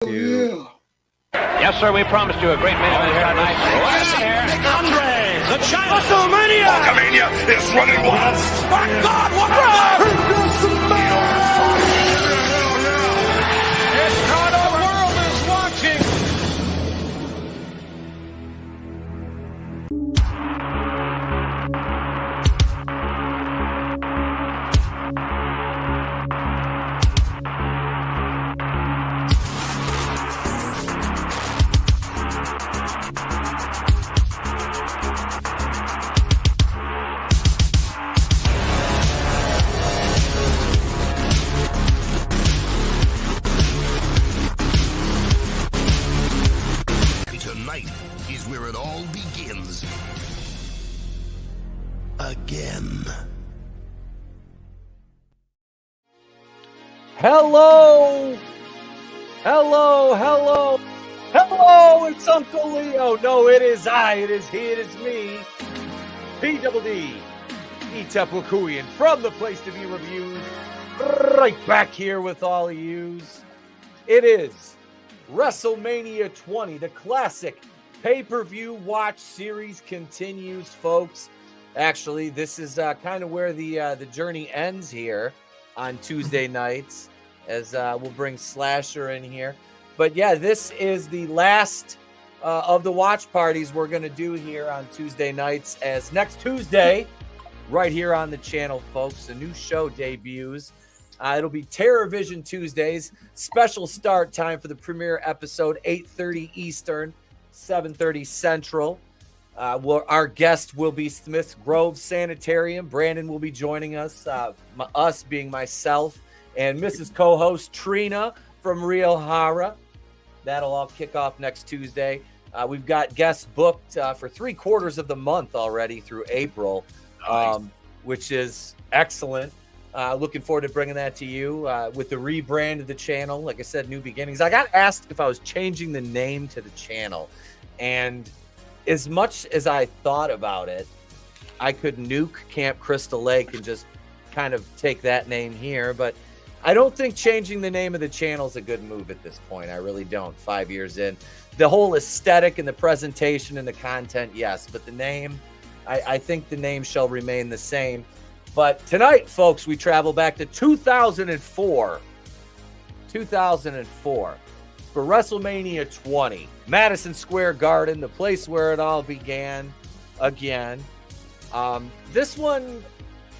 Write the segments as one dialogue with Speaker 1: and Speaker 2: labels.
Speaker 1: Yes, sir, we promised you a great minute here tonight.
Speaker 2: Andre, the China WrestleMania!
Speaker 3: Wrestlemania is running wild.
Speaker 2: My God, what It's not our world is watching.
Speaker 3: Tonight is where it all begins. Again.
Speaker 4: Hello! Hello, hello, hello, it's Uncle Leo. No, it is I, it is he, it is me. PPV, Etep from the place to be reviews. Right back here with all of yous. It is WrestleMania 20, the classic pay-per-view watch series continues, folks. Actually, this is kind of where the journey ends here on Tuesday nights, as we'll bring Slasher in here. But yeah, this is the last of the watch parties we're going to do here on Tuesday nights, as next Tuesday, right here on the channel, folks, a new show debuts. It'll be Terror Vision Tuesdays. Special start time for the premiere episode, 8:30 Eastern, 7:30 Central. Our guest will be Smith Grove Sanitarium. Brandon will be joining us, us being myself and Mrs. Co-host Trina from Real Hara. That'll all kick off next Tuesday. We've got guests booked for 3/4 of the month already through April, nice. Which is excellent. Looking forward to bringing that to you with the rebrand of the channel. Like I said, new beginnings. I got asked if I was changing the name to the channel. And as much as I thought about it, I could nuke Camp Crystal Lake and just kind of take that name here. But I don't think changing the name of the channel is a good move at this point. I really don't. 5 years in. The whole aesthetic and the presentation and the content, yes. But the name, I think the name shall remain the same. But tonight, folks, we travel back to 2004. 2004 for WrestleMania 20. Madison Square Garden, the place where it all began again. This one,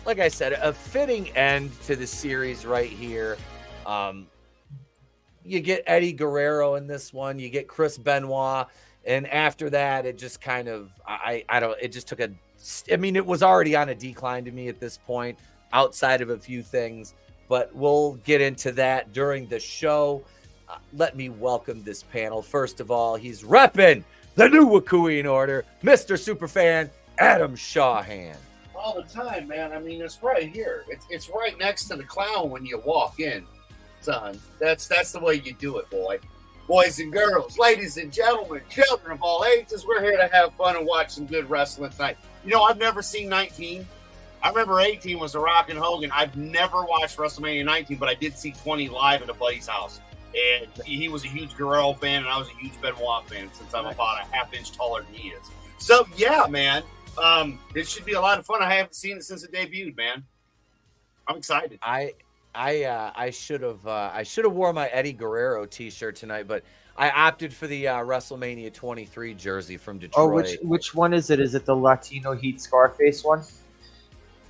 Speaker 4: like I said, a fitting end to the series right here. You get Eddie Guerrero in this one. You get Chris Benoit. And after that, it just kind of, it just took it was already on a decline to me at this point, outside of a few things, but we'll get into that during the show. Let me welcome this panel. First of all, he's repping the new Wakuian Order, Mr. Superfan, Adam Shawhan.
Speaker 5: All the time, man. I mean, it's right here. It's right next to the clown when you walk in, son. That's the way you do it, boy. Boys and girls, ladies and gentlemen, children of all ages, we're here to have fun and watch some good wrestling tonight. You know, I've never seen 19. I remember 18 was The Rock and Hogan. I've never watched WrestleMania 19, but I did see 20 live at a buddy's house. And he was a huge Guerrero fan, and I was a huge Benoit fan, since I'm about a half-inch taller than he is. So, yeah, man, it should be a lot of fun. I haven't seen it since it debuted, man. I'm excited.
Speaker 4: I should have wore my Eddie Guerrero t-shirt tonight, but I opted for the WrestleMania 23 jersey from Detroit.
Speaker 6: Oh, which one is it? Is it the Latino Heat Scarface one?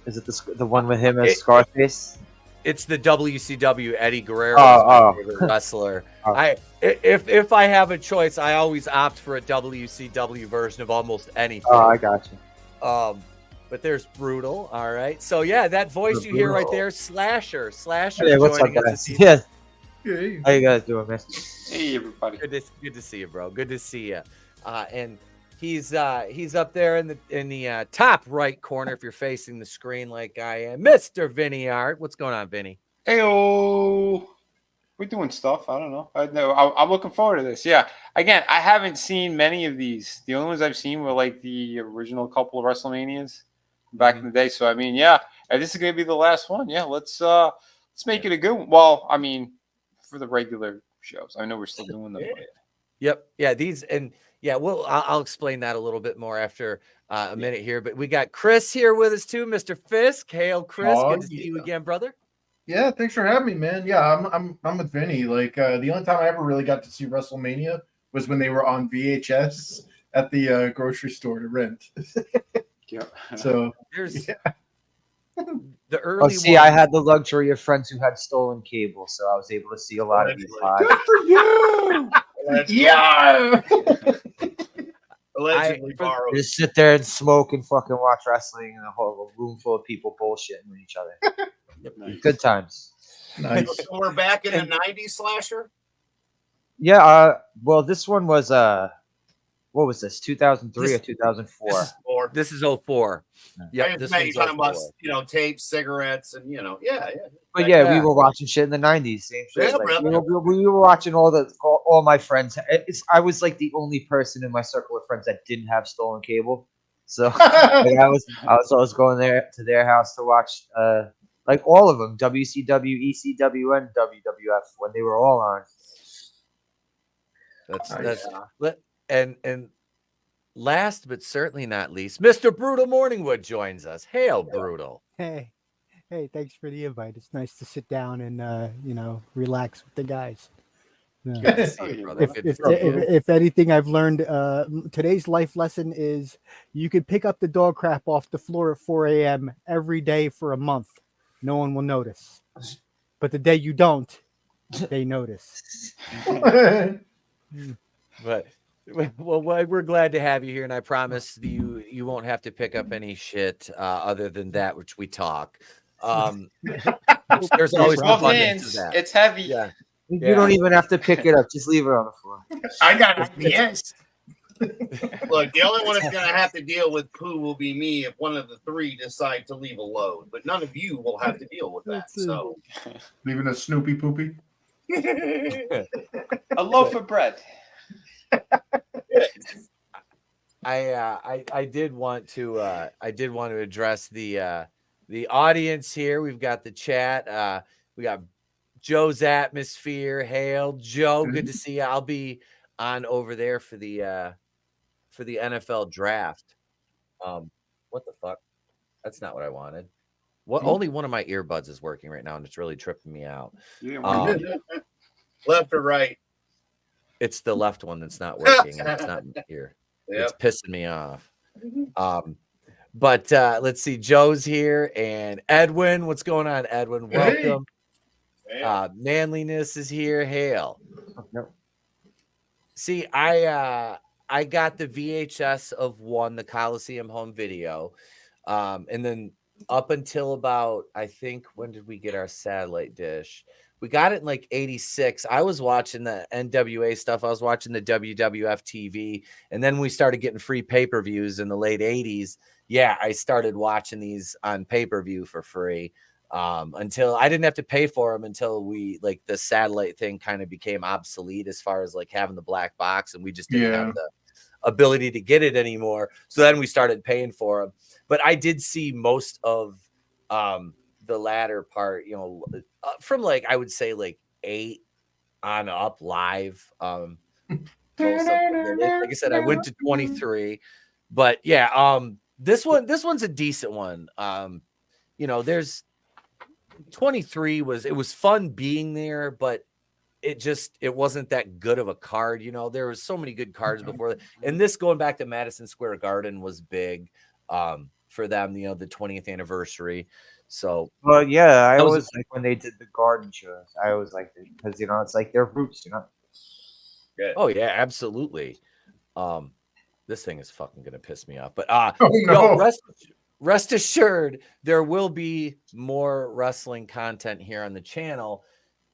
Speaker 6: Is it the one with him as Scarface?
Speaker 4: It's the WCW Eddie Guerrero wrestler. Oh. If I have a choice, I always opt for a WCW version of almost anything.
Speaker 6: Oh, I got you.
Speaker 4: But there's Brutal, all right. So yeah, that voice you hear right there, Slasher.
Speaker 6: Hey, what's up, guys? Yeah.
Speaker 7: Hey.
Speaker 6: How you guys doing, man?
Speaker 7: Hey, everybody.
Speaker 4: Good to see you, bro. Good to see you. And he's up there in the top right corner if you're facing the screen like I am, Mr. Vinnieart. What's going on, Vinny?
Speaker 7: Heyo. We're doing stuff. I don't know. I'm looking forward to this. Yeah. Again, I haven't seen many of these. The only ones I've seen were like the original couple of WrestleManias back in the day. So I mean, yeah, this is gonna be the last one. Yeah, let's make it a good one. Well, I mean, for the regular shows. I know we're still doing them. But...
Speaker 4: Yep. Yeah. These and yeah. Well, I'll explain that a little bit more after a minute here. But we got Chris here with us too, Mr. Fisk. Hail, Chris. Good to see you again, brother.
Speaker 8: Yeah, thanks for having me, man. Yeah, I'm with Vinny. Like the only time I ever really got to see WrestleMania was when they were on VHS at the grocery store to rent.
Speaker 7: Yeah.
Speaker 8: So
Speaker 4: there's the early.
Speaker 6: I had the luxury of friends who had stolen cable, so I was able to see a lot of these live.
Speaker 8: good for you. Yeah.
Speaker 5: Allegedly borrowed.
Speaker 6: Just sit there and smoke and fucking watch wrestling in a whole room full of people bullshitting with each other.
Speaker 7: Nice.
Speaker 6: Good times.
Speaker 8: Nice.
Speaker 5: So we're back in the 90s slasher?
Speaker 6: Yeah, well, this one was what was this? 2003 or 2004?
Speaker 5: This is
Speaker 4: 04. Yeah,
Speaker 5: this one's talking about tapes, cigarettes, and yeah.
Speaker 6: But yeah, we were watching shit in the 90s. Same shit.
Speaker 5: Yeah,
Speaker 6: like, we were watching all my friends. I was like the only person in my circle of friends that didn't have stolen cable. So like, I was going there to their house to watch like all of them, WCW, ECW, and WWF when they were all on.
Speaker 4: And last but certainly not least, Mr. Brutal Morningwood joins us. Hail, Brutal.
Speaker 9: Hey, thanks for the invite. It's nice to sit down and relax with the guys.
Speaker 4: Good to see you, brother.
Speaker 9: If anything I've learned, today's life lesson is you could pick up the dog crap off the floor at 4 a.m. every day for a month. No one will notice. But the day you don't, they notice.
Speaker 4: But well, we're glad to have you here, and I promise you won't have to pick up any shit other than that which we talk. There's always abundance of that.
Speaker 7: It's heavy.
Speaker 4: Yeah.
Speaker 6: You don't even have to pick it up; just leave it on the floor.
Speaker 8: I got yes.
Speaker 5: Look, the only one that's going to have to deal with poo will be me if one of the three decide to leave a load. But none of you will have to deal with that. So,
Speaker 8: leaving a Snoopy poopy.
Speaker 7: A loaf of bread.
Speaker 4: I did want to address the audience here. We've got the chat. We got Joe's Atmosphere. Hail, Joe. Good to see you. I'll be on over there for the NFL draft. What the fuck? That's not what I wanted. Only one of my earbuds is working right now, and it's really tripping me out.
Speaker 5: Left or right?
Speaker 4: It's the left one that's not working. And it's not here. Yep. It's pissing me off. But let's see. Joe's here and Edwin. What's going on, Edwin? Welcome. Hey. Manliness is here. Hail. See, I got the VHS of one, the Coliseum home video. And then up until about, I think, when did we get our satellite dish? We got it in like 86. I was watching the NWA stuff. I was watching the WWF TV. And then we started getting free pay-per-views in the late 80s. Yeah, I started watching these on pay-per-view for free until I didn't have to pay for them until the satellite thing kind of became obsolete as far as like having the black box. And we just didn't have the ability to get it anymore. So then we started paying for them. But I did see most of the latter part, from I would say 8 on up live. Most of them. Like I said, I went to 23, but yeah, this one's a decent one. There's 23 was fun being there, but it wasn't that good of a card. There was so many good cards before, and this going back to Madison Square Garden was big for them. The 20th anniversary. So,
Speaker 6: well, yeah, I always like when they did the garden shows. I always liked it because it's like their roots,
Speaker 4: Good. Oh yeah, absolutely. This thing is fucking gonna piss me off, but rest assured, there will be more wrestling content here on the channel.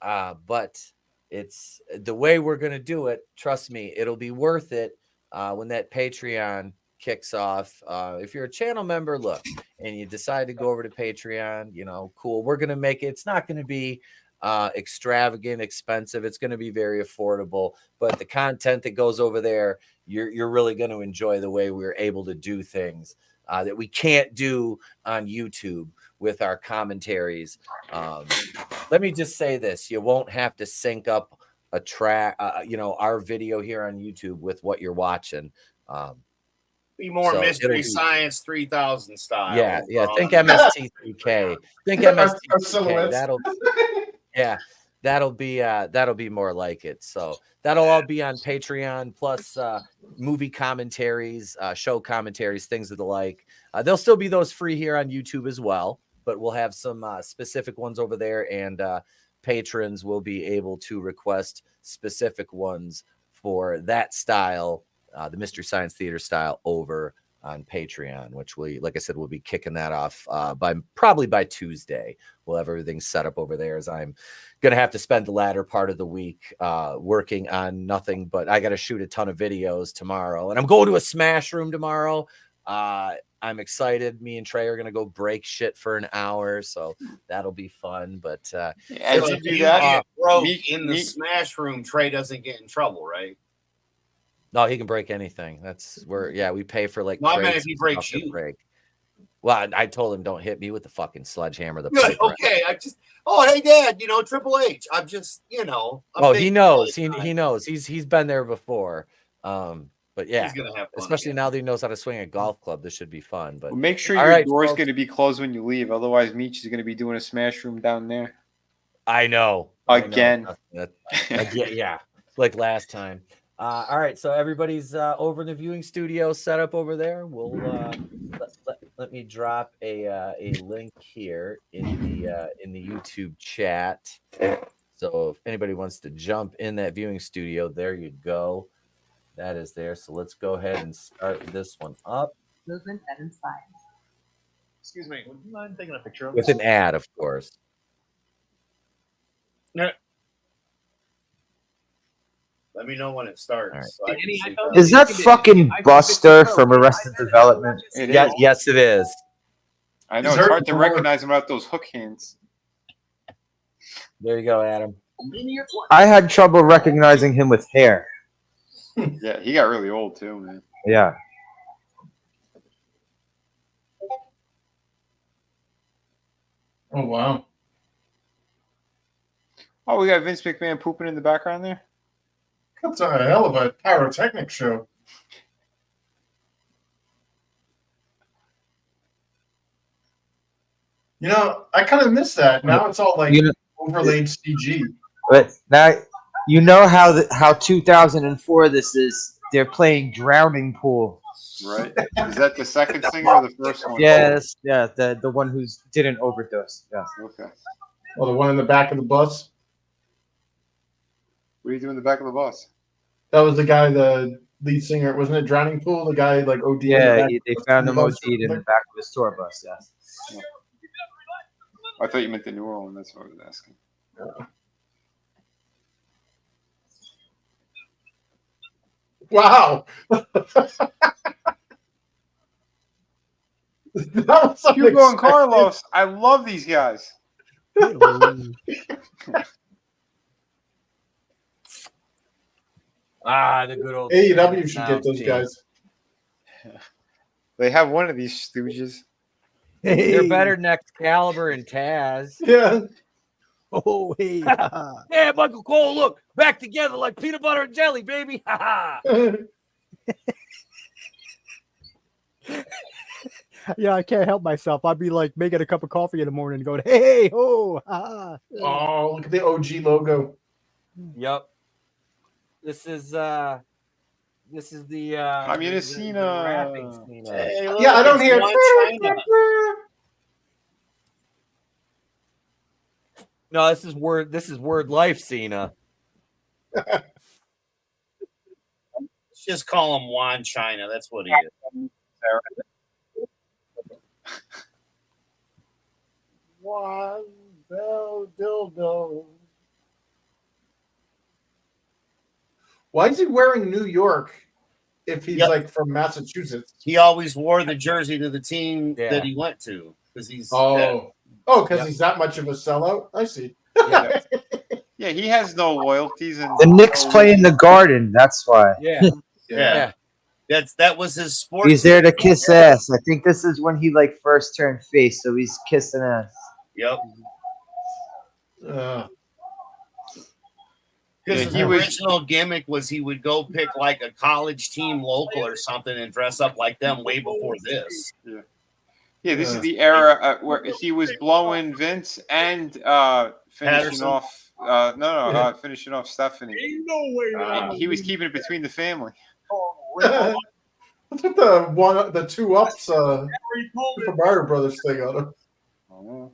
Speaker 4: But it's the way we're gonna do it. Trust me, it'll be worth it when that Patreon kicks off. If you're a channel member, look, and you decide to go over to Patreon, cool. We're gonna make it. It's not gonna be extravagant, expensive. It's gonna be very affordable. But the content that goes over there, you're really gonna enjoy the way we're able to do things that we can't do on YouTube with our commentaries. Let me just say this: you won't have to sync up a track, our video here on YouTube with what you're watching.
Speaker 5: Be more
Speaker 4: So
Speaker 5: Mystery
Speaker 4: it'll be-
Speaker 5: Science 3000 style.
Speaker 4: Yeah.
Speaker 5: overall.
Speaker 4: Think MST3K. Think
Speaker 8: Our
Speaker 4: MST3K.
Speaker 8: silhouettes.
Speaker 4: That'll be more like it. So that'll all be on Patreon, plus movie commentaries, show commentaries, things of the like. There'll still be those free here on YouTube as well, but we'll have some specific ones over there, and patrons will be able to request specific ones for that style, the Mystery Science Theater style, over on Patreon, which like I said, we'll be kicking that off probably by Tuesday. We'll have everything set up over there, as I'm going to have to spend the latter part of the week working on nothing, but I got to shoot a ton of videos tomorrow, and I'm going to a Smash Room tomorrow. I'm excited. Me and Trey are going to go break shit for an hour, so that'll be fun. But
Speaker 5: So if you get broke in the Smash Room, Trey doesn't get in trouble, right?
Speaker 4: no, he can break anything. That's where, we pay for like.
Speaker 5: No, I meant
Speaker 4: crates
Speaker 5: if he
Speaker 4: and
Speaker 5: breaks
Speaker 4: stuff to
Speaker 5: you.
Speaker 4: break. Well, I told him, don't hit me with the fucking sledgehammer.
Speaker 5: Good. Okay. Hey, Dad. Triple H. I'm just,
Speaker 4: He knows. He knows. He's been there before. But yeah,
Speaker 5: He's gonna have fun
Speaker 4: especially
Speaker 5: again.
Speaker 4: now that he knows how to swing a golf club, this should be fun. But
Speaker 7: Well, make sure
Speaker 4: All
Speaker 7: your
Speaker 4: right,
Speaker 7: door's
Speaker 4: folks.
Speaker 7: going to be closed when you leave. Otherwise, Meech is going to be doing a Smash Room down there.
Speaker 4: I know.
Speaker 7: Again.
Speaker 4: Yeah, like last time. All right, so everybody's over in the viewing studio set up over there. We'll let me drop a link here in the YouTube chat. So if anybody wants to jump in that viewing studio, there you go. That is there. So let's go ahead and start this one up.
Speaker 10: Movement that inspires.
Speaker 11: Excuse me, would you mind taking a picture of
Speaker 4: With
Speaker 11: this?
Speaker 4: an ad, of course.
Speaker 5: Let me know when it starts.
Speaker 4: All right.
Speaker 5: So I can see
Speaker 6: Is that fucking Buster from Arrested Development?
Speaker 4: Yes, it is.
Speaker 7: I know.
Speaker 8: Is
Speaker 7: It's
Speaker 8: there
Speaker 7: hard to
Speaker 8: more-
Speaker 7: recognize him without those hook hands.
Speaker 4: There you go, Adam.
Speaker 6: I had trouble recognizing him with hair.
Speaker 7: Yeah, he got really old too, man.
Speaker 6: Yeah.
Speaker 8: Oh wow.
Speaker 7: Oh, we got Vince McMahon pooping in the background there.
Speaker 8: That's a hell of a pyrotechnic show. I kind of miss that. Now it's all like overlaid CG.
Speaker 6: But now you know how 2004 this is. They're playing Drowning Pool.
Speaker 7: Right? Is that the second singer or the first one?
Speaker 6: Yes, yeah, the one who didn't overdose. Yeah.
Speaker 7: Okay.
Speaker 8: Oh, the one in the back of the bus.
Speaker 7: What do you do in the back of the bus?
Speaker 8: That was the guy, the lead singer. Wasn't it Drowning Pool? The guy like OD.
Speaker 6: Yeah, they found him
Speaker 8: bus.
Speaker 6: OD'd in the back of his tour bus. Yes.
Speaker 7: I thought you meant the newer one. That's what I was asking.
Speaker 8: Wow.
Speaker 7: Hugo and Carlos. I love these guys.
Speaker 4: The good old
Speaker 8: AEW should get those guys.
Speaker 7: They have one of these stooges.
Speaker 4: They're better than Excalibur and Taz.
Speaker 8: Yeah.
Speaker 9: Oh, hey.
Speaker 4: Yeah, Michael Cole, look, back together like peanut butter and jelly, baby.
Speaker 9: Yeah, I can't help myself. I'd be like making a cup of coffee in the morning and going, hey, ho, ha.
Speaker 8: Oh, look at the OG logo.
Speaker 4: Yep. This is the
Speaker 7: I'm gonna see
Speaker 4: rapping Cena.
Speaker 5: Hey, look,
Speaker 8: Yeah, I don't
Speaker 5: it's
Speaker 8: hear.
Speaker 5: One China.
Speaker 4: No, this is word life Cena.
Speaker 5: Let's just call him Juan China. That's what he is. Juan Bell Dildo.
Speaker 8: Why is he wearing New York if he's
Speaker 5: Yep.
Speaker 8: like from Massachusetts?
Speaker 5: He always wore the jersey to the team
Speaker 4: Yeah.
Speaker 5: that he went to because he's
Speaker 8: Because he's that much of a sellout. I see.
Speaker 4: Yeah.
Speaker 7: Yeah, he has no loyalties. And
Speaker 6: The Knicks play in the Garden. That's why.
Speaker 4: Yeah.
Speaker 5: yeah. That was his sport.
Speaker 6: He's there to kiss ass. I think this is when he like first turned face, so he's kissing ass.
Speaker 5: Yep. Because
Speaker 7: Yeah,
Speaker 5: his
Speaker 7: he was-
Speaker 5: original gimmick was he would go pick like a college team local or something and dress up like them way before this.
Speaker 7: Yeah, this is the era where he was blowing Vince and finishing
Speaker 5: Patterson?
Speaker 7: off. Finishing off Stephanie. He was keeping it between the family.
Speaker 8: Let's put the two ups Super Mario Brothers thing on him.
Speaker 7: Oh.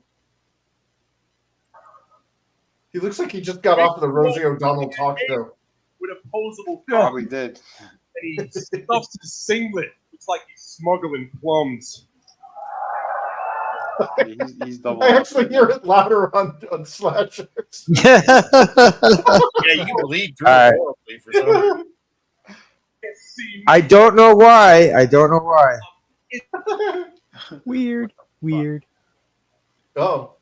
Speaker 8: He looks like he just got off of the Rosie O'Donnell talk show.
Speaker 10: With opposable
Speaker 7: Probably did.
Speaker 10: And he stuffs his singlet. Looks like he's smuggling plums.
Speaker 7: He's double.
Speaker 8: I actually hear it louder on Slashers.
Speaker 5: Yeah, you can bleed through
Speaker 6: All right.
Speaker 5: horribly for some reason.
Speaker 6: I don't know why.
Speaker 9: Weird.
Speaker 8: Oh.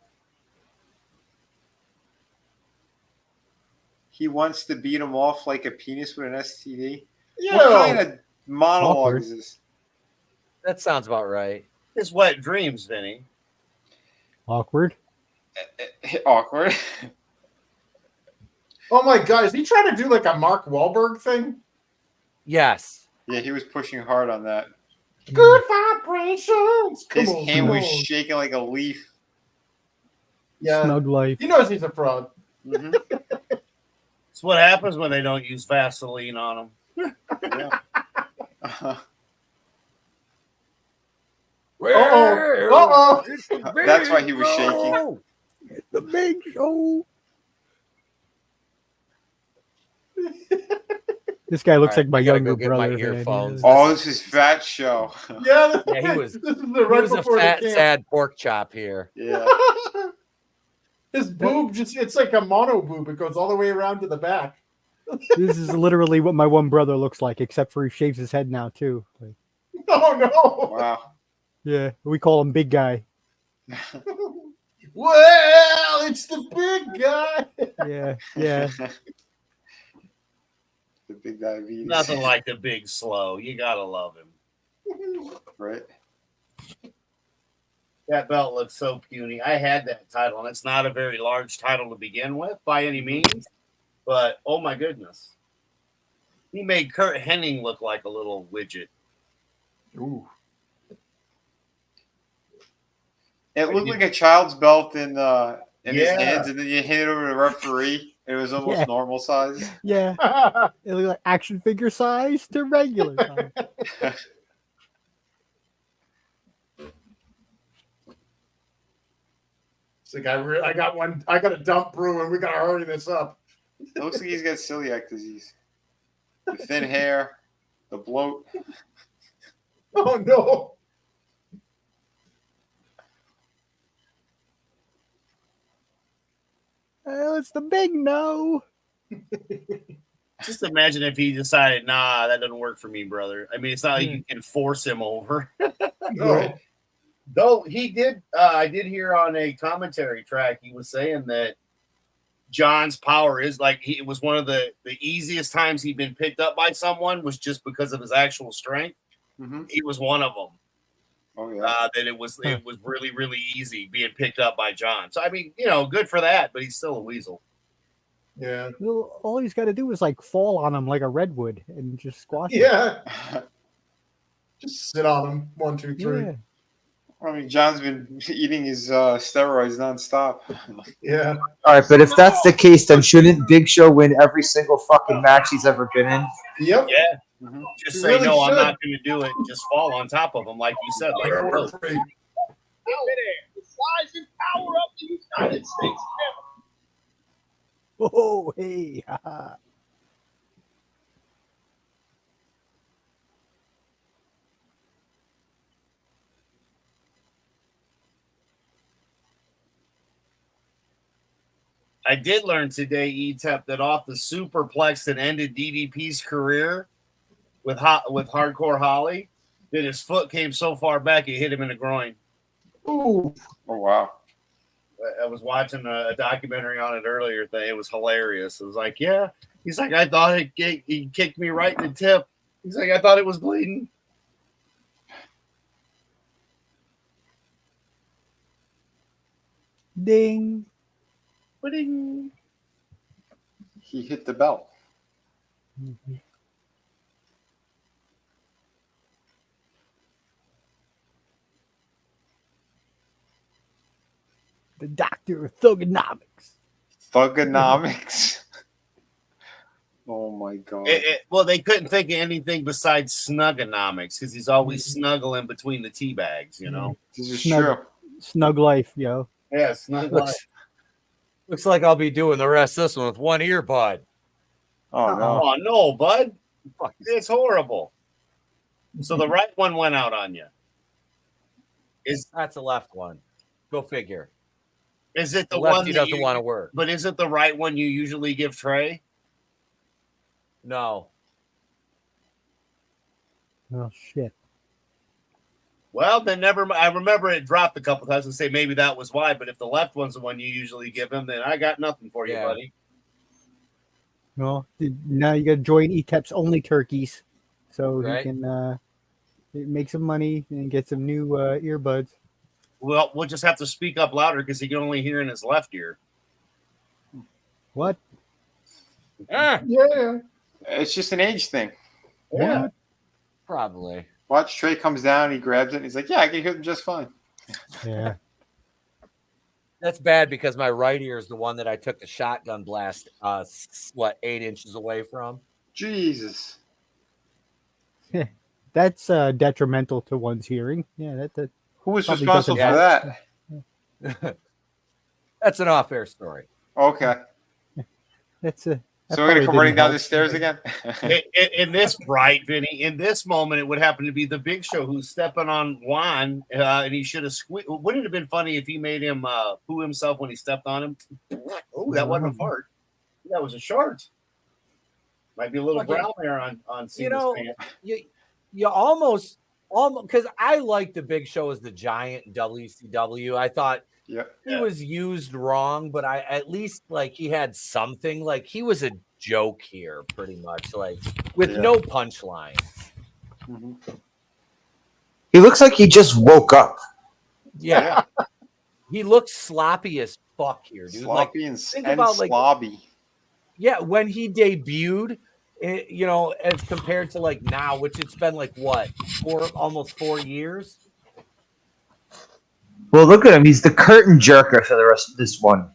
Speaker 7: He wants to beat him off like a penis with an STD.
Speaker 8: Yeah.
Speaker 7: What kind of monologue
Speaker 9: Awkward.
Speaker 7: is this?
Speaker 4: That sounds about right.
Speaker 5: His wet dreams, Vinny.
Speaker 9: Awkward.
Speaker 7: Awkward.
Speaker 8: Oh my God, is he trying to do like a Mark Wahlberg thing?
Speaker 4: Yes.
Speaker 7: Yeah, he was pushing hard on that.
Speaker 8: Good vibrations.
Speaker 7: His hand was shaking like a leaf.
Speaker 8: Yeah.
Speaker 9: Snug life.
Speaker 8: He knows he's a fraud.
Speaker 7: Mm-hmm.
Speaker 5: It's what happens when they don't use Vaseline on them.
Speaker 7: Yeah.
Speaker 8: Uh-oh.
Speaker 7: That's why he was shaking.
Speaker 9: The big show. This guy looks
Speaker 4: All right,
Speaker 9: like my
Speaker 4: I gotta
Speaker 9: younger
Speaker 4: go get my
Speaker 9: brother. man.
Speaker 4: earphones.
Speaker 7: Oh, this is Fat Show.
Speaker 8: Yeah,
Speaker 4: Yeah, he was.
Speaker 8: This is
Speaker 4: He
Speaker 8: right
Speaker 4: was a
Speaker 8: before
Speaker 4: fat,
Speaker 8: the camp.
Speaker 4: sad pork chop here.
Speaker 7: Yeah.
Speaker 8: His boob it's like a mono boob. It goes all the way around to the back.
Speaker 9: This is literally what my one brother looks like, except for he shaves his head now too. Like,
Speaker 8: Oh no.
Speaker 7: Wow.
Speaker 9: yeah, we call him Big Guy.
Speaker 8: Well, it's the big guy.
Speaker 9: Yeah.
Speaker 7: The big diabetes.
Speaker 5: Nothing like the big slow. You gotta love him.
Speaker 7: Right.
Speaker 5: That belt looks so puny. I had that title, and it's not a very large title to begin with by any means. But oh my goodness, he made Kurt Hennig look like a little widget.
Speaker 8: Ooh.
Speaker 7: It looked like a child's belt in his
Speaker 5: Yeah.
Speaker 7: hands, and then you hand it over to the referee. It was almost
Speaker 9: Yeah.
Speaker 7: normal size.
Speaker 9: Yeah. It looked like action figure size to regular size.
Speaker 8: It's like I got a dump brew and we gotta hurry this up.
Speaker 7: It looks like he's got celiac disease. The thin hair, the bloat.
Speaker 8: Oh no.
Speaker 9: Well, it's the big no.
Speaker 5: Just imagine if he decided, nah, that doesn't work for me, brother. I mean, it's not like you can force him over.
Speaker 8: No.
Speaker 5: Though he did, I did hear on a commentary track, he was saying that John's power is like it was one of the easiest times he'd been picked up by someone was just because of his actual strength.
Speaker 7: Mm-hmm.
Speaker 5: He was one of them.
Speaker 7: Oh yeah.
Speaker 5: That it was really, really easy being picked up by John. So I mean, good for that, but he's still a weasel.
Speaker 8: Yeah.
Speaker 9: Well, all he's got to do is like fall on him like a redwood and just squash him.
Speaker 8: Yeah. Just sit on him. 1, 2, 3.
Speaker 9: Yeah.
Speaker 7: I mean, John's been eating his steroids nonstop.
Speaker 8: Yeah.
Speaker 6: All right, but if that's the case, then shouldn't Big Show win every single fucking match he's ever been in?
Speaker 8: Yep.
Speaker 5: Yeah.
Speaker 7: Mm-hmm.
Speaker 5: Just
Speaker 8: You
Speaker 5: say
Speaker 8: really
Speaker 5: no, I'm
Speaker 8: should.
Speaker 5: not going to do it. Just fall on top of him, like you said. Like a rope.
Speaker 10: The size and power of the United States.
Speaker 9: Oh, hey.
Speaker 5: I did learn today, Etep, that off the superplex that ended DDP's career with Hardcore Holly, that his foot came so far back it hit him in the groin.
Speaker 8: Ooh.
Speaker 7: Oh wow.
Speaker 5: I was watching a documentary on it earlier. It was hilarious. It was like, yeah. He's like, I thought he kicked me right in the tip. He's like, I thought it was bleeding.
Speaker 9: Ding.
Speaker 5: Bleeding.
Speaker 7: He hit the belt.
Speaker 9: Mm-hmm. The doctor of thugonomics.
Speaker 7: Thugonomics. Oh my god.
Speaker 5: Well, they couldn't think of anything besides snugonomics because he's always snuggling between the tea bags, you know.
Speaker 7: This is
Speaker 9: Snug,
Speaker 7: true.
Speaker 9: snug life, yo.
Speaker 5: Yeah, snug life.
Speaker 4: Looks like I'll be doing the rest of this one with one earbud.
Speaker 7: Oh no.
Speaker 5: Oh no, bud. It's horrible. So the right one went out on you.
Speaker 4: That's the left one. Go figure.
Speaker 5: Is it the
Speaker 4: lefty
Speaker 5: one that
Speaker 4: doesn't want to work?
Speaker 5: But is it the right one you usually give Trey?
Speaker 4: No.
Speaker 9: Oh shit.
Speaker 5: Well, then never. I remember it dropped a couple times and say maybe that was why. But if the left one's the one you usually give him, then I got nothing for you, buddy.
Speaker 9: Well, now you got to join Etep's only turkeys, so
Speaker 4: Right.
Speaker 9: he can make some money and get some new earbuds.
Speaker 5: Well, we'll just have to speak up louder because he can only hear in his left ear.
Speaker 9: What?
Speaker 4: Ah,
Speaker 8: Yeah.
Speaker 7: It's just an age thing.
Speaker 5: Yeah.
Speaker 4: probably.
Speaker 7: Watch Trey comes down, he grabs it, and he's like, "Yeah, I can hear them just fine."
Speaker 9: Yeah.
Speaker 4: That's bad because my right ear is the one that I took the shotgun blast, 8 inches away from.
Speaker 7: Jesus.
Speaker 9: That's detrimental to one's hearing. Yeah, that
Speaker 7: Who was
Speaker 9: probably
Speaker 7: responsible for
Speaker 9: doesn't
Speaker 7: that?
Speaker 4: That's an off-air story.
Speaker 7: Okay.
Speaker 9: that's a. that
Speaker 7: So we're gonna
Speaker 9: probably
Speaker 7: come running
Speaker 9: didn't
Speaker 7: down
Speaker 9: help.
Speaker 7: the stairs again.
Speaker 5: In this Vinny, in this moment, it would happen to be the Big Show who's stepping on Juan, and he should have squeezed. Wouldn't it have been funny if he made him poo himself when he stepped on him? Oh, that wasn't a fart. That was a shart. Might be a little brown hair on
Speaker 4: You know, you almost because I like the Big Show as the Giant in WCW. I thought he was used wrong, but I at least like he had something. Like he was a joke here, pretty much, like with no punchline.
Speaker 7: Mm-hmm.
Speaker 6: He looks like he just woke up.
Speaker 4: Yeah, he looks sloppy as fuck here, dude.
Speaker 7: Sloppy
Speaker 4: like,
Speaker 7: and
Speaker 4: think
Speaker 7: and
Speaker 4: about like
Speaker 7: slobby.
Speaker 4: yeah, when he debuted. You know, as compared to like now, which it's been like what, almost 4 years.
Speaker 6: Well, look at him. He's the curtain jerker for the rest of this one.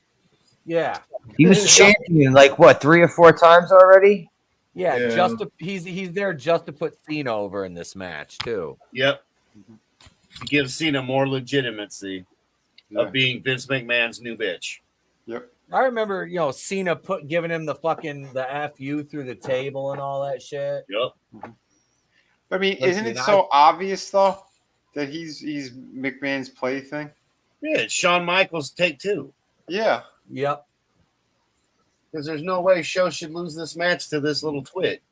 Speaker 4: Yeah,
Speaker 6: He was champion like what 3 or 4 times already.
Speaker 4: yeah. Just he's there just to put Cena over in this match too.
Speaker 5: Yep. To give Cena more legitimacy of being Vince McMahon's new bitch.
Speaker 7: Yep.
Speaker 4: I remember, you know, Cena giving him the FU through the table and all that shit.
Speaker 5: Yep.
Speaker 7: I mean, isn't it so obvious though that he's McMahon's plaything?
Speaker 5: Yeah, it's Shawn Michaels take 2.
Speaker 7: Yeah.
Speaker 4: Yep.
Speaker 5: Because there's no way Show should lose this match to this little twit.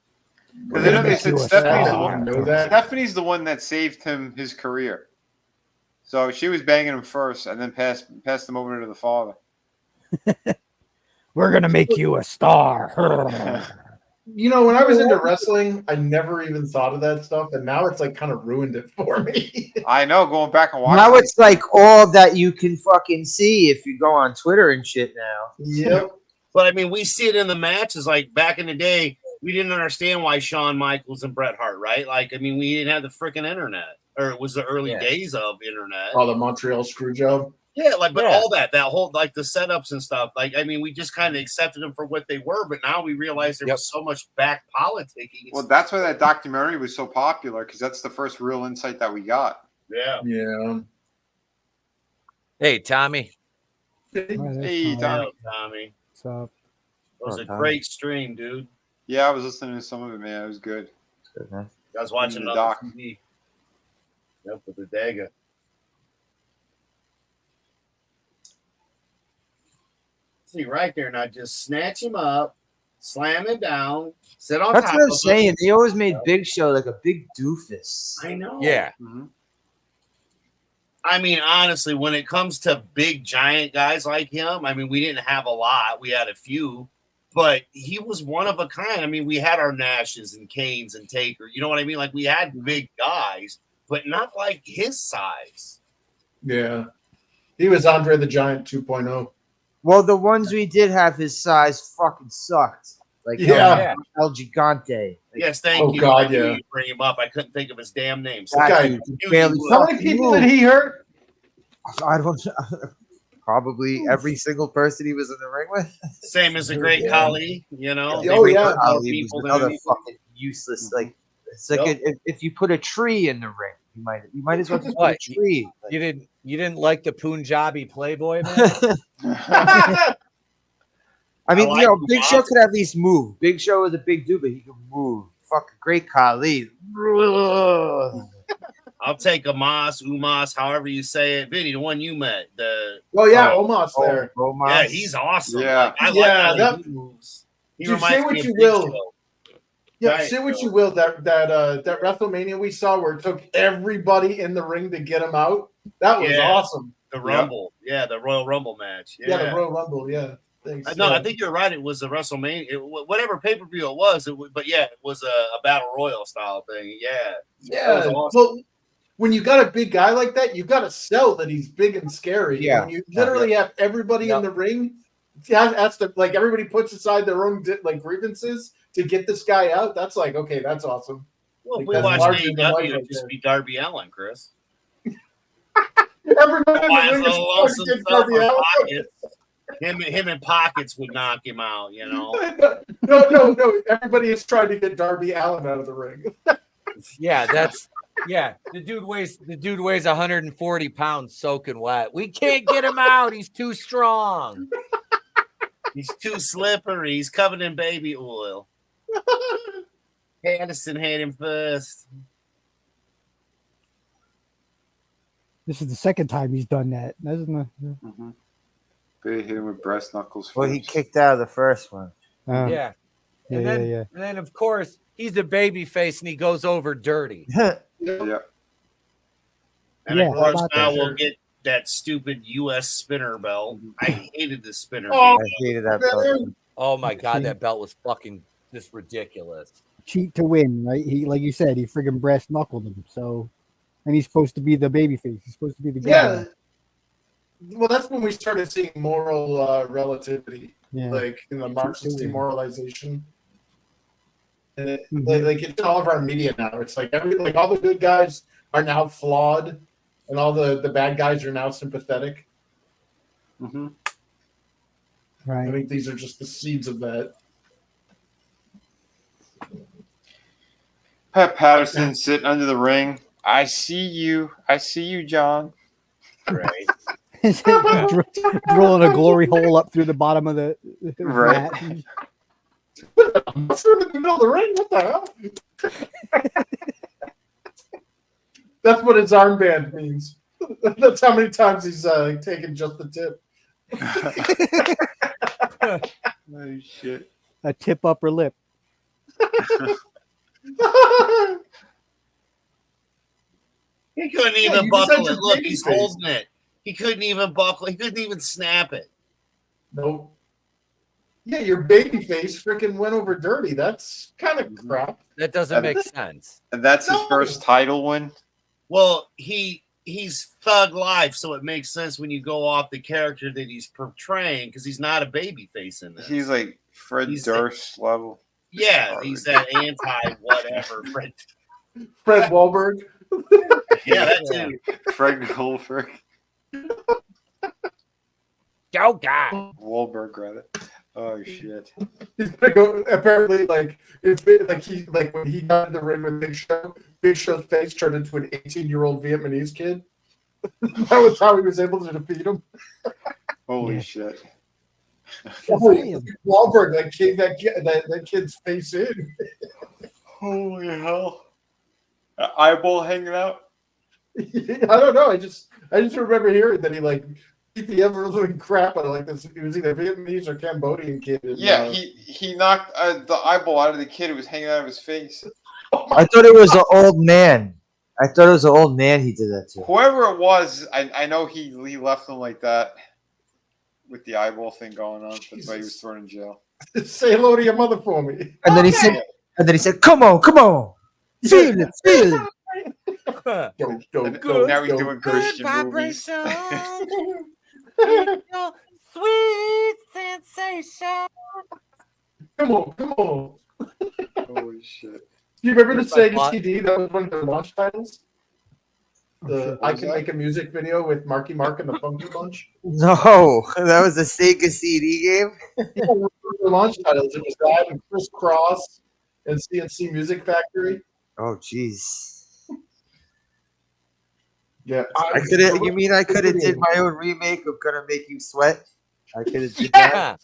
Speaker 7: Because I know they said
Speaker 8: know that.
Speaker 7: Stephanie's the one that saved him his career. So she was banging him first, and then passed him over to the father.
Speaker 9: We're gonna make you a star.
Speaker 8: You know, when I was into wrestling, I never even thought of that stuff, and now it's like kind of ruined it for me.
Speaker 7: I know, going back and watching.
Speaker 6: Now it's like all that you can fucking see if you go on Twitter and shit now.
Speaker 8: Yep.
Speaker 5: But I mean, we see it in the matches. Like back in the day, we didn't understand why Shawn Michaels and Bret Hart, right? Like, I mean, we didn't have the freaking internet, or it was the early days of internet.
Speaker 8: Oh, the Montreal screw job.
Speaker 5: Yeah, like, but all that whole, like the setups and stuff. Like, I mean, we just kind of accepted them for what they were, but now we realize there was so much back politicking.
Speaker 7: Well, that's why that documentary was so popular, because that's the first real insight that we got.
Speaker 5: Yeah.
Speaker 8: Yeah.
Speaker 4: Hey, Tommy.
Speaker 7: Hey,
Speaker 5: Tommy.
Speaker 7: Tommy.
Speaker 9: What's up?
Speaker 5: It was a great stream, dude.
Speaker 7: Yeah, I was listening to some of it, man. It was good.
Speaker 5: I was watching
Speaker 7: the
Speaker 5: it
Speaker 7: doc.
Speaker 5: on TV. Yep, with the dagger. See right there, now just snatch him up, slam him down, sit on
Speaker 6: That's
Speaker 5: top
Speaker 6: what I'm
Speaker 5: of
Speaker 6: saying.
Speaker 5: him.
Speaker 6: They always made Big Show like a big doofus.
Speaker 5: I know.
Speaker 4: Yeah.
Speaker 7: Mm-hmm.
Speaker 5: I mean, honestly, when it comes to big giant guys like him, I mean, we didn't have a lot. We had a few, but he was one of a kind. I mean, we had our Nashes and Canes and Taker. You know what I mean? Like, we had big guys, but not like his size.
Speaker 8: Yeah. He was Andre the Giant 2.0.
Speaker 6: Well, the ones we did have his size fucking sucked. Like El Gigante.
Speaker 5: Yes, thank
Speaker 8: Oh,
Speaker 5: you.
Speaker 8: God,
Speaker 5: I knew
Speaker 8: yeah.
Speaker 5: you'd bring him up. I couldn't think of his damn name. So
Speaker 6: That
Speaker 8: guy
Speaker 6: dude
Speaker 5: knew
Speaker 6: barely
Speaker 5: you
Speaker 8: How
Speaker 5: would.
Speaker 8: many people did he hurt?
Speaker 6: I don't probably every single person he was in the ring with.
Speaker 5: Same as the great Khali, you know.
Speaker 8: Oh,
Speaker 5: They bring
Speaker 8: yeah.
Speaker 5: up more
Speaker 6: Ali was
Speaker 5: people than
Speaker 6: another
Speaker 5: anything.
Speaker 6: fucking useless. Like it's like if you put a tree in the ring, you might as well just put a
Speaker 4: What?
Speaker 6: tree.
Speaker 4: You didn't like the Punjabi Playboy man?
Speaker 6: I mean,
Speaker 5: I like
Speaker 6: you know,
Speaker 5: Umaz.
Speaker 6: Big Show could at least move. Big Show was a big dude, but he could move. Fucking great Khali.
Speaker 5: I'll take Umas, however you say it. Vinny, the one you met.
Speaker 8: Oh yeah, Omos there.
Speaker 6: Omos.
Speaker 5: Yeah, he's awesome.
Speaker 7: Yeah.
Speaker 5: Like, I like
Speaker 8: Yeah,
Speaker 5: how
Speaker 8: that-
Speaker 5: he moves. He
Speaker 8: Dude,
Speaker 5: reminds
Speaker 8: say what
Speaker 5: me of
Speaker 8: you
Speaker 5: Big
Speaker 8: will.
Speaker 5: Show.
Speaker 8: Yeah,
Speaker 5: Right,
Speaker 8: say what
Speaker 5: so-
Speaker 8: you will. That WrestleMania we saw where it took everybody in the ring to get him out. That was
Speaker 5: Yeah.
Speaker 8: awesome.
Speaker 5: The Rumble. Yeah, the Royal Rumble match.
Speaker 8: Yeah,
Speaker 5: Yeah.
Speaker 8: the Royal Rumble. Yeah. Thanks.
Speaker 5: No,
Speaker 8: yeah.
Speaker 5: I think you're right. It was a WrestleMania, whatever pay per view it was. But yeah, it was a battle royal style thing. Yeah,
Speaker 8: Yeah.
Speaker 5: That was awesome.
Speaker 8: Well, when you got a big guy like that, you got to sell that he's big and scary.
Speaker 6: Yeah.
Speaker 8: When you literally have everybody in the ring, that's the like everybody puts aside their own like grievances to get this guy out. That's like okay, that's awesome.
Speaker 5: Well, if
Speaker 8: Like,
Speaker 5: we
Speaker 8: that's
Speaker 5: watched
Speaker 8: larger than life
Speaker 5: AEW, it'd
Speaker 8: right
Speaker 5: just
Speaker 8: there.
Speaker 5: be Darby Allin, Chris.
Speaker 8: Everybody in
Speaker 5: Why
Speaker 8: the
Speaker 5: is
Speaker 8: ring
Speaker 5: the
Speaker 8: is
Speaker 5: lonesome
Speaker 8: trying to get
Speaker 5: self
Speaker 8: Darby
Speaker 5: in
Speaker 8: Allin.
Speaker 5: pockets? Him and Pockets would knock him out, you know.
Speaker 8: No. Everybody is trying to get Darby Allin out of the ring.
Speaker 4: Yeah, the dude weighs 140 pounds soaking wet. We can't get him out. He's too strong.
Speaker 5: He's too slippery. He's covered in baby oil. Addison had him first.
Speaker 9: This is the second time he's done that.
Speaker 7: They hit him with breast knuckles.
Speaker 6: Well, he
Speaker 7: first.
Speaker 6: kicked out of the first one.
Speaker 4: Yeah. And then of course he's a baby face and he goes over dirty.
Speaker 7: Yeah.
Speaker 5: And
Speaker 9: Yeah,
Speaker 5: of course
Speaker 9: how about
Speaker 5: now
Speaker 9: that?
Speaker 5: we'll get that stupid U.S. spinner belt. I hated the spinner
Speaker 8: Oh,
Speaker 5: belt.
Speaker 6: I hated that belt.
Speaker 4: Oh my god, that belt was fucking just ridiculous.
Speaker 9: Cheat to win, right? He, like you said, he friggin' brass knuckled him. So, and he's supposed to be the baby face. He's supposed to be the good
Speaker 8: Yeah.
Speaker 9: guy.
Speaker 8: Well, that's when we started seeing moral relativity,
Speaker 9: Yeah.
Speaker 8: like in the Marxist demoralization. And it,
Speaker 9: Mhm.
Speaker 8: like it's in all of our media now. It's like all the good guys are now flawed, and all the bad guys are now sympathetic.
Speaker 7: Mm-hmm.
Speaker 8: I
Speaker 9: Right.
Speaker 8: think these are just the seeds of that.
Speaker 7: Pat Patterson sitting under the ring. I see you, John.
Speaker 5: Right.
Speaker 9: Drilling a glory hole up through the bottom of the
Speaker 7: Right.
Speaker 9: mat.
Speaker 8: I'm sure in the middle of the ring. What the hell? That's what his armband means. That's how many times he's taken just the tip.
Speaker 7: Oh shit.
Speaker 9: A tip upper lip.
Speaker 5: He couldn't
Speaker 8: Yeah,
Speaker 5: even
Speaker 8: you just had
Speaker 5: buckle
Speaker 8: your
Speaker 5: it. Look,
Speaker 8: baby
Speaker 5: he's
Speaker 8: face.
Speaker 5: holding it. He couldn't even buckle. He couldn't even snap it.
Speaker 8: Nope. Yeah, your baby face freaking went over dirty. That's kind of crap.
Speaker 4: That doesn't make sense.
Speaker 7: And that's his
Speaker 8: No.
Speaker 7: first title win.
Speaker 5: Well, he's thug life, so it makes sense when you go off the character that he's portraying because he's not a baby face in this.
Speaker 7: He's like Fred
Speaker 5: He's
Speaker 7: Durst level.
Speaker 5: Yeah, he's that anti-whatever.
Speaker 8: Fred Wahlberg.
Speaker 5: Yeah, that too.
Speaker 7: Fred Goldberg.
Speaker 4: Go God.
Speaker 7: Wahlberg, rather. Oh shit.
Speaker 8: He's gonna go. Apparently, like when he got in the ring with Big Show, Big Show's face turned into an 18-year-old Vietnamese kid. That was how he was able to defeat him.
Speaker 7: Holy shit.
Speaker 8: Holy Wahlberg, that kid's face in.
Speaker 7: Holy hell. Eyeball hanging out?
Speaker 8: I don't know. I just remember hearing that he beat the ever-living crap out of this. It was either Vietnamese or Cambodian kid.
Speaker 7: Yeah, he knocked the eyeball out of the kid who was hanging out of his face.
Speaker 6: I thought it was an old man. I thought it was an old man he did that to.
Speaker 7: Whoever it was, I know he left him like that with the eyeball thing going on. That's why he was thrown in jail.
Speaker 8: Say hello to your mother for me.
Speaker 6: And then he said, "Come on, feel it."
Speaker 8: Go,
Speaker 7: Now he's doing Christian movies.
Speaker 6: Sweet sensation.
Speaker 8: Come on.
Speaker 7: Holy shit.
Speaker 8: You remember the
Speaker 4: Where's my
Speaker 8: Sega
Speaker 4: bot?
Speaker 8: CD? That was one of their launch titles.
Speaker 9: sure.
Speaker 8: I Can Make a Music Video with Marky Mark and the Funky Bunch.
Speaker 6: No, that was a Sega CD game.
Speaker 8: Yeah, one of their launch titles. It was that and Criss Cross and CNC Music Factory.
Speaker 6: Oh, jeez.
Speaker 8: Yeah,
Speaker 6: I could have. You mean I could have did my own remake of "Gonna Make You Sweat"? I could have did that.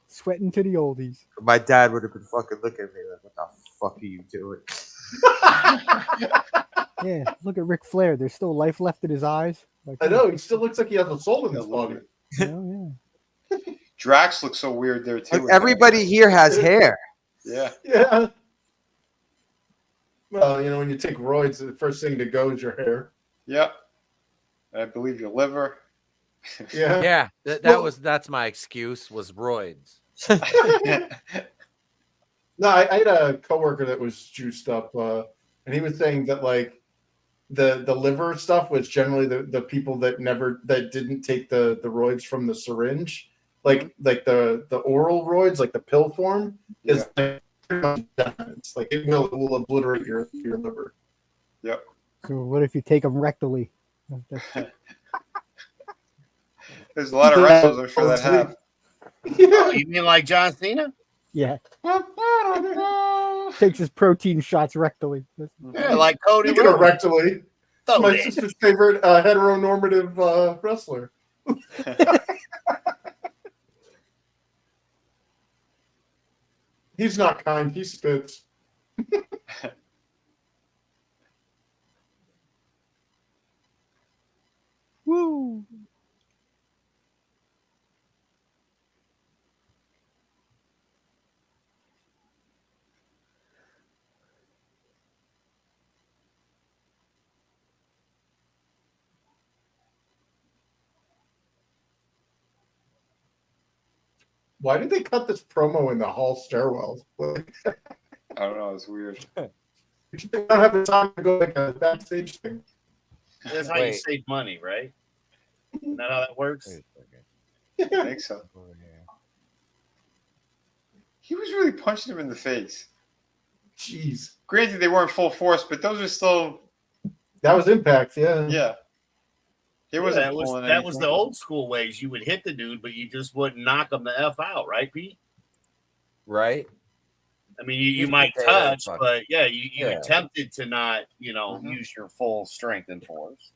Speaker 9: Sweating to the oldies.
Speaker 6: My dad would have been fucking looking at me like, "What the fuck are you doing?"
Speaker 9: Yeah, look at Ric Flair. There's still life left in his eyes. Like,
Speaker 8: I know. He still looks like he has a soul in his body.
Speaker 9: oh, yeah.
Speaker 7: Drax looks so weird there too.
Speaker 6: Like, everybody here has hair.
Speaker 7: Yeah.
Speaker 8: Yeah. Well, you know, when you take roids, the first thing to go is your hair.
Speaker 7: Yep. I believe your liver.
Speaker 8: Yeah.
Speaker 4: Yeah, that's my excuse was roids.
Speaker 8: No, I had a coworker that was juiced up, and he was saying that like the liver stuff was generally the people that didn't take the roids from the syringe, like the oral roids, like the pill form, is like, it's like it will obliterate your liver.
Speaker 7: Yep.
Speaker 9: So what if you take them rectally?
Speaker 7: There's a lot of wrestlers, I'm sure, that have.
Speaker 5: Oh, you mean like John Cena?
Speaker 9: Yeah. Takes his protein shots rectally.
Speaker 5: Yeah, like Cody
Speaker 8: Speaking of
Speaker 5: Rhodes.
Speaker 8: rectally,
Speaker 5: So
Speaker 8: my
Speaker 5: big.
Speaker 8: sister's favorite heteronormative wrestler. He's not kind. He spits.
Speaker 9: Woo!
Speaker 8: Why did they cut this promo in the hall stairwells? Like,
Speaker 7: I don't know. It's weird.
Speaker 8: they don't have the time to go like a backstage thing.
Speaker 5: That's how you save money, right? Isn't that how that works?
Speaker 7: I think so. He was really punching him in the face.
Speaker 8: Jeez.
Speaker 7: Granted, they weren't full force, but those are still.
Speaker 8: That was Impact, yeah.
Speaker 7: Yeah. It wasn't.
Speaker 5: That was the old school ways. You would hit the dude, but you just wouldn't knock him the F out, right, Pete?
Speaker 4: Right.
Speaker 5: I mean, you might touch, but yeah, you attempted to not, use your full strength and force.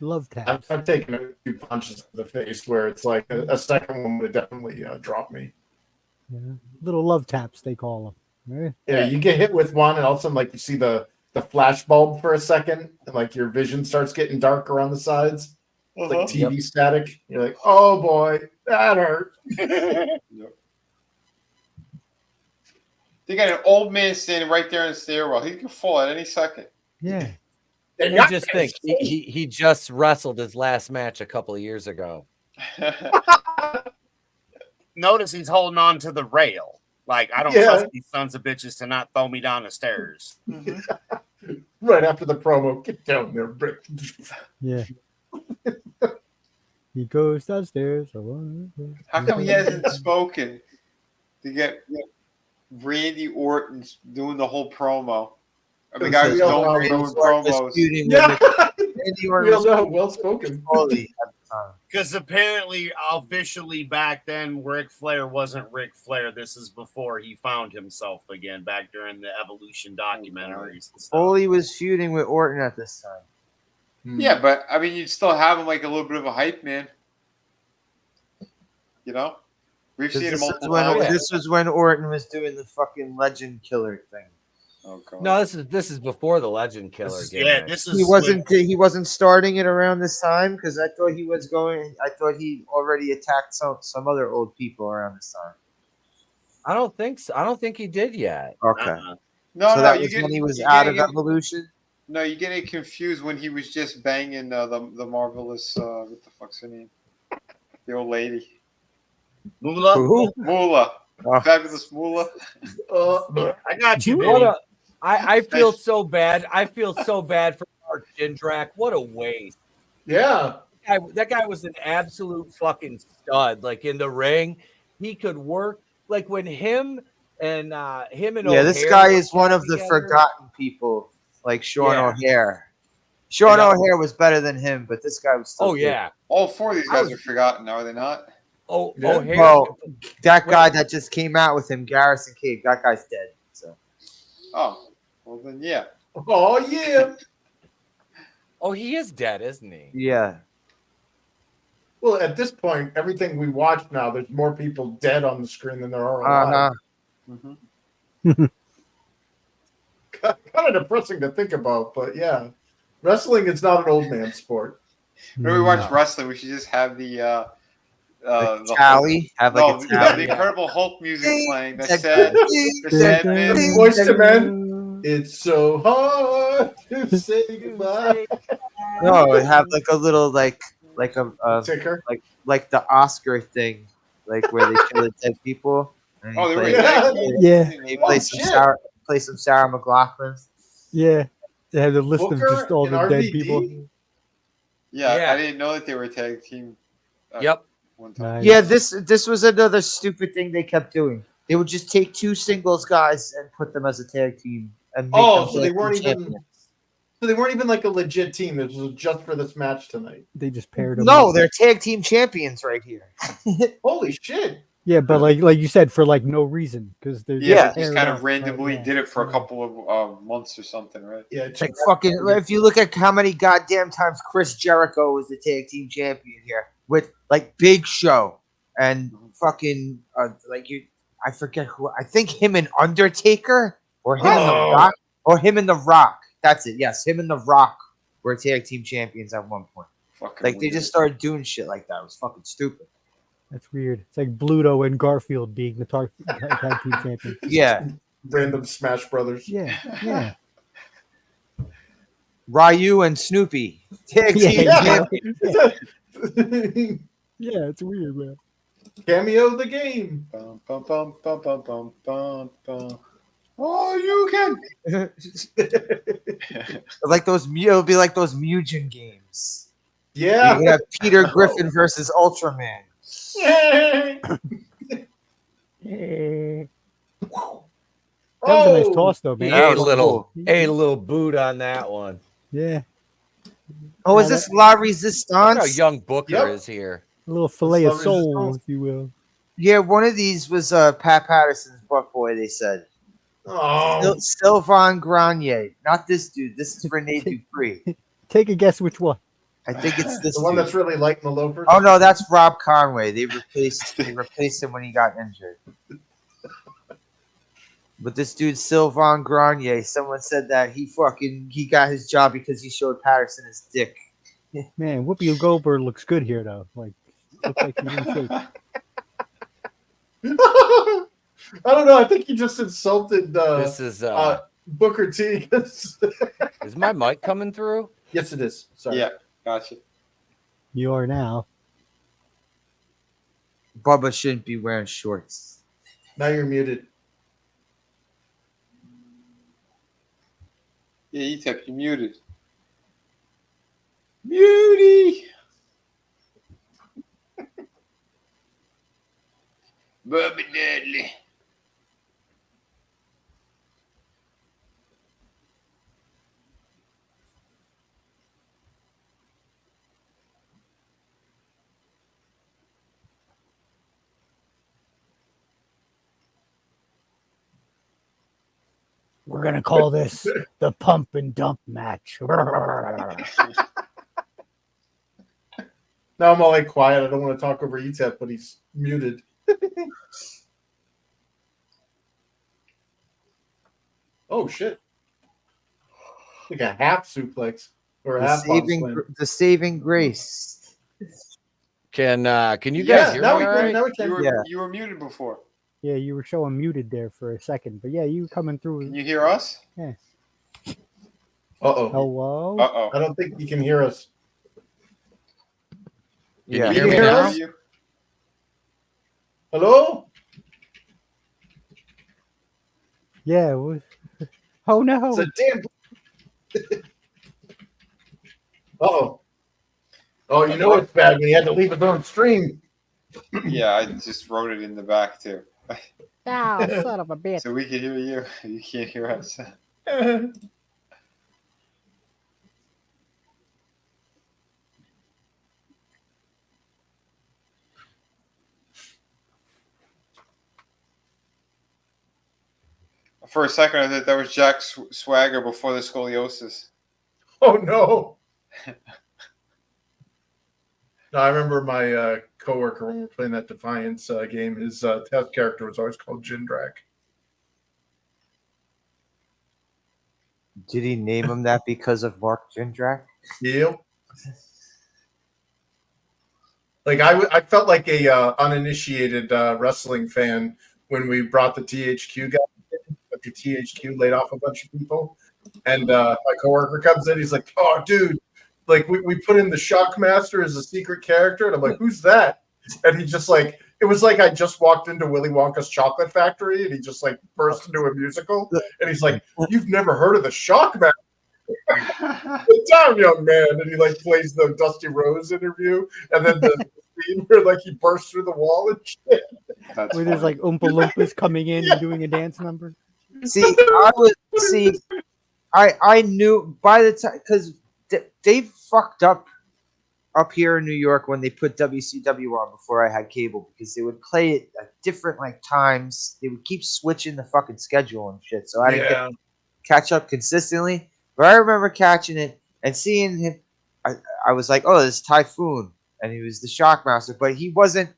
Speaker 9: Love taps.
Speaker 8: I've taken a few punches to the face where it's like a second one would definitely drop me.
Speaker 9: Yeah. Little love taps, they call them. Right?
Speaker 8: Yeah, you get hit with one, and all of a sudden, like you see the flash bulb for a second, and like your vision starts getting dark around the sides. It's like TV static. You're like, oh boy, that hurt.
Speaker 7: They got an old man standing right there in the stairwell. He could fall at any second.
Speaker 9: Yeah.
Speaker 4: And you just think he just wrestled his last match a couple of years ago.
Speaker 5: Notice he's holding on to the rail. Like, I don't trust these sons of bitches to not throw me down the stairs.
Speaker 8: Right after the promo, get down there, Brick.
Speaker 9: Yeah. He goes downstairs.
Speaker 7: How come he hasn't spoken to get Randy Orton doing the whole promo? The guy who's known for doing promos.
Speaker 8: Yeah. We all know, well spoken.
Speaker 5: Because apparently, officially back then, Ric Flair wasn't Ric Flair. This is before he found himself again, back during the Evolution documentaries. And stuff.
Speaker 6: Foley was feuding with Orton at this time.
Speaker 7: Yeah, but I mean, you'd still have him like a little bit of a hype man. You know? We've seen him multiple times.
Speaker 6: This was when Orton was doing the fucking Legend Killer thing.
Speaker 7: Oh, God.
Speaker 4: No, this is before the Legend Killer.
Speaker 6: He wasn't starting it around this time because I thought he was going. I thought he already attacked some other old people around this time.
Speaker 4: I don't think so. I don't think he did yet.
Speaker 6: Okay.
Speaker 7: No,
Speaker 6: that was when he was out of Evolution.
Speaker 7: No, you get it confused when he was just banging the marvelous. What the fuck's her name? The old lady.
Speaker 5: Moolah.
Speaker 7: Moolah. Fabulous Moolah.
Speaker 5: I got you,
Speaker 4: Hold
Speaker 5: baby.
Speaker 4: up. I feel so bad. I feel so bad for Mark Jindrak. What a waste.
Speaker 8: Yeah.
Speaker 4: That guy was an absolute fucking stud. Like in the ring, he could work. Like when him and O'Hare
Speaker 6: this guy
Speaker 4: were
Speaker 6: is one of the
Speaker 4: together.
Speaker 6: forgotten people, like Sean
Speaker 4: Yeah.
Speaker 6: O'Hare. Sean O'Hare was better than him, but this guy was still good.
Speaker 4: yeah.
Speaker 7: All four of these guys are forgotten, are they not?
Speaker 4: O'Hare.
Speaker 6: Well, that guy that just came out with him, Garrison Cave, that guy's dead. So.
Speaker 7: Oh, well then, yeah.
Speaker 8: Oh, yeah.
Speaker 4: Oh, he is dead, isn't he?
Speaker 6: Yeah.
Speaker 8: Well, at this point, everything we watch now, there's more people dead on the screen than there are alive.
Speaker 7: Mm-hmm.
Speaker 8: Kind of depressing to think about, but yeah. Wrestling is not an old man sport.
Speaker 7: When we watch wrestling, we should just have the
Speaker 6: tally. Have like a tally.
Speaker 7: the Incredible Hulk music playing. That said, the
Speaker 8: Voice to Men. It's so hard to say goodbye.
Speaker 6: No, have like a little like a
Speaker 8: ticker,
Speaker 6: like the Oscar thing, like where they kill the dead people. And
Speaker 7: Oh, they were
Speaker 6: They play some Sarah McLachlan.
Speaker 9: Yeah, they have the list
Speaker 8: Booker
Speaker 9: of just all the
Speaker 8: and
Speaker 9: dead
Speaker 8: RVD?
Speaker 9: people.
Speaker 7: Yeah, I didn't know that they were a tag team.
Speaker 4: Yep.
Speaker 7: One time.
Speaker 6: Yeah, this was another stupid thing they kept doing. They would just take two singles guys and put them as a tag team. And make them
Speaker 8: So they
Speaker 6: tag
Speaker 8: weren't
Speaker 6: team
Speaker 8: even.
Speaker 6: champions.
Speaker 8: So they weren't even like a legit team. This was just for this match tonight.
Speaker 9: They just paired them.
Speaker 6: No,
Speaker 9: up.
Speaker 6: they're tag team champions right here.
Speaker 8: Holy shit!
Speaker 9: Yeah, but like you said, for like no reason because they're
Speaker 7: They just
Speaker 9: paired
Speaker 7: kind
Speaker 9: up,
Speaker 7: of randomly
Speaker 9: yeah.
Speaker 7: did it for a couple of months or something, right?
Speaker 8: Yeah,
Speaker 6: Like fucking. If you look at how many goddamn times Chris Jericho was the tag team champion here with like Big Show and fucking I forget who. I think him and Undertaker or him and the Rock or him and the Rock. That's it. Yes, him and the Rock were tag team champions at one point.
Speaker 7: Fucking
Speaker 6: Like they
Speaker 7: weird.
Speaker 6: just started doing shit like that. It was fucking stupid.
Speaker 9: That's weird. It's like Bluto and Garfield being the tag team champions.
Speaker 6: Yeah.
Speaker 8: Random Smash Brothers.
Speaker 9: Yeah.
Speaker 6: Ryu and Snoopy tag team champions.
Speaker 9: Yeah, it's weird, man.
Speaker 8: Cameo the game.
Speaker 7: Bum, bum, bum, bum, bum, bum, bum, bum. Oh, you can.
Speaker 6: Like those, it'll be like those Mugen games.
Speaker 8: Yeah.
Speaker 6: You have Peter Griffin versus Ultraman.
Speaker 9: That was a nice toss, though,
Speaker 4: He
Speaker 9: man.
Speaker 4: ate a little boot on that one.
Speaker 9: Yeah.
Speaker 6: Oh, is this La Resistance?
Speaker 4: Look how young Booker is here.
Speaker 9: A little fillet of
Speaker 8: It's
Speaker 9: soul,
Speaker 8: Resistance.
Speaker 9: if you will.
Speaker 6: Yeah, one of these was Pat Patterson's butt boy, they said.
Speaker 8: Oh.
Speaker 6: Sylvain Grenier. Not this dude. This is Rene Dupree.
Speaker 9: Take a guess which one.
Speaker 6: I think it's this
Speaker 8: The one
Speaker 6: dude.
Speaker 8: that's really light in the loafers.
Speaker 6: Oh no, that's Rob Conway. They replaced him when he got injured. But this dude Sylvain Grenier, someone said that he got his job because he showed Patterson his dick.
Speaker 9: Man, Whoopi Goldberg looks good here, though. Like, looks like she's in shape.
Speaker 8: I don't know. I think you just insulted
Speaker 4: This is
Speaker 8: Booker T.
Speaker 4: is my mic coming through?
Speaker 8: Yes, it is. Sorry.
Speaker 7: Yeah, gotcha.
Speaker 9: You are now.
Speaker 6: Bubba shouldn't be wearing shorts.
Speaker 8: Now you're muted.
Speaker 7: Yeah, Etep, you muted. Muty. Bubba Dudley.
Speaker 9: We're going to call this the pump and dump match.
Speaker 8: Now I'm all like quiet. I don't want to talk over Etep, but he's muted. Oh shit! Like a half suplex or a half bomb slam.
Speaker 6: The saving grace.
Speaker 4: Can you
Speaker 8: Yeah,
Speaker 4: guys hear
Speaker 8: now
Speaker 4: me?
Speaker 8: we
Speaker 4: all
Speaker 8: can.
Speaker 4: right?
Speaker 8: Now we can.
Speaker 7: You were muted before.
Speaker 9: Yeah, you were showing muted there for a second. But yeah, you were coming through.
Speaker 7: Can you hear us?
Speaker 9: Yeah.
Speaker 8: Uh-oh.
Speaker 9: Hello?
Speaker 7: Uh-oh.
Speaker 8: I don't think you can hear us.
Speaker 4: Yeah.
Speaker 8: You hear us? Hello?
Speaker 9: Yeah. Oh no!
Speaker 8: It's a damn. Oh, you know it's bad when he had to leave his own stream.
Speaker 7: Yeah, I just wrote it in the back too.
Speaker 9: Ow, son of a bitch!
Speaker 7: So we can hear you. You can't hear us. For a second, I thought that was Jack Swagger before the scoliosis.
Speaker 8: Oh no! No, I remember my coworker when we were playing that Defiance game. His test character was always called Jindrak.
Speaker 6: Did he name him that because of Mark Jindrak?
Speaker 8: Yep. Like I felt like a uninitiated wrestling fan when we brought the THQ guy. The THQ laid off a bunch of people, and my coworker comes in. He's like, "Oh, dude, like we put in the Shockmaster as a secret character," and I'm like, "Who's that?" And he just like, it was like I just walked into Willy Wonka's chocolate factory, and he just like burst into a musical, and he's like, "You've never heard of the Shockmaster?" Sit down, young man. And he like plays the Dusty Rose interview, and then the scene where like he bursts through the wall and shit.
Speaker 9: Where there's like Oompa Loompas coming in and doing a dance number.
Speaker 6: I knew by the time, because they fucked up here in New York when they put WCW on before I had cable, because they would play it at different like times. They would keep switching the fucking schedule and shit, so I didn't catch up consistently. But I remember catching it and seeing him. I was like, "Oh, this is Typhoon," and he was the Shockmaster, but he wasn't.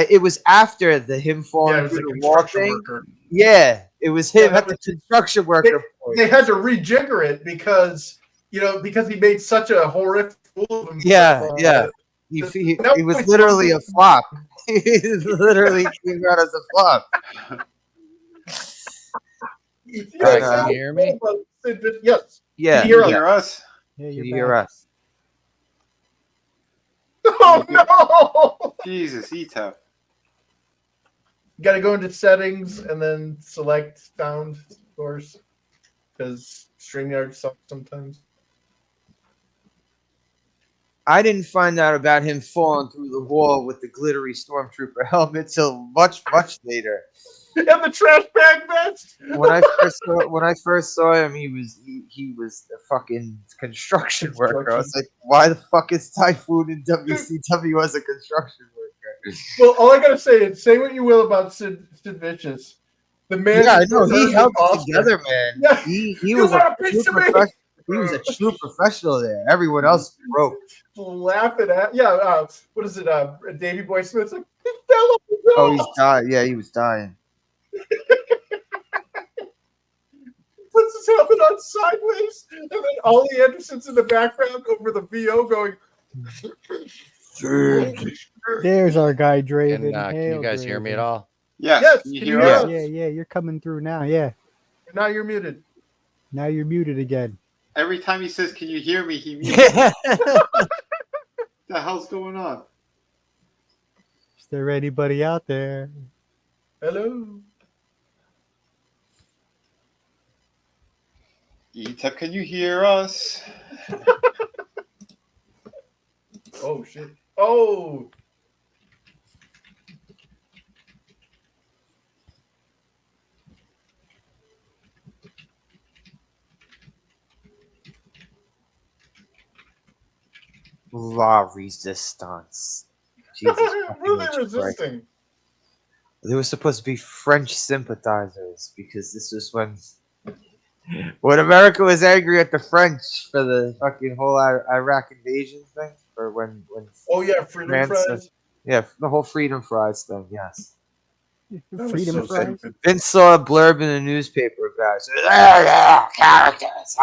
Speaker 6: It was after him falling through the wall thing.
Speaker 8: Worker.
Speaker 6: Yeah, it was him at the construction worker.
Speaker 8: They had to rejigger it because he made such a horrific fool of himself.
Speaker 6: Yeah. He was literally a flop. He literally came out as a flop.
Speaker 1: Can you hear me?
Speaker 8: Yes.
Speaker 6: Yeah.
Speaker 8: Can you hear us?
Speaker 9: Yeah,
Speaker 6: Can you hear us?
Speaker 8: Oh no!
Speaker 7: Jesus, Etep.
Speaker 8: You got to go into settings and then select sound, of course, because StreamYard sucks sometimes.
Speaker 6: I didn't find out about him falling through the wall with the glittery Stormtrooper helmet till much later.
Speaker 8: And the trash bag vest.
Speaker 6: When I first saw him, he was a fucking construction worker. I was like, why the fuck is Typhoon in WCW as a construction worker?
Speaker 8: Well, all I gotta say is, say what you will about Sid Vicious, the man.
Speaker 6: Yeah, I know he held it together, man.
Speaker 8: Yeah.
Speaker 6: He was a true professional there. Everyone else broke.
Speaker 8: Laughing at what is it? Davey Boy Smith's like, he fell off the wall.
Speaker 6: Oh, he's dying. Yeah, he was dying.
Speaker 8: Puts his helmet on sideways, and then Ollie Anderson's in the background over the VO going.
Speaker 9: There's our guy, Draven.
Speaker 1: Can you guys hear me at all?
Speaker 8: Yes.
Speaker 7: Can you
Speaker 8: Can
Speaker 7: hear
Speaker 8: you
Speaker 7: us?
Speaker 8: hear us?
Speaker 9: Yeah, you're coming through now. Yeah.
Speaker 8: Now you're muted.
Speaker 9: Now you're muted again.
Speaker 7: Every time he says, "Can you hear me?" he mutes. What the hell's going on?
Speaker 9: Is there anybody out there?
Speaker 8: Hello.
Speaker 7: Etep, can you hear us?
Speaker 8: Oh shit. Oh.
Speaker 6: La Resistance. Jesus
Speaker 8: What are they
Speaker 6: fucking Christ.
Speaker 8: resisting?
Speaker 6: They were supposed to be French sympathizers because this was when America was angry at the French for the fucking whole Iraq invasion thing, or when
Speaker 8: Oh yeah, freedom fries.
Speaker 6: The whole freedom fries thing. Yes,
Speaker 9: Freedom
Speaker 8: so
Speaker 9: fries.
Speaker 8: stupid.
Speaker 6: Vince saw a blurb in the newspaper about it. Characters.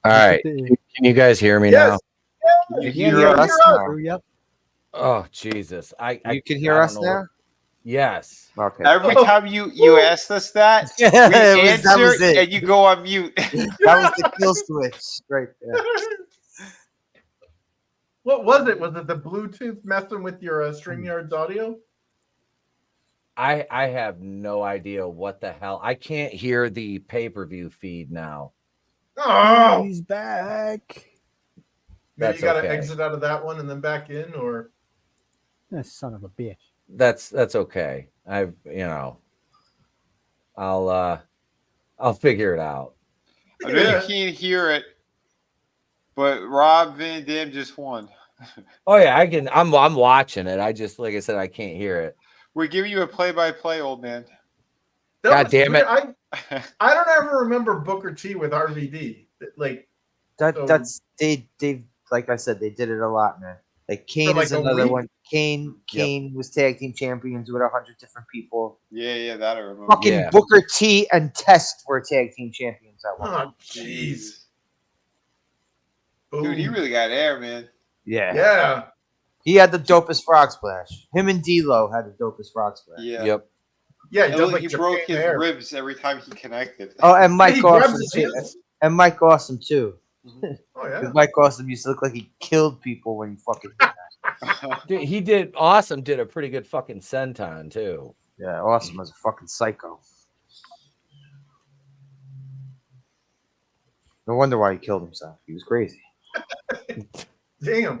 Speaker 1: All right. Can you guys hear me now?
Speaker 7: Can you
Speaker 9: Yeah,
Speaker 7: hear us?
Speaker 9: Yep.
Speaker 1: Oh Jesus!
Speaker 6: You can hear us now.
Speaker 1: Yes.
Speaker 6: Okay.
Speaker 7: Every time you asked us that, we
Speaker 6: that
Speaker 7: answer
Speaker 6: was it.
Speaker 7: and you go on mute.
Speaker 6: That was the kill switch right there.
Speaker 8: What was it? Was it the Bluetooth messing with your StreamYard's audio?
Speaker 1: I have no idea what the hell. I can't hear the pay-per-view feed now.
Speaker 8: Oh,
Speaker 9: He's back.
Speaker 8: maybe
Speaker 1: That's
Speaker 8: you got to
Speaker 1: okay.
Speaker 8: exit out of that one and then back in, or
Speaker 9: That son of a bitch.
Speaker 1: That's okay. I'll figure it out.
Speaker 7: I know you can't hear it, but Rob Van Dam just won.
Speaker 1: Oh yeah, I can. I'm watching it. I just, like I said, I can't hear it.
Speaker 7: We're giving you a play-by-play, old man.
Speaker 8: That
Speaker 1: God
Speaker 8: was
Speaker 1: damn it.
Speaker 8: weird. I don't ever remember Booker T with RVD. Like
Speaker 6: That's they like I said, they did it a lot, man. Like Kane
Speaker 8: like
Speaker 6: is
Speaker 8: a
Speaker 6: another
Speaker 8: week?
Speaker 6: one. Kane was tag team champions with 100 different people.
Speaker 7: Yeah, that I remember.
Speaker 6: Fucking
Speaker 1: Yeah.
Speaker 6: Booker T and Test were tag team champions at one.
Speaker 8: oh jeez.
Speaker 7: Dude, he really got air, man.
Speaker 8: Yeah.
Speaker 6: He had the dopest frog splash. Him and D'Lo had the dopest frog splash.
Speaker 7: Yeah.
Speaker 1: Yep.
Speaker 8: Yeah, he
Speaker 7: And
Speaker 8: does like
Speaker 7: he
Speaker 8: Japan
Speaker 7: broke his
Speaker 8: air.
Speaker 7: ribs every time he connected.
Speaker 6: Oh, and Mike
Speaker 8: he grabs
Speaker 6: Awesome
Speaker 8: his
Speaker 6: too.
Speaker 8: heels.
Speaker 6: And Mike Awesome too.
Speaker 8: Oh yeah.
Speaker 6: Because Mike Awesome used to look like he killed people when he fucking did that.
Speaker 1: Dude, he did awesome. Did a pretty good fucking senton too.
Speaker 6: Yeah, Awesome was a fucking psycho. No wonder why he killed himself. He was crazy.
Speaker 8: Damn.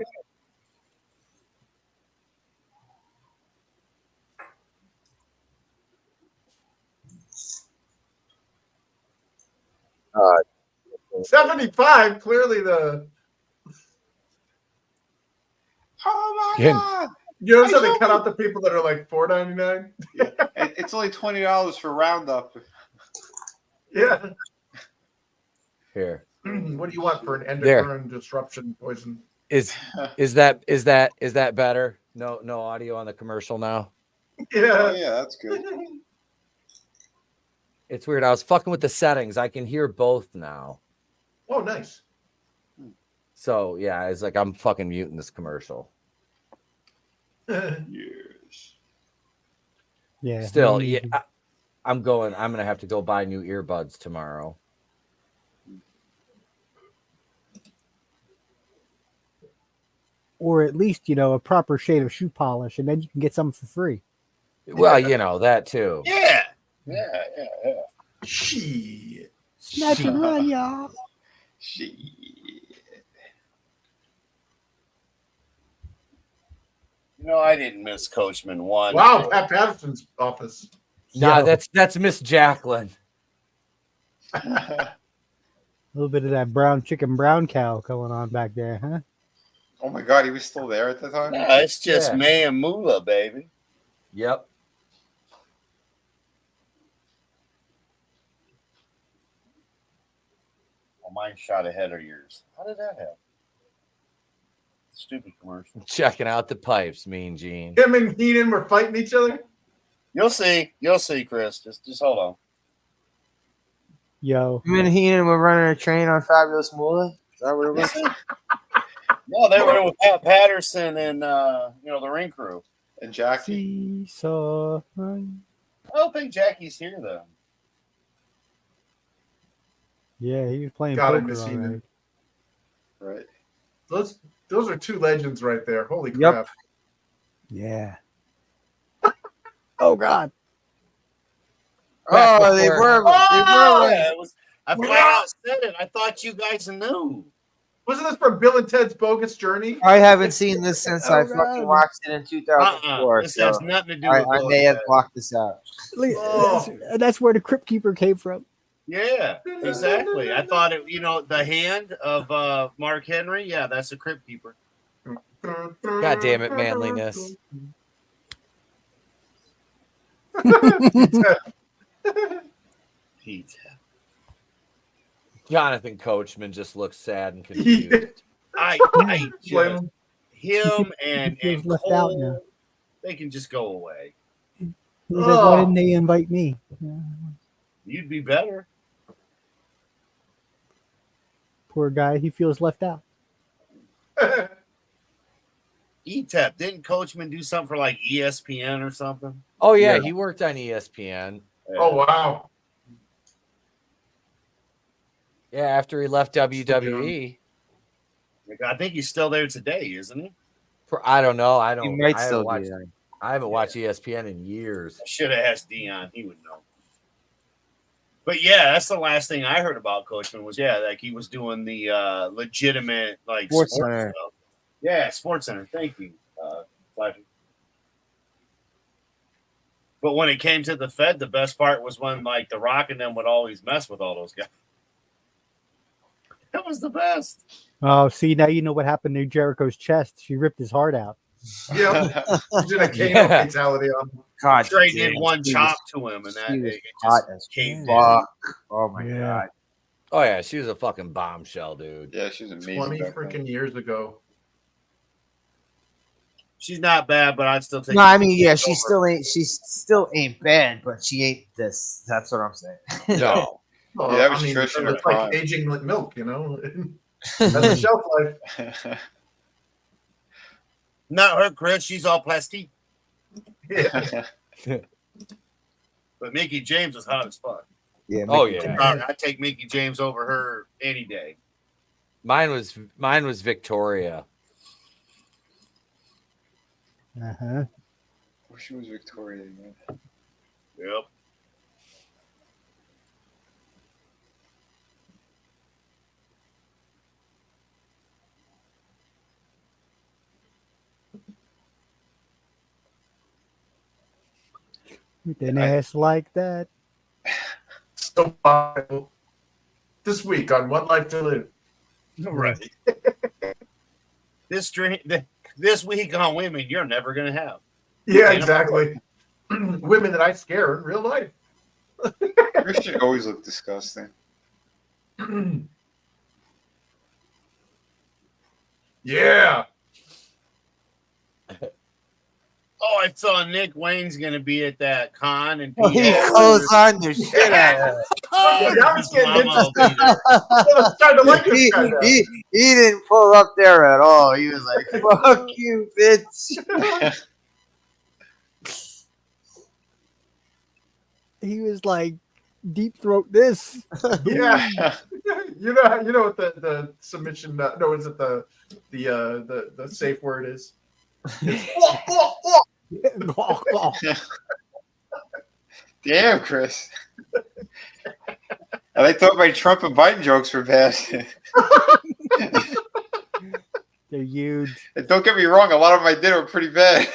Speaker 1: Uh,
Speaker 8: 75. Clearly the.
Speaker 7: Oh my
Speaker 1: Again.
Speaker 7: god!
Speaker 8: You notice how they cut out the people that are like $4.99?
Speaker 7: It's only $20 for Roundup.
Speaker 8: Yeah.
Speaker 1: Here.
Speaker 8: What do you want for an endocrine disruption poison?
Speaker 1: Is that better? No audio on the commercial now.
Speaker 7: Oh
Speaker 8: Yeah.
Speaker 7: yeah, that's good.
Speaker 1: It's weird. I was fucking with the settings. I can hear both now.
Speaker 8: Oh, nice.
Speaker 1: So yeah, it's like I'm fucking muting this commercial.
Speaker 7: Yes.
Speaker 9: Yeah.
Speaker 1: Still,
Speaker 9: me
Speaker 1: yeah,
Speaker 9: neither.
Speaker 1: I'm gonna have to go buy new earbuds tomorrow.
Speaker 9: Or at least, a proper shade of shoe polish, and then you can get some for free.
Speaker 1: Well, that too.
Speaker 5: Yeah.
Speaker 8: Shit.
Speaker 9: Snatch and run, y'all.
Speaker 7: Shit.
Speaker 5: I didn't miss Coachman one.
Speaker 8: Wow, Pat Patterson's office.
Speaker 1: Nah,
Speaker 9: Yeah.
Speaker 1: that's Miss Jacqueline.
Speaker 9: A little bit of that brown cow going on back there, huh?
Speaker 7: Oh my god, he was still there at the time?
Speaker 5: No, it's just
Speaker 1: Yeah.
Speaker 5: May and Moolah, baby.
Speaker 1: Yep.
Speaker 5: Well, mine shot ahead of yours. How did that happen? Stupid commercial.
Speaker 1: Checking out the pipes, Mean Gene.
Speaker 8: Him and Heenan were fighting each other.
Speaker 5: You'll see, Chris. Just hold on.
Speaker 9: Yo.
Speaker 6: Him and Heenan were running a train on Fabulous Moolah. Is that what it was?
Speaker 5: No, they were with Pat Patterson and the ring crew.
Speaker 7: And Jackie.
Speaker 9: Seesaw.
Speaker 5: I don't think Jackie's here though.
Speaker 9: Yeah, he was playing
Speaker 8: Gotta
Speaker 9: poker
Speaker 8: miss
Speaker 9: all
Speaker 8: Heenan.
Speaker 7: Right.
Speaker 8: Those are two legends right there. Holy
Speaker 6: Yep.
Speaker 8: crap.
Speaker 9: Yeah. Oh God.
Speaker 6: Oh, they were.
Speaker 5: Oh, yeah, it was. I forgot I said it. I thought you guys knew.
Speaker 8: Wasn't this from Bill and Ted's Bogus Journey?
Speaker 6: I haven't seen this since I
Speaker 9: Oh,
Speaker 6: fucking
Speaker 9: God.
Speaker 6: watched it in 2004.
Speaker 5: This
Speaker 6: so
Speaker 5: has nothing to do
Speaker 6: I
Speaker 5: with
Speaker 6: may have
Speaker 5: Bogus.
Speaker 6: blocked this out.
Speaker 9: Look,
Speaker 8: Oh.
Speaker 9: that's where the Crypt Keeper came from.
Speaker 5: Yeah, exactly. I thought it. The hand of Mark Henry. Yeah, that's a Crypt Keeper.
Speaker 1: God damn it, manliness.
Speaker 5: Pete.
Speaker 1: Jonathan Coachman just looks sad and confused.
Speaker 5: I
Speaker 8: Blame
Speaker 5: just,
Speaker 8: him.
Speaker 5: him and
Speaker 9: He feels
Speaker 5: and
Speaker 9: left out now.
Speaker 5: Cole, they can just go away.
Speaker 9: He was like, why didn't they invite me?
Speaker 5: You'd be better.
Speaker 9: Poor guy, he feels left out.
Speaker 5: Etep, didn't Coachman do something for like ESPN or something?
Speaker 1: Oh yeah,
Speaker 8: Yeah.
Speaker 1: he worked on ESPN.
Speaker 8: Oh wow.
Speaker 1: Yeah, after he left WWE.
Speaker 5: I think he's still there today, isn't he?
Speaker 1: I don't know. I
Speaker 6: He
Speaker 1: don't.
Speaker 6: might
Speaker 1: I
Speaker 6: still
Speaker 1: haven't
Speaker 6: be
Speaker 1: watched,
Speaker 6: there.
Speaker 1: I haven't watched ESPN in years.
Speaker 5: Should have asked Dion. He would know. But yeah, that's the last thing I heard about Coachman was like he was doing the legitimate like
Speaker 6: Sports Center.
Speaker 5: stuff. Yeah, Sports Center. Thank you, Flash. But when it came to the Fed, the best part was when like The Rock and them would always mess with all those guys. That was the best.
Speaker 9: Oh, see, now you know what happened to Jericho's chest. She ripped his heart out.
Speaker 8: Yeah, did a KO fatality on him.
Speaker 6: God,
Speaker 5: Trey
Speaker 6: damn,
Speaker 5: did one
Speaker 6: he
Speaker 5: chop
Speaker 6: was-
Speaker 5: to him, and that
Speaker 6: he was
Speaker 5: it
Speaker 6: hot
Speaker 5: just
Speaker 6: as
Speaker 5: came in.
Speaker 6: fuck. Oh my
Speaker 9: Yeah.
Speaker 6: god.
Speaker 1: Oh yeah, she was a fucking bombshell, dude.
Speaker 7: Yeah, she's amazing.
Speaker 8: 20
Speaker 7: back then.
Speaker 8: freaking years ago.
Speaker 5: She's not bad, but I'd still take.
Speaker 6: No, I mean, yeah,
Speaker 5: over.
Speaker 6: she still ain't bad, but she ain't this. That's what I'm saying.
Speaker 1: No.
Speaker 8: Well,
Speaker 7: Yeah, that was
Speaker 8: I mean,
Speaker 7: Trish in her
Speaker 8: it's like
Speaker 7: prime.
Speaker 8: aging like milk, you know. Has a shelf life.
Speaker 5: Not her, Chris. She's all plastique.
Speaker 8: Yeah.
Speaker 5: But Mickey James was hot as fuck.
Speaker 6: Yeah.
Speaker 1: Oh
Speaker 6: Mickey
Speaker 1: yeah.
Speaker 5: I'd take Mickey James over her any day.
Speaker 1: Mine was Victoria.
Speaker 9: Uh-huh.
Speaker 7: Oh, she was Victoria again.
Speaker 5: Yep.
Speaker 9: With an ass like that.
Speaker 8: So viral. This week on One Life to Live.
Speaker 5: Right. This week on women, you're never gonna have.
Speaker 8: Yeah, exactly. Women that I scare in real life.
Speaker 7: Christian always looked disgusting.
Speaker 8: Yeah.
Speaker 5: Oh, I saw Nick Wayne's gonna be at that con and
Speaker 6: He goes on the shit out of
Speaker 8: Yeah, now it's getting interesting.
Speaker 6: it. He didn't pull up there at all. He was like, fuck you, bitch.
Speaker 9: He was like, deep throat this.
Speaker 8: Yeah. You know what the submission no, is it the safe word is?
Speaker 7: Damn, Chris. And I thought my Trump and Biden jokes were bad.
Speaker 9: They're huge.
Speaker 7: And don't get me wrong, a lot of them I did were pretty bad.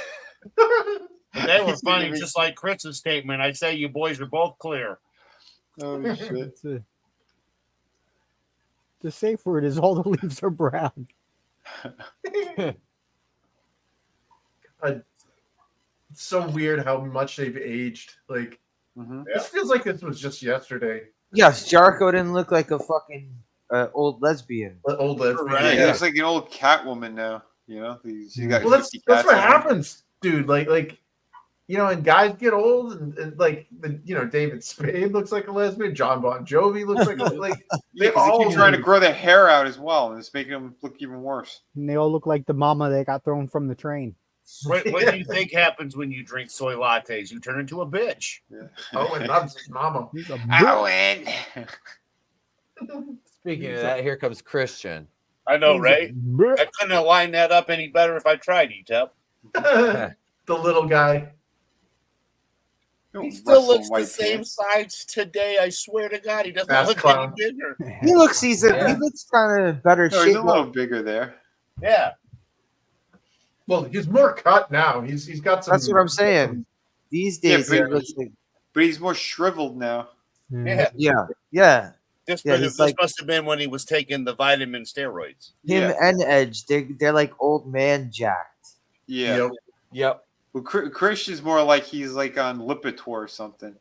Speaker 5: They were funny, just like Chris's statement. I say you boys are both clear.
Speaker 7: Oh shit!
Speaker 9: The safe word is all the leaves are brown.
Speaker 8: It's so weird how much they've aged. Like,
Speaker 7: Mm-hmm.
Speaker 8: this feels like this was just yesterday.
Speaker 6: Yes, Jericho didn't look like a fucking old lesbian.
Speaker 8: Old lesbian.
Speaker 7: Right. He looks like an old Catwoman now. You know, he's got
Speaker 8: Well, that's
Speaker 7: 50
Speaker 8: what
Speaker 7: cats on him.
Speaker 8: happens, dude. Like, you know, and guys get old, and like, David Spade looks like a lesbian. John Bon Jovi looks like
Speaker 7: Yeah, because they keep trying to grow their hair out as well, and it's making them look even worse.
Speaker 9: And they all look like the mama that got thrown from the train.
Speaker 5: What do you think happens when you drink soy lattes? You turn into a bitch.
Speaker 7: Yeah.
Speaker 8: Owen loves his mama.
Speaker 7: Owen.
Speaker 1: Speaking of that, here comes Christian.
Speaker 5: I know, right? I couldn't have lined that up any better if I tried, Etep.
Speaker 8: The little guy.
Speaker 5: He still looks the same size today. I swear to God, he doesn't look any bigger.
Speaker 6: He looks he looks kind of better
Speaker 7: No,
Speaker 6: shape.
Speaker 7: he's a little bigger there.
Speaker 5: Yeah.
Speaker 8: Well, he's more cut now. He's got some.
Speaker 6: That's what I'm saying. These days,
Speaker 7: Yeah,
Speaker 6: he
Speaker 7: but-
Speaker 6: looks like,
Speaker 7: But he's more shriveled now.
Speaker 5: Yeah.
Speaker 6: yeah.
Speaker 5: This
Speaker 6: Yeah, he's like-
Speaker 5: must have been when he was taking the vitamin steroids.
Speaker 6: Him and Edge, they're like old man jacked.
Speaker 7: Yeah.
Speaker 1: Yep.
Speaker 7: Well, Christian's more like he's like on Lipitor or something.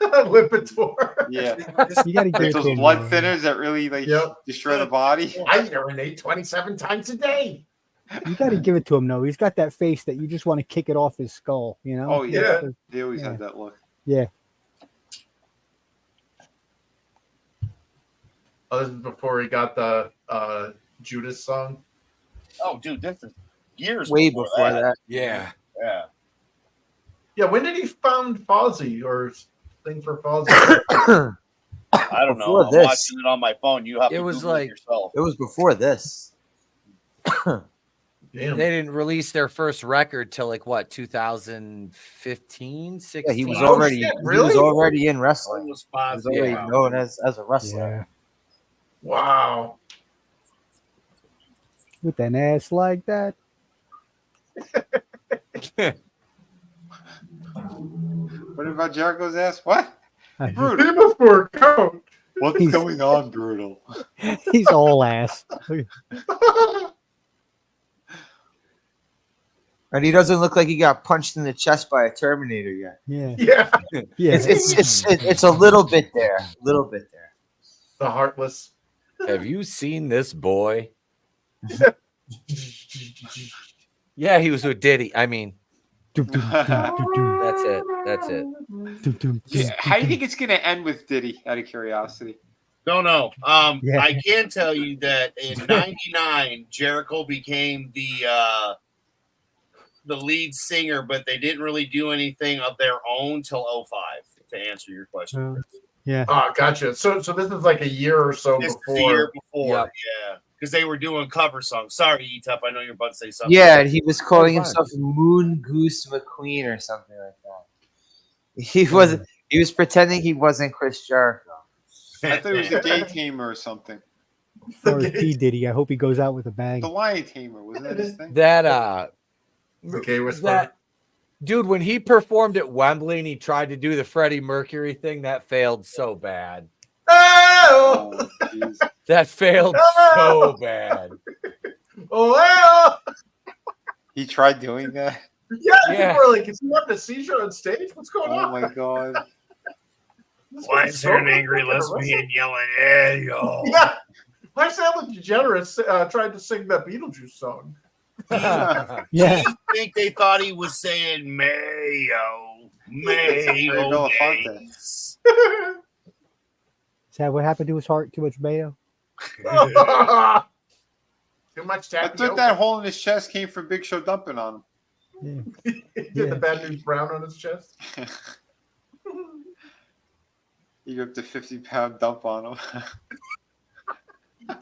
Speaker 8: Lipitor.
Speaker 7: Yeah.
Speaker 9: You gotta
Speaker 7: Like
Speaker 9: give it
Speaker 7: those
Speaker 9: to him.
Speaker 7: blood
Speaker 9: though.
Speaker 7: thinners that really like
Speaker 8: Yep.
Speaker 7: destroy the body.
Speaker 8: I urinate 27 times a day.
Speaker 9: You got to give it to him, though. He's got that face that you just want to kick it off his skull, you know?
Speaker 7: Oh yeah,
Speaker 8: Yeah.
Speaker 7: they always
Speaker 9: Yeah.
Speaker 7: have that look.
Speaker 9: Yeah.
Speaker 8: Oh, this is before he got the Judas song.
Speaker 5: Oh, dude, this is years
Speaker 6: Way before that.
Speaker 1: Yeah.
Speaker 5: Yeah.
Speaker 8: Yeah, when did he found Fozzy or thing for Fozzy?
Speaker 5: I don't know.
Speaker 6: Before
Speaker 5: I'm
Speaker 6: this.
Speaker 5: watching it on my phone. You have
Speaker 1: It
Speaker 5: to
Speaker 1: was
Speaker 5: Google
Speaker 1: like-
Speaker 5: it yourself.
Speaker 6: It was before this.
Speaker 8: Damn.
Speaker 1: They didn't release their first record till like what 2015, 16.
Speaker 6: Yeah, he was
Speaker 8: Oh,
Speaker 6: already
Speaker 8: shit,
Speaker 6: he was
Speaker 8: really?
Speaker 6: already in wrestling. He
Speaker 5: Almost
Speaker 6: was
Speaker 5: positive.
Speaker 6: already
Speaker 1: Yeah.
Speaker 6: known as a wrestler.
Speaker 8: Wow.
Speaker 9: With an ass like that.
Speaker 7: What about Jericho's ass? What? Brutal.
Speaker 8: Him before count.
Speaker 7: What's
Speaker 9: He's-
Speaker 7: going on, Brutal?
Speaker 9: He's all ass.
Speaker 6: And he doesn't look like he got punched in the chest by a Terminator yet.
Speaker 9: Yeah.
Speaker 8: Yeah.
Speaker 9: Yeah.
Speaker 6: It's a little bit there.
Speaker 8: The heartless.
Speaker 1: Have you seen this boy? Yeah, he was with Diddy. I mean, that's it. That's it.
Speaker 7: Yeah, how do you think it's going to end with Diddy, out of curiosity?
Speaker 5: Don't know.
Speaker 9: Yeah.
Speaker 5: I can tell you that in '99, Jericho became the lead singer, but they didn't really do anything of their own till '05. To answer your question,
Speaker 9: Yeah.
Speaker 8: Oh, gotcha. So this is like a year or so
Speaker 5: this is
Speaker 8: before.
Speaker 5: the year before,
Speaker 1: Yep.
Speaker 5: yeah, because they were doing cover songs. Sorry, Etep, I know you're about to say something.
Speaker 6: Yeah, and he was calling
Speaker 1: fine.
Speaker 6: himself Moon Goose McQueen or something like that. He was pretending he wasn't Chris Jericho.
Speaker 7: I thought it was the Gay Tamer or something.
Speaker 9: Or P. Diddy. I hope he goes out with a bang.
Speaker 7: The Lion Tamer, wasn't that his thing?
Speaker 1: That
Speaker 8: Okay, what's
Speaker 1: that dude when he performed at Wembley and he tried to do the Freddie Mercury thing, that failed so bad.
Speaker 8: Oh,
Speaker 7: Oh, jeez.
Speaker 1: That failed so bad.
Speaker 8: well.
Speaker 7: He tried doing that?
Speaker 8: Yeah,
Speaker 1: Yeah.
Speaker 8: people were like, is he having a seizure on stage? What's going
Speaker 7: Oh,
Speaker 8: on?
Speaker 7: my God.
Speaker 5: Why is there an angry lesbian yelling, "Hey yo"?
Speaker 8: Yeah. Why is Ellen DeGeneres tried to sing that Beetlejuice song?
Speaker 9: Yeah.
Speaker 5: I think they thought he was saying Mayo, Mayo.
Speaker 7: Belafonte.
Speaker 5: days.
Speaker 9: Is that what happened to his heart? Too much mayo?
Speaker 8: Too much
Speaker 7: I
Speaker 8: tapioca.
Speaker 7: thought that hole in his chest came from Big Show dumping on him.
Speaker 8: He did the Bad News Brown on his chest.
Speaker 7: He ripped a 50-pound dump on him.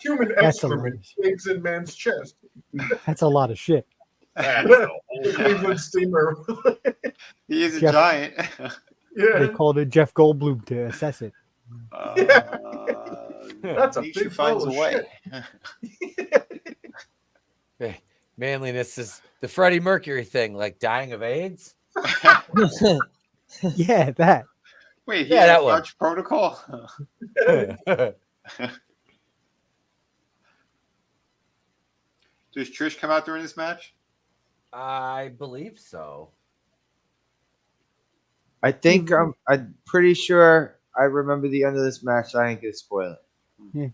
Speaker 8: Human
Speaker 9: That's
Speaker 8: excrement
Speaker 9: hilarious.
Speaker 8: lives in man's chest.
Speaker 9: That's a lot of shit.
Speaker 8: The Cleveland Steamer.
Speaker 7: He is a
Speaker 9: Jeff-
Speaker 7: giant.
Speaker 8: Yeah.
Speaker 9: They called it Jeff Goldblum to assess it.
Speaker 8: That's a
Speaker 7: Nature
Speaker 8: big
Speaker 7: finds
Speaker 8: bowl
Speaker 7: a
Speaker 8: of
Speaker 7: way.
Speaker 1: Hey, manliness is the Freddie Mercury thing, like dying of AIDS.
Speaker 9: Yeah, that.
Speaker 7: Wait, he
Speaker 1: Yeah,
Speaker 7: had
Speaker 1: that
Speaker 7: a
Speaker 1: one.
Speaker 7: Fudge protocol? Does Trish come out during this match?
Speaker 1: I believe so.
Speaker 6: I think I'm pretty sure I remember the end of this match. I ain't gonna spoil it.
Speaker 9: Yeah.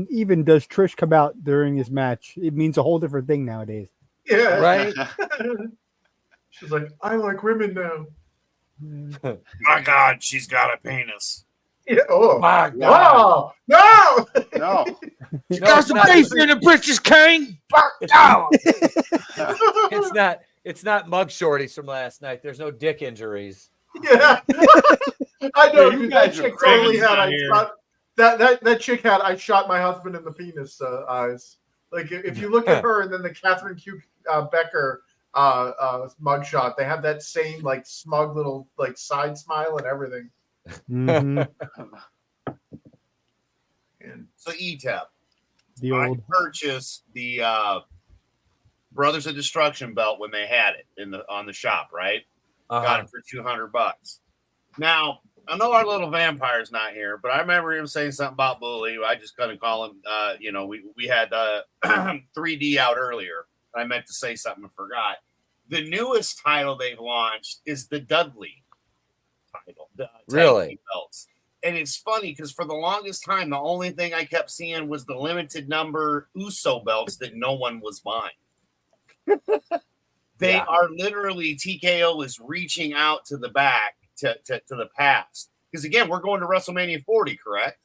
Speaker 9: Even does Trish come out during his match? It means a whole different thing nowadays.
Speaker 8: Yeah.
Speaker 1: Right?
Speaker 8: She's like, I like women now.
Speaker 5: My God, she's got a penis.
Speaker 8: Yeah. Oh.
Speaker 1: My God.
Speaker 8: Wow. No.
Speaker 7: No.
Speaker 1: No, it's not-
Speaker 6: in the British King. Fuck down.
Speaker 1: It's not mug shorties from last night. There's no dick injuries.
Speaker 8: Yeah. I know.
Speaker 7: Yeah, you
Speaker 8: dude, that
Speaker 7: guys are
Speaker 8: chick totally
Speaker 5: crazy
Speaker 8: had.
Speaker 5: here.
Speaker 8: That chick had. I shot my husband in the penis eyes. Like if you look at her and then the Catherine Q. Becker mugshot, they have that same like smug little like side smile and everything.
Speaker 9: Mhm.
Speaker 8: And
Speaker 5: So Etep,
Speaker 9: The
Speaker 5: I
Speaker 9: old.
Speaker 5: purchased the Brothers of Destruction belt when they had it on the shop, right? Got it for $200. Now, I know our little vampire's not here, but I remember him saying something about Bully. I just couldn't call him. We had 3D out earlier. I meant to say something and forgot. The newest title they've launched is the Dudley title. The tag
Speaker 1: Really?
Speaker 5: team belts. And it's funny because for the longest time, the only thing I kept seeing was the limited number Uso belts that no one was buying. They are literally, TKO is reaching out to the back to the past. Because again, we're going to WrestleMania 40, correct?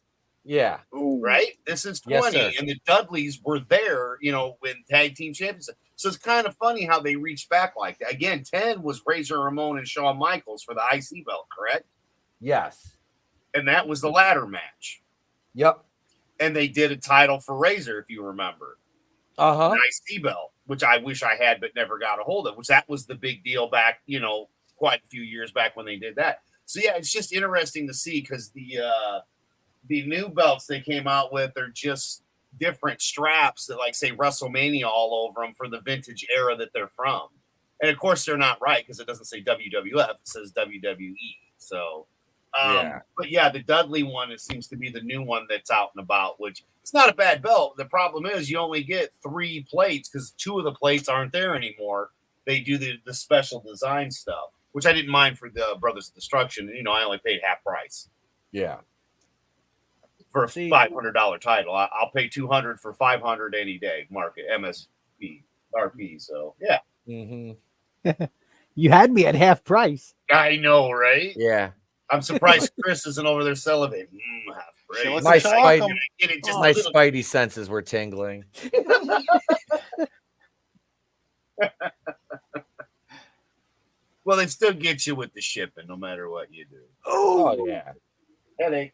Speaker 1: Yeah.
Speaker 5: Right? This is 20.
Speaker 1: Yes, sir.
Speaker 5: And the Dudleys were there, when tag team champions. So it's kind of funny how they reached back like that. Again, 10 was Razor Ramon and Shawn Michaels for the IC belt, correct?
Speaker 1: Yes.
Speaker 5: And that was the ladder match.
Speaker 1: Yep.
Speaker 5: And they did a title for Razor, if you remember. an IC belt, which I wish I had but never got a hold of, which that was the big deal back, quite a few years back when they did that. So yeah, it's just interesting to see because the new belts they came out with are just different straps that like say WrestleMania all over them for the vintage era that they're from. And of course they're not right because it doesn't say WWF, it says WWE. So but yeah, the Dudley one, it seems to be the new one that's out and about, which it's not a bad belt. The problem is you only get 3 plates because 2 of the plates aren't there anymore. They do the special design stuff, which I didn't mind for the Brothers of Destruction. I only paid half price.
Speaker 1: Yeah.
Speaker 5: For a $500 title. I'll pay $200 for $500 any day. Market MSP RP. So yeah.
Speaker 9: You had me at half price.
Speaker 5: I know, right?
Speaker 1: Yeah.
Speaker 5: I'm surprised Chris isn't over there salivating. Half price.
Speaker 1: My spidey senses were tingling.
Speaker 5: Well, they still get you with the shipping, no matter what you do.
Speaker 1: Oh yeah.
Speaker 5: Headache.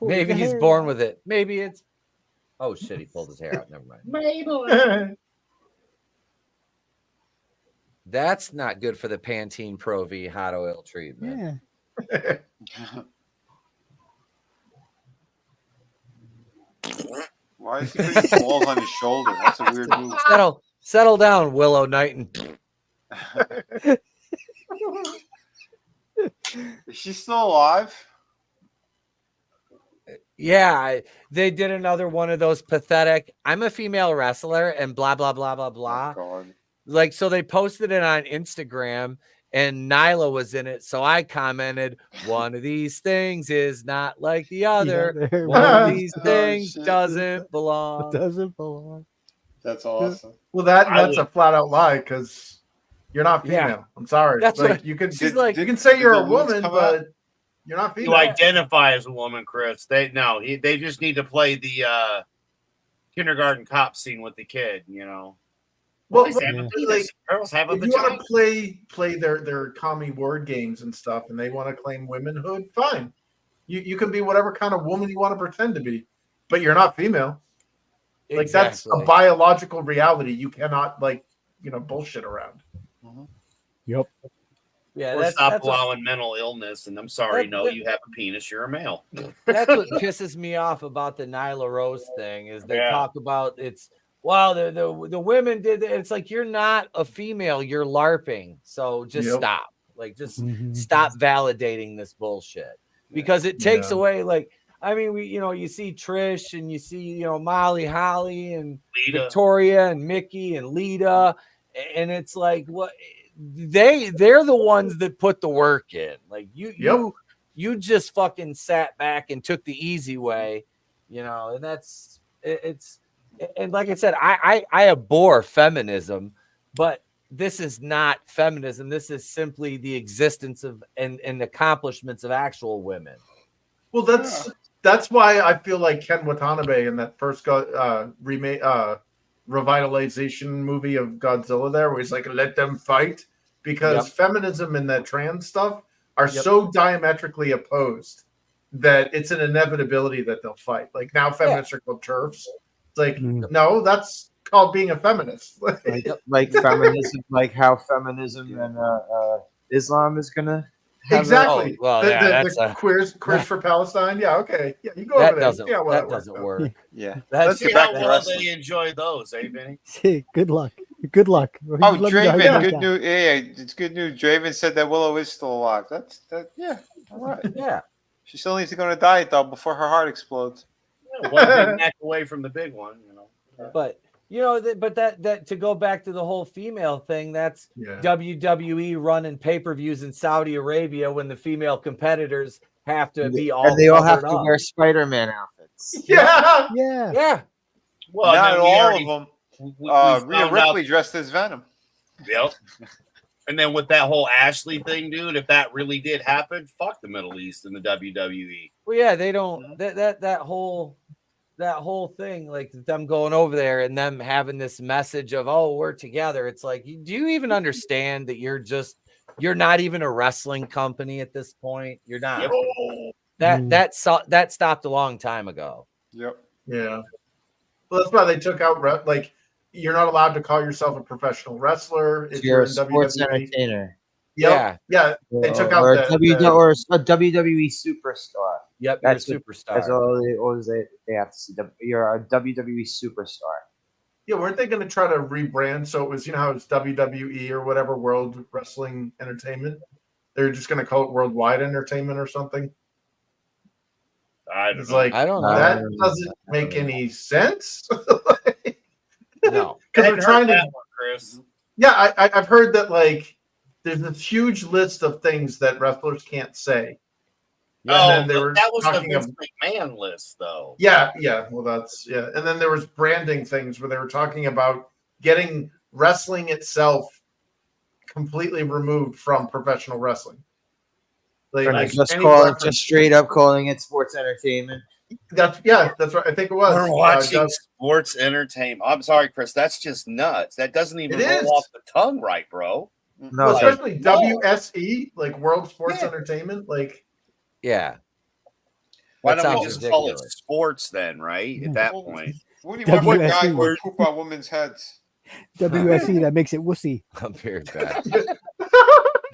Speaker 1: Maybe he's born with it. Maybe it's. Oh shit! He pulled his hair out. Never mind.
Speaker 5: Maybe.
Speaker 1: That's not good for the Pantene Pro V hot oil treatment.
Speaker 9: Yeah.
Speaker 7: Why is he putting balls on his shoulder? That's a weird move.
Speaker 1: Settle down, Willow Knighton.
Speaker 7: Is she still alive?
Speaker 1: Yeah, they did another one of those pathetic. I'm a female wrestler and blah blah blah blah blah.
Speaker 7: Oh,
Speaker 1: like so, they posted it on Instagram and Nyla was in it. So I commented, "One of these things is not like the other. One of these things doesn't belong.
Speaker 9: Doesn't belong."
Speaker 7: That's awesome.
Speaker 8: Well, that's a flat out lie because you're not female.
Speaker 1: Yeah.
Speaker 8: I'm sorry.
Speaker 1: That's
Speaker 8: like
Speaker 1: what
Speaker 8: you can.
Speaker 1: she's like.
Speaker 8: You can say you're a
Speaker 7: the looks
Speaker 8: woman,
Speaker 7: come
Speaker 8: but
Speaker 7: out?
Speaker 8: you're not
Speaker 5: You
Speaker 8: female.
Speaker 5: identify as a woman, Chris. They just need to play the kindergarten cop scene with the kid.
Speaker 8: Well,
Speaker 5: Boys have a penis, girls have a
Speaker 8: if you want
Speaker 5: vagina.
Speaker 8: to play their commie word games and stuff, and they want to claim womanhood, fine. You can be whatever kind of woman you want to pretend to be, but you're not female. Like that's a biological reality. You cannot bullshit around.
Speaker 9: Yep.
Speaker 1: Yeah,
Speaker 5: Or
Speaker 1: that's
Speaker 5: stop allowing mental illness. And I'm sorry, you have a penis. You're a male.
Speaker 1: That's what pisses me off about the Nyla Rose thing is they talk about it's the women did it. It's like you're not a female, you're LARPing. So just stop. Like just stop validating this bullshit because it takes away you see Trish and you see Molly Holly and
Speaker 5: Lita.
Speaker 1: Victoria and Mickey and Lita, and it's like what they're the ones that put the work in. Like you just fucking sat back and took the easy way, and that's it's. And like I said, I abhor feminism, but this is not feminism. This is simply the existence of and accomplishments of actual women.
Speaker 8: Well, that's why I feel like Ken Watanabe in that first remake revitalization movie of Godzilla there, where he's like, let them fight, because feminism and that trans stuff are so diametrically opposed that it's an inevitability that they'll fight. Like now feminists are called TERFs. It's like, no, that's called being a feminist.
Speaker 6: like feminism, like how feminism and Islam is gonna have
Speaker 8: exactly.
Speaker 1: The
Speaker 8: queers for Palestine. Yeah, okay. Yeah, you go over there. Yeah,
Speaker 1: that doesn't work.
Speaker 7: Yeah.
Speaker 5: Let's see how well they enjoy those, Vinny?
Speaker 9: Hey, good luck. Good luck.
Speaker 7: Oh, Draven, good news. Yeah, it's good news. Draven said that Willow is still alive. Yeah. All right.
Speaker 1: Yeah.
Speaker 7: She still needs to go on a diet though before her heart explodes.
Speaker 5: Yeah, one big neck away from the big one,
Speaker 1: But that to go back to the whole female thing, that's WWE running pay-per-views in Saudi Arabia when the female competitors have to be all
Speaker 6: and they all have to wear Spider-Man outfits.
Speaker 8: Yeah.
Speaker 5: Well,
Speaker 7: not all of them. Rhea Ripley dressed as Venom.
Speaker 5: Yep. And then with that whole Ashley thing, dude, if that really did happen, fuck the Middle East and the WWE.
Speaker 1: Well, yeah, they don't that whole thing, like them going over there and them having this message of, oh, we're together. It's like, do you even understand that you're not even a wrestling company at this point? You're not. That stopped a long time ago.
Speaker 7: Yep.
Speaker 8: Yeah. Well, that's why they took out like you're not allowed to call yourself a professional wrestler if
Speaker 6: You're
Speaker 8: you're
Speaker 6: a
Speaker 8: in
Speaker 6: sports
Speaker 8: WWE.
Speaker 6: entertainer.
Speaker 8: Yep. Yeah. They took out
Speaker 6: or
Speaker 8: that.
Speaker 6: or a WWE superstar.
Speaker 1: Yep,
Speaker 6: That's
Speaker 1: you're a
Speaker 6: what,
Speaker 1: superstar.
Speaker 6: That's all they have to see. You're a WWE superstar.
Speaker 8: Yeah, weren't they going to try to rebrand? So it was, how it's WWE or whatever, World Wrestling Entertainment. They're just going to call it Worldwide Entertainment or something.
Speaker 5: I don't know.
Speaker 8: Like,
Speaker 1: I don't know.
Speaker 8: That doesn't make any sense.
Speaker 1: No,
Speaker 8: because we're trying to.
Speaker 5: That one, Chris.
Speaker 8: Yeah, I've heard that like there's this huge list of things that wrestlers can't say.
Speaker 5: Yeah, that was the Vince McMahon list, though.
Speaker 8: Yeah. Well, and then there was branding things where they were talking about getting wrestling itself completely removed from professional wrestling.
Speaker 6: Like just straight up calling it sports entertainment.
Speaker 8: That's right. I think it was.
Speaker 5: We're watching sports entertainment. I'm sorry, Chris. That's just nuts. That doesn't even roll off the tongue right, bro.
Speaker 8: No, especially WSE, like World Sports Entertainment, like.
Speaker 1: Yeah.
Speaker 5: Why don't we just call it sports then, right? At that point.
Speaker 7: What do you want for a guy who poop on women's heads?
Speaker 9: WSE, that makes it wussy.
Speaker 1: I'm very bad.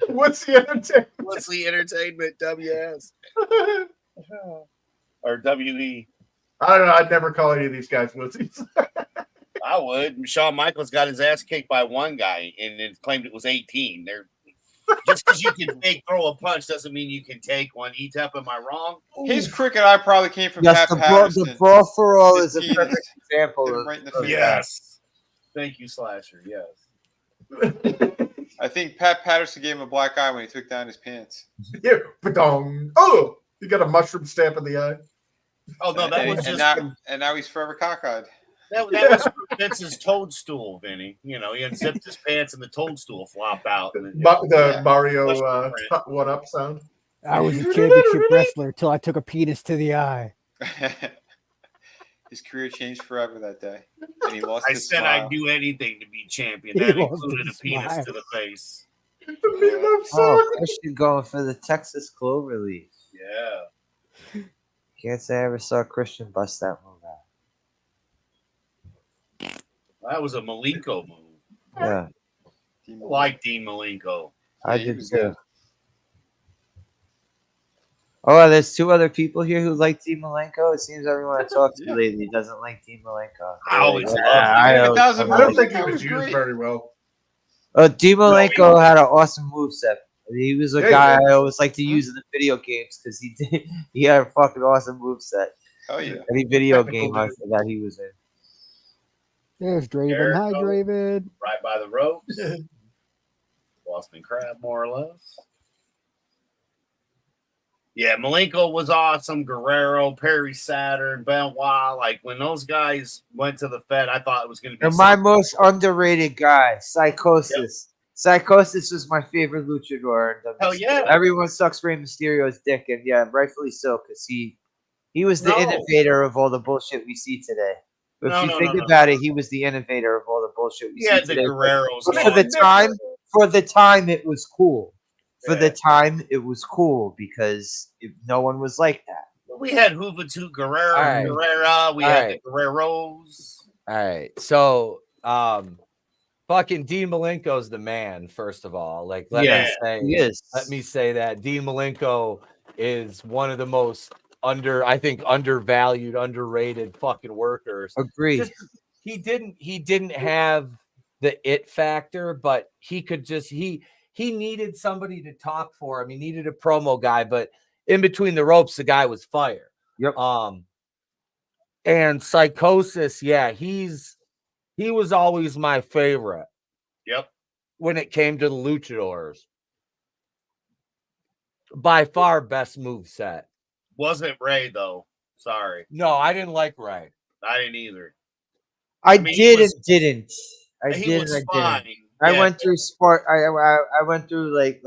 Speaker 8: What's the entertainment?
Speaker 5: What's the entertainment? WS. Or WE.
Speaker 8: I don't know. I'd never call any of these guys wussies.
Speaker 5: I would. Shawn Michaels got his ass kicked by one guy and it claimed it was 18. Just because you can throw a punch doesn't mean you can take one. Etep, am I wrong?
Speaker 7: His cricket eye probably came from Pat Patterson.
Speaker 6: The brawl for all is a perfect example.
Speaker 7: Right in the face.
Speaker 5: Yes. Thank you, Slasher. Yes.
Speaker 7: I think Pat Patterson gave him a black eye when he took down his pants.
Speaker 8: Yeah. Ba-dong. Oh, you got a mushroom stamp in the eye.
Speaker 5: Oh, no, that was just...
Speaker 7: And now he's forever cockeyed.
Speaker 5: That was Vince's toadstool, Vinny. He unzipped his pants and the toadstool flopped out. And
Speaker 8: Mario 1-up sound.
Speaker 9: I was a championship wrestler until I took a penis to the eye.
Speaker 7: His career changed forever that day. And he lost his
Speaker 5: said
Speaker 7: smile.
Speaker 5: I'd do anything to be champion. That included a penis to the face.
Speaker 6: Christian going for the Texas Cloverleaf.
Speaker 5: Yeah.
Speaker 6: Can't say I ever saw Christian bust that move out.
Speaker 5: That was a Malenko move.
Speaker 6: Yeah.
Speaker 5: I like Dean Malenko.
Speaker 6: I did too. Oh, there's two other people here who like Dean Malenko. It seems everyone I talk to lately doesn't like Dean Malenko.
Speaker 5: I always love him.
Speaker 8: I don't think he was used very well.
Speaker 6: Dean Malenko had an awesome moveset. He was a guy I always like to use in the video games because he had a fucking awesome moveset.
Speaker 7: Oh yeah.
Speaker 6: Any video game that he was in.
Speaker 9: There's Draven. Hi, Draven.
Speaker 5: Right by the ropes. Boston Crab, more or less. Yeah, Malenko was awesome. Guerrero, Perry Saturn, Benoit. Like when those guys went to the Fed, I thought it was going to be.
Speaker 6: And my most underrated guy, Psychosis. Yep. Psychosis was my favorite luchador.
Speaker 5: Hell yeah!
Speaker 6: Everyone sucks Rey Mysterio's dick, and yeah, rightfully so, because he was the innovator of all the bullshit we see today. But if you think about it, he was the innovator of all the bullshit we see today.
Speaker 5: Guerreros.
Speaker 6: For the time, it was cool. For the time, it was cool because no one was like that.
Speaker 5: We had Juventud Guerrero, Guerrera. We had the Guerreros.
Speaker 1: All right. So, fucking Dean Malenko's the man, first of all. Like, let me say that. Dean Malenko is one of the most undervalued, underrated fucking workers.
Speaker 6: Agreed.
Speaker 1: He didn't have the it factor, but he could just he needed somebody to talk for him. He needed a promo guy, but in between the ropes, the guy was fire.
Speaker 6: Yep.
Speaker 1: And Psychosis, he was always my favorite.
Speaker 5: Yep.
Speaker 1: When it came to the luchadors. By far best move set.
Speaker 5: Wasn't Ray though. Sorry.
Speaker 1: No, I didn't like Ray.
Speaker 5: I didn't either.
Speaker 6: I didn't. I went through I went through like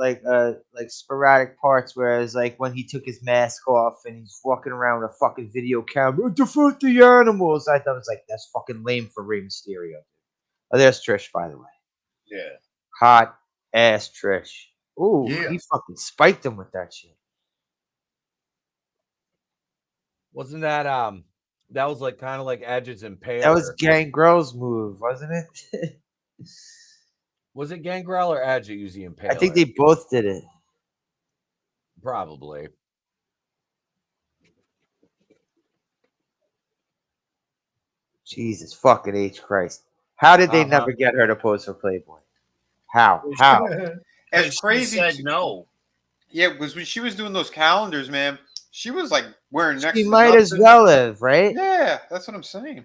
Speaker 6: sporadic parts, whereas like when he took his mask off and he's walking around with a fucking video camera, defeat the animals. I thought it was like that's fucking lame for Rey Mysterio. Oh, there's Trish, by the way.
Speaker 5: Yeah.
Speaker 6: Hot ass Trish. Ooh, he fucking spiked him with that shit.
Speaker 1: Wasn't that That was like kind of like Edge's Impaler.
Speaker 6: That was Gangrel's move, wasn't it?
Speaker 1: Was it Gangrel or Edge that used the Impaler?
Speaker 6: I think they both did it.
Speaker 1: Probably.
Speaker 6: Jesus fucking H Christ. How did they never get her to pose for Playboy? How?
Speaker 7: It's crazy.
Speaker 5: She said no.
Speaker 7: Yeah, because when she was doing those calendars, man, she was like wearing next
Speaker 6: She
Speaker 7: to
Speaker 6: might as
Speaker 7: nothing.
Speaker 6: well have, right?
Speaker 7: Yeah, that's what I'm saying.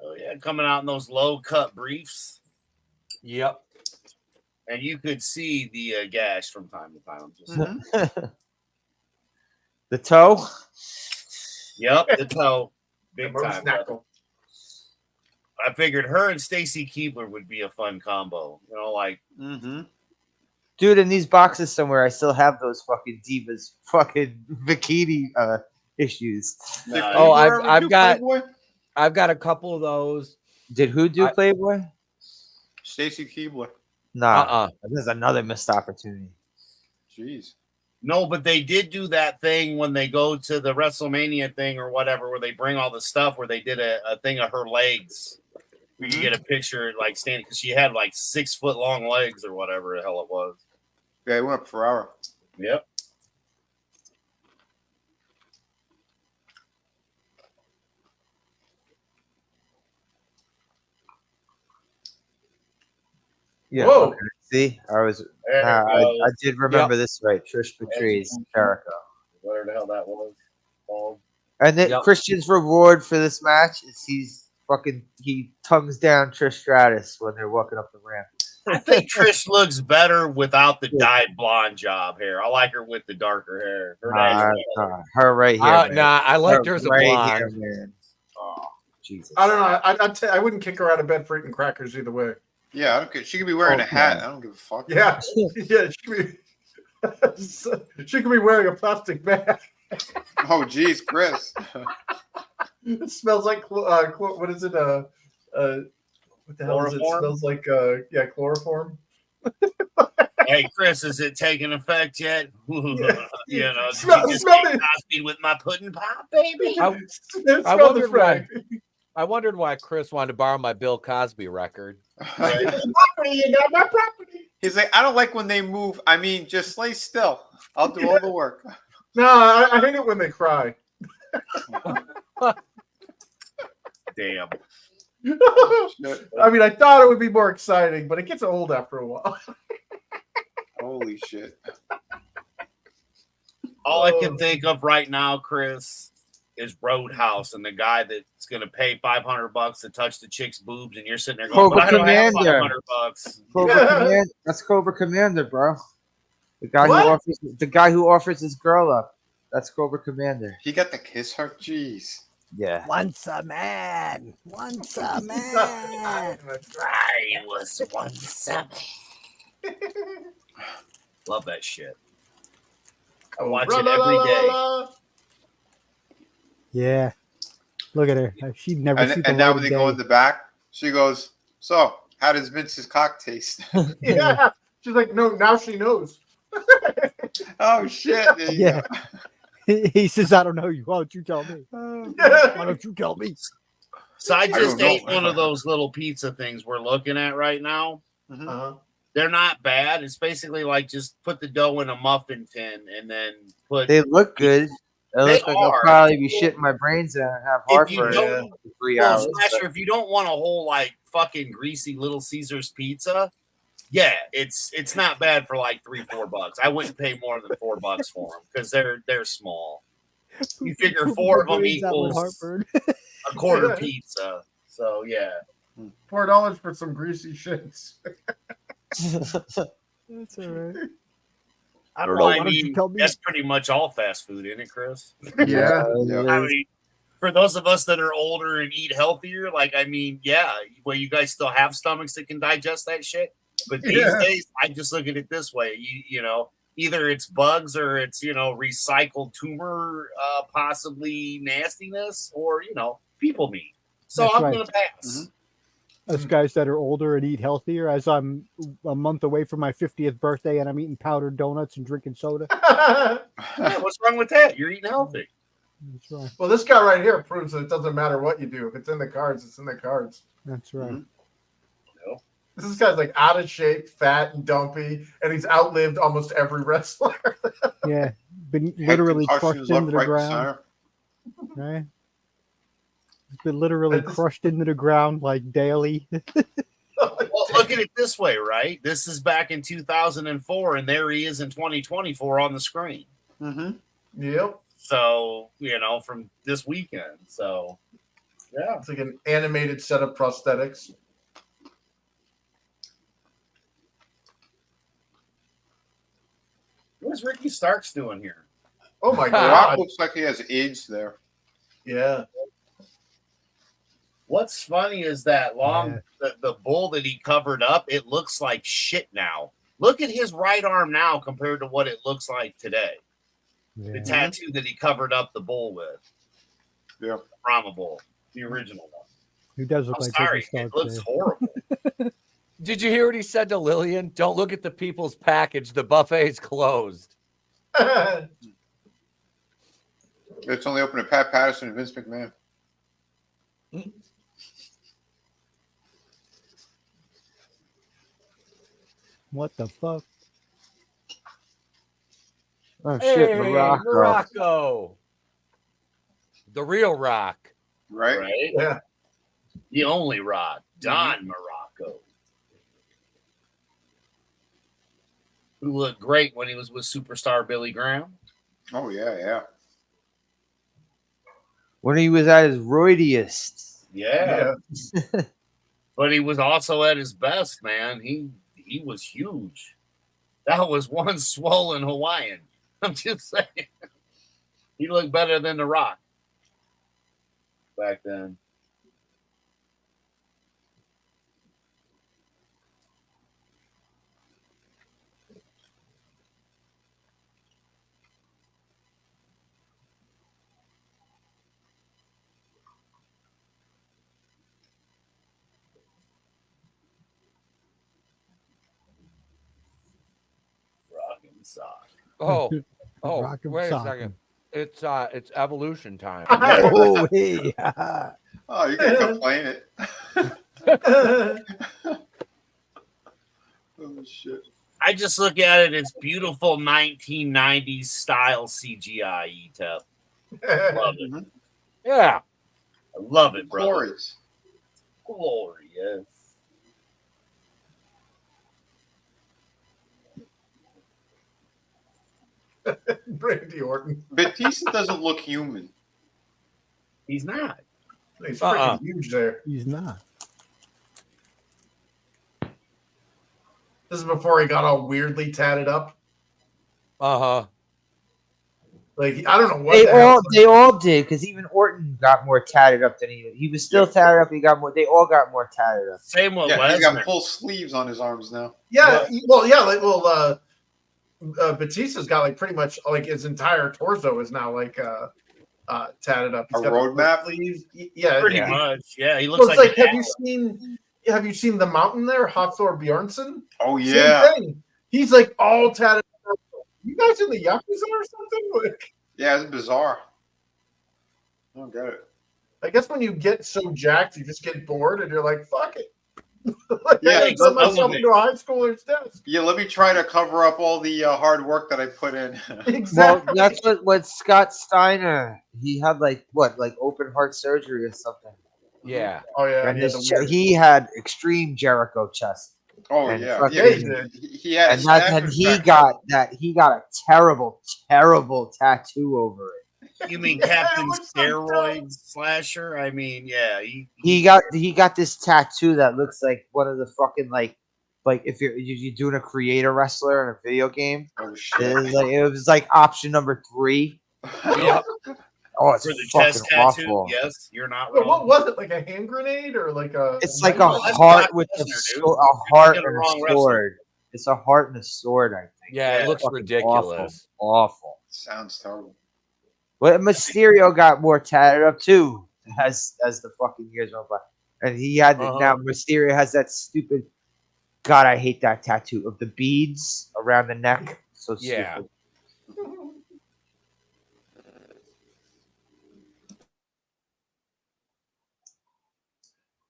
Speaker 5: Oh yeah, coming out in those low cut briefs.
Speaker 1: Yep.
Speaker 5: And you could see the gash from time to time.
Speaker 6: The toe?
Speaker 5: Yep, the toe. Big time. I figured her and Stacy Keibler would be a fun combo. You know, like
Speaker 6: Dude, in these boxes somewhere, I still have those fucking Divas fucking bikini issues.
Speaker 1: Oh, I've got a couple of those.
Speaker 6: Did who do Playboy?
Speaker 7: Stacy Keibler.
Speaker 6: Nah. There's another missed opportunity.
Speaker 7: Jeez.
Speaker 5: No, but they did do that thing when they go to the WrestleMania thing or whatever, where they bring all the stuff where they did a thing of her legs. We can get a picture like standing because she had like 6 foot long legs or whatever the hell it was.
Speaker 7: Yeah, it went up Ferrara.
Speaker 5: Yep.
Speaker 6: Yeah.
Speaker 8: Whoa.
Speaker 6: Okay. See, I did remember this right. Trish betrays Jericho.
Speaker 5: Whatever the hell that was.
Speaker 6: And then Christian's reward for this match is he tongues down Trish Stratus when they're walking up the ramp.
Speaker 5: I think Trish looks better without the dyed blonde job hair. I like her with the darker hair.
Speaker 6: Her right here.
Speaker 1: Nah, I liked her as a blonde.
Speaker 6: Here, man. Oh, Jesus.
Speaker 8: I don't know. I wouldn't kick her out of bed for eating crackers either way.
Speaker 7: Yeah, I don't care. She could be wearing a hat. I don't give a fuck.
Speaker 8: Yeah, yeah. She could be wearing a plastic bag.
Speaker 7: Oh, geez, Chris.
Speaker 8: It smells like what is it? What the hell is it? It smells like chloroform.
Speaker 5: Hey, Chris, is it taking effect yet?
Speaker 8: Yeah.
Speaker 5: You know,
Speaker 8: Smell
Speaker 5: Cosby with my pudding pop, baby.
Speaker 1: I wondered why Chris wanted to borrow my Bill Cosby record.
Speaker 8: You got my property.
Speaker 7: He's like, I don't like when they move. I mean, just lay still. I'll do all the work.
Speaker 8: No, I hate it when they cry.
Speaker 5: Damn.
Speaker 8: I mean, I thought it would be more exciting, but it gets old after a while.
Speaker 7: Holy shit.
Speaker 5: All I can think of right now, Chris, is Roadhouse and the guy that's going to pay $500 to touch the chick's boobs, and you're sitting there going,
Speaker 6: Cobra
Speaker 5: but I don't have
Speaker 6: Commander.
Speaker 5: $500.
Speaker 6: That's Cobra Commander, bro. The guy who offers his girl up. That's Cobra Commander.
Speaker 7: He got to kiss her? Jeez.
Speaker 6: Yeah.
Speaker 9: Once a man. Once a man.
Speaker 5: I was once a man. Love that shit. I watch it every day.
Speaker 9: Yeah. Look at her. She'd never see the
Speaker 7: And now
Speaker 9: light
Speaker 7: when
Speaker 9: of
Speaker 7: they
Speaker 9: day.
Speaker 7: go in the back, she goes, so, how does Vince's cock taste?
Speaker 8: Yeah. She's like, no, now she knows.
Speaker 7: Oh, shit.
Speaker 9: Yeah. He says, I don't know you. Why don't you tell me? Why don't you tell me?
Speaker 5: So I just ate one of those little pizza things we're looking at right now. They're not bad. It's basically like just put the dough in a muffin tin and then put.
Speaker 6: They look good. They look like I'll probably be shitting my brains out and have heartburn for 3 hours.
Speaker 5: Slasher, if you don't want a whole like fucking greasy Little Caesars pizza, yeah, it's not bad for like $3-4. I wouldn't pay more than $4 for them because they're small. You figure 4 of them equals a quarter pizza. So yeah,
Speaker 8: $4 for some greasy shits.
Speaker 9: That's all right.
Speaker 5: I don't know. I mean, that's pretty much all fast food, isn't it, Chris?
Speaker 8: Yeah.
Speaker 5: I mean, for those of us that are older and eat healthier, like, I mean, yeah, well, you guys still have stomachs that can digest that shit. But these days, I just look at it this way. You know, either it's bugs or it's, you know, recycled tumor, possibly nastiness, or, you know, people meat. So I'm going to pass.
Speaker 9: Us guys that are older and eat healthier, as I'm a month away from my 50th birthday and I'm eating powdered donuts and drinking soda.
Speaker 5: Yeah, what's wrong with that? You're eating healthy.
Speaker 9: That's right.
Speaker 8: Well, this guy right here proves that it doesn't matter what you do. If it's in the cards, it's in the cards.
Speaker 9: That's right.
Speaker 8: This guy's like out of shape, fat, and dumpy, and he's outlived almost every wrestler.
Speaker 9: Yeah, been literally
Speaker 7: concussions
Speaker 9: crushed
Speaker 7: left,
Speaker 9: into the
Speaker 7: right,
Speaker 9: ground.
Speaker 7: center.
Speaker 9: Right? He's been literally crushed into the ground like daily.
Speaker 5: Well, look at it this way, right? This is back in 2004, and there he is in 2024 on the screen.
Speaker 7: Mm-hmm.
Speaker 8: Yep.
Speaker 5: So, from this weekend. So, yeah.
Speaker 8: It's like an animated set of prosthetics.
Speaker 5: What's Ricky Starks doing here?
Speaker 8: Oh my
Speaker 7: Rock
Speaker 8: god.
Speaker 7: looks like he has AIDS there.
Speaker 8: Yeah.
Speaker 5: What's funny is that the bull that he covered up, it looks like shit now. Look at his right arm now compared to what it looks like today.
Speaker 9: Yeah.
Speaker 5: The tattoo that he covered up the bull with.
Speaker 7: Yeah.
Speaker 5: Brahma bull, the original one.
Speaker 9: He does look
Speaker 5: I'm
Speaker 9: like
Speaker 5: sorry,
Speaker 9: Ricky
Speaker 5: it
Speaker 9: Starks,
Speaker 5: looks
Speaker 9: yeah.
Speaker 5: horrible.
Speaker 1: Did you hear what he said to Lillian? Don't look at the people's package. The buffet's closed.
Speaker 7: It's only open to Pat Patterson and Vince McMahon.
Speaker 9: What the fuck?
Speaker 6: Oh shit,
Speaker 1: Hey,
Speaker 6: Morocco.
Speaker 1: Morocco. The real Rock.
Speaker 7: Right?
Speaker 8: Yeah.
Speaker 5: The only Rock, Don Morocco. Who looked great when he was with superstar Billy Graham.
Speaker 7: Oh, yeah.
Speaker 6: When he was at his roidiest.
Speaker 5: Yeah. But he was also at his best, man. He was huge. That was one swollen Hawaiian. I'm just saying. He looked better than The Rock back then. Rockin' sock.
Speaker 1: Oh,
Speaker 9: Rock 'em,
Speaker 1: wait a
Speaker 9: sock 'em.
Speaker 1: second. It's evolution time.
Speaker 9: Oh, hey.
Speaker 7: Oh, you can complain it. Oh, shit.
Speaker 5: I just look at it as beautiful 1990s style CGI, Etep. Love it.
Speaker 1: Yeah.
Speaker 5: I love it, bro.
Speaker 7: Glorious.
Speaker 5: Glorious.
Speaker 8: Randy Orton.
Speaker 7: Batista doesn't look human.
Speaker 5: He's not.
Speaker 8: He's freaking huge there.
Speaker 9: He's not.
Speaker 8: This is before he got all weirdly tatted up.
Speaker 1: Uh-huh.
Speaker 8: Like, I don't know what
Speaker 6: They all did, because even Orton got more tatted up than he was still tatted up. He got more. They all got more tatted up.
Speaker 5: Same with
Speaker 7: Yeah, he's got
Speaker 5: Lesnar.
Speaker 7: full sleeves on his arms now.
Speaker 8: Yeah, Batista's got like pretty much like his entire torso is now like tatted up. He's
Speaker 7: A
Speaker 8: got
Speaker 7: roadmap?
Speaker 8: sleeves. Yeah,
Speaker 5: Pretty
Speaker 8: yeah.
Speaker 5: much. Yeah, he
Speaker 8: Well,
Speaker 5: looks
Speaker 8: it's
Speaker 5: like,
Speaker 8: like have you seen the mountain there, Hafthor Bjornsson?
Speaker 7: Oh, yeah.
Speaker 8: Same thing. He's like all tatted up. You guys in the Yakuza or something? Like,
Speaker 7: Yeah, it's bizarre. I don't get it.
Speaker 8: I guess when you get so jacked, you just get bored and you're like, fuck it.
Speaker 7: Yeah,
Speaker 8: I put myself into a high schooler's desk.
Speaker 7: Yeah, let me try to cover up all the hard work that I put in.
Speaker 8: Exactly.
Speaker 6: Well, that's what Scott Steiner. He had like open heart surgery or something.
Speaker 1: Yeah.
Speaker 8: Oh yeah.
Speaker 6: And
Speaker 8: yeah,
Speaker 6: he had extreme Jericho chest.
Speaker 7: Oh,
Speaker 6: And
Speaker 7: yeah.
Speaker 6: fucking-
Speaker 7: Yeah, he had
Speaker 6: and he got a terrible tattoo over it.
Speaker 5: You mean Captain Steroid Slasher? I mean, yeah.
Speaker 6: He got this tattoo that looks like one of the fucking like if you're doing a creator wrestler in a video game.
Speaker 7: Oh shit!
Speaker 6: It was like option number 3.
Speaker 1: Yep.
Speaker 6: Oh, it's
Speaker 5: For the
Speaker 6: fucking
Speaker 5: chest tattoo,
Speaker 6: awful.
Speaker 5: yes, you're not
Speaker 8: But
Speaker 5: wrong.
Speaker 8: what was it? Like a hand grenade or like a?
Speaker 6: It's like a
Speaker 5: that's
Speaker 6: heart
Speaker 5: Brock
Speaker 6: with
Speaker 5: Lesnar, dude.
Speaker 6: a heart
Speaker 5: You're
Speaker 6: and
Speaker 5: the
Speaker 6: a
Speaker 5: wrong wrestler.
Speaker 6: sword. It's a heart and a sword, I think.
Speaker 1: Yeah, it looks
Speaker 6: Fucking
Speaker 1: ridiculous.
Speaker 6: Awful.
Speaker 7: Sounds terrible.
Speaker 6: But Mysterio got more tatted up too as the fucking years went by. And he had now Mysterio has that stupid. God, I hate that tattoo of the beads around the neck. So stupid.
Speaker 1: Yeah.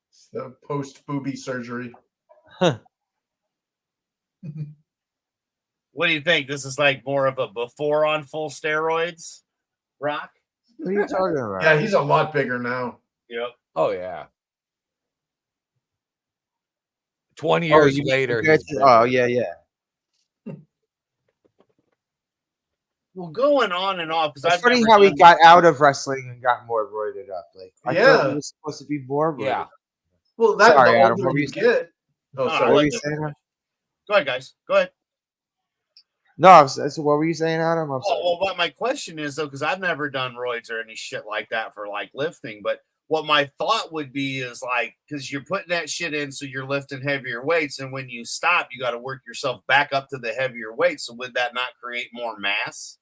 Speaker 8: It's the post booby surgery.
Speaker 5: What do you think? This is like more of a before on full steroids, Rock?
Speaker 6: What are you talking about?
Speaker 8: Yeah, he's a lot bigger now.
Speaker 5: Yep.
Speaker 1: Oh yeah. 20 years later.
Speaker 6: Yeah.
Speaker 5: Well, going on and off.
Speaker 6: It's funny how he got out of wrestling and got more roided up. Like I thought he was supposed to be more roided up.
Speaker 8: Well, that's
Speaker 6: sorry,
Speaker 8: the
Speaker 6: Adam.
Speaker 8: older
Speaker 6: What were
Speaker 8: you
Speaker 6: you
Speaker 8: get. Oh, sorry.
Speaker 6: What were you saying?
Speaker 5: Go ahead, guys. Go ahead.
Speaker 6: No, so what were you saying, Adam? I'm sorry.
Speaker 5: Well, what my question is though, because I've never done roids or any shit like that for like lifting, but what my thought would be is like, because you're putting that shit in, so you're lifting heavier weights, and when you stop, you got to work yourself back up to the heavier weight. So would that not create more mass?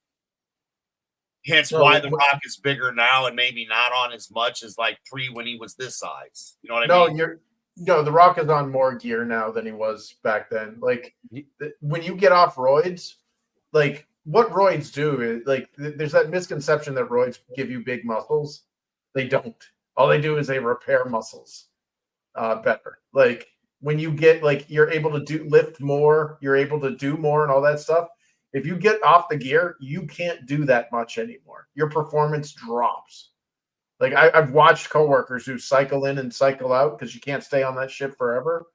Speaker 5: Hence why The Rock is bigger now and maybe not on as much as like when he was this size. You know what I mean?
Speaker 8: The Rock is on more gear now than he was back then. Like when you get off roids, like what roids do is like there's that misconception that roids give you big muscles. They don't. All they do is they repair muscles better. Like when you get like you're able to lift more, you're able to do more and all that stuff. If you get off the gear, you can't do that much anymore. Your performance drops. Like I've watched coworkers who cycle in and cycle out because you can't stay on that shit forever.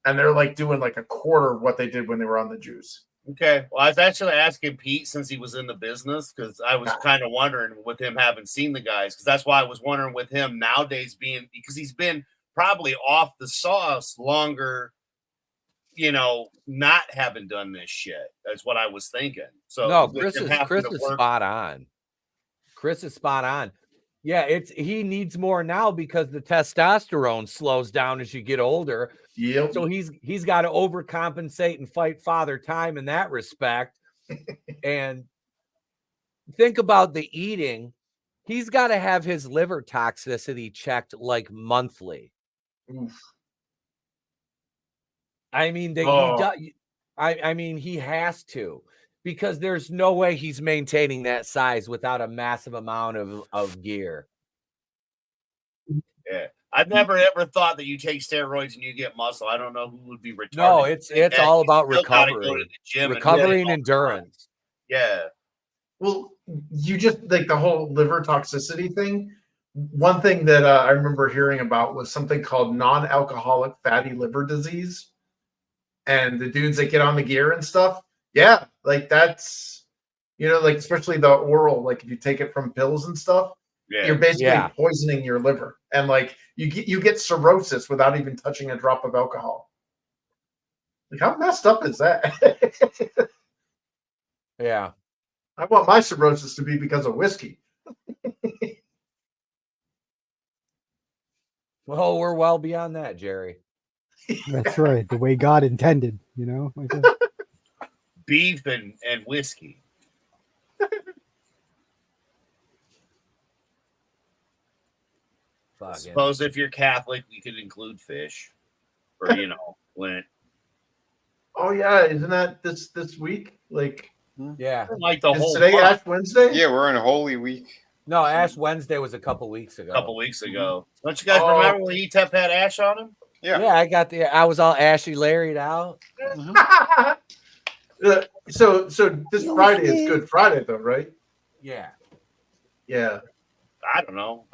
Speaker 8: And they're like doing like a quarter of what they did when they were on the juice.
Speaker 5: Okay. Well, I was actually asking Pete since he was in the business because I was kind of wondering with him having seen the guys, because that's why I was wondering with him nowadays because he's been probably off the sauce longer, not having done this shit. That's what I was thinking. So
Speaker 1: no, Chris is spot on. Chris is spot on. Yeah, he needs more now because the testosterone slows down as you get older.
Speaker 8: Yep.
Speaker 1: So he's got to overcompensate and fight father time in that respect. And think about the eating. He's got to have his liver toxicity checked like monthly.
Speaker 8: Oof.
Speaker 1: I mean, he has to, because there's no way he's maintaining that size without a massive amount of gear.
Speaker 5: Yeah. I've never ever thought that you take steroids and you get muscle. I don't know who would be retarded.
Speaker 1: No, it's all about recovery. Recovery and endurance.
Speaker 5: Yeah.
Speaker 8: Well, you just like the whole liver toxicity thing. One thing that I remember hearing about was something called non-alcoholic fatty liver disease. And the dudes that get on the gear and stuff, yeah, like that's, like especially the oral, like if you take it from pills and stuff, you're basically poisoning your liver, and like you get cirrhosis without even touching a drop of alcohol. Like how messed up is that?
Speaker 1: Yeah,
Speaker 8: I want my cirrhosis to be because of whiskey.
Speaker 1: Well, we're well beyond that, Jerry.
Speaker 9: That's right. The way God intended, Like that.
Speaker 5: Beef and whiskey. I suppose if you're Catholic, you could include fish, or when.
Speaker 8: Oh yeah, isn't that this week? Like,
Speaker 1: yeah,
Speaker 5: like the whole.
Speaker 8: Today Ash Wednesday?
Speaker 7: Yeah, we're in a Holy Week.
Speaker 1: No, Ash Wednesday was a couple weeks ago.
Speaker 5: Don't you guys remember when Etep had ash on him?
Speaker 7: Yeah,
Speaker 1: I was all ashy larried out.
Speaker 8: So this Friday is Good Friday, though, right?
Speaker 1: Yeah.
Speaker 5: I don't know.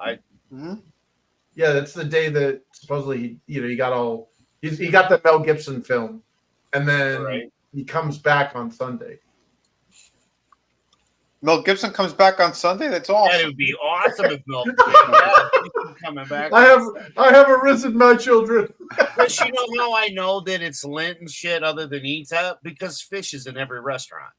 Speaker 8: Yeah, that's the day that supposedly he got the Mel Gibson film, and then he comes back on Sunday.
Speaker 7: Mel Gibson comes back on Sunday. That's awesome.
Speaker 5: That would be awesome if Mel Gibson coming back.
Speaker 8: I have arisen my children.
Speaker 5: But you know how I know that it's Lent and shit other than Etep? Because fish is in every restaurant.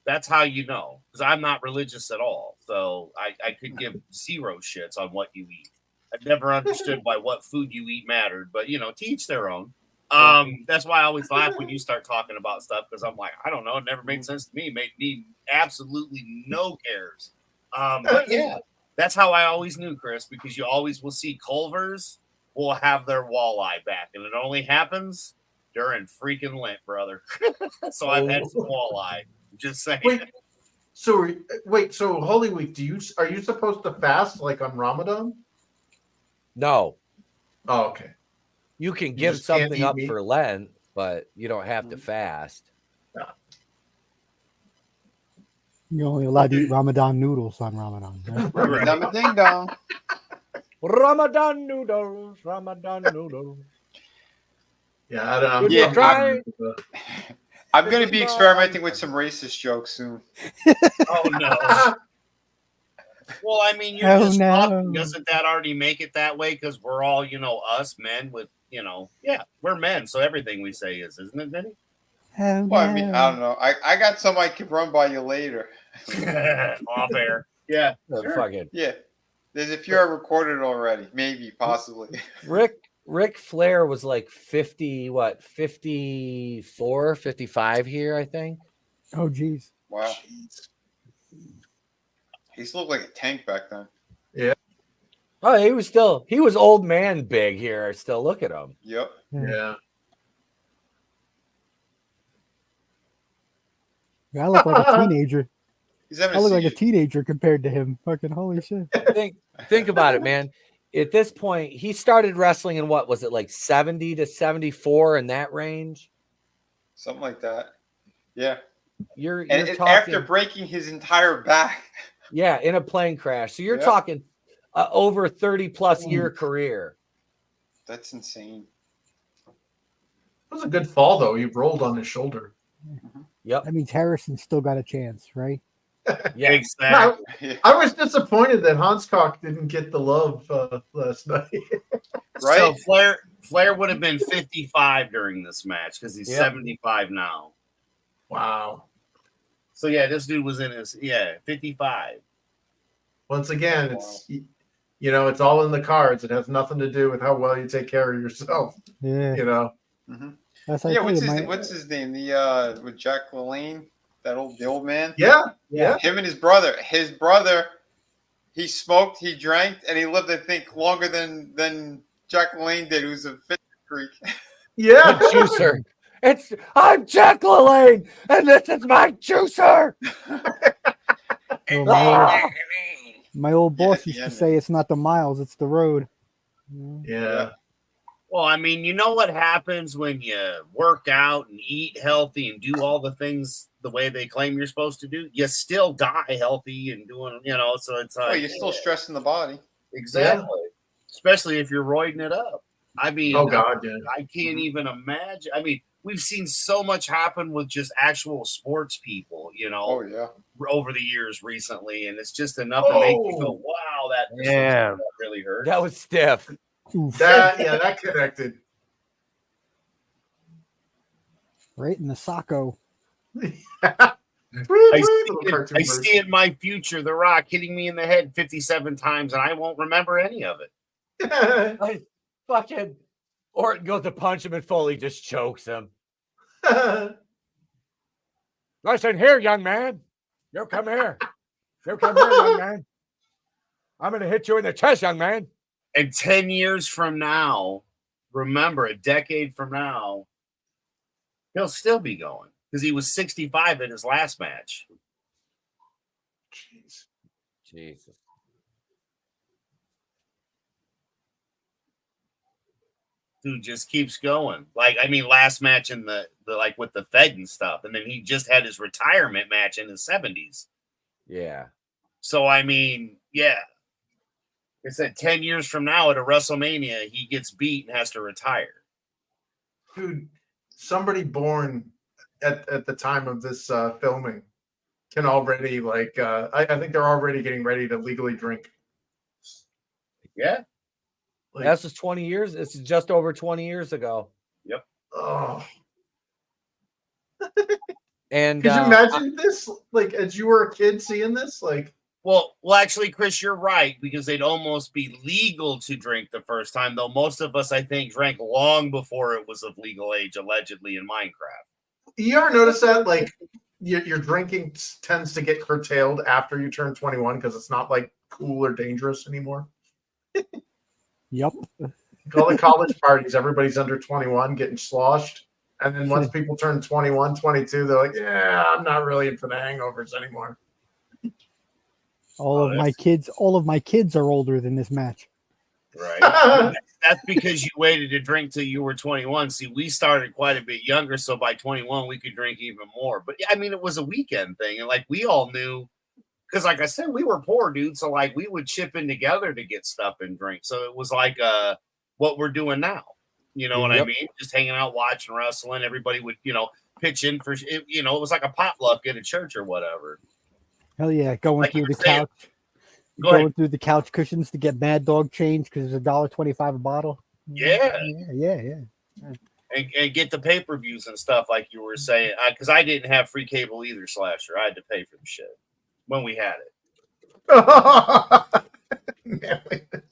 Speaker 5: That's how you know. Because I'm not religious at all. So I could give zero shits on what you eat. I've never understood why what food you eat mattered. But, to each their own. That's why I always laugh when you start talking about stuff, because I'm like, I don't know. It never made sense to me. It made me absolutely no cares. But yeah. That's how I always knew, Chris, because you always will see Culvers will have their walleye back, and it only happens during freaking Lent, brother. So I've had some walleye. Just saying.
Speaker 8: So Holy Week, are you supposed to fast like on Ramadan?
Speaker 1: No.
Speaker 8: Oh, okay.
Speaker 1: You can give
Speaker 8: just can't
Speaker 1: something
Speaker 8: eat
Speaker 1: up
Speaker 8: meat?
Speaker 1: for Lent, but you don't have to fast.
Speaker 9: You're only allowed to eat Ramadan noodles on Ramadan. Right?
Speaker 7: Ramadan ding dong.
Speaker 1: Ramadan noodles, Ramadan noodles.
Speaker 8: Yeah, I don't know.
Speaker 1: Yeah, try.
Speaker 7: I'm going to be experimenting with some racist jokes soon.
Speaker 5: Oh no. Well, I mean, you're just talking. Doesn't that already make it that way? Because we're all, us men with, we're men. So everything we say isn't it, Vinny?
Speaker 9: Oh,
Speaker 7: well, I mean, I don't know. I got some I could run by you later.
Speaker 5: Off air. Yeah.
Speaker 1: Sure. Fucking.
Speaker 7: Yeah. There's a few I recorded already. Maybe, possibly.
Speaker 1: Ric Flair was like 54, 55 here, I think.
Speaker 9: Oh, geez.
Speaker 7: Wow. He still looked like a tank back then.
Speaker 8: Yeah.
Speaker 1: Oh, he was old man big here. Still look at him.
Speaker 7: Yep.
Speaker 8: Yeah.
Speaker 9: I look like a teenager.
Speaker 7: I
Speaker 9: look like a teenager compared to him. Fucking holy shit.
Speaker 1: Think about it, man. At this point, he started wrestling in what was it, like 70 to 74 in that range?
Speaker 7: Something like that. Yeah.
Speaker 1: You're
Speaker 7: talking after breaking his entire back.
Speaker 1: Yeah, in a plane crash. So you're talking over 30 plus year career.
Speaker 7: That's insane.
Speaker 8: It was a good fall though. He rolled on his shoulder.
Speaker 1: Yep.
Speaker 9: That means Harrison still got a chance, right?
Speaker 5: Yeah, exactly.
Speaker 8: I was disappointed that Hanscock didn't get the love last night.
Speaker 5: Right. So Flair would have been 55 during this match because he's 75 now.
Speaker 8: Wow.
Speaker 5: So yeah, this dude was in his 55.
Speaker 8: Once again, it's it's all in the cards. It has nothing to do with how well you take care of yourself.
Speaker 9: Yeah.
Speaker 7: Mm-hmm.
Speaker 9: That's
Speaker 7: what's his name? The with Jack LaLanne, the old man.
Speaker 8: Yeah.
Speaker 7: Him and his brother. His brother, he smoked, he drank, and he lived, I think, longer than Jack LaLanne did, who's a fitness freak.
Speaker 8: Yeah.
Speaker 1: Juicer. I'm Jack LaLanne, and this is my juicer.
Speaker 9: My old boss used to say it's not the miles, it's the road.
Speaker 8: Yeah.
Speaker 5: Well, I mean, you know what happens when you work out and eat healthy and do all the things the way they claim you're supposed to do? You still die healthy and doing, so it's like...
Speaker 7: you're still stressing the body.
Speaker 5: Exactly. Yeah. Especially if you're roiding it up. I mean...
Speaker 8: Oh, God, yeah.
Speaker 5: I can't even imagine. I mean, we've seen so much happen with just actual sports people,
Speaker 7: Oh, yeah.
Speaker 5: over the years recently, and it's just enough to make you go, wow, that really hurt.
Speaker 1: That was stiff.
Speaker 8: That connected.
Speaker 9: Right in the socko.
Speaker 5: I see in my future The Rock hitting me in the head 57 times, and I won't remember any of it.
Speaker 1: Orton goes to punch him, and Foley just chokes him. Listen here, young man. You come here. Young man. I'm going to hit you in the chest, young man.
Speaker 5: And 10 years from now, remember, a decade from now, he'll still be going because he was 65 in his last match.
Speaker 1: Jesus.
Speaker 5: Dude just keeps going. Like, I mean, last match in the like with the Fed and stuff, and then he just had his retirement match in his 70s.
Speaker 1: Yeah.
Speaker 5: So I mean, yeah. It said 10 years from now at a WrestleMania, he gets beat and has to retire.
Speaker 8: Dude, somebody born at the time of this filming can already I think they're already getting ready to legally drink.
Speaker 5: Yeah.
Speaker 1: That's just 20 years. This is just over 20 years ago.
Speaker 5: Yep.
Speaker 8: Oh.
Speaker 1: And
Speaker 8: could you imagine this? As you were a kid seeing this?
Speaker 5: Well, actually, Chris, you're right, because they'd almost be legal to drink the first time, though most of us, I think, drank long before it was of legal age, allegedly, in Minecraft.
Speaker 8: You ever notice that? Your drinking tends to get curtailed after you turn 21 because it's not like cool or dangerous anymore.
Speaker 9: Yep.
Speaker 8: All the college parties, everybody's under 21 getting sloshed. And then once people turn 21, 22, they're like, yeah, I'm not really in for the hangovers anymore.
Speaker 9: All of my kids are older than this match.
Speaker 5: Right. That's because you waited to drink till you were 21. See, we started quite a bit younger, so by 21 we could drink even more. But yeah, I mean, it was a weekend thing, and like we all knew, because like I said, we were poor, dude. So like we would chip in together to get stuff and drink. So it was like what we're doing now. You know what I mean? Just hanging out, watching wrestling. Everybody would, pitch in for it. It was like a potluck at a church or whatever.
Speaker 9: Hell yeah, going
Speaker 5: Like
Speaker 9: through
Speaker 5: you
Speaker 9: the
Speaker 5: were saying.
Speaker 9: couch.
Speaker 5: Go ahead.
Speaker 9: Going through the couch cushions to get Mad Dog change because it's $1.25 a bottle.
Speaker 5: Yeah.
Speaker 9: Yeah.
Speaker 5: And get the pay-per-views and stuff like you were saying. Because I didn't have free cable either, Slasher. I had to pay for the shit when we had it.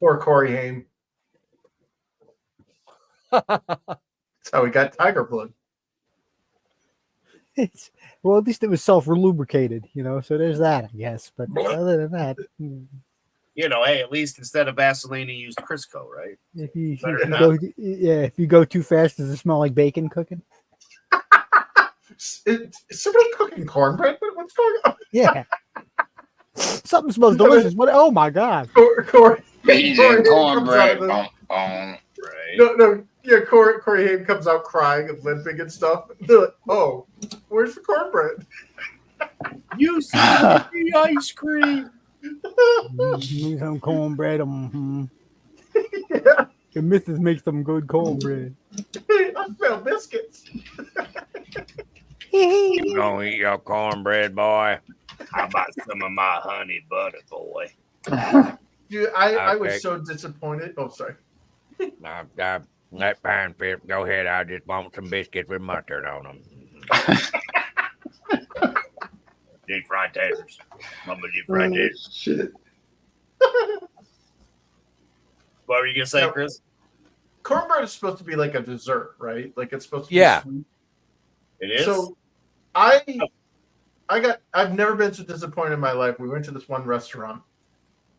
Speaker 8: Poor Corey Haim. That's how we got Tiger Blood.
Speaker 9: Well, at least it was self-lubricated, so there's that, I guess. But other than that,
Speaker 5: Hey, at least instead of Vaseline, you used Crisco, right?
Speaker 9: if you go too fast, does it smell like bacon cooking?
Speaker 8: Is somebody cooking cornbread? What's going on?
Speaker 9: Yeah. Something smells delicious. What? Oh my God!
Speaker 8: Corey
Speaker 7: cornbread.
Speaker 5: Right.
Speaker 8: No. Yeah, Corey Haim comes out crying and limping and stuff. They're like, "Oh, where's the cornbread?"
Speaker 5: You see the ice cream.
Speaker 9: Some cornbread.
Speaker 8: Yeah.
Speaker 9: The missus makes some good cornbread.
Speaker 8: I smell biscuits.
Speaker 1: You gonna eat your cornbread, boy?
Speaker 5: How about some of my honey butter, boy?
Speaker 8: Dude, I was so disappointed. Oh, sorry.
Speaker 1: Let Pine Pip go ahead. I just want some biscuits with mustard on them.
Speaker 5: Deep fried taters. Mama deep fried taters.
Speaker 8: Shit.
Speaker 5: What were you gonna say, Chris?
Speaker 8: Cornbread is supposed to be like a dessert, right? Like it's supposed to be sweet.
Speaker 5: It is.
Speaker 8: So I've never been so disappointed in my life. We went to this one restaurant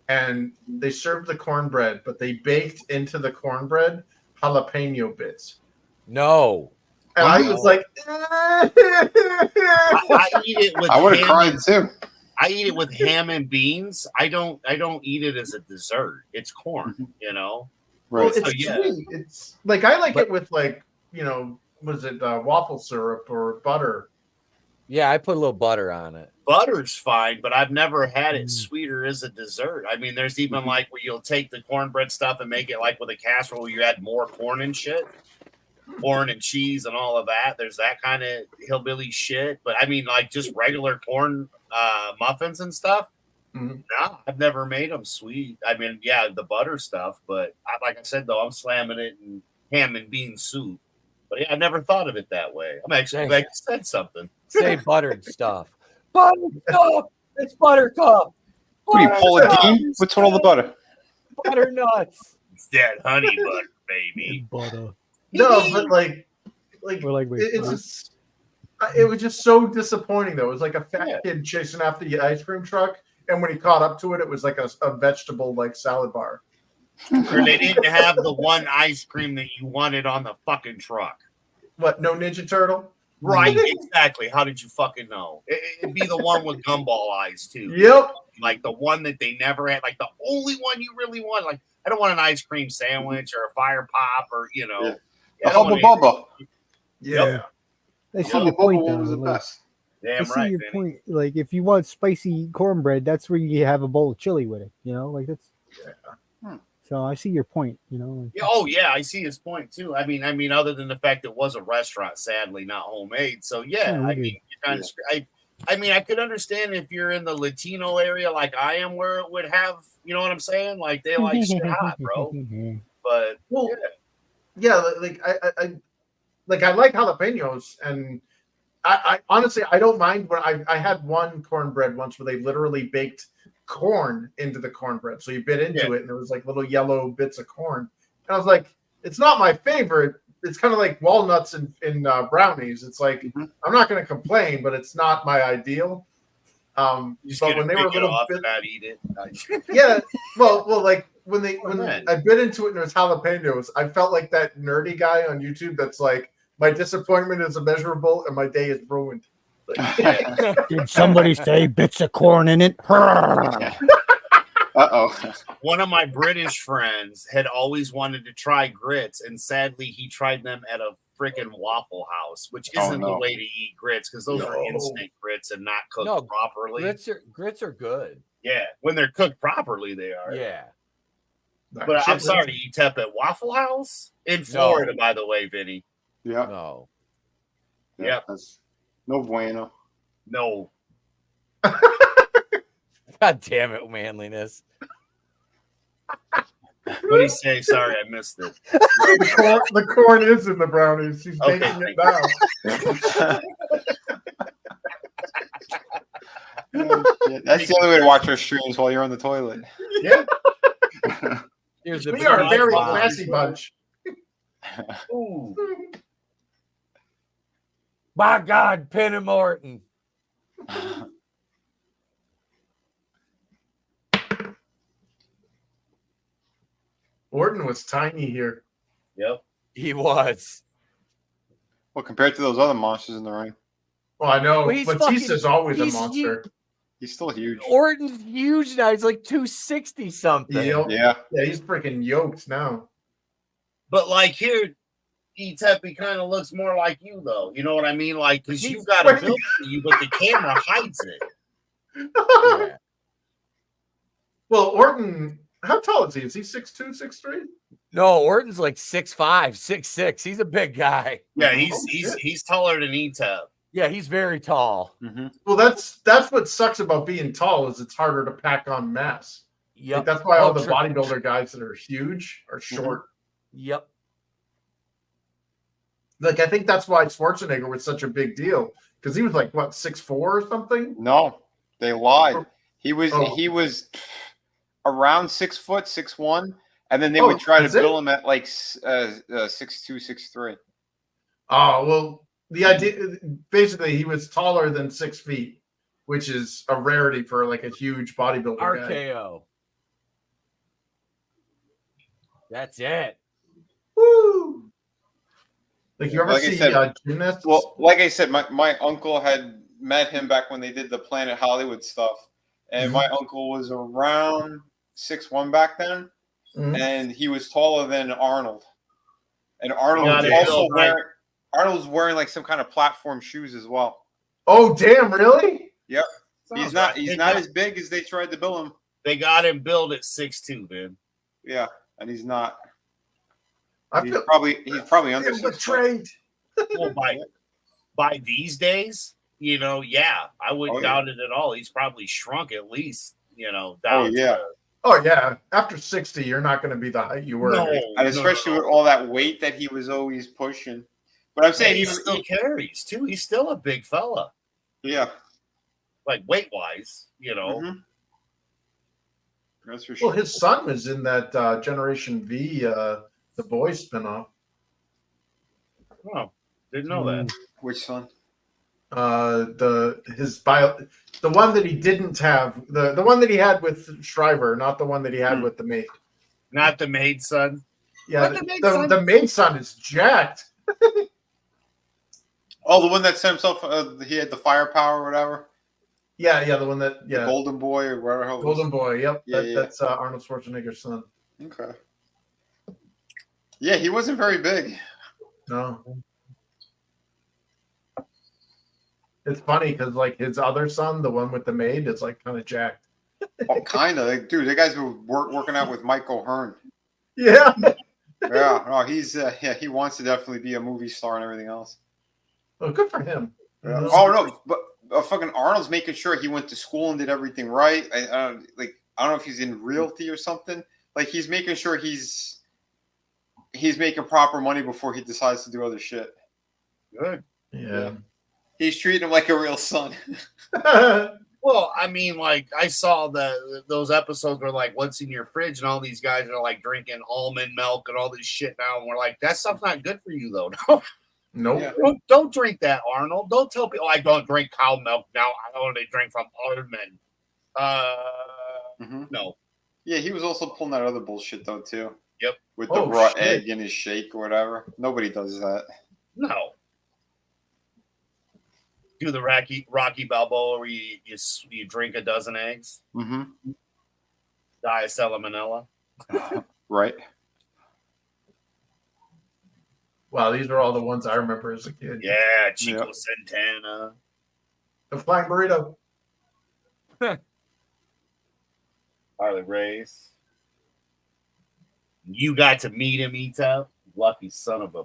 Speaker 8: and they served the cornbread, but they baked into the cornbread jalapeno bits.
Speaker 1: No.
Speaker 8: And I was like,
Speaker 5: I eat it with.
Speaker 7: I would have cried too.
Speaker 5: I eat it with ham and beans. I don't eat it as a dessert. It's corn,
Speaker 8: Well,
Speaker 7: Right.
Speaker 8: it's sweet. It's like I like it with what is it, waffle syrup or butter.
Speaker 1: Yeah, I put a little butter on it.
Speaker 5: Butter's fine, but I've never had it sweeter as a dessert. I mean, there's even like where you'll take the cornbread stuff and make it like with a casserole where you add more corn and shit. Corn and cheese and all of that. There's that kind of hillbilly shit. But I mean, like just regular corn muffins and stuff.
Speaker 8: Mm-hmm.
Speaker 5: No, I've never made them sweet. I mean, yeah, the butter stuff. But like I said, though, I'm slamming it in ham and bean soup. But yeah, I never thought of it that way. I'm actually glad you said something.
Speaker 1: Say buttered stuff. Buttered stuff. It's buttercup.
Speaker 7: What are you, Paula Dean? What's with all the butter?
Speaker 1: Butternuts.
Speaker 5: It's that honey butter, baby.
Speaker 9: Butter.
Speaker 8: No, but like
Speaker 9: wait,
Speaker 8: it's just it was just so disappointing though. It was like a fat kid chasing after the ice cream truck, and when he caught up to it, it was like a vegetable like salad bar.
Speaker 5: Or they didn't have the one ice cream that you wanted on the fucking truck.
Speaker 8: What? No Ninja Turtle?
Speaker 5: Right, exactly. How did you fucking know? It'd be the one with gumball eyes too.
Speaker 8: Yep.
Speaker 5: Like the one that they never had. Like the only one you really want. Like I don't want an ice cream sandwich or a fire pop or
Speaker 7: The Hubba Bubba.
Speaker 8: Yeah.
Speaker 5: Yep.
Speaker 9: I see
Speaker 7: Hubba
Speaker 9: your point,
Speaker 7: Bubba was the
Speaker 9: though.
Speaker 7: best.
Speaker 5: Damn
Speaker 9: I see
Speaker 5: right.
Speaker 9: your
Speaker 5: Vinny.
Speaker 9: point. Like, if you want spicy cornbread, that's where you have a bowl of chili with it. Like that's. So I see your point.
Speaker 5: Yeah, oh yeah, I see his point too. I mean, other than the fact it was a restaurant, sadly not homemade. So yeah, I mean, you're kind of. I mean, I could understand if you're in the Latino area like I am, where it would have, you know what I'm saying? Like they like shit hot, bro. But
Speaker 8: yeah, like I like jalapenos, and I honestly I don't mind when I had one cornbread once where they literally baked corn into the cornbread, so you bit into it and there was like little yellow bits of corn, and I was like, it's not my favorite. It's kind of like walnuts in brownies. It's like I'm not going to complain, but it's not my ideal.
Speaker 5: But
Speaker 8: when they were a little
Speaker 5: off
Speaker 8: bit,
Speaker 5: and not eat it.
Speaker 8: yeah. Well, like when
Speaker 5: man.
Speaker 8: I bit into it and it was jalapenos, I felt like that nerdy guy on YouTube that's like, my disappointment is immeasurable and my day is ruined.
Speaker 9: Did somebody say bits of corn in it?
Speaker 5: One of my British friends had always wanted to try grits, and sadly, he tried them at a freaking Waffle House, which isn't the way to eat grits because those are instant grits and not cooked properly.
Speaker 1: Grits are good.
Speaker 5: Yeah, when they're cooked properly, they are.
Speaker 1: Yeah.
Speaker 5: But I'm sorry, Etep at Waffle House in Florida, by the way, Vinny.
Speaker 7: Yeah.
Speaker 1: No.
Speaker 5: Yeah.
Speaker 7: That's no bueno.
Speaker 5: No.
Speaker 1: God damn it, manliness.
Speaker 5: What do you say? Sorry, I missed it.
Speaker 8: The corn is in the brownies. He's baking it now.
Speaker 7: That's the only way to watch our streams while you're on the toilet.
Speaker 8: Yeah.
Speaker 1: We
Speaker 8: are a very classy bunch.
Speaker 5: Ooh.
Speaker 1: By God, Penn and Morton.
Speaker 8: Orton was tiny here.
Speaker 5: Yep.
Speaker 1: He was.
Speaker 7: Well, compared to those other monsters in the ring.
Speaker 8: Well, I know.
Speaker 1: Well,
Speaker 8: Batista's always a monster.
Speaker 7: He's still huge.
Speaker 1: Orton's huge now. He's like 260 something.
Speaker 7: Yeah,
Speaker 8: he's freaking yoked now.
Speaker 5: But like here, Etep kind of looks more like you, though. You know what I mean? Like, because you've got a build for you, but the camera hides it.
Speaker 1: Yeah.
Speaker 8: Well, Orton, how tall is he? Is he 6'2", 6'3"?
Speaker 1: No, Orton's like 6'5", 6'6". He's a big guy.
Speaker 5: Yeah, he's taller than Etep.
Speaker 1: Yeah, he's very tall.
Speaker 7: Mm-hmm.
Speaker 8: Well, that's what sucks about being tall is it's harder to pack on mass.
Speaker 1: Yep.
Speaker 8: Like, that's why all the bodybuilder guys that are huge are short.
Speaker 1: Yep.
Speaker 8: Like, I think that's why Schwarzenegger was such a big deal because he was like what 6'4" or something.
Speaker 7: No, they lied. He was around 6 foot, 6'1", and then they would try to bill him at like 6'2", 6'3".
Speaker 8: Oh well. The idea, basically, he was taller than 6 feet, which is a rarity for like a huge bodybuilder.
Speaker 1: RKO. That's it.
Speaker 8: Woo! Like you ever see gymnasts?
Speaker 7: Well, like I said, my uncle had met him back when they did the Planet Hollywood stuff, and my uncle was around 6'1" back then, and he was taller than Arnold. And Arnold was also Arnold's wearing like some kind of platform shoes as well.
Speaker 8: Oh damn! Really?
Speaker 7: Yep. He's not as big as they tried to bill him.
Speaker 5: They got him billed at 6'2", man.
Speaker 7: Yeah, and he's not.
Speaker 8: He's
Speaker 7: probably under 6
Speaker 8: foot.
Speaker 5: Well, by these days, I wouldn't doubt it at all. He's probably shrunk at least, down.
Speaker 8: Oh yeah. After 60, you're not going to be the height you were.
Speaker 7: And especially with all that weight that he was always pushing. But I'm saying
Speaker 5: he still carries too. He's still a big fella.
Speaker 7: Yeah.
Speaker 5: Like weight wise,
Speaker 7: That's for sure.
Speaker 8: Well, his son was in that Generation V, the Boys spinoff.
Speaker 5: Oh, didn't know that.
Speaker 7: Which son?
Speaker 8: The one that he didn't have, the one that he had with Shriver, not the one that he had with the maid.
Speaker 5: Not the maid son.
Speaker 8: Yeah, the maid son is jacked.
Speaker 7: Oh, the one that said himself, he had the firepower or whatever?
Speaker 8: Yeah, the one that,
Speaker 7: The Golden Boy or whatever.
Speaker 8: Golden Boy, yep.
Speaker 7: Yeah,
Speaker 8: that's Arnold Schwarzenegger's son.
Speaker 7: Okay. Yeah, he wasn't very big.
Speaker 8: No. It's funny because, like, his other son, the one with the maid, is, like, kind of jacked.
Speaker 7: Oh, kind of. Like, dude, that guy's been working out with Mike O'Hearn.
Speaker 8: Yeah.
Speaker 7: Yeah, no, he wants to definitely be a movie star and everything else.
Speaker 8: Well, good for him.
Speaker 7: Yeah. Oh no, but fucking Arnold's making sure he went to school and did everything right. I don't know if he's in realty or something. Like he's making sure he's making proper money before he decides to do other shit.
Speaker 5: Good.
Speaker 8: Yeah.
Speaker 7: He's treating him like a real son.
Speaker 5: Well, I mean, like I saw those episodes where like what's in your fridge and all these guys are like drinking almond milk and all this shit now, and we're like, that stuff's not good for you though. No.
Speaker 8: Nope.
Speaker 7: Yeah.
Speaker 5: Don't drink that, Arnold. Don't tell people I don't drink cow milk now. I only drink from almond. No.
Speaker 7: Yeah, he was also pulling that other bullshit though too.
Speaker 5: Yep.
Speaker 7: With the raw egg in his shake or whatever. Nobody does that.
Speaker 5: No. Do the Rocky Balboa where you drink a dozen eggs.
Speaker 7: Mm-hmm.
Speaker 5: Die of salmonella.
Speaker 7: Right.
Speaker 8: Wow, these are all the ones I remember as a kid.
Speaker 5: Yeah, Chico Santana.
Speaker 8: The flying burrito.
Speaker 5: Harley Race. You got to meet him, Etep. Lucky son of a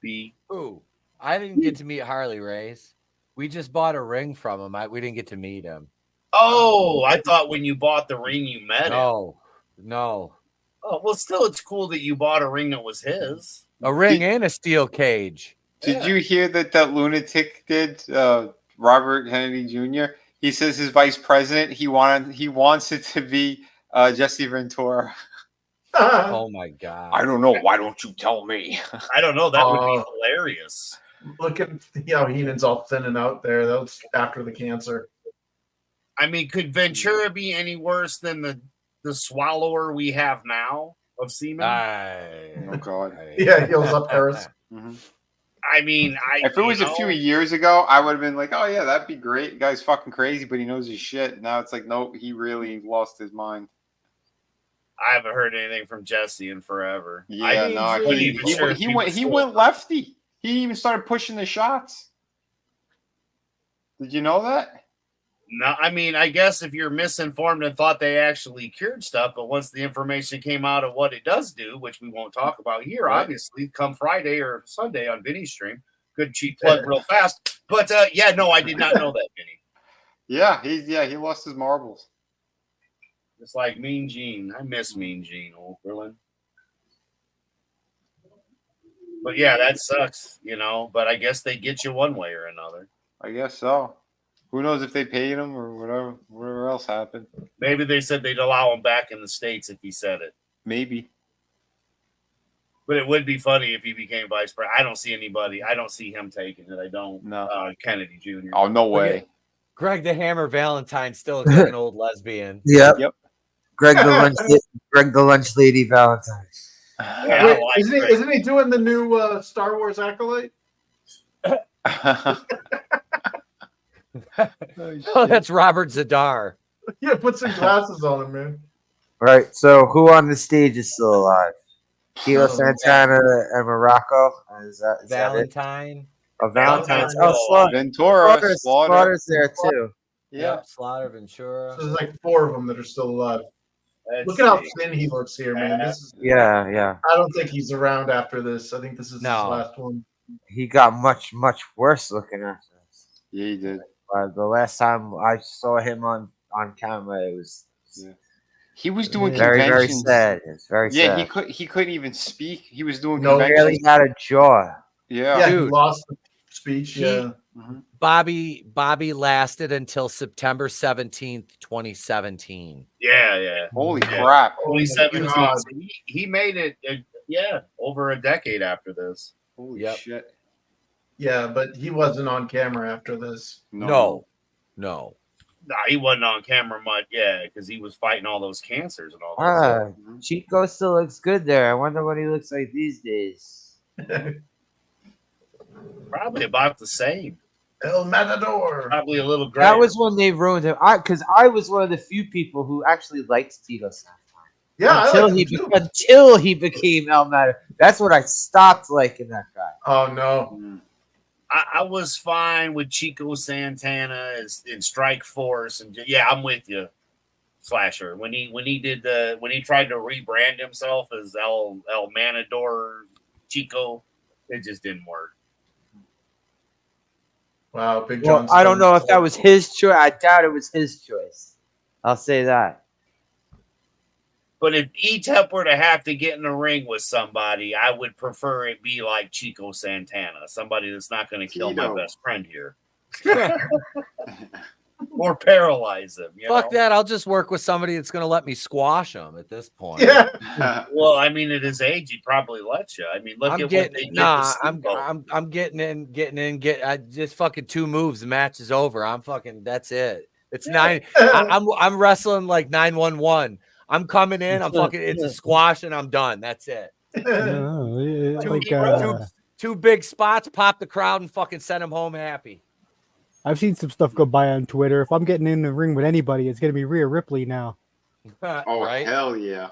Speaker 5: bee.
Speaker 1: Ooh, I didn't get to meet Harley Race. We just bought a ring from him. We didn't get to meet him.
Speaker 5: Oh, I thought when you bought the ring you met him.
Speaker 1: No.
Speaker 5: Oh, well, still, it's cool that you bought a ring that was his.
Speaker 1: A ring and a steel cage.
Speaker 7: Did you hear that lunatic did, Robert Kennedy Jr.? He says his vice president, he wants it to be Jesse Ventura.
Speaker 1: Oh my God.
Speaker 7: I don't know. Why don't you tell me?
Speaker 5: I don't know. That would be hilarious.
Speaker 8: Look at how Heenan's all thinning out there. That was after the cancer.
Speaker 5: I mean, could Ventura be any worse than the swallower we have now of semen?
Speaker 7: Oh God.
Speaker 8: Yeah, heals up Harris.
Speaker 7: Mm-hmm.
Speaker 5: I mean,
Speaker 7: if it was a few years ago, I would have been like, "Oh yeah, that'd be great." The guy's fucking crazy, but he knows his shit. Now it's like, nope, he really lost his mind.
Speaker 5: I haven't heard anything from Jesse in forever.
Speaker 7: Yeah, he went lefty. He even started pushing the shots. Did you know that?
Speaker 5: No, I mean, I guess if you're misinformed and thought they actually cured stuff, but once the information came out of what it does do, which we won't talk about here, obviously, come Friday or Sunday on Vinny's stream, good cheap plug real fast. But no, I did not know that, Vinny.
Speaker 7: Yeah, he lost his marbles.
Speaker 5: It's like Mean Gene. I miss Mean Gene, Oberlin. But yeah, that sucks, but I guess they get you one way or another.
Speaker 7: I guess so. Who knows if they paid him or whatever else happened.
Speaker 5: Maybe they said they'd allow him back in the States if he said it.
Speaker 7: Maybe.
Speaker 5: But it would be funny if he became vice president. I don't see anybody. I don't see him taking it. I don't.
Speaker 7: No.
Speaker 5: Kennedy Jr.
Speaker 7: Oh, no way.
Speaker 1: Greg the Hammer Valentine still looks like an old lesbian.
Speaker 6: Yep. Greg the lunch lady Valentine.
Speaker 8: Wait, isn't he doing the new Star Wars Acolyte?
Speaker 1: Oh, that's Robert Zadar.
Speaker 8: Yeah, put some glasses on him, man.
Speaker 6: Right. So, who on the stage is still alive? Kilo Santana and Morocco. Is that
Speaker 1: Valentine?
Speaker 6: Valentine.
Speaker 7: Ventura.
Speaker 6: Slaughter's there too.
Speaker 1: Yeah. Slaughter, Ventura.
Speaker 8: So there's like 4 of them that are still alive. Look at how thin he looks here, man.
Speaker 6: Yeah.
Speaker 8: I don't think he's around after this. I think this is his last one.
Speaker 6: He got much worse looking after this.
Speaker 7: Yeah, he did.
Speaker 6: The last time I saw him on camera, it was.
Speaker 7: Yeah. He was doing
Speaker 6: very
Speaker 7: conventions.
Speaker 6: sad. It's very sad.
Speaker 7: Yeah, he couldn't even speak. He was doing
Speaker 6: conventions. Barely had a jaw.
Speaker 7: Yeah,
Speaker 8: dude. He lost the speech.
Speaker 1: Bobby lasted until September 17th, 2017.
Speaker 5: Yeah.
Speaker 7: Holy crap.
Speaker 5: 2017. He made it, over a decade after this.
Speaker 7: Holy shit.
Speaker 8: Yeah, but he wasn't on camera after this.
Speaker 1: No.
Speaker 5: No, he wasn't on camera much, because he was fighting all those cancers and all that stuff.
Speaker 6: Chico still looks good there. I wonder what he looks like these days.
Speaker 5: Probably about the same.
Speaker 8: El Matador.
Speaker 5: Probably a little greater.
Speaker 6: That was when they ruined him. Because I was one of the few people who actually liked Tito Santana.
Speaker 8: Yeah,
Speaker 6: until he became El Matador. That's when I stopped liking that guy.
Speaker 8: Oh no.
Speaker 5: I was fine with Chico Santana in Strike Force, and I'm with you, Slasher. When he tried to rebrand himself as El Matador Chico, it just didn't work.
Speaker 8: Wow, Big John.
Speaker 6: I don't know if that was his choice. I doubt it was his choice. I'll say that.
Speaker 5: But if Etep were to have to get in a ring with somebody, I would prefer it be like Chico Santana, somebody that's not going to kill my best friend here. or paralyze him.
Speaker 1: Fuck that. I'll just work with somebody that's going to let me squash him at this point.
Speaker 8: Yeah.
Speaker 5: Well, I mean, at his age, he'd probably let you. I mean, look at what they did to Steamboat.
Speaker 1: I'm getting in. I just fucking 2 moves. The match is over. I'm fucking. That's it. It's 9. I'm wrestling like 911. I'm coming in. I'm fucking. It's a squash and I'm done. That's it. Two big spots. Pop the crowd and fucking send them home happy.
Speaker 9: I've seen some stuff go by on Twitter. If I'm getting in the ring with anybody, it's gonna be Rhea Ripley now.
Speaker 7: Oh right? Hell yeah!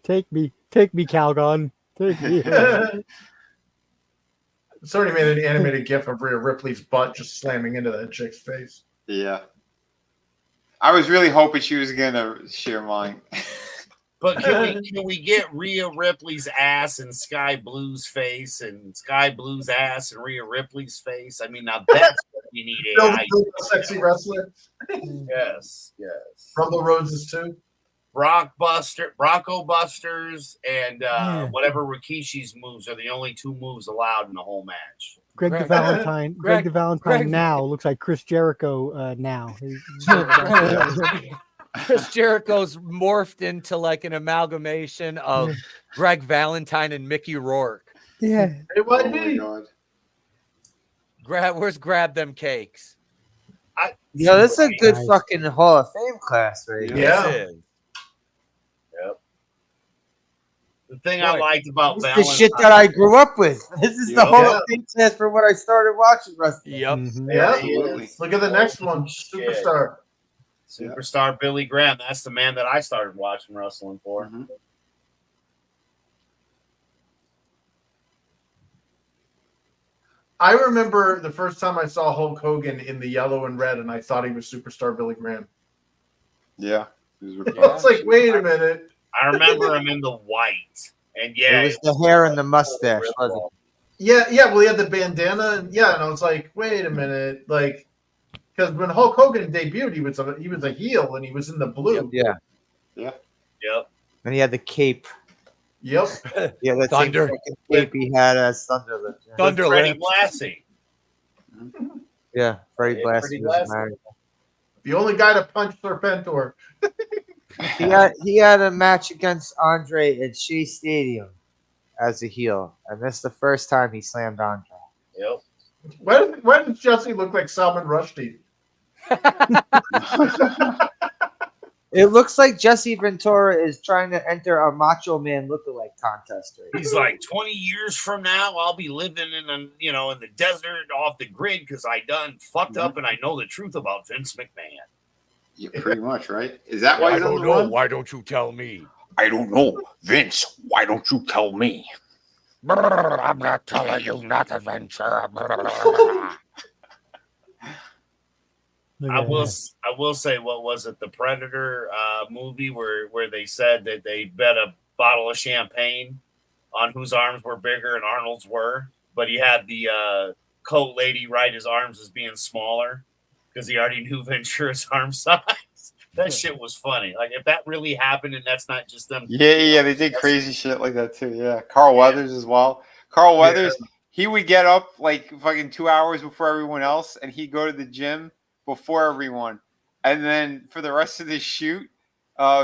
Speaker 9: Take me, Calgon. Take me.
Speaker 8: Somebody made an animated GIF of Rhea Ripley's butt just slamming into that chick's face.
Speaker 7: Yeah. I was really hoping she was gonna share mine.
Speaker 5: But can we get Rhea Ripley's ass in Sky Blue's face and Sky Blue's ass and Rhea Ripley's face? I mean, now that's what we need. AI.
Speaker 8: Sexy wrestler.
Speaker 5: Yes.
Speaker 8: Rumble Roses too.
Speaker 5: Bronco Busters, and whatever Rikishi's moves are the only 2 moves allowed in the whole match.
Speaker 9: Greg the Valentine. Greg the Valentine now looks like Chris Jericho now.
Speaker 1: Chris Jericho's morphed into like an amalgamation of Greg Valentine and Mickey Rourke.
Speaker 9: Yeah.
Speaker 8: It might be.
Speaker 1: Where's Grab Them Cakes?
Speaker 6: This is a good fucking Hall of Fame class right here.
Speaker 8: Yeah.
Speaker 5: Yep. The thing I liked about
Speaker 6: Valentine, the shit that I grew up with. This is the Hall of Fame class for what I started watching wrestling.
Speaker 1: Yep.
Speaker 9: Mm-hmm.
Speaker 8: Yeah. Look at the next one.
Speaker 5: Superstar Billy Graham. That's the man that I started watching wrestling for.
Speaker 7: Mm-hmm.
Speaker 8: I remember the first time I saw Hulk Hogan in the yellow and red, and I thought he was Superstar Billy Graham.
Speaker 7: Yeah.
Speaker 8: I was like, wait a minute.
Speaker 5: I remember him in the white. And
Speaker 6: it was the hair and the mustache, wasn't it?
Speaker 8: Yeah. Well, he had the bandana, and I was like, wait a minute, like, because when Hulk Hogan debuted, he was a heel, and he was in the blue.
Speaker 6: Yeah.
Speaker 5: Yep.
Speaker 6: And he had the cape.
Speaker 8: Yep.
Speaker 6: Yeah, that's
Speaker 1: Thunder
Speaker 6: cape he had as Thunderlip.
Speaker 1: Thunder
Speaker 5: Freddie Blassie.
Speaker 6: Yeah, Freddie Blassie was married.
Speaker 8: The only guy to punch Serpentor.
Speaker 6: He had a match against Andre at Shea Stadium as a heel, and that's the first time he slammed Andre.
Speaker 5: Yep.
Speaker 8: Why does Jesse look like Salman Rushdie?
Speaker 6: It looks like Jesse Ventura is trying to enter a Macho Man lookalike contest. Right?
Speaker 5: He's like, 20 years from now, I'll be living in the desert off the grid because I done fucked up and I know the truth about Vince McMahon.
Speaker 7: Yeah, pretty much, right? Is that why?
Speaker 1: I don't know. Why don't you tell me?
Speaker 3: I don't know, Vince. Why don't you tell me? I'm not telling you nothing, Ventura.
Speaker 5: I will say, what was it? The Predator movie where they said that they bet a bottle of champagne on whose arms were bigger and Arnold's were, but he had the coat lady write his arms as being smaller because he already knew Ventura's arm size. That shit was funny. Like if that really happened and that's not just them.
Speaker 7: Yeah, they did crazy shit like that too. Yeah, Carl Weathers as well. Carl Weathers, he would get up like fucking 2 hours before everyone else, and he'd go to the gym before everyone, and then for the rest of the shoot,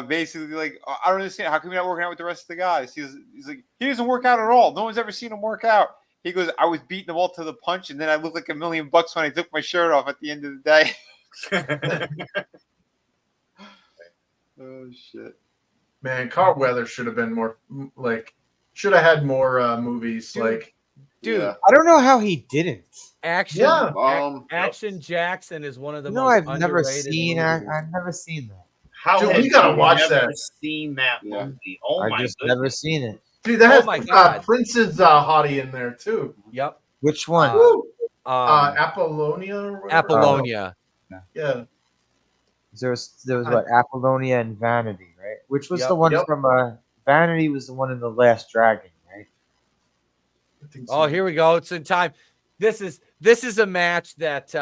Speaker 7: basically like, I don't understand, how come you're not working out with the rest of the guys? He's like, he doesn't work out at all. No one's ever seen him work out. He goes, I was beating them all to the punch, and then I looked like $1 million when I took my shirt off at the end of the day. Oh shit,
Speaker 8: man! Carl Weathers should have been more should have had more movies.
Speaker 1: Dude,
Speaker 6: I don't know how he didn't.
Speaker 1: Action Jackson is one of the most
Speaker 6: I've never seen. I've never seen that.
Speaker 5: How
Speaker 8: dude, you gotta watch that.
Speaker 5: Seen that movie? Oh
Speaker 6: I
Speaker 5: my
Speaker 6: just
Speaker 5: goodness.
Speaker 6: never seen it.
Speaker 8: Dude, that has Prince's hottie in there too.
Speaker 1: Yep.
Speaker 6: Which one?
Speaker 8: Apollonia. Or whatever?
Speaker 1: Apollonia.
Speaker 8: Yeah.
Speaker 6: There was what, Apollonia and Vanity, right? Which was the one from Vanity was the one in The Last Dragon, right?
Speaker 1: Oh, here we go. It's in time. This is a match that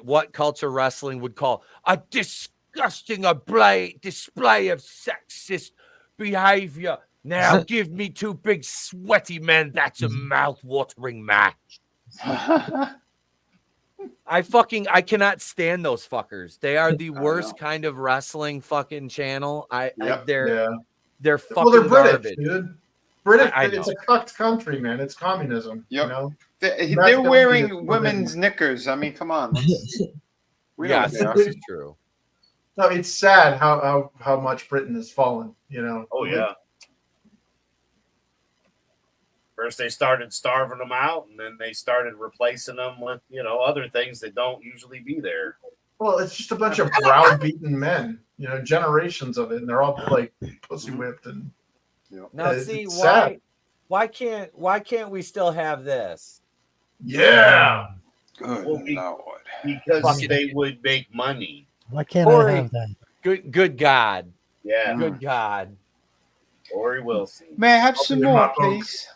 Speaker 1: What Culture Wrestling would call a disgusting display of sexist behavior. Now give me 2 big sweaty men. That's a mouth-watering match. I cannot stand those fuckers. They are the worst kind of wrestling fucking channel. They're fucking
Speaker 8: Well, they're British,
Speaker 1: garbage.
Speaker 8: dude. British,
Speaker 1: I
Speaker 8: it's
Speaker 1: know.
Speaker 8: a cucked country, man. It's communism.
Speaker 7: Yep.
Speaker 8: You know,
Speaker 7: They're wearing women's knickers. I mean, come on. We know what
Speaker 1: Yes,
Speaker 7: they are.
Speaker 1: this is true.
Speaker 8: No, it's sad how much Britain has fallen. You know.
Speaker 5: Oh yeah. First they started starving them out, and then they started replacing them with other things that don't usually be there.
Speaker 8: Well, it's just a bunch of browbeaten men. You know, generations of it, and they're all like pussy whipped and.
Speaker 1: Now see
Speaker 8: sad.
Speaker 1: why can't we still have this?
Speaker 8: Yeah.
Speaker 7: Good
Speaker 5: Lord. Because they would make money.
Speaker 9: Why can't
Speaker 1: Corey,
Speaker 9: I have that?
Speaker 1: Good God.
Speaker 5: Yeah.
Speaker 1: Good God.
Speaker 5: Corey Wilson.
Speaker 7: May I have some more, please?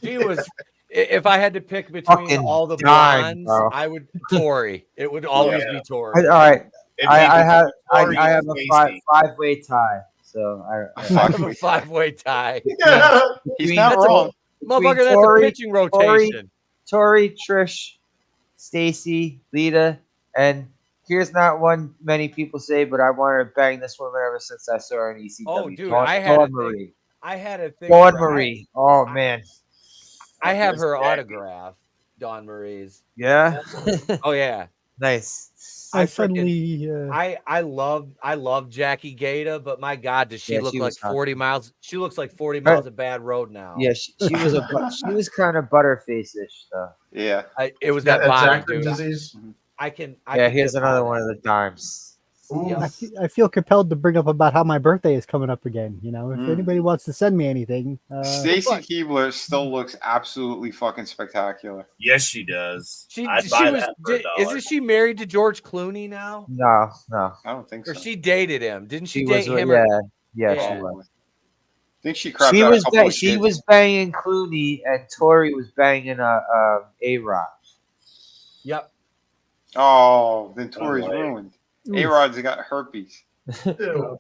Speaker 1: She was. If I had to pick between
Speaker 6: Fucking
Speaker 1: all the
Speaker 6: dime,
Speaker 1: blondes,
Speaker 6: bro.
Speaker 1: I would Tori. It would always be Tori.
Speaker 6: All right. I have
Speaker 5: Tori
Speaker 6: I have
Speaker 5: and
Speaker 6: a
Speaker 5: Casey.
Speaker 6: five-way tie. So
Speaker 1: I have a 5-way tie.
Speaker 8: Yeah.
Speaker 7: He's not wrong.
Speaker 1: Motherfucker, that's
Speaker 6: Tori-
Speaker 1: a pitching rotation.
Speaker 6: Tori, Trish, Stacy, Lita, and here's not one many people say, but I wanted to bang this woman ever since I saw her in ECW.
Speaker 1: Oh, dude,
Speaker 6: Dawn,
Speaker 1: I had a thing.
Speaker 6: Marie.
Speaker 1: I had a thing.
Speaker 6: Dawn
Speaker 1: for-
Speaker 6: Marie. Oh man.
Speaker 1: I have her autograph. Dawn Marie's.
Speaker 6: Yeah.
Speaker 1: Oh yeah.
Speaker 6: Nice.
Speaker 9: I suddenly.
Speaker 1: I love Jackie Gata, but my God, does she
Speaker 6: Yeah,
Speaker 1: look
Speaker 6: she
Speaker 1: like
Speaker 6: was hot.
Speaker 1: 40 miles? She looks like 40 miles of bad road now.
Speaker 6: Yeah, she was kind of butterface-ish though.
Speaker 7: Yeah.
Speaker 1: It was
Speaker 8: Yeah,
Speaker 1: that body,
Speaker 8: Actor
Speaker 1: dude.
Speaker 8: disease.
Speaker 1: I can
Speaker 6: Here's
Speaker 1: get
Speaker 6: another
Speaker 1: behind
Speaker 6: one
Speaker 1: it.
Speaker 6: of the dimes.
Speaker 9: I feel compelled to bring up about how my birthday is coming up again. You know, if
Speaker 7: Mm.
Speaker 9: anybody wants to send me anything,
Speaker 7: Stacy Keebler still looks absolutely fucking spectacular.
Speaker 5: Yes, she does.
Speaker 1: She
Speaker 5: I'd
Speaker 1: was.
Speaker 5: buy that for $1.
Speaker 1: Isn't she married to George Clooney now?
Speaker 6: No.
Speaker 7: I don't think so.
Speaker 1: Or she dated him? Didn't she,
Speaker 6: She
Speaker 1: date
Speaker 6: was
Speaker 1: him?
Speaker 6: yeah,
Speaker 1: Yeah.
Speaker 6: she was.
Speaker 7: I think she crapped
Speaker 6: She
Speaker 7: out
Speaker 6: was
Speaker 7: a couple of
Speaker 6: she
Speaker 7: kids.
Speaker 6: was banging Clooney and Tori was banging A-Rod.
Speaker 1: Yep.
Speaker 7: Oh, then Tori's
Speaker 5: way.
Speaker 7: ruined. A-Rod's got herpes.
Speaker 8: Ew.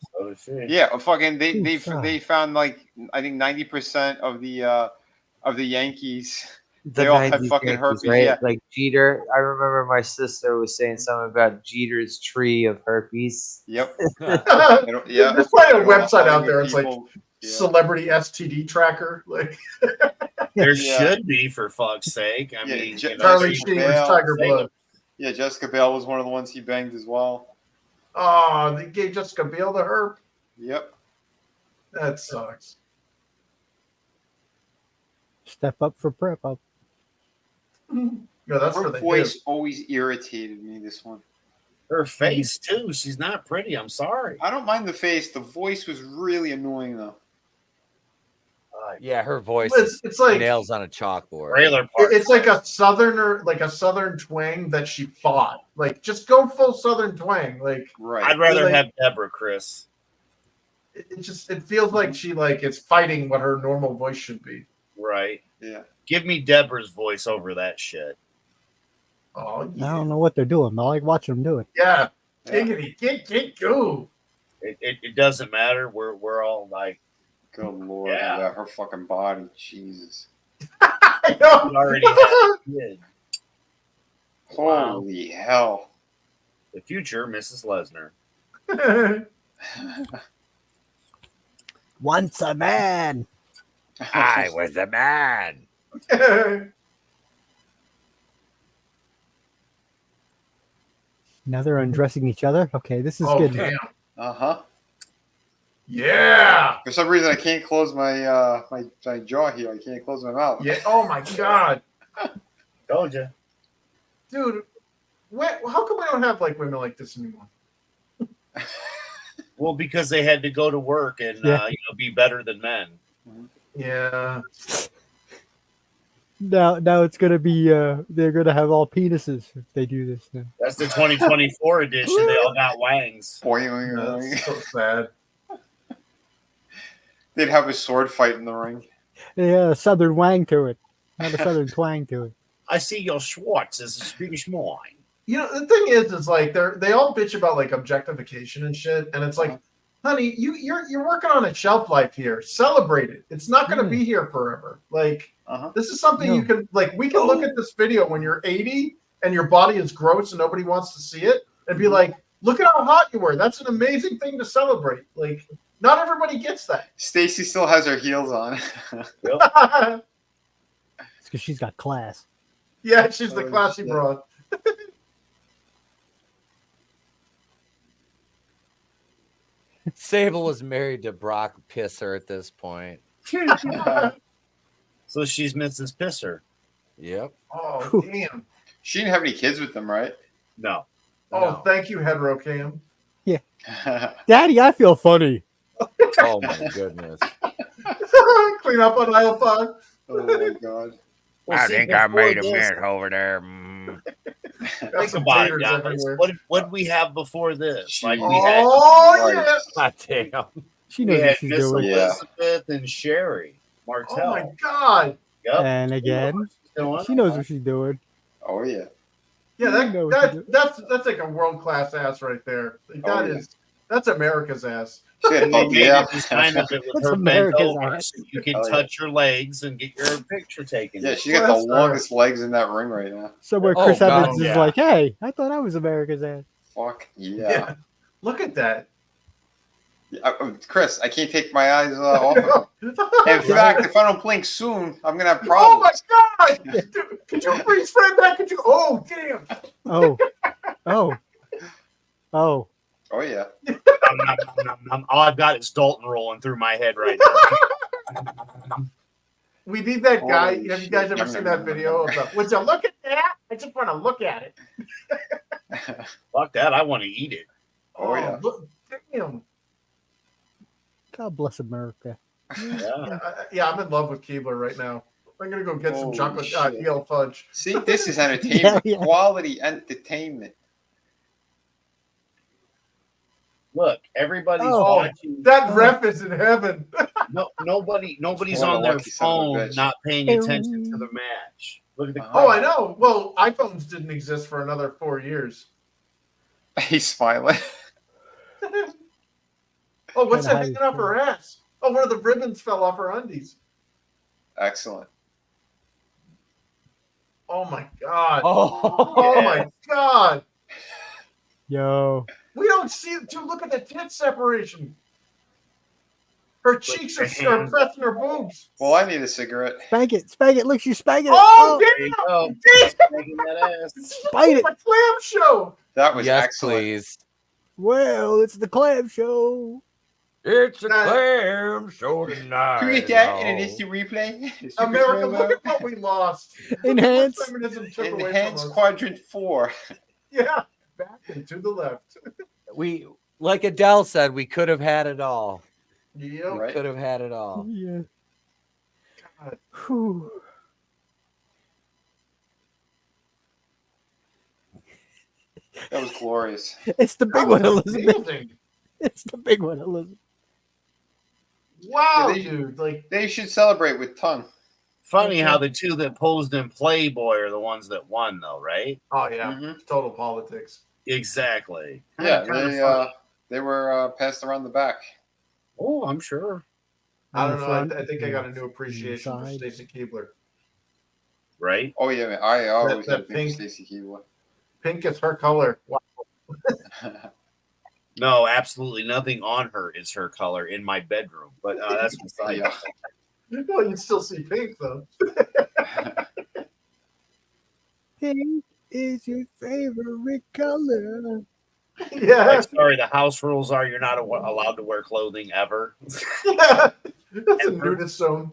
Speaker 7: Yeah, fucking they found like I think 90% of the Yankees. They all had
Speaker 6: 90s
Speaker 7: fucking
Speaker 6: Yankees,
Speaker 7: herpes.
Speaker 6: right?
Speaker 7: Yeah.
Speaker 6: Like Jeter. I remember my sister was saying something about Jeter's tree of herpes.
Speaker 7: Yep.
Speaker 8: There's
Speaker 7: Yeah.
Speaker 8: probably a website out there. It's like
Speaker 7: People- yeah.
Speaker 8: celebrity STD tracker. Like
Speaker 5: There
Speaker 7: Yeah.
Speaker 5: should be, for fuck's sake. I
Speaker 7: Yeah,
Speaker 5: mean,
Speaker 8: Charlie
Speaker 7: Jessica
Speaker 8: Sheen's
Speaker 7: Biel.
Speaker 8: Tiger Blood.
Speaker 7: Yeah, Jessica Biel was one of the ones he banged as well.
Speaker 8: Oh, they gave Jessica Biel the herp.
Speaker 7: Yep.
Speaker 8: That sucks.
Speaker 9: step up for prep up.
Speaker 8: No, that's
Speaker 7: Her
Speaker 8: for the
Speaker 7: voice
Speaker 8: hip.
Speaker 7: always irritated me, this one.
Speaker 5: her face too. She's not pretty. I'm sorry.
Speaker 7: I don't mind the face. The voice was really annoying, though.
Speaker 1: Yeah, her voice
Speaker 8: It's-
Speaker 1: is
Speaker 8: it's like-
Speaker 1: nails on a chalkboard.
Speaker 5: Trailer park.
Speaker 8: It's like a southern twang that she fought. Like, just go full southern twang. Like,
Speaker 7: Right.
Speaker 5: I'd rather
Speaker 8: like-
Speaker 5: have Deborah, Chris.
Speaker 8: it feels like she like is fighting what her normal voice should be.
Speaker 5: Right.
Speaker 7: Yeah.
Speaker 5: Give me Deborah's voice over that shit.
Speaker 8: Oh
Speaker 9: I
Speaker 8: yeah,
Speaker 9: don't know what they're doing, but I like watching them do it.
Speaker 8: yeah.
Speaker 7: Yeah.
Speaker 8: Giggity, get go.
Speaker 5: It doesn't matter. We're all like,
Speaker 7: Good lord.
Speaker 5: Yeah.
Speaker 7: Yeah. Her fucking body. Jesus.
Speaker 8: I know.
Speaker 5: we already had a kid. Wow.
Speaker 7: Holy hell.
Speaker 5: The future Mrs. Lesnar.
Speaker 9: Once a man.
Speaker 1: I was a man.
Speaker 9: Now they're undressing each other. Okay, this is
Speaker 8: Oh
Speaker 9: good.
Speaker 8: damn.
Speaker 7: Uh-huh.
Speaker 8: Yeah.
Speaker 7: For some reason, I can't close my my jaw here. I can't close my mouth.
Speaker 8: Yeah. Oh my god,
Speaker 5: Told you.
Speaker 8: dude. How come we don't have like women like this anymore?
Speaker 5: Well, because they had to go to work and
Speaker 9: Yeah.
Speaker 5: be better than men.
Speaker 8: Yeah.
Speaker 9: Now it's gonna be they're gonna have all penises if they do this now.
Speaker 5: That's the 2024 edition. They all got wangs.
Speaker 8: That's so sad.
Speaker 7: They'd have a sword fight in the ring.
Speaker 9: Yeah, a southern wang to it, not a southern twang to it.
Speaker 5: I see your Schwartz as a Swedish wine.
Speaker 8: You know, the thing is like they all bitch about like objectification and shit, and it's like, honey, you're working on a shelf life here. Celebrate it. It's not going to be here forever. Like, this is something you can like. We can look at this video when you're 80 and your body is gross and nobody wants to see it, and be like, look at how hot you were. That's an amazing thing to celebrate. Like, not everybody gets that.
Speaker 7: Stacy still has her heels on.
Speaker 9: It's because she's got class.
Speaker 8: Yeah, she's the classy broad.
Speaker 1: Sable was married to Brock Pisser at this point.
Speaker 11: So she's Mrs. Pisser.
Speaker 1: Yep.
Speaker 8: Oh, damn.
Speaker 7: She didn't have any kids with them, right?
Speaker 11: No.
Speaker 8: Oh, thank you, Hetero Cam.
Speaker 9: Daddy, I feel funny.
Speaker 1: Oh my goodness.
Speaker 8: Clean up on aisle 5.
Speaker 7: Oh my god.
Speaker 3: I think I made a mess over there. Mm.
Speaker 11: Think about it, guys. What did we have before this? Like we had,
Speaker 8: yeah.
Speaker 1: God damn.
Speaker 9: She
Speaker 11: we
Speaker 9: knows what
Speaker 11: had
Speaker 9: she's
Speaker 11: Miss
Speaker 9: doing.
Speaker 11: Elizabeth and Sherry Martell.
Speaker 8: Oh my god.
Speaker 11: Yep.
Speaker 9: And again,
Speaker 11: Still
Speaker 9: she knows what she's doing.
Speaker 7: Oh yeah.
Speaker 8: Yeah,
Speaker 9: You know what you
Speaker 8: that's like a world class ass right there. Like, that's America's ass.
Speaker 11: And they made it just kind of it with
Speaker 9: That's
Speaker 11: her bent
Speaker 9: America's
Speaker 11: over,
Speaker 9: ass.
Speaker 11: so you can
Speaker 7: Oh, yeah.
Speaker 11: touch her legs and get your picture taken.
Speaker 7: Yeah, she got the longest legs in that ring right now.
Speaker 9: Somewhere
Speaker 1: Oh,
Speaker 9: Chris
Speaker 1: God,
Speaker 9: Evans is
Speaker 11: yeah.
Speaker 9: like, hey, I thought I was America's ass.
Speaker 7: Fuck yeah.
Speaker 8: Look at that.
Speaker 7: Chris, I can't take my eyes off of it. In fact, if I don't blink soon, I'm gonna have
Speaker 8: Oh
Speaker 7: problems.
Speaker 8: my god! Dude, could you freeze frame that? Could you? Oh damn!
Speaker 9: Oh. Oh. Oh.
Speaker 7: Oh yeah.
Speaker 11: All I've got is Dalton rolling through my head right now.
Speaker 8: We need that guy.
Speaker 7: Holy
Speaker 8: Have you guys
Speaker 7: shit.
Speaker 8: ever seen that video of the? Would you look at that? I just want to look at it.
Speaker 11: Fuck that! I want to eat it.
Speaker 7: Oh yeah.
Speaker 8: Look, damn.
Speaker 9: God bless America.
Speaker 11: Yeah.
Speaker 8: Yeah, I'm in love with Keebler right now. I'm gonna go get some
Speaker 7: Holy
Speaker 8: chocolate
Speaker 7: shit.
Speaker 8: EL fudge.
Speaker 7: See, this is entertainment.
Speaker 9: Yeah.
Speaker 7: Quality entertainment.
Speaker 11: Look, everybody's
Speaker 8: Oh,
Speaker 11: watching.
Speaker 8: that ref is in heaven.
Speaker 11: Nobody's
Speaker 7: What a
Speaker 11: on their
Speaker 7: lucky son of a
Speaker 11: phone,
Speaker 7: bitch.
Speaker 11: not paying attention to the match. Look at the.
Speaker 8: Oh, I know. Well, iPhones didn't exist for another 4 years.
Speaker 7: He's smiling.
Speaker 8: Oh, what's
Speaker 9: Kinda
Speaker 8: that hanging off her ass? Oh, one of the ribbons fell off her undies.
Speaker 7: Excellent.
Speaker 8: Oh my god.
Speaker 1: Oh,
Speaker 8: Oh my god.
Speaker 9: Yo.
Speaker 8: We don't see it. Dude, look at the tit separation. Her cheeks are pressing her boobs.
Speaker 7: Well, I need a cigarette.
Speaker 9: Spank it. Spank it. Look, she's spanking it.
Speaker 8: Oh,
Speaker 11: There you go.
Speaker 8: damn!
Speaker 11: Making that ass.
Speaker 9: Bite it.
Speaker 8: A clam show.
Speaker 7: That was
Speaker 1: yes,
Speaker 7: excellent.
Speaker 1: please.
Speaker 9: Well, it's the clam show.
Speaker 3: It's a clam show tonight.
Speaker 7: Can we get that in an instant replay?
Speaker 8: America, look at what we lost.
Speaker 9: Enhance.
Speaker 8: What feminism took away
Speaker 7: Enhance
Speaker 8: from us.
Speaker 7: quadrant 4.
Speaker 8: Yeah, back and to the left.
Speaker 1: We, like Adele said, we could have had it all.
Speaker 8: Yep.
Speaker 7: Right.
Speaker 1: Could have had it all.
Speaker 9: Yeah.
Speaker 8: God.
Speaker 9: Whew.
Speaker 7: That was glorious.
Speaker 9: It's the big one, Elizabeth.
Speaker 8: Amazing.
Speaker 9: It's the big one, Elizabeth.
Speaker 8: Wow,
Speaker 7: Yeah, they-
Speaker 8: dude. Like,
Speaker 7: They should celebrate with tongue.
Speaker 11: Funny how the two that posed in Playboy are the ones that won, though, right?
Speaker 8: oh yeah,
Speaker 7: Mhm.
Speaker 8: total politics.
Speaker 11: Exactly.
Speaker 7: Yeah,
Speaker 8: Kinda
Speaker 7: they were passed around the back.
Speaker 11: Oh, I'm sure.
Speaker 8: I
Speaker 9: On
Speaker 8: don't
Speaker 9: the
Speaker 8: know.
Speaker 9: front,
Speaker 8: I think I got a new appreciation for
Speaker 9: inside.
Speaker 8: Stacey Keebler.
Speaker 11: Right?
Speaker 7: Oh yeah, man. I always
Speaker 8: that
Speaker 7: had a thing for
Speaker 8: pink-
Speaker 7: Stacey Keebler.
Speaker 8: Pink is her color. Wow.
Speaker 11: No, absolutely nothing on her is her color in my bedroom. But that's beside.
Speaker 7: Yeah.
Speaker 8: Well, you still see pink though.
Speaker 9: Pink is your favorite color.
Speaker 8: Yeah.
Speaker 11: Like, sorry, the house rules are you're not allowed to wear clothing ever.
Speaker 8: Yeah. That's a nudist zone.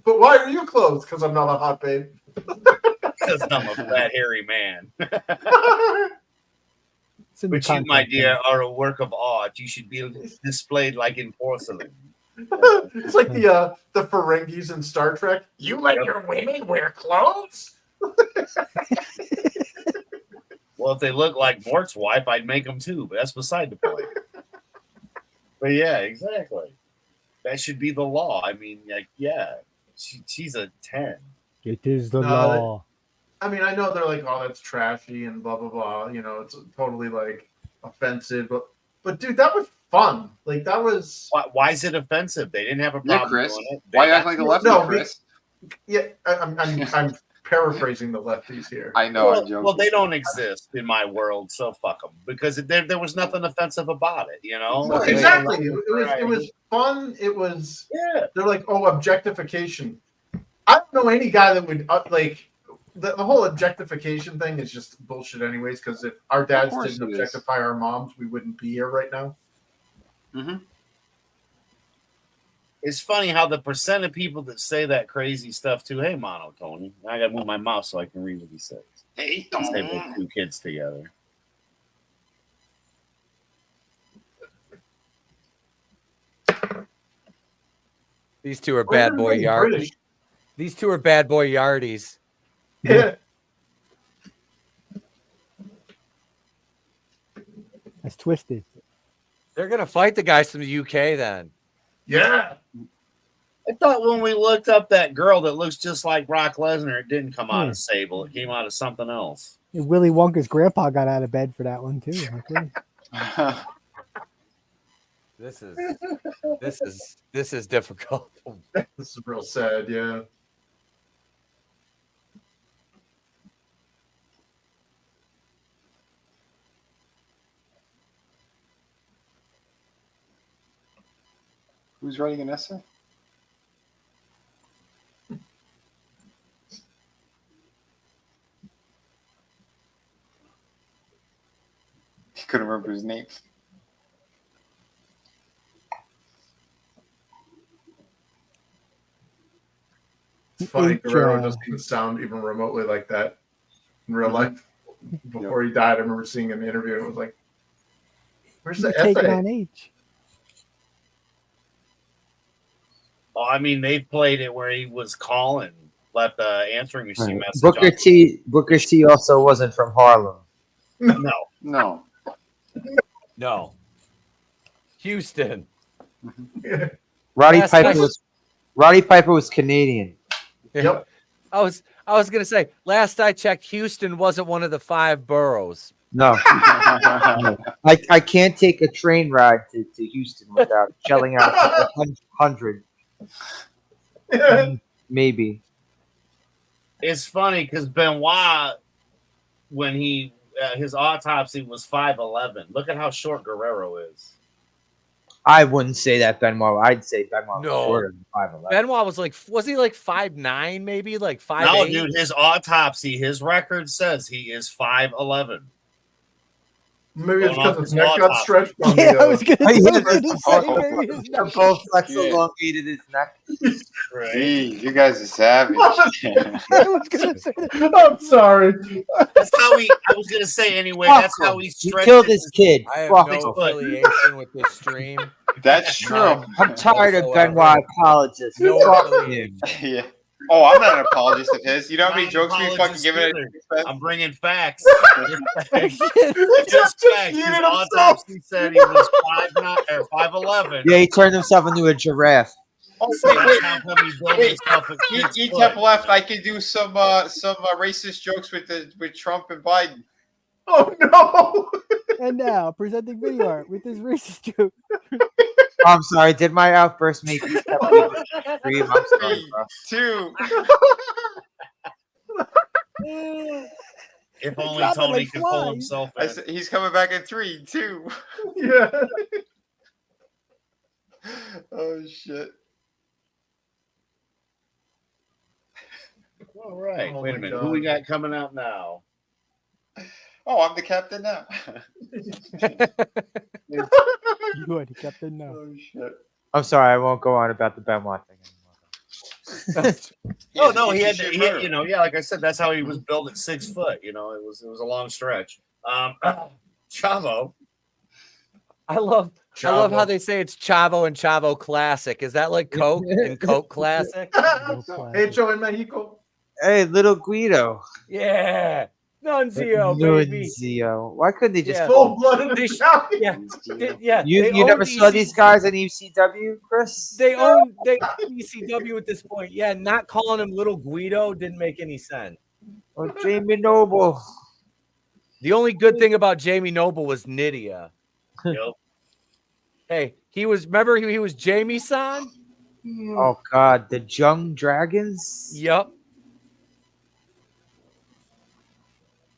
Speaker 8: But why are you clothed? Because I'm not a hot babe.
Speaker 11: Because I'm a fat, hairy man.
Speaker 9: It's in the
Speaker 11: But you, my
Speaker 9: contract.
Speaker 11: dear, are a work of art. You should be displayed like in porcelain.
Speaker 8: It's like the Ferengis in Star Trek. You let your women wear clothes?
Speaker 11: Well, if they look like Mort's wife, I'd make them too, but that's beside the point. But yeah, exactly. That should be the law. I mean, like, yeah, she's a 10.
Speaker 9: It is the
Speaker 8: No,
Speaker 9: law.
Speaker 8: I mean, I know they're like, oh, that's trashy and blah blah blah. You know, it's totally like offensive. But dude, that was fun. Like that was.
Speaker 11: Why is it offensive? They didn't have a
Speaker 7: Yeah,
Speaker 11: problem
Speaker 7: Chris.
Speaker 11: doing it.
Speaker 7: Why you act like a lefty,
Speaker 8: No,
Speaker 7: Chris?
Speaker 8: Yeah, I'm paraphrasing the lefties here.
Speaker 7: I know. I'm joking.
Speaker 11: Well, they don't exist in my world, so fuck them. Because there was nothing offensive about it, you know.
Speaker 8: Well, exactly. It was fun. It was.
Speaker 11: Yeah.
Speaker 8: They're like, oh, objectification. I don't know any guy that would like the whole objectification thing is just bullshit, anyways. Because if our dads didn't objectify our moms, we wouldn't be here right now.
Speaker 7: Mm-hmm.
Speaker 11: It's funny how the percent of people that say that crazy stuff too. Hey, monoTony. I gotta move my mouse so I can read what he says.
Speaker 7: Hey,
Speaker 11: Say both two kids together.
Speaker 1: These two are bad boy yardies. These two are bad boy yardies.
Speaker 8: Yeah.
Speaker 9: That's twisted.
Speaker 1: They're gonna fight the guys from the UK then.
Speaker 8: Yeah.
Speaker 11: I thought when we looked up that girl that looks just like Brock Lesnar, it didn't come out of Sable. It came out of something else.
Speaker 9: Willy Wonka's grandpa got out of bed for that one too. Okay.
Speaker 1: This is difficult.
Speaker 8: This is real sad. Yeah.
Speaker 7: Who's writing an essay? He couldn't remember his name.
Speaker 8: It's funny, Guerrero doesn't sound even remotely like that in real life. Before he died, I remember seeing an interview and it was like, where's the
Speaker 9: Take it
Speaker 8: essay?
Speaker 9: on age.
Speaker 11: Oh, I mean, they've played it where he was calling, left the answering machine message.
Speaker 6: Booker T also wasn't from Harlem.
Speaker 11: No.
Speaker 1: Houston.
Speaker 6: Roddy Piper was Canadian.
Speaker 8: Yep.
Speaker 1: I was gonna say, last I checked, Houston wasn't one of the 5 boroughs.
Speaker 6: No. I can't take a train ride to Houston without shelling out $100. Maybe.
Speaker 11: It's funny because Benoit, when he his autopsy was 5'11". Look at how short Guerrero is.
Speaker 6: I wouldn't say that Benoit. I'd say Benoit was shorter than 5'11".
Speaker 1: Benoit was he like 5'9", maybe like 5'8"?
Speaker 11: No, dude, his autopsy, his record says he is 5'11".
Speaker 8: Maybe it's because his neck got stretched on
Speaker 9: Yeah, I was
Speaker 8: the.
Speaker 9: gonna say maybe his neck.
Speaker 6: Both flex elongated his neck.
Speaker 7: Hey, you guys are savage.
Speaker 9: I was gonna say that.
Speaker 8: I'm sorry.
Speaker 11: That's how he. I was gonna say anyway. That's how he
Speaker 6: He
Speaker 11: stretched.
Speaker 6: killed his kid.
Speaker 1: I have
Speaker 6: Fuck
Speaker 1: no
Speaker 6: him.
Speaker 1: affiliation with this stream.
Speaker 7: That's true.
Speaker 6: I'm tired of Benoit apologists.
Speaker 1: No
Speaker 6: Fuck
Speaker 1: affiliation.
Speaker 6: him.
Speaker 7: Yeah. Oh, I'm not an apologist of his. You know how many jokes we fucking giving it?
Speaker 11: I'm bringing facts.
Speaker 8: Just
Speaker 11: Just facts. His
Speaker 8: cheated himself.
Speaker 11: autopsy said he was 5'9" or 5'11".
Speaker 6: Yeah, he turned himself into a giraffe.
Speaker 7: Oh,
Speaker 11: How come he built
Speaker 7: wait.
Speaker 11: himself a 6
Speaker 7: Etep
Speaker 11: foot?
Speaker 7: left. I could do some racist jokes with Trump and Biden.
Speaker 8: Oh no!
Speaker 9: And now presenting Vinnieart with his racist joke.
Speaker 6: I'm sorry. Did my outburst make you scream? I'm sorry, bro.
Speaker 7: 2.
Speaker 11: If only
Speaker 9: dropping
Speaker 11: Tony
Speaker 9: like
Speaker 11: could pull
Speaker 9: flies.
Speaker 11: himself
Speaker 7: I
Speaker 11: in.
Speaker 7: said, he's coming back in 3, 2.
Speaker 8: Yeah.
Speaker 7: Oh shit.
Speaker 11: All right.
Speaker 8: Oh
Speaker 11: Wait a
Speaker 8: my
Speaker 11: minute.
Speaker 8: God.
Speaker 11: Who we got coming out now?
Speaker 7: Oh, I'm the captain now.
Speaker 9: You already kept it now.
Speaker 7: Oh shit.
Speaker 6: I'm sorry. I won't go on about the Benoit thing anymore.
Speaker 11: Oh no, he had you know, yeah, like I said, that's how he was built at 6 foot. You know, it was a long stretch. Chavo.
Speaker 1: I love how they say it's Chavo and Chavo Classic. Is that like Coke and Coke Classic?
Speaker 8: Hecho en Mexico.
Speaker 6: Hey, little Guido.
Speaker 1: Yeah. Nunzio, baby.
Speaker 6: Nunzio. Why couldn't they just
Speaker 8: Full-blooded
Speaker 1: They-
Speaker 8: Italian.
Speaker 1: Yeah.
Speaker 6: You
Speaker 1: they
Speaker 6: never
Speaker 1: own
Speaker 6: saw
Speaker 1: EC
Speaker 6: these guys on ECW, Chris?
Speaker 1: They own ECW at this point. Yeah, not calling him Little Guido didn't make any sense.
Speaker 6: Oh, Jamie Noble.
Speaker 1: The only good thing about Jamie Noble was Nydia.
Speaker 11: Yep.
Speaker 1: Hey, he was Jamie San?
Speaker 6: Oh God, the Jung Dragons.
Speaker 1: Yep.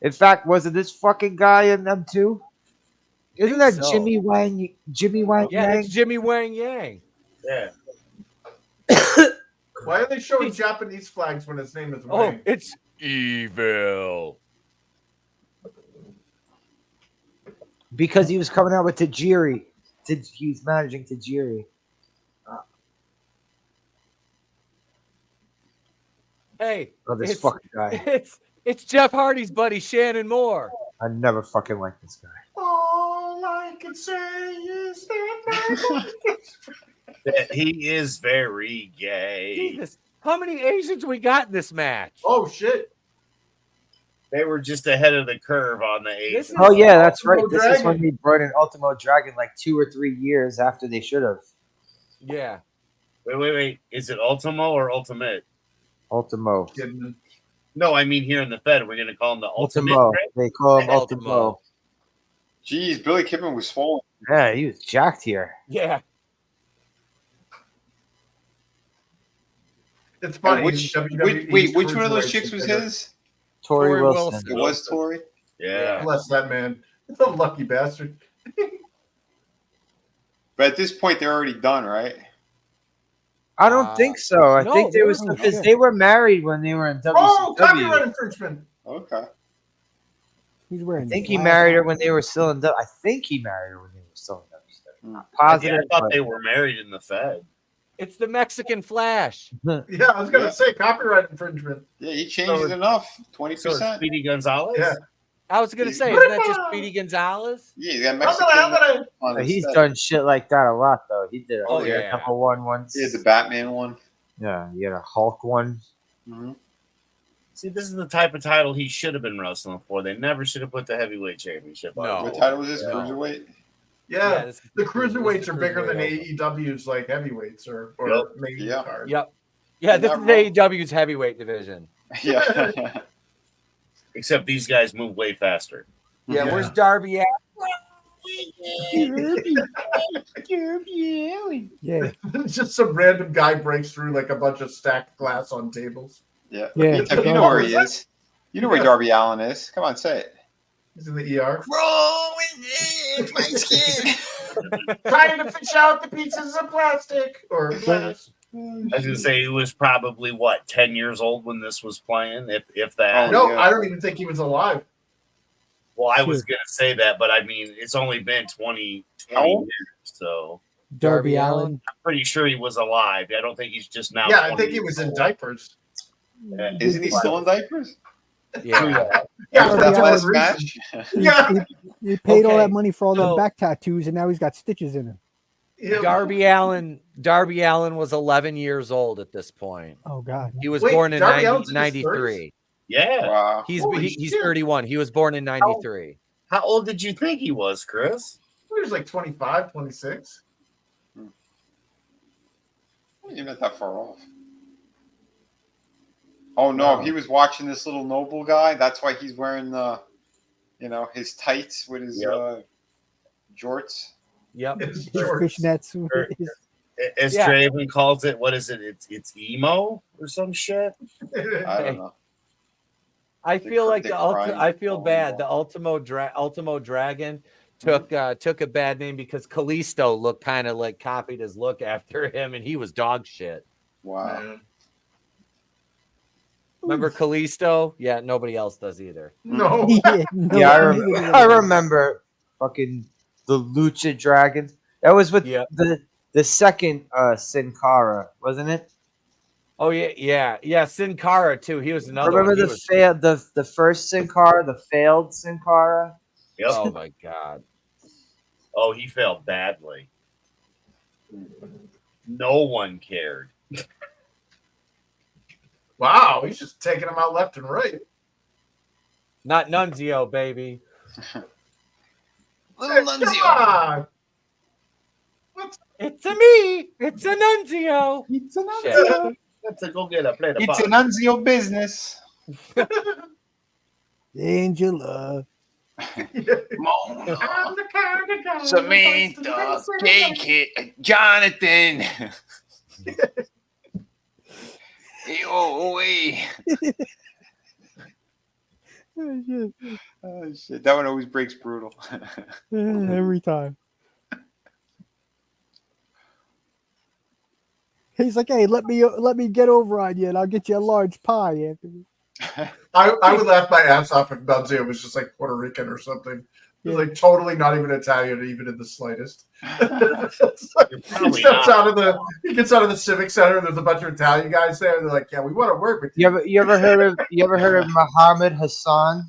Speaker 6: In fact, was it this fucking guy in them too? Isn't that
Speaker 1: so.
Speaker 6: Jimmy Wang? Jimmy Wang
Speaker 1: Yeah,
Speaker 6: Yang?
Speaker 1: it's Jimmy Wang Yang.
Speaker 11: Yeah.
Speaker 8: Why are they showing Japanese flags when his name is
Speaker 1: Oh,
Speaker 8: Wang?
Speaker 1: it's evil.
Speaker 6: Because he was coming out with Tajiri. He's managing Tajiri.
Speaker 1: Hey,
Speaker 6: Oh, this
Speaker 1: it's,
Speaker 6: fucking guy.
Speaker 1: It's Jeff Hardy's buddy Shannon Moore.
Speaker 6: I never fucking liked this guy.
Speaker 8: All I can say is that
Speaker 11: That he is very gay.
Speaker 1: Jesus, how many Asians we got in this match?
Speaker 8: Oh shit!
Speaker 11: They were just ahead of the curve on the Asians.
Speaker 6: Oh yeah, that's right.
Speaker 8: Ultimo
Speaker 6: This is when
Speaker 8: Dragon.
Speaker 6: they brought in Ultimo Dragon like 2 or 3 years after they should have.
Speaker 1: Yeah.
Speaker 11: Wait. Is it Ultimo or Ultimate?
Speaker 6: Ultimo.
Speaker 11: No, I mean here in the Fed, we're going to call him the Ultimate.
Speaker 6: Ultimo.
Speaker 11: Right?
Speaker 6: They call him
Speaker 1: Ultimo.
Speaker 6: Ultimo.
Speaker 7: Jeez, Billy Kidman was swollen.
Speaker 6: Yeah, he was jacked here.
Speaker 1: Yeah.
Speaker 8: It's funny.
Speaker 7: Which
Speaker 8: WWE's
Speaker 7: which one of those
Speaker 8: cruiserweights
Speaker 7: chicks was
Speaker 8: are bigger.
Speaker 7: his?
Speaker 6: Tori Wilson.
Speaker 7: It was Tori.
Speaker 11: Yeah.
Speaker 8: Bless that man. It's a lucky bastard.
Speaker 7: But at this point, they're already done, right?
Speaker 6: I don't think so. I
Speaker 1: no,
Speaker 6: think there
Speaker 1: no,
Speaker 6: was
Speaker 1: no,
Speaker 6: because
Speaker 1: shit.
Speaker 6: they were married when they were in WCW.
Speaker 8: Oh, copyright infringement.
Speaker 7: Okay.
Speaker 9: He's wearing.
Speaker 6: I think he
Speaker 9: flash.
Speaker 6: married her when they were still in. I think he married her when they were still in WCW. Not
Speaker 11: I
Speaker 6: positive.
Speaker 11: thought
Speaker 6: but-
Speaker 11: they were married in the Fed.
Speaker 1: It's the Mexican Flash.
Speaker 8: Yeah, I was gonna say copyright infringement.
Speaker 7: Yeah, he changed it enough. 20%.
Speaker 11: So it's Speedy Gonzalez?
Speaker 8: Yeah.
Speaker 1: I was gonna say, isn't that just Speedy Gonzalez?
Speaker 7: Yeah, he's got
Speaker 8: I'm
Speaker 7: Mexican.
Speaker 8: gonna-
Speaker 7: on his
Speaker 6: He's
Speaker 7: set.
Speaker 6: done shit like that a lot, though. He did a
Speaker 1: Oh, yeah.
Speaker 6: number one once.
Speaker 7: He had the Batman one.
Speaker 6: Yeah, he had a Hulk one.
Speaker 7: Mm-hmm.
Speaker 11: See, this is the type of title he should have been wrestling for. They never should have put the heavyweight championship on.
Speaker 1: No.
Speaker 7: What title was this?
Speaker 1: Yeah.
Speaker 7: Cruiserweight?
Speaker 8: Yeah,
Speaker 1: this is
Speaker 8: the
Speaker 1: this
Speaker 8: cruiserweights
Speaker 1: is
Speaker 8: are bigger than
Speaker 1: cruiserweight.
Speaker 8: AEW's like heavyweights or
Speaker 11: Yep.
Speaker 8: main
Speaker 7: Yeah.
Speaker 8: card.
Speaker 1: Yep. Yeah, this
Speaker 7: Not
Speaker 1: is
Speaker 7: wrong.
Speaker 1: AEW's heavyweight division.
Speaker 7: Yeah.
Speaker 11: Except these guys move way faster.
Speaker 1: Yeah,
Speaker 8: Yeah.
Speaker 1: where's Darby at?
Speaker 9: Yeah,
Speaker 8: Just some random guy breaks through like a bunch of stacked glass on tables.
Speaker 7: Yeah.
Speaker 9: Yeah.
Speaker 7: You know where he is. You know where Darby Allin is. Come on, say it.
Speaker 8: He's in the ER.
Speaker 7: My skin.
Speaker 8: Trying to fish out the pieces of plastic or glass.
Speaker 11: I was going to say he was probably, 10 years old when this was playing, if that.
Speaker 7: Oh,
Speaker 8: No,
Speaker 7: yeah.
Speaker 8: I don't even think he was alive.
Speaker 11: Well, I was going to say that, but I mean, it's only been 20
Speaker 7: How old?
Speaker 11: years, so
Speaker 9: Darby Allin.
Speaker 11: I'm pretty sure he was alive. I don't think he's just now.
Speaker 8: Yeah, I
Speaker 11: 20
Speaker 8: think he was in diapers.
Speaker 11: Yeah.
Speaker 7: Isn't he still in diapers?
Speaker 1: Yeah.
Speaker 8: Yeah,
Speaker 7: After
Speaker 8: for
Speaker 7: that
Speaker 8: different
Speaker 7: last
Speaker 8: reasons.
Speaker 7: match?
Speaker 8: Yeah.
Speaker 9: He paid all
Speaker 1: Okay,
Speaker 9: that money for all
Speaker 1: so-
Speaker 9: the back tattoos, and now he's got stitches in him.
Speaker 8: Yeah.
Speaker 1: Darby Allin was 11 years old at this point.
Speaker 9: Oh God.
Speaker 1: He was
Speaker 8: Wait,
Speaker 1: born in
Speaker 8: Darby Allin's in his
Speaker 1: 93.
Speaker 11: Yeah.
Speaker 7: Wow.
Speaker 1: He's
Speaker 8: Holy
Speaker 1: he's
Speaker 8: shit.
Speaker 1: 31. He was born in 93.
Speaker 11: How old did you think he was, Chris?
Speaker 8: He was like 25, 26.
Speaker 7: You're not that far off. Oh no, he was watching this little noble guy. That's why he's wearing the, his tights with his jorts.
Speaker 1: Yep.
Speaker 8: His
Speaker 9: His
Speaker 8: shorts.
Speaker 9: fishnets. His,
Speaker 11: As
Speaker 1: Yeah.
Speaker 11: Draven calls it, what is it? It's emo or some shit.
Speaker 7: I don't know.
Speaker 1: I feel like
Speaker 7: they're
Speaker 1: the
Speaker 7: crying.
Speaker 1: I feel bad. The Ultimo Dragon took a bad name because Kalisto looked kind of like copied his look after him, and he was dog shit.
Speaker 7: Wow.
Speaker 8: Man.
Speaker 1: Remember Kalisto? Yeah, nobody else does either.
Speaker 8: No.
Speaker 9: yeah, no,
Speaker 6: Yeah,
Speaker 9: neither do
Speaker 6: I remember fucking the Lucha Dragons. That was with
Speaker 1: Yep.
Speaker 6: the second Sin Cara, wasn't it?
Speaker 1: Oh yeah. Sin Cara too. He was another.
Speaker 6: Remember
Speaker 1: one. He
Speaker 6: the
Speaker 1: was-
Speaker 6: the first Sin Cara, the failed Sin Cara?
Speaker 11: Yep.
Speaker 1: Oh my god.
Speaker 11: Oh, he failed badly. No one cared.
Speaker 8: Wow, he's just taking them out left and right.
Speaker 1: Not Nunzio, baby.
Speaker 7: Little
Speaker 8: Come
Speaker 7: Nunzio.
Speaker 8: on.
Speaker 1: It's a me. It's a Nunzio.
Speaker 7: It's an
Speaker 1: Shit.
Speaker 11: Let's go get a plate of
Speaker 7: It's
Speaker 11: pop.
Speaker 7: an Nunzio business.
Speaker 9: Angela.
Speaker 7: Mona,
Speaker 8: I'm the kind of guy
Speaker 7: Samantha, Jake, Jonathan. Oh, wait. Oh, shit. That one always breaks brutal.
Speaker 9: Every time. He's like, "Hey, let me get over on you, and I'll get you a large pie, Anthony."
Speaker 8: I would laugh my ass off if Nunzio was just like Puerto Rican or something. He's like totally not even Italian, even in the slightest. He gets out of the Civic Center. And there's a bunch of Italian guys there. They're like, "Yeah, we want to work with you."
Speaker 6: You ever heard of Mohammed Hassan?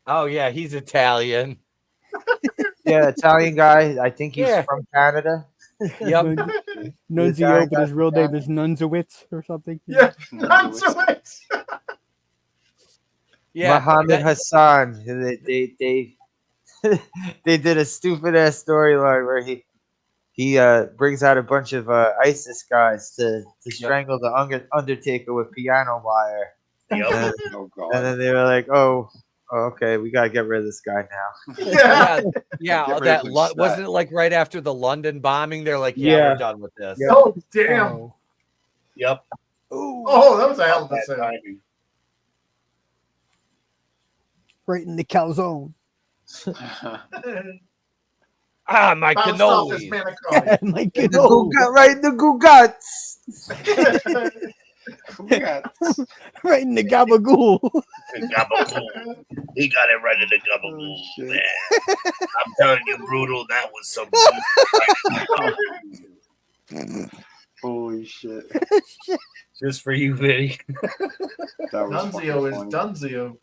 Speaker 1: Oh yeah, he's Italian.
Speaker 6: Yeah, Italian guy. I think he's from Canada.
Speaker 1: Yep.
Speaker 9: Nunzio, but his real name is Nunzowitz or something.
Speaker 8: Yeah, Nunzowitz.
Speaker 1: Yeah,
Speaker 6: Mohammed Hassan. They they did a stupid ass storyline where he brings out a bunch of ISIS guys to strangle the Undertaker with piano wire.
Speaker 11: Yep.
Speaker 6: And then they were like, "Oh, okay, we gotta get rid of this guy now."
Speaker 1: Yeah. That wasn't it like right after the London bombing? They're like, "Yeah, we're done with this."
Speaker 8: Yeah. Oh damn!
Speaker 9: Oh.
Speaker 11: Yep.
Speaker 8: Oh, that was a hell of a save.
Speaker 9: Right in the calzone.
Speaker 1: My cannoli.
Speaker 9: My cannoli.
Speaker 6: Right in the guguts.
Speaker 9: Right in the gabagool.
Speaker 11: He got it right in the gabagool, man. I'm telling you, brutal. That was some.
Speaker 7: Holy shit!
Speaker 11: Just for you, Vinny.
Speaker 8: Nunzio is Dunzio.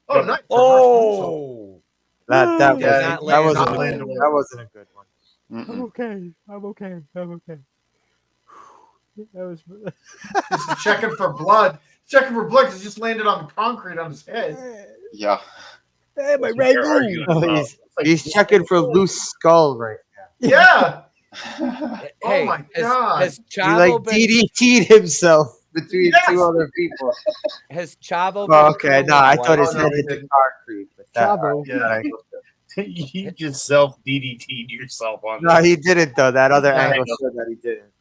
Speaker 8: Oh, nice.
Speaker 6: Oh, that wasn't a good one.
Speaker 9: I'm okay. That was
Speaker 8: He's checking for blood. Checking for blood because he just landed on the concrete on his head.
Speaker 7: Yeah.
Speaker 9: Hey, my ragu.
Speaker 6: He's checking for loose skull right now.
Speaker 8: Yeah.
Speaker 1: Hey,
Speaker 8: oh my god.
Speaker 1: Has
Speaker 6: He
Speaker 1: Chavo
Speaker 6: like DDT'd himself between two other people.
Speaker 1: Has Chavo?
Speaker 6: Oh, okay, no, I thought his head hit the concrete. But
Speaker 9: Chavo.
Speaker 11: You just self DDT'd yourself on.
Speaker 6: No, he didn't though. That other angle showed that he didn't.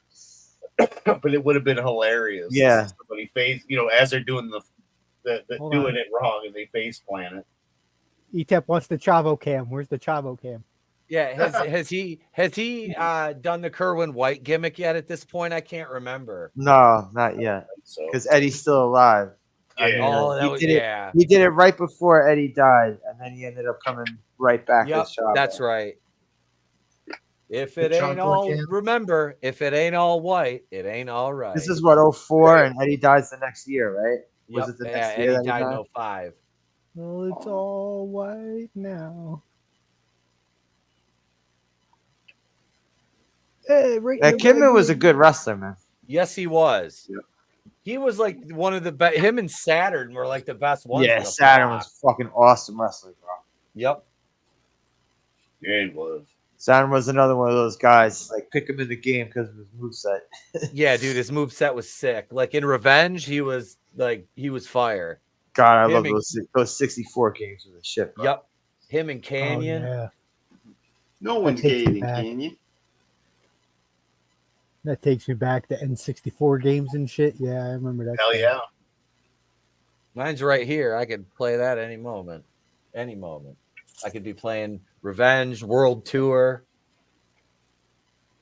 Speaker 11: But it would have been hilarious.
Speaker 6: Yeah.
Speaker 11: Somebody face, as they're doing doing it wrong and they face plant it.
Speaker 9: Etep wants the Chavo cam. Where's the Chavo cam?
Speaker 1: Yeah, has he done the Kerwin White gimmick yet? At this point, I can't remember.
Speaker 6: No, not yet. Because Eddie's still alive.
Speaker 11: Yeah.
Speaker 6: He did it right before Eddie died, and then he ended up coming right back.
Speaker 1: Yep,
Speaker 6: as Chavo.
Speaker 1: that's right. If it ain't all, remember, if it ain't all white, it ain't all right.
Speaker 6: This is what 04, and Eddie dies the next year, right? Was it the next year?
Speaker 1: Eddie died in 05.
Speaker 9: Well, it's all white now. Hey,
Speaker 6: Kidman was a good wrestler, man.
Speaker 1: Yes, he was.
Speaker 7: Yep.
Speaker 1: He was like one of the best. Him and Saturn were like the best ones.
Speaker 6: Yeah, Saturn was fucking awesome wrestler, bro.
Speaker 1: Yep.
Speaker 11: Yeah, he was.
Speaker 6: Saturn was another one of those guys. Like, pick him in the game because of his moveset.
Speaker 1: Yeah, dude, his moveset was sick. Like in Revenge, he was fire.
Speaker 6: God, I love those 64 games with the shit, bro.
Speaker 1: Yep. Him and Canyon.
Speaker 9: Oh, yeah.
Speaker 7: No one's hating Canyon.
Speaker 9: That takes me back to N64 games and shit. Yeah, I remember that.
Speaker 11: Hell yeah.
Speaker 1: Mine's right here. I could play that any moment. Any moment. I could be playing Revenge, World Tour.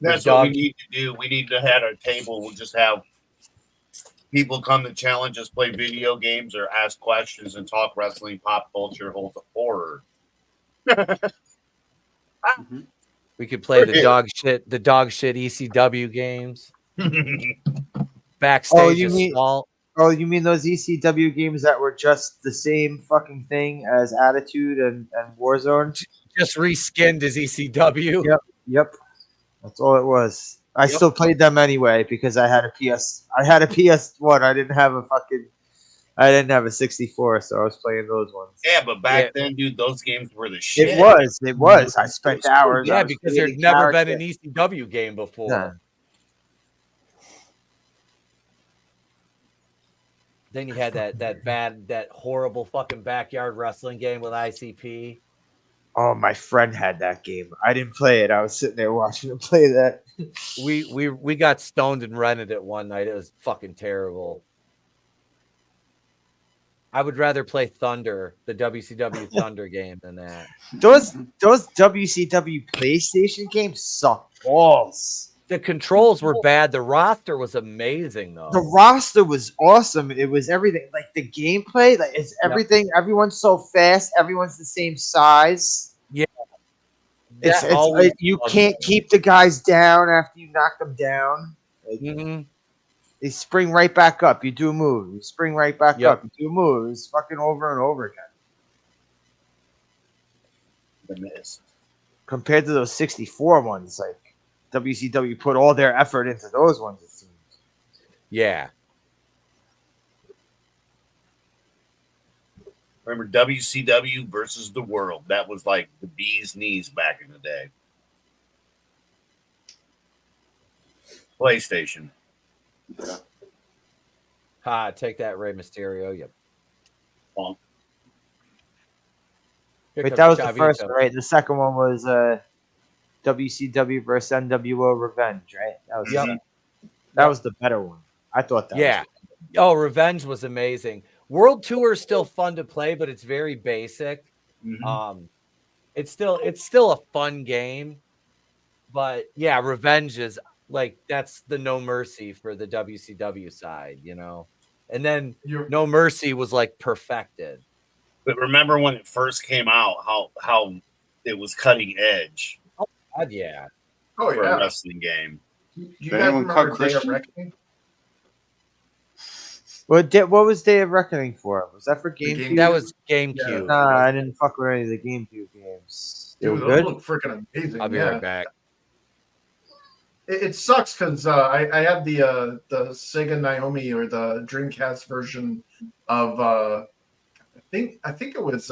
Speaker 11: That's what we need to do. We need to have our table. We'll just have people come and challenge us, play video games, or ask questions and talk wrestling, pop culture, horror.
Speaker 1: We could play the dog shit ECW games. Backstage assault.
Speaker 6: Oh, you mean those ECW games that were just the same fucking thing as Attitude and Warzone?
Speaker 1: Just reskinned as ECW.
Speaker 6: Yep. That's all it was. I still played them anyway because I had a PS1. I didn't have a 64, so I was playing those ones.
Speaker 11: Yeah, but back then, dude, those games were the shit.
Speaker 6: It was. I spent hours.
Speaker 1: Yeah, because there'd never been an ECW game before.
Speaker 6: No.
Speaker 1: Then you had that horrible fucking backyard wrestling game with ICP.
Speaker 6: Oh, my friend had that game. I didn't play it. I was sitting there watching him play that.
Speaker 1: We got stoned and rented it one night. It was fucking terrible. I would rather play Thunder, the WCW Thunder game, than that.
Speaker 6: Those WCW PlayStation games suck balls.
Speaker 1: The controls were bad. The roster was amazing, though.
Speaker 6: The roster was awesome. It was everything. Like the gameplay, like it's everything. Yep. Everyone's so fast. Everyone's the same size.
Speaker 1: Yeah.
Speaker 6: It's like you can't keep the guys down after you knock them down. Like, they spring right back up. You do a move. You spring right back up. You do a move. It's fucking over and over again.
Speaker 11: The miss.
Speaker 6: Compared to those 64 ones, like WCW put all their effort into those ones, it seems.
Speaker 1: Yeah.
Speaker 11: Remember WCW versus the World? That was like the bee's knees back in the day. PlayStation.
Speaker 1: Ha, take that, Rey Mysterio. Yep.
Speaker 11: Well,
Speaker 6: wait, that was the first one, right? The second one was WCW versus NWO Revenge, right? That was that was the better one. I thought that.
Speaker 1: Yeah. Oh, Revenge was amazing. World Tour is still fun to play, but it's very basic. It's still a fun game, but yeah, Revenge is like that's the No Mercy for the WCW side, you know. And then No Mercy was like perfected.
Speaker 11: But remember when it first came out, how it was cutting edge.
Speaker 1: Oh God, yeah.
Speaker 11: For a wrestling game.
Speaker 8: You guys remember Day of Reckoning?
Speaker 6: What was Day of Reckoning for? Was that for GameCube?
Speaker 1: That was GameCube.
Speaker 6: Yeah. Nah, I didn't fuck with any of the GameCube games. They were good.
Speaker 8: Look freaking amazing.
Speaker 1: I'll be right back.
Speaker 8: It sucks because I had the Sega Naomi or the Dreamcast version of I think it was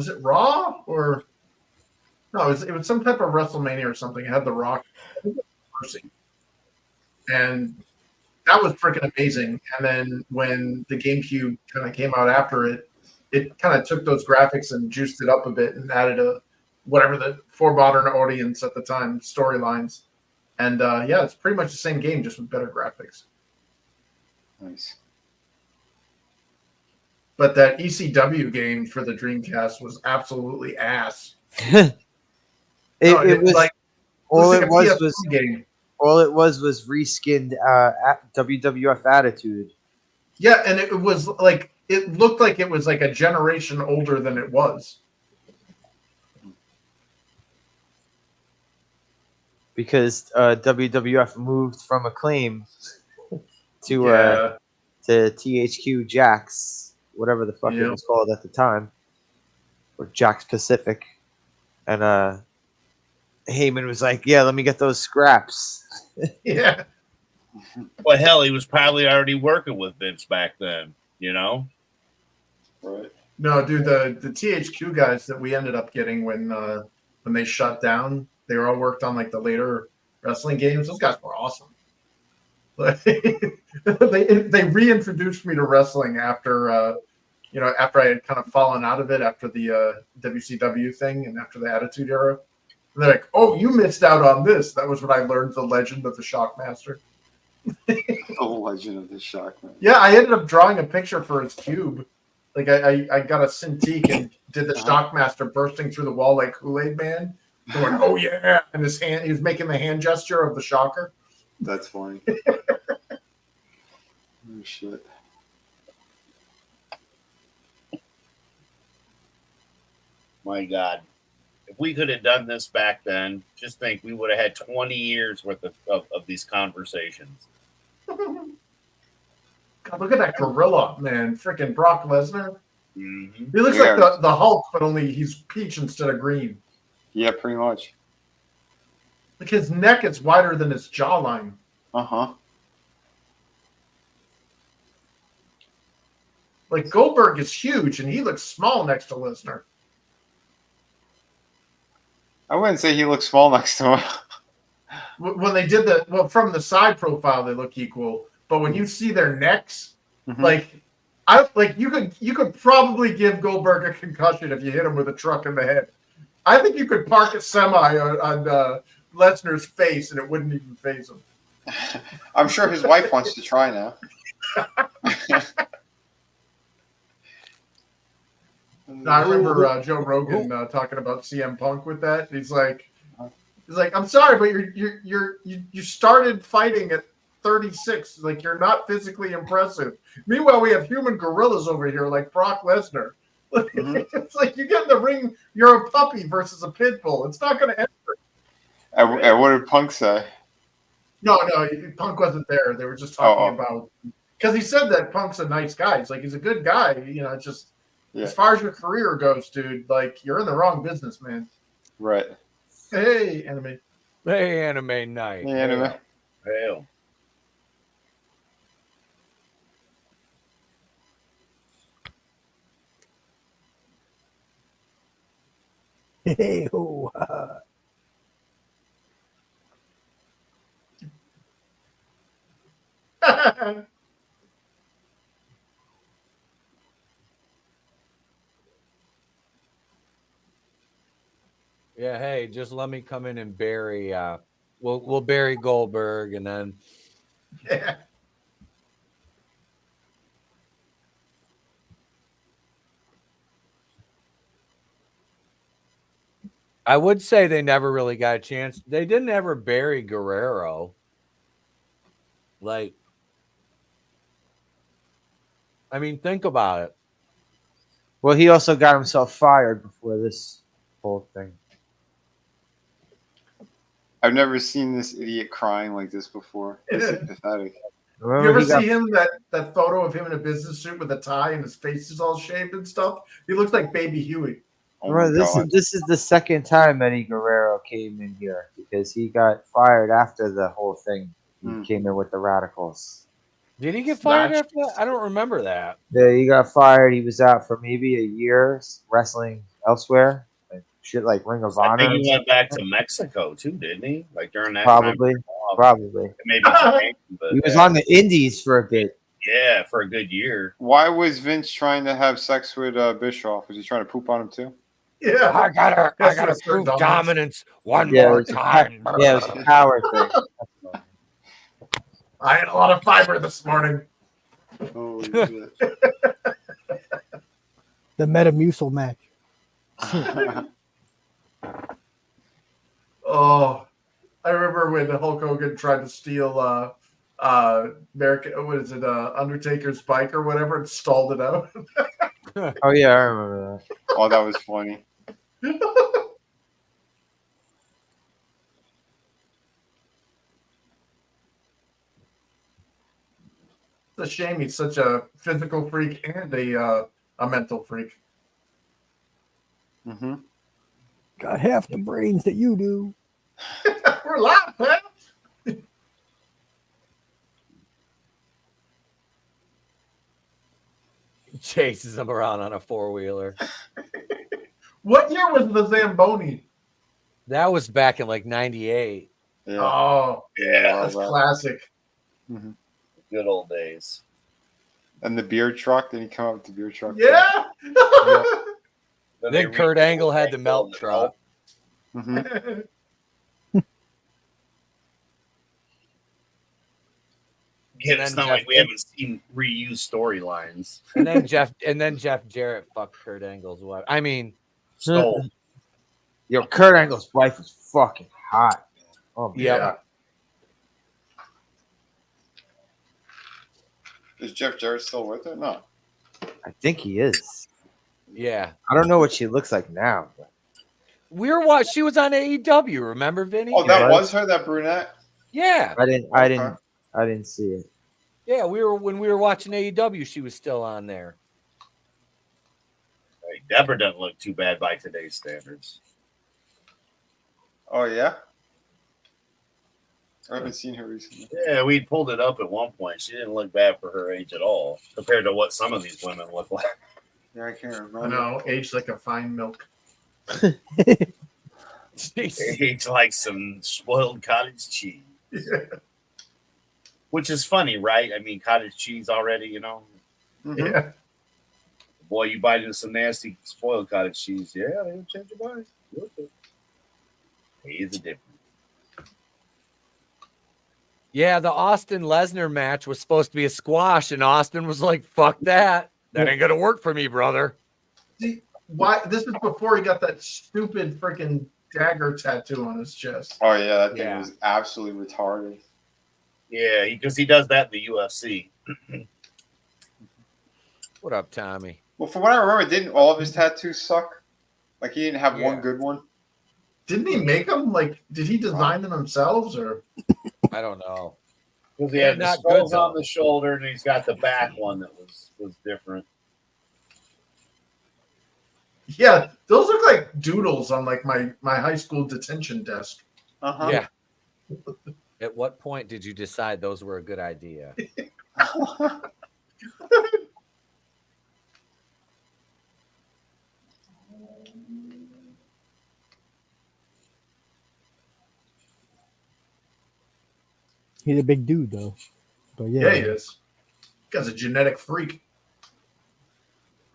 Speaker 8: it Raw or no, it was some type of WrestleMania or something. It had the Rock and that was freaking amazing. And then when the GameCube kind of came out after it, it kind of took those graphics and juiced it up a bit and added whatever the for modern audience at the time storylines. And yeah, it's pretty much the same game, just with better graphics.
Speaker 7: Nice.
Speaker 8: But that ECW game for the Dreamcast was absolutely ass.
Speaker 6: It was like all it was
Speaker 8: game.
Speaker 6: All it was reskinned WWF Attitude.
Speaker 8: Yeah, and it was like it looked like it was like a generation older than it was.
Speaker 6: Because WWF moved from Acclaim to THQ Jax, whatever the fuck it was called at the time, or Jax Pacific, and Heyman was like, "Yeah, let me get those scraps."
Speaker 8: Yeah.
Speaker 11: Well, hell, he was probably already working with Vince back then, you know.
Speaker 7: Right.
Speaker 8: No, dude, the THQ guys that we ended up getting when they shut down, they were all worked on like the later wrestling games. Those guys were awesome. They reintroduced me to wrestling after after I had kind of fallen out of it after the WCW thing and after the Attitude Era. And they're like, "Oh, you missed out on this." That was when I learned the legend of the Shockmaster.
Speaker 7: The legend of the Shockmaster.
Speaker 8: Yeah, I ended up drawing a picture for his cube. Like I got a Cintiq and did the Shockmaster bursting through the wall like Kool-Aid Man, going, "Oh yeah!" And his hand, he was making the hand gesture of the Shocker.
Speaker 7: That's funny. Oh shit.
Speaker 11: My God. If we could have done this back then, just think we would have had 20 years worth of these conversations.
Speaker 8: God, look at that gorilla, man. Freaking Brock Lesnar.
Speaker 11: Mm-hmm.
Speaker 8: He looks like the Hulk, but only he's peach instead of green.
Speaker 7: Yeah, pretty much.
Speaker 8: Like his neck is wider than his jawline.
Speaker 7: Uh-huh.
Speaker 8: Like Goldberg is huge, and he looks small next to Lesnar.
Speaker 7: I wouldn't say he looks small next to him.
Speaker 8: When they did from the side profile, they look equal. But when you see their necks, you could probably give Goldberg a concussion if you hit him with a truck in the head. I think you could park a semi on Lesnar's face and it wouldn't even faze him.
Speaker 7: I'm sure his wife wants to try now.
Speaker 8: No, I remember Joe Rogan talking about CM Punk with that. He's like, I'm sorry, but you started fighting at 36. Like, you're not physically impressive. Meanwhile, we have human gorillas over here like Brock Lesnar. It's like you get in the ring, you're a puppy versus a pit bull. It's not going to end.
Speaker 7: And what did Punk say?
Speaker 8: No, Punk wasn't there. They were just talking about, because he said that Punk's a nice guy. It's like, he's a good guy. You know, it's just as far as your career goes, dude, like, you're in the wrong business, man.
Speaker 7: Right.
Speaker 8: Hey, anime.
Speaker 1: Hey, anime night.
Speaker 7: Hey, anime.
Speaker 11: Hell.
Speaker 9: Hey,
Speaker 1: Yeah, hey, just let me come in and bury. We'll bury Goldberg, and then I would say they never really got a chance. They didn't ever bury Guerrero. Like, I mean, think about it.
Speaker 6: Well, he also got himself fired before this whole thing.
Speaker 7: I've never seen this idiot crying like this before. This is pathetic.
Speaker 8: You ever see him, that photo of him in a business suit with a tie and his face is all shaved and stuff? He looks like Baby Huey.
Speaker 6: This is the second time Eddie Guerrero came in here because he got fired after the whole thing. He came in with the Radicals.
Speaker 1: Did he get fired after that? I don't remember that.
Speaker 6: Yeah, he got fired. He was out for maybe a year wrestling elsewhere. Like shit like Ring of Honor.
Speaker 11: I think he went back to Mexico too, didn't he? Like during that
Speaker 6: Probably.
Speaker 11: Maybe
Speaker 6: he was on the Indies for a bit.
Speaker 11: Yeah, for a good year.
Speaker 7: Why was Vince trying to have sex with Bischoff? Was he trying to poop on him too?
Speaker 8: Yeah,
Speaker 1: I gotta prove dominance one more time.
Speaker 6: Yeah, it was a power thing.
Speaker 8: I had a lot of fiber this morning.
Speaker 7: Holy shit.
Speaker 9: The Metamucil match.
Speaker 8: Oh, I remember when Hulk Hogan tried to steal American, what is it, Undertaker's bike or whatever, and stalled it out.
Speaker 6: Oh yeah, I remember that.
Speaker 7: Oh, that was funny.
Speaker 8: It's a shame he's such a physical freak and a mental freak.
Speaker 7: Mm-hmm.
Speaker 9: Got half the brains that you do.
Speaker 8: We're live, man.
Speaker 1: Chases him around on a four-wheeler.
Speaker 8: What year was the Zamboni?
Speaker 1: That was back in like '98.
Speaker 7: Yeah.
Speaker 8: Oh,
Speaker 11: Yeah,
Speaker 8: that's classic.
Speaker 7: Mm-hmm.
Speaker 11: good old days.
Speaker 7: And the beer truck. Did he come up with the beer truck?
Speaker 8: Yeah.
Speaker 1: Then Kurt Angle had the milk truck.
Speaker 7: Mm-hmm.
Speaker 11: Yeah, it's not like we haven't seen reused storylines.
Speaker 1: And then Jeff Jarrett fucked Kurt Angle's wife. I mean,
Speaker 11: Stole.
Speaker 6: Yo, Kurt Angle's wife was fucking hot. Oh
Speaker 1: yeah.
Speaker 7: Is Jeff Jarrett still with her? No.
Speaker 6: I think he is.
Speaker 1: Yeah.
Speaker 6: I don't know what she looks like now. But...
Speaker 1: We were watching. She was on AEW. Remember, Vinny?
Speaker 7: Oh, that was her, that brunette.
Speaker 1: Yeah.
Speaker 6: I didn't see it.
Speaker 1: Yeah, when we were watching AEW, she was still on there.
Speaker 11: Hey, Deborah doesn't look too bad by today's standards.
Speaker 7: Oh yeah. I haven't seen her recently.
Speaker 11: Yeah, we pulled it up at one point. She didn't look bad for her age at all, compared to what some of these women look like.
Speaker 7: Yeah, I can't remember.
Speaker 8: I know, aged like a fine milk.
Speaker 11: Aged like some spoiled cottage cheese.
Speaker 8: Yeah.
Speaker 11: Which is funny, right? I mean, cottage cheese already, you know.
Speaker 7: Mm-hmm.
Speaker 8: Yeah.
Speaker 11: Boy, you bite into some nasty spoiled cottage cheese. Yeah, they'll change your mind. Here's the difference.
Speaker 1: Yeah, the Austin Lesnar match was supposed to be a squash, and Austin was like, "Fuck that! That ain't gonna work for me, brother."
Speaker 8: See, why? This is before he got that stupid freaking dagger tattoo on his chest.
Speaker 7: Oh yeah, that thing
Speaker 1: Yeah.
Speaker 7: was absolutely retarded.
Speaker 11: Yeah, because he does that in the UFC.
Speaker 1: What up, Tommy?
Speaker 7: Well, from what I remember, didn't all of his tattoos suck? Like he didn't have
Speaker 1: Yeah.
Speaker 7: one good one.
Speaker 8: Didn't he make them? Like, did he design them himself, or?
Speaker 1: I don't know.
Speaker 11: Because he
Speaker 1: They're
Speaker 11: had the
Speaker 1: not
Speaker 11: skulls
Speaker 1: good,
Speaker 11: on
Speaker 1: though.
Speaker 11: the shoulder, and he's got the back one that was different.
Speaker 8: Yeah, those look like doodles on like my high school detention desk.
Speaker 7: Uh-huh.
Speaker 1: Yeah. At what point did you decide those were a good idea?
Speaker 9: He's a big dude, though. But yeah,
Speaker 8: Yeah, he is. Guy's a genetic freak.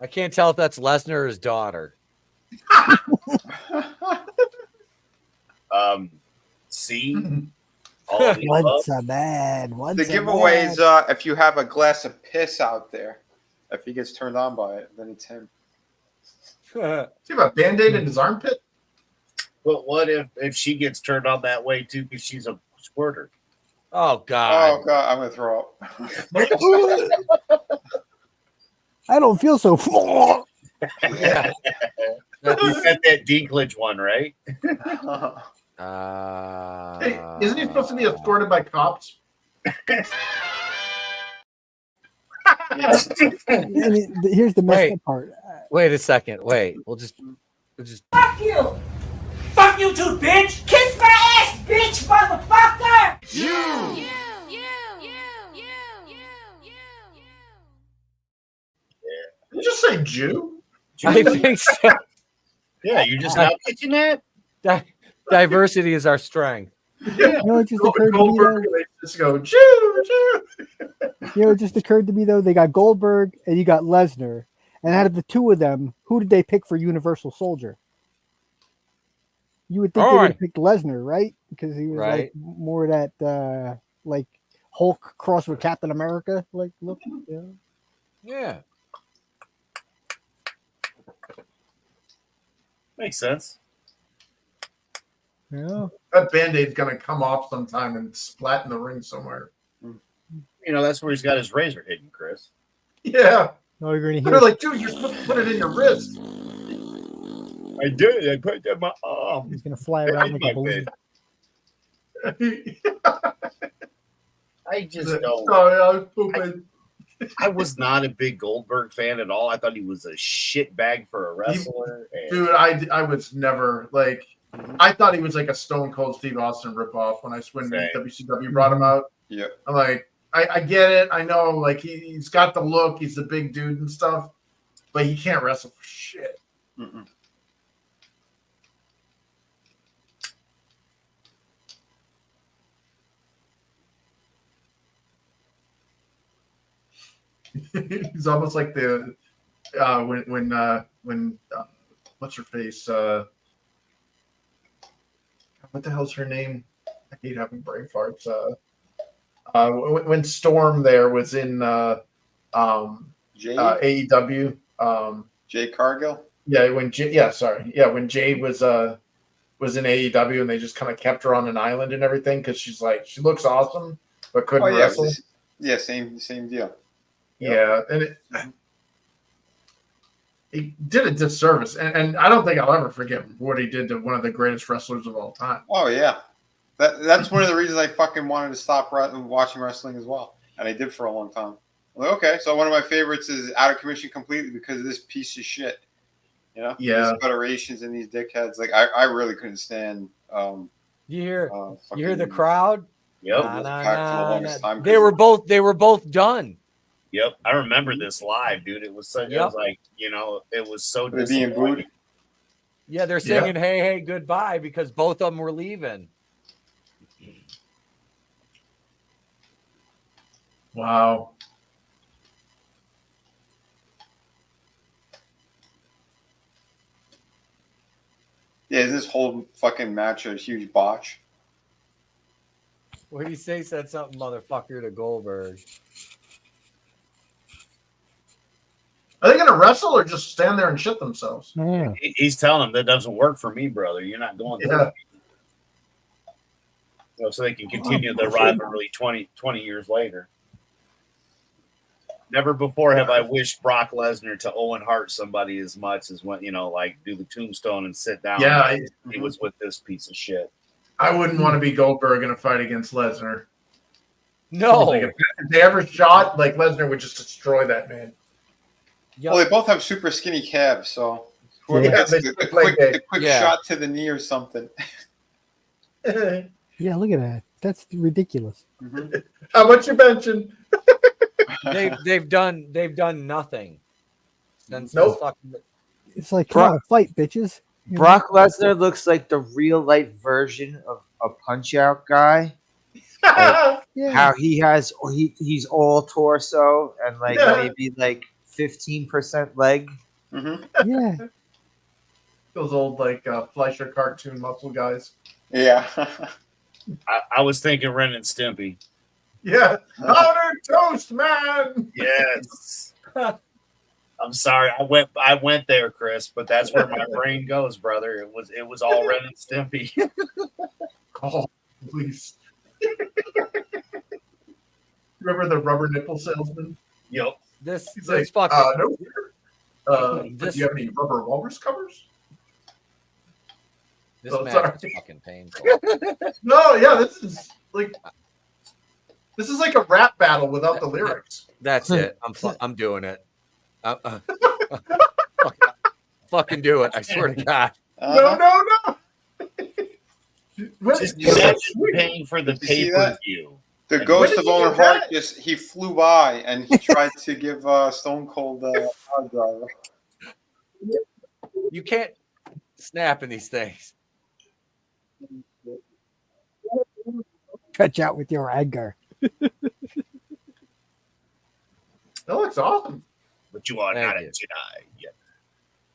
Speaker 1: I can't tell if that's Lesnar or his daughter.
Speaker 11: See? All of the above.
Speaker 9: Once a man. Once
Speaker 7: The
Speaker 9: a
Speaker 7: giveaway
Speaker 9: man.
Speaker 7: is if you have a glass of piss out there, if he gets turned on by it, then it's him.
Speaker 8: Does he have a Band-Aid in his armpit?
Speaker 11: But what if she gets turned on that way too because she's a squirter?
Speaker 1: Oh God!
Speaker 7: Oh god, I'm gonna throw up.
Speaker 9: I don't feel so.
Speaker 1: Yeah.
Speaker 11: You said that Dinklage one, right?
Speaker 8: Hey, isn't he supposed to be escorted by cops?
Speaker 9: Here's the messed up part.
Speaker 1: Wait a second. Wait, we'll just.
Speaker 12: Fuck you! Fuck you too, bitch! Kiss my ass, bitch, motherfucker!
Speaker 8: Did you just say Jew?
Speaker 1: I think so.
Speaker 11: Yeah, you're just not pitching that.
Speaker 1: Diversity is our strength.
Speaker 8: Yeah.
Speaker 9: You know, it just occurred to me,
Speaker 8: Goldberg,
Speaker 9: though.
Speaker 8: they just go Jew, Jew.
Speaker 9: You know, it just occurred to me though. They got Goldberg and you got Lesnar, and out of the two of them, who did they pick for Universal Soldier? You would think they would have picked Lesnar, right? Because he was like more that like Hulk cross with Captain America, like look.
Speaker 1: Yeah.
Speaker 11: Makes sense.
Speaker 9: Yeah.
Speaker 8: That Band-Aid's gonna come off sometime and splat in the ring somewhere.
Speaker 11: You know, that's where he's got his razor hidden, Chris.
Speaker 8: Yeah.
Speaker 9: No, you're gonna
Speaker 8: They're
Speaker 9: hear.
Speaker 8: like, dude, you're supposed to put it in your wrist.
Speaker 11: I did. I put it in my arm.
Speaker 9: He's gonna fly around like a balloon.
Speaker 11: I just don't.
Speaker 8: Sorry, I was pooping.
Speaker 11: I was not a big Goldberg fan at all. I thought he was a shit bag for a wrestler.
Speaker 8: Dude, I was never like. I thought he was like a Stone Cold Steve Austin ripoff when WCW brought him out.
Speaker 7: Yeah,
Speaker 8: I'm like, I get it. I know, like he's got the look. He's the big dude and stuff, but he can't wrestle for shit.
Speaker 7: Mm-mm.
Speaker 8: He's almost like the when what's her face? What the hell's her name? I hate having brain farts. When Storm there was in AEW.
Speaker 7: Jay Cargill.
Speaker 8: Yeah, when Jay was in AEW and they just kind of kept her on an island and everything because she looks awesome but couldn't wrestle.
Speaker 7: Yeah, same deal.
Speaker 8: Yeah, and he did a disservice, and I don't think I'll ever forget what he did to one of the greatest wrestlers of all time.
Speaker 7: Oh yeah, that's one of the reasons I fucking wanted to stop watching wrestling as well, and I did for a long time. I'm like, okay, so one of my favorites is out of commission completely because of this piece of shit. You know,
Speaker 8: Yeah,
Speaker 7: these federations and these dickheads. Like I really couldn't stand.
Speaker 1: You hear
Speaker 7: fucking
Speaker 1: the crowd?
Speaker 11: Yep.
Speaker 7: Wolfpack for the longest time.
Speaker 1: They were both done.
Speaker 11: Yep, I remember this live, dude. It was so. It was like, you know, it was so
Speaker 7: They're being booed.
Speaker 1: Yeah, they're singing "Hey, hey, goodbye" because both of them were leaving.
Speaker 8: Wow.
Speaker 7: Yeah, this whole fucking match a huge botch.
Speaker 1: What did he say? Said something, motherfucker, to Goldberg.
Speaker 8: Are they going to wrestle or just stand there and shit themselves?
Speaker 9: Yeah.
Speaker 11: He's telling him that doesn't work for me, brother. You're not going
Speaker 8: Yeah.
Speaker 11: so they can continue their rivalry 20 years later. Never before have I wished Brock Lesnar to Owen Hart somebody as much as when, like do the tombstone and sit down.
Speaker 8: Yeah.
Speaker 11: He was with this piece of shit.
Speaker 8: I wouldn't want to be Goldberg in a fight against Lesnar.
Speaker 1: No.
Speaker 8: Like, if they ever shot, like Lesnar would just destroy that man.
Speaker 7: Well, they both have super skinny calves, so whoever
Speaker 8: Yeah,
Speaker 7: gets
Speaker 8: they
Speaker 7: the
Speaker 8: look like
Speaker 7: quick
Speaker 1: Yeah.
Speaker 7: shot to the knee or something.
Speaker 9: Yeah, look at that. That's ridiculous.
Speaker 8: How much you mentioned?
Speaker 1: They've done nothing since
Speaker 8: Nope.
Speaker 1: this fucking.
Speaker 9: It's like, come on, fight, bitches. You know?
Speaker 6: Brock Lesnar looks like the real life version of a Punch Out guy.
Speaker 9: Yeah.
Speaker 6: How he's all torso and like maybe like 15% leg.
Speaker 9: Yeah.
Speaker 8: Those old like Fleischer cartoon muscle guys.
Speaker 7: Yeah.
Speaker 11: I was thinking Ren and Stimpy.
Speaker 8: Yeah. Powdered toast, man.
Speaker 11: Yes. I'm sorry. I went there, Chris, but that's where my brain goes, brother. It was all Ren and Stimpy.
Speaker 8: Oh, please. Remember the rubber nipple salesman?
Speaker 11: Yep.
Speaker 1: This
Speaker 8: He's like, no. Do you have any rubber walrus covers?
Speaker 1: This
Speaker 8: Oh,
Speaker 1: match
Speaker 8: sorry.
Speaker 1: is fucking painful.
Speaker 8: No, yeah, this is like a rap battle without the lyrics.
Speaker 1: That's it. I'm doing it. Fucking do it. I swear to God.
Speaker 8: No.
Speaker 11: Just imagine paying for the
Speaker 7: Did you see
Speaker 11: pay per
Speaker 7: that?
Speaker 11: view.
Speaker 7: The
Speaker 8: When
Speaker 7: ghost
Speaker 8: did
Speaker 7: of
Speaker 8: you
Speaker 7: Owen
Speaker 8: get
Speaker 7: Hart
Speaker 8: that?
Speaker 7: he flew by and he tried to give Stone Cold hard driver.
Speaker 1: You can't snap in these things.
Speaker 9: Touch out with your anger.
Speaker 8: That looks awesome.
Speaker 11: But you are
Speaker 1: Thank
Speaker 11: not a
Speaker 1: you.
Speaker 11: Jedi yet.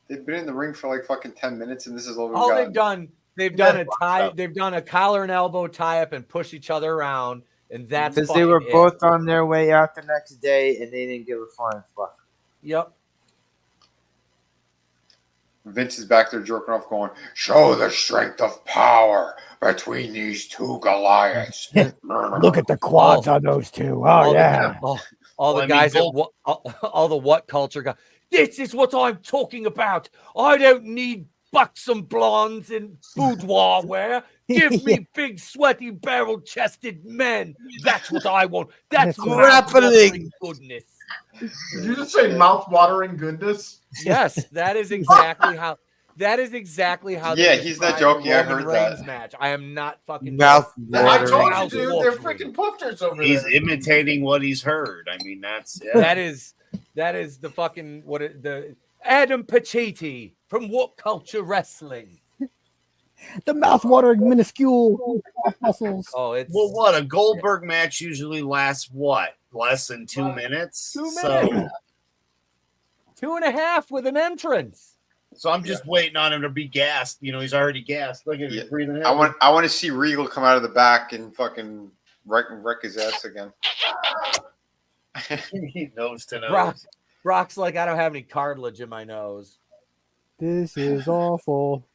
Speaker 7: They've been in the ring for like fucking 10 minutes and this is all we've
Speaker 1: All
Speaker 7: got.
Speaker 1: they've done a collar and elbow tie up and push each other around, and that's
Speaker 6: Because they were
Speaker 1: fucking it.
Speaker 6: both on their way out the next day and they didn't give a flying fuck.
Speaker 1: Yep.
Speaker 3: Vince is back there jerking off going, show the strength of power between these two Goliaths.
Speaker 9: Look at the quads on those two. Oh, yeah.
Speaker 1: All the guys all the what culture guys. This is what I'm talking about. I don't need buxom blondes in boudoir wear. Give me big, sweaty, barrel-chested men. That's what I want. That's
Speaker 6: Grappling
Speaker 1: goodness.
Speaker 8: Did you just say mouth-watering goodness?
Speaker 1: Yes, that is exactly how. That is exactly how.
Speaker 7: Yeah,
Speaker 1: they
Speaker 7: he's not
Speaker 1: describe
Speaker 7: joking. I
Speaker 1: Roman
Speaker 7: heard that.
Speaker 1: Reigns match. I am not fucking.
Speaker 6: Mouth
Speaker 8: I
Speaker 6: watering.
Speaker 8: told you, dude. They're freaking pufters over
Speaker 11: He's
Speaker 8: there.
Speaker 11: imitating what he's heard. I mean, that's
Speaker 1: That is the fucking the Adam Pacitti from What Culture Wrestling.
Speaker 9: The mouth-watering minuscule muscles.
Speaker 1: Oh, it's
Speaker 11: well. What a Goldberg match usually lasts what less than 2 minutes.
Speaker 1: 2
Speaker 11: So,
Speaker 1: minutes. 2.5 with an entrance.
Speaker 11: so I'm just waiting on him to be gassed. He's already gassed. Look at him breathing.
Speaker 7: I want to see Regal come out of the back and fucking wreck his ass again.
Speaker 11: nose to nose.
Speaker 1: Brock's like, I don't have any cartilage in my nose.
Speaker 9: This is awful.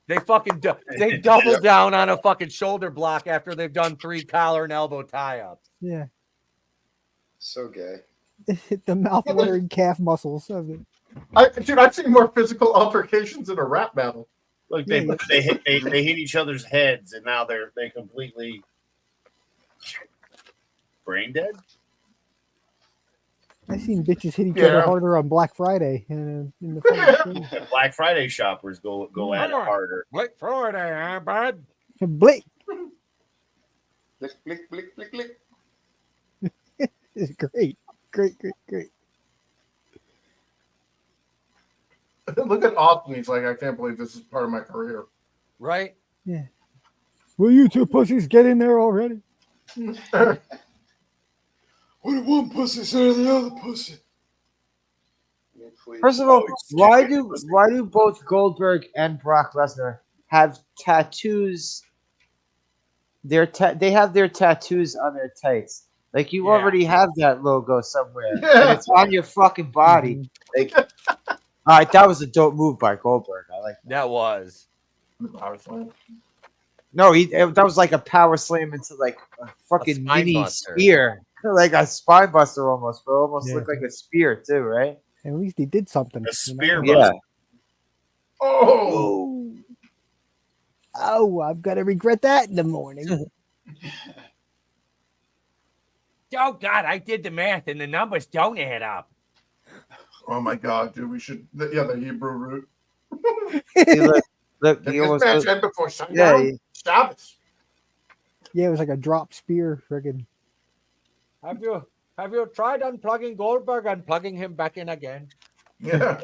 Speaker 1: They fucking they double down on a fucking shoulder block after they've done 3 collar and elbow tie-ups.
Speaker 9: Yeah.
Speaker 7: So gay.
Speaker 9: The mouth-watering calf muscles.
Speaker 8: Dude, I've seen more physical altercations in a rap battle.
Speaker 11: Look, they hit each other's heads, and now they completely brain dead.
Speaker 9: I seen bitches hit each other harder on Black Friday. In the fucking
Speaker 11: Black Friday shoppers go at it harder.
Speaker 1: Black Friday, huh, bud?
Speaker 9: Blake.
Speaker 7: Blick, blick, blick, blick, blick.
Speaker 9: It's great. Great.
Speaker 8: Look at Austin. He's like, I can't believe this is part of my career.
Speaker 1: Right?
Speaker 9: Yeah. Will you two pussies get in there already?
Speaker 7: What did one pussy say to the other pussy?
Speaker 6: First of all, why do both Goldberg and Brock Lesnar have tattoos? They have their tattoos on their tights. Like you already have that logo somewhere, and it's on your fucking body.
Speaker 11: Thank
Speaker 6: All right, that was a dope move by Goldberg. I like that.
Speaker 1: That was.
Speaker 6: No, that was like a power slam into like a fucking
Speaker 1: spine
Speaker 6: mini
Speaker 1: buster.
Speaker 6: spear, like a spine buster almost, but almost
Speaker 9: Yeah.
Speaker 6: looked like a spear too, right?
Speaker 9: At least he did something.
Speaker 11: A spear
Speaker 6: Yeah.
Speaker 11: buster.
Speaker 8: Oh,
Speaker 9: Oh, I'm gonna regret that in the morning.
Speaker 1: Oh God, I did the math and the numbers don't add up.
Speaker 8: oh my God, dude! We should. The Hebrew root.
Speaker 6: He look, he
Speaker 8: This
Speaker 6: almost
Speaker 8: match
Speaker 6: looked-
Speaker 8: end before sundown.
Speaker 6: yeah, he-
Speaker 8: Shabbos.
Speaker 9: Yeah, it was like a drop spear, friggin'.
Speaker 1: Have you tried unplugging Goldberg and plugging him back in again?
Speaker 8: Yeah.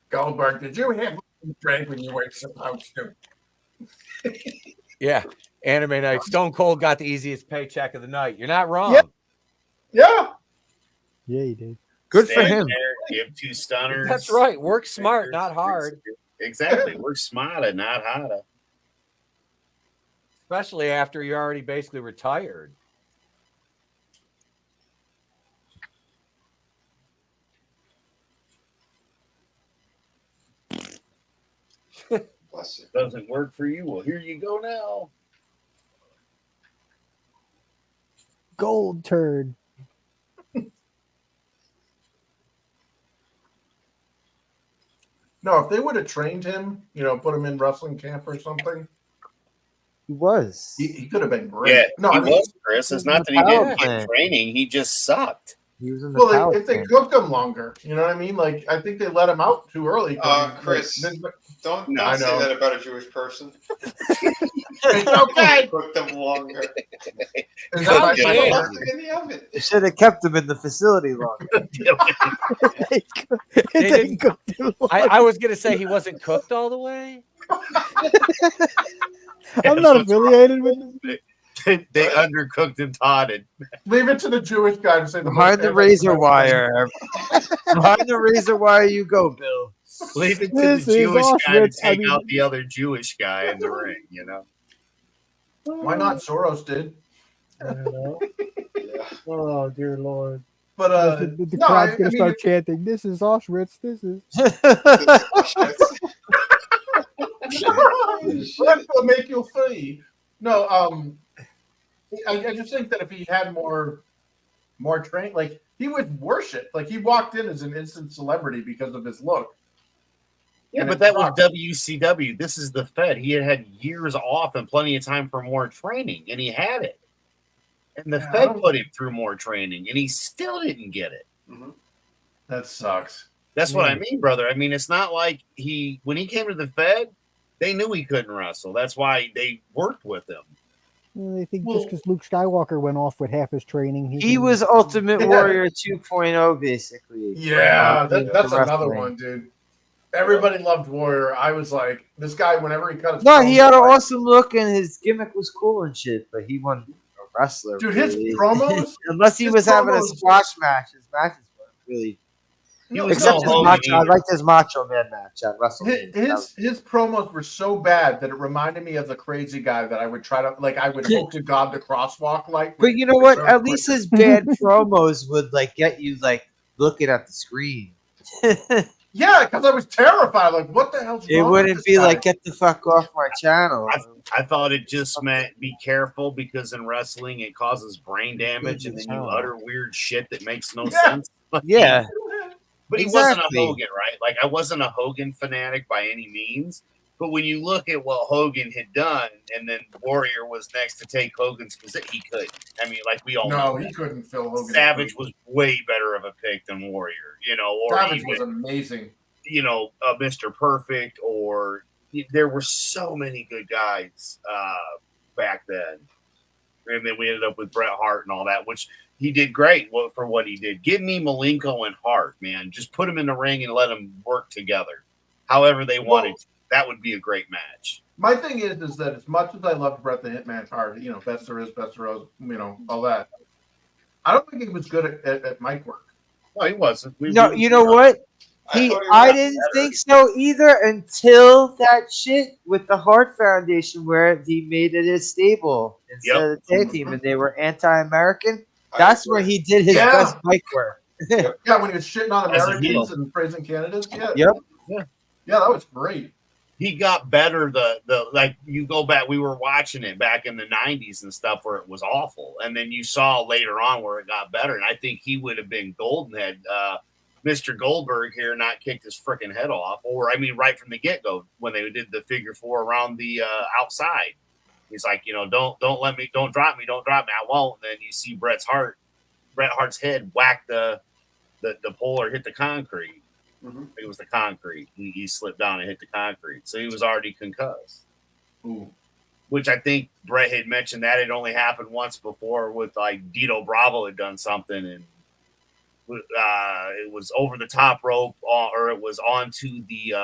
Speaker 8: Goldberg, did you have a drink when you weren't supposed to?
Speaker 1: Yeah. Anime night. Stone Cold got the easiest paycheck of the night. You're not wrong.
Speaker 9: Yep.
Speaker 8: Yeah.
Speaker 9: Yeah, he did.
Speaker 6: good for
Speaker 11: Stand
Speaker 6: him.
Speaker 11: there, give 2 stunners.
Speaker 1: That's right. Work smart, not hard.
Speaker 11: Exactly. Work smarter, not harder.
Speaker 1: Especially after you're already basically retired.
Speaker 11: Doesn't work for you. Well, here you go now.
Speaker 9: Gold turd.
Speaker 8: No, if they would have trained him, put him in wrestling camp or something,
Speaker 6: He was.
Speaker 8: he could have been great.
Speaker 11: Yeah,
Speaker 8: No,
Speaker 11: he
Speaker 8: I mean,
Speaker 11: was, Chris. It's not that he
Speaker 6: power
Speaker 11: didn't
Speaker 6: plant.
Speaker 11: get training. He just sucked.
Speaker 6: He was in the
Speaker 8: well,
Speaker 6: power
Speaker 8: if they
Speaker 6: plant.
Speaker 8: cooked him longer, you know what I mean? Like, I think they let him out too early.
Speaker 7: Chris, don't
Speaker 8: I
Speaker 7: say
Speaker 8: know.
Speaker 7: that about a Jewish person.
Speaker 8: It's okay.
Speaker 7: Cook them longer.
Speaker 8: Is
Speaker 1: How
Speaker 8: that my
Speaker 1: dare
Speaker 8: fault?
Speaker 7: Left them in the oven.
Speaker 6: They should have kept him in the facility longer.
Speaker 1: They didn't- I was going to say he wasn't cooked all the way.
Speaker 9: I'm not affiliated with them.
Speaker 11: They undercooked and todted.
Speaker 8: Leave it to the Jewish guy to say the
Speaker 6: Behind
Speaker 8: most
Speaker 6: the razor wire. Behind the razor wire you go, Bill.
Speaker 11: Leave it to
Speaker 9: This
Speaker 11: the
Speaker 9: is
Speaker 11: Jewish guy to
Speaker 9: Auschwitz. I
Speaker 11: take
Speaker 9: mean-
Speaker 11: out the other Jewish guy in the ring, you know?
Speaker 8: Why not? Soros did.
Speaker 9: Oh, dear Lord.
Speaker 8: But
Speaker 9: The
Speaker 8: no,
Speaker 9: crowd's
Speaker 8: I
Speaker 9: gonna
Speaker 8: mean,
Speaker 9: start chanting, "This is Auschwitz. This is."
Speaker 8: Let's make you free. No, I just think that if he had more train, like he was worshipped. Like he walked in as an instant celebrity because of his look.
Speaker 11: Yeah,
Speaker 8: And
Speaker 11: but
Speaker 8: it
Speaker 11: that was
Speaker 8: sucked.
Speaker 11: WCW. This is the Fed. He had years off and plenty of time for more training, and he had it. And the
Speaker 8: Yeah, I
Speaker 11: Fed
Speaker 8: don't-
Speaker 11: put him through more training, and he still didn't get it.
Speaker 8: That sucks.
Speaker 11: That's what I mean, brother. I mean, it's not like when he came to the Fed, they knew he couldn't wrestle. That's why they worked with him.
Speaker 9: Well, they think just because Luke Skywalker went off with half his training,
Speaker 6: He
Speaker 9: can-
Speaker 6: was Ultimate Warrior 2.0, basically.
Speaker 8: Yeah, that's
Speaker 6: For
Speaker 8: another
Speaker 6: wrestling.
Speaker 8: one, dude. Everybody loved Warrior. I was like, this guy, whenever he cut his
Speaker 6: No,
Speaker 8: promo,
Speaker 6: he had an awesome look and his gimmick was cool and shit, but he wasn't a wrestler.
Speaker 8: Dude, his
Speaker 6: really.
Speaker 8: promos-
Speaker 6: Unless he
Speaker 8: his
Speaker 6: was having a
Speaker 8: promos-
Speaker 6: squash match, his matches weren't really.
Speaker 11: He was
Speaker 6: Except
Speaker 11: no
Speaker 6: his
Speaker 11: Hogan
Speaker 6: macho, I
Speaker 11: either.
Speaker 6: liked his Macho Man match at WrestleMania.
Speaker 8: his promos were so bad that it reminded me of the crazy guy that I would try to I would hope to God the crosswalk like.
Speaker 6: But you know what? At least his bad promos would get you looking at the screen.
Speaker 8: Yeah, because I was terrified. Like, what the hell's
Speaker 6: It
Speaker 8: wrong with
Speaker 6: wouldn't
Speaker 8: this
Speaker 6: be
Speaker 8: guy?
Speaker 6: like, get the fuck off my channel.
Speaker 11: I thought it just meant be careful because in wrestling it causes brain damage and then you utter weird shit that makes no sense.
Speaker 6: Yeah.
Speaker 11: But he wasn't
Speaker 6: Exactly.
Speaker 11: a Hogan, right? Like I wasn't a Hogan fanatic by any means. But when you look at what Hogan had done, and then Warrior was next to take Hogan's position, he couldn't. I mean, like we all
Speaker 8: No,
Speaker 11: know
Speaker 8: he
Speaker 11: that.
Speaker 8: couldn't fill Hogan.
Speaker 11: Savage was way better of a pick than Warrior, or
Speaker 8: Savage
Speaker 11: even,
Speaker 8: was amazing.
Speaker 11: Mr. Perfect, or there were so many good guys back then. And then we ended up with Bret Hart and all that, which he did great for what he did. Give me Malenko and Hart, man. Just put them in the ring and let them work together however they wanted to. That would be a great match.
Speaker 8: My thing is that as much as I loved Bret the Hitman Hart, best there is, best there is, all that. I don't think he was good at mic work.
Speaker 11: No, he wasn't.
Speaker 6: No, you know what? I didn't think so either until that shit with the Hart Foundation where he made it his stable instead of the tag team and they were anti-American. That's where he did his best mic work.
Speaker 8: Yeah, when he was shitting on
Speaker 11: As a heel.
Speaker 8: Americans and praising Canadians. Yeah.
Speaker 6: Yep.
Speaker 11: Yeah.
Speaker 8: Yeah, that was great.
Speaker 11: He got better. The like you go back, we were watching it back in the 90s and stuff where it was awful, and then you saw later on where it got better. And I think he would have been golden had Mr. Goldberg here not kicked his freaking head off, or I mean, right from the get go when they did the figure four around the outside. He's like, you know, don't drop me, I won't. And then you see Bret Hart's head whack the pole or hit the concrete.
Speaker 8: Mm-hmm.
Speaker 11: It was the concrete. He slipped down and hit the concrete. So he was already concussed.
Speaker 8: Ooh.
Speaker 11: Which I think Brett had mentioned that it only happened once before with like Dito Bravo had done something and it was over the top rope or it was onto the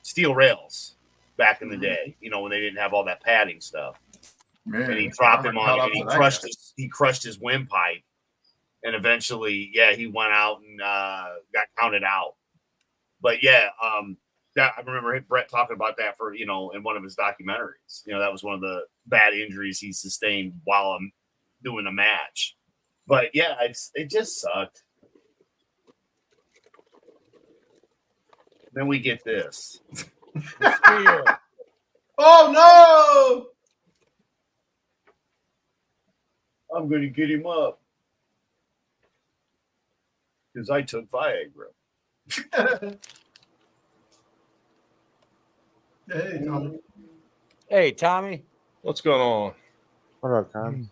Speaker 11: steel rails back in the day, you know, when they didn't have all that padding stuff.
Speaker 8: Man,
Speaker 11: and he dropped him on and he crushed his windpipe. And eventually, yeah, he went out and got counted out. But yeah, that I remember Brett talking about that for, you know, in one of his documentaries. You know, that was one of the bad injuries he sustained while doing a match. But yeah, it just sucked. Then we get this.
Speaker 8: Oh
Speaker 11: no! I'm going to get him up. Because I took Viagra.
Speaker 8: Hey, Tommy.
Speaker 1: Hey, Tommy.
Speaker 10: What's going on?
Speaker 6: What up, Tom?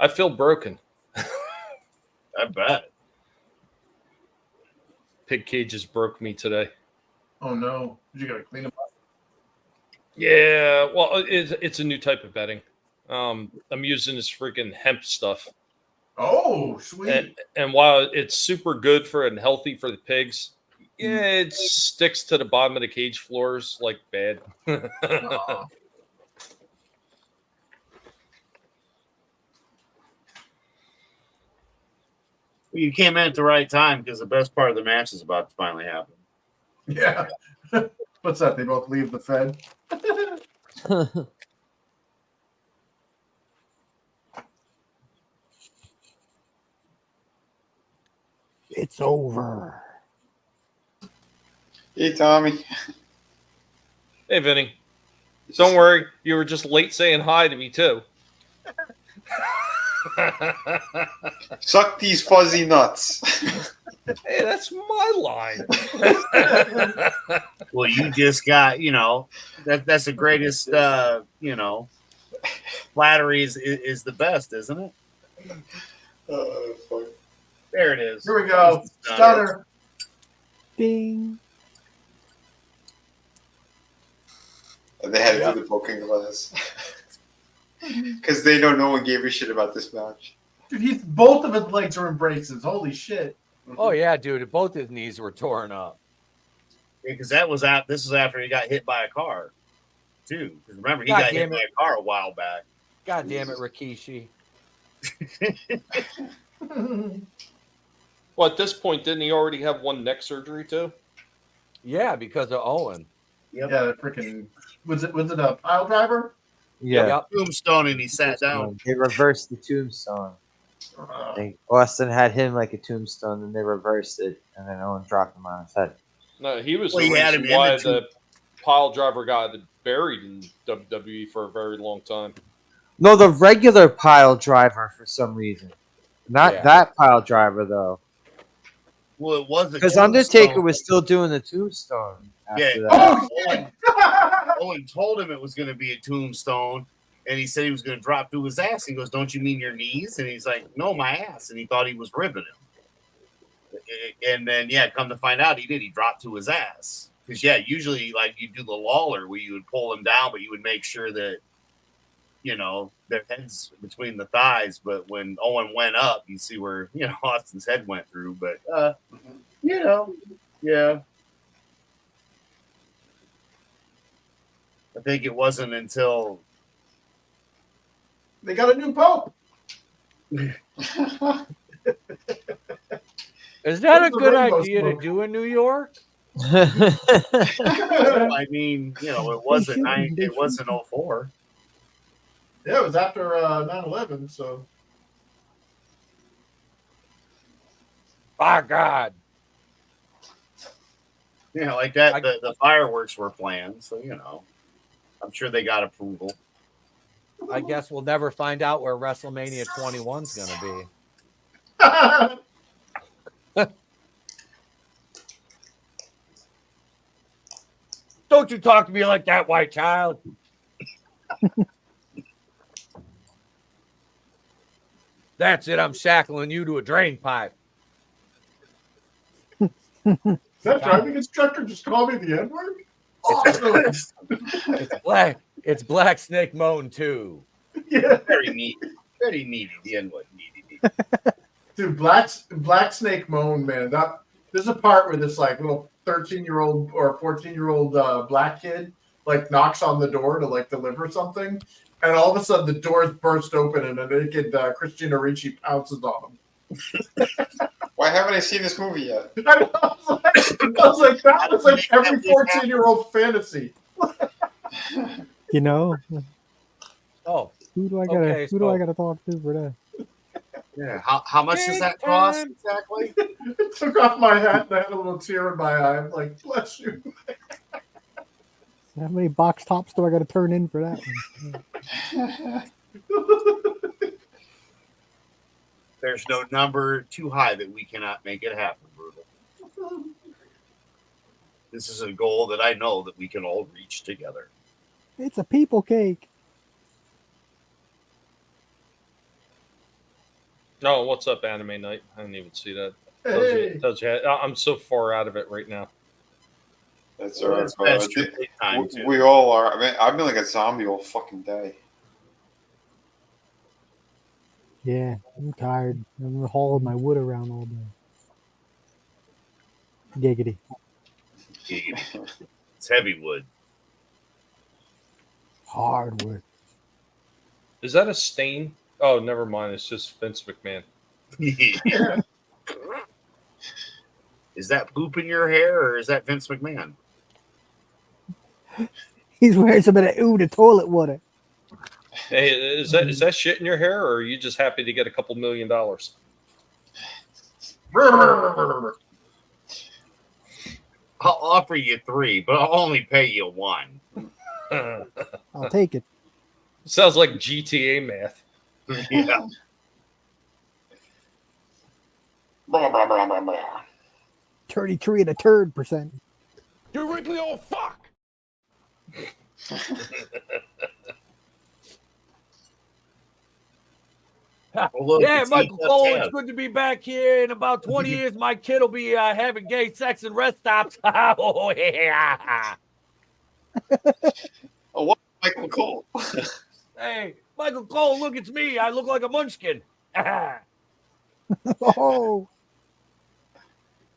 Speaker 10: I feel broken.
Speaker 11: I bet.
Speaker 10: Pig cages broke me today.
Speaker 8: Oh no! You got to clean them up.
Speaker 10: Yeah, well, it's a new type of bedding. I'm using this freaking hemp stuff.
Speaker 8: Oh, sweet!
Speaker 10: And while it's super good for and healthy for the pigs, yeah, it sticks to the bottom of the cage floors like bad.
Speaker 8: Oh.
Speaker 11: Well, you came in at the right time because the best part of the match is about to finally happen.
Speaker 8: Yeah. What's that? They both leave the Fed.
Speaker 9: It's over.
Speaker 7: Hey, Tommy.
Speaker 10: Hey, Vinny. Don't worry. You were just late saying hi to me, too.
Speaker 7: Suck these fuzzy nuts.
Speaker 10: Hey, that's my line.
Speaker 11: Well, you just got, you know, that's the greatest, you know, flattery is the best, isn't it?
Speaker 7: Fuck.
Speaker 11: There it is.
Speaker 8: Here we go. Stunner.
Speaker 9: Ding.
Speaker 7: And they had to do the booking glass. Because they know no one gave a shit about this match.
Speaker 8: Dude, both of his legs are in braces. Holy shit.
Speaker 1: Oh yeah, dude. Both his knees were torn up.
Speaker 11: Because this was after he got hit by a car, too. Because remember, he
Speaker 1: God
Speaker 11: got hit
Speaker 1: damn
Speaker 11: by
Speaker 1: it.
Speaker 11: a car a while back.
Speaker 1: God damn it, Rikishi.
Speaker 10: Well, at this point, didn't he already have one neck surgery, too?
Speaker 1: Yeah, because of Owen.
Speaker 11: Yep.
Speaker 8: Yeah, freaking. Was it a pile driver?
Speaker 6: Yeah.
Speaker 1: Yep.
Speaker 11: Tombstone, and he sat down.
Speaker 6: They reversed the tombstone. Austin had him like a tombstone, and they reversed it, and then Owen dropped him on his head.
Speaker 10: No, he was
Speaker 11: Well,
Speaker 10: the
Speaker 11: he had
Speaker 10: reason
Speaker 11: him in
Speaker 10: why
Speaker 11: the
Speaker 10: the pile driver got buried in WWE for a very long time.
Speaker 6: No, the regular pile driver for some reason. Not that pile driver, though.
Speaker 11: Well, it was
Speaker 6: Because Undertaker was still doing the tombstone after
Speaker 11: Yeah.
Speaker 6: that.
Speaker 11: Owen told him it was going to be a tombstone, and he said he was going to drop through his ass. He goes, "Don't you mean your knees?" And he's like, "No, my ass." And he thought he was ribbing him. And then, yeah, come to find out, he did. He dropped to his ass. Because, yeah, usually, like, you do the Lawler where you would pull him down, but you would make sure that, you know, their heads between the thighs. But when Owen went up, you see where, you know, Austin's head went through. But, you know, yeah. I think it wasn't until
Speaker 8: They got a new pope.
Speaker 1: Is that a
Speaker 8: What's the
Speaker 1: good
Speaker 8: rainbow
Speaker 1: idea to
Speaker 8: smoke?
Speaker 1: do in New York?
Speaker 11: I mean, you know, it wasn't 04.
Speaker 8: Yeah, it was after 9/11, so.
Speaker 1: By God.
Speaker 11: Yeah, like that. The fireworks were planned, so I'm sure they got approval.
Speaker 1: I guess we'll never find out where WrestleMania 21 is going to be. Don't you talk to me like that, white child. That's it. I'm shackling you to a drain pipe.
Speaker 8: That driving instructor just called me the N-word?
Speaker 1: It's Black Snake Moan 2.
Speaker 8: Yeah.
Speaker 11: Very neat. Very needy. The N-word. Needy.
Speaker 8: Dude, Black Snake Moan, man. There's a part where this like little 13-year-old or 14-year-old black kid like knocks on the door to like deliver something, and all of a sudden the doors burst open and a naked Christina Ricci pounces on him.
Speaker 7: Why haven't I seen this movie yet?
Speaker 8: I was like, that was like every 14-year-old fantasy.
Speaker 1: Oh,
Speaker 9: who do I gotta talk to for that?
Speaker 11: Yeah. How much does that cost exactly?
Speaker 8: I took off my hat and I had a little tear in my eye. I'm like, bless you.
Speaker 9: How many box tops do I got to turn in for that one?
Speaker 11: There's no number too high that we cannot make it happen, Brutal. This is a goal that I know that we can all reach together.
Speaker 9: It's a people cake.
Speaker 10: No, what's up, Anime Night? I didn't even see that.
Speaker 8: Hey.
Speaker 10: Tells you, I'm so far out of it right now.
Speaker 7: That's all right. We all are. I mean, I've been like a zombie all fucking day.
Speaker 9: Yeah, I'm tired. I'm hauling my wood around all day. Giggity.
Speaker 11: It's heavy wood.
Speaker 9: Hardwood.
Speaker 10: Is that a stain? Oh, never mind. It's just Vince McMahon.
Speaker 11: Yeah. Is that poop in your hair or is that Vince McMahon?
Speaker 9: He's wearing some of that the toilet water.
Speaker 10: Hey, is that shit in your hair, or are you just happy to get a couple $1 million?
Speaker 11: I'll offer you 3, but I'll only pay you 1.
Speaker 9: I'll take it.
Speaker 10: Sounds like GTA math.
Speaker 11: Yeah.
Speaker 9: 33 and a third %.
Speaker 2: You wrinkly old fuck!
Speaker 1: Yeah, Michael Cole, it's good to be back here. In about 20 years, my kid will be having gay sex in rest stops. Oh, yeah.
Speaker 7: Oh, what? Michael Cole.
Speaker 1: Hey, Michael Cole, look, it's me. I look like a munchkin.
Speaker 9: Oh.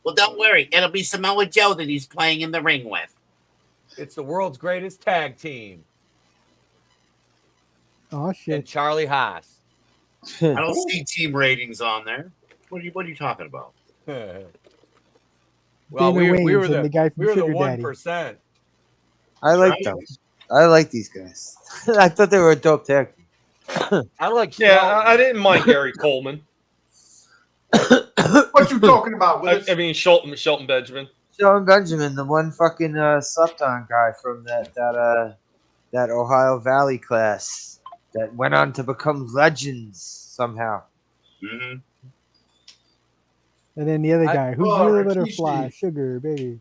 Speaker 11: Well, don't worry. It'll be Samoa Joe that he's playing in the ring with.
Speaker 1: It's the world's greatest tag team.
Speaker 9: Oh, shit.
Speaker 1: And Charlie Haas.
Speaker 11: I don't see team ratings on there. What are you talking about?
Speaker 1: Well, we were the
Speaker 9: guy from Sugar
Speaker 1: 1%.
Speaker 6: I like them. I like these guys. I thought they were a dope tag team.
Speaker 1: I like.
Speaker 10: Yeah, I didn't mind Gary Coleman.
Speaker 8: What you talking about?
Speaker 10: I mean, Shelton Benjamin.
Speaker 6: Shelton Benjamin, the one fucking slept on guy from that Ohio Valley class that went on to become legends somehow.
Speaker 11: Mm-hmm.
Speaker 9: And then the other guy, who's really let her fly? Sugar, baby.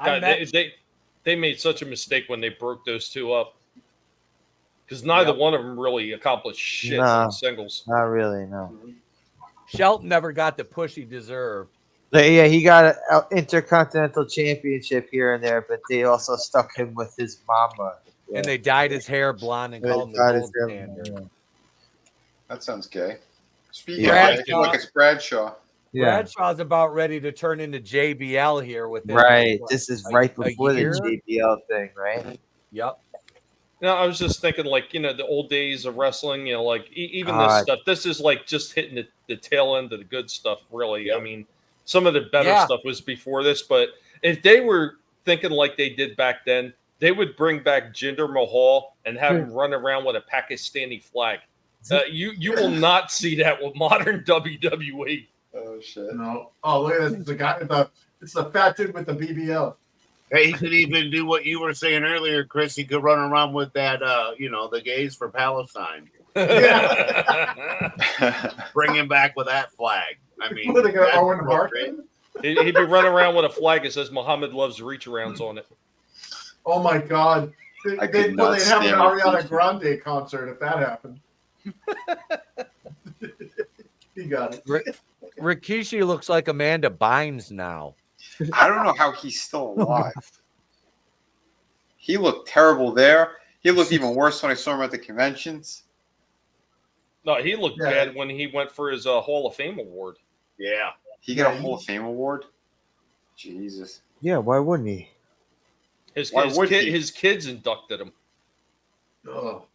Speaker 10: God, they made such a mistake when they broke those two up. Because neither one of them really accomplished shit in singles.
Speaker 6: Not really, no.
Speaker 1: Shelton never got the push he deserved.
Speaker 6: Yeah, he got an Intercontinental Championship here and there, but they also stuck him with his mama. Yeah.
Speaker 1: And they dyed his hair blonde and called him the gold standard.
Speaker 7: That sounds gay. Speaking of, I feel like it's Bradshaw.
Speaker 6: Yeah.
Speaker 1: Bradshaw's about ready to turn into JBL here with
Speaker 6: right. This is right before the JBL thing, right?
Speaker 1: Yep.
Speaker 10: Now, I was just thinking, like, the old days of wrestling, like, even this stuff, this is like just hitting the tail end of the good stuff, really. Yep. I mean, some of the better stuff was before this, but if they were thinking like they did back then, they would bring back Jinder Mahal and have him run around with a Pakistani flag. You will not see that with modern WWE.
Speaker 7: Oh shit!
Speaker 8: No. Oh, look at this. It's the guy with it's the fat dude with the BBL.
Speaker 11: Hey, he could even do what you were saying earlier, Chris. He could run around with that, the gays for Palestine.
Speaker 8: Yeah.
Speaker 11: Bring him back with that flag. I mean,
Speaker 8: What are they gonna
Speaker 11: that's
Speaker 8: Owen
Speaker 11: appropriate.
Speaker 8: Hart?
Speaker 10: He'd be running around with a flag that says Muhammad loves reach arounds on it.
Speaker 8: Oh my God. They'd have an Ariana Grande concert if that happened. He got it.
Speaker 1: Rikishi looks like Amanda Bynes now.
Speaker 7: I don't know how he's still alive. He looked terrible there. He looked even worse when I saw him at the conventions.
Speaker 10: No, he looked bad when he went for his Hall of Fame award.
Speaker 11: Yeah.
Speaker 7: He got a Hall of Fame award? Jesus.
Speaker 6: Yeah, why wouldn't he?
Speaker 10: His kids inducted him.
Speaker 8: Oh.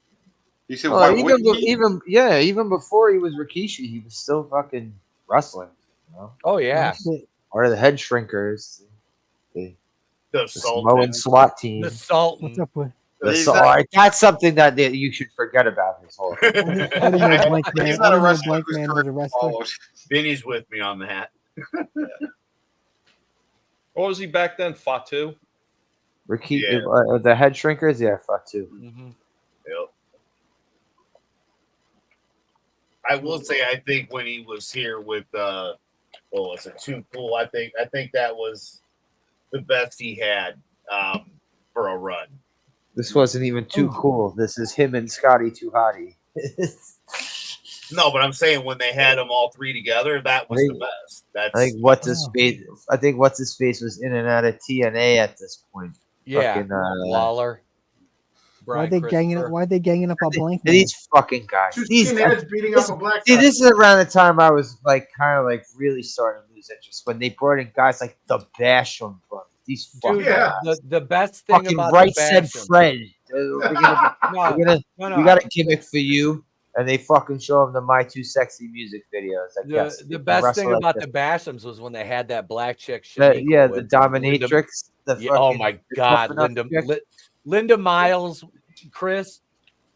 Speaker 7: You said why wouldn't he?
Speaker 6: Even before he was Rikishi, he was still fucking wrestling. You know?
Speaker 1: Oh yeah.
Speaker 6: Or the head shrinkers. The Samoan SWAT team.
Speaker 1: The Sultan.
Speaker 9: What's up with?
Speaker 6: That's something that you should forget about his whole.
Speaker 9: I didn't know Blank Man.
Speaker 7: He's not a wrestler.
Speaker 9: Blank Man was a wrestler.
Speaker 11: Vinny's with me on that.
Speaker 10: What was he back then? Fatu?
Speaker 6: Rikishi, the head shrinkers, yeah, Fatu.
Speaker 1: Mm-hmm.
Speaker 11: Yep. I will say, I think when he was here with, it's a Too Cool. I think that was the best he had for a run.
Speaker 6: This wasn't even Too Cool. This is him and Scotty Too Hottie.
Speaker 11: No, but I'm saying when they had them all three together, that was the best.
Speaker 6: I think what's his face was in and out of TNA at this point.
Speaker 1: Yeah,
Speaker 6: fucking,
Speaker 1: Lawler.
Speaker 9: Why are they ganging up on Blank Man?
Speaker 6: These fucking guys.
Speaker 8: These skinheads beating up a black guy.
Speaker 6: See, this is around the time I was kind of really starting to lose interest when they brought in guys like the Basham brothers. These fucking guys.
Speaker 1: The best thing
Speaker 6: fucking
Speaker 1: about
Speaker 6: Right
Speaker 1: the
Speaker 6: Said
Speaker 1: Basham-
Speaker 6: Fred. We got a gimmick for you, and they fucking show them the My Too Sexy music videos. I guess
Speaker 1: The best thing about the Bashams was when they had that black chick.
Speaker 6: the dominatrix.
Speaker 1: Oh my God, Linda Miles, Chris.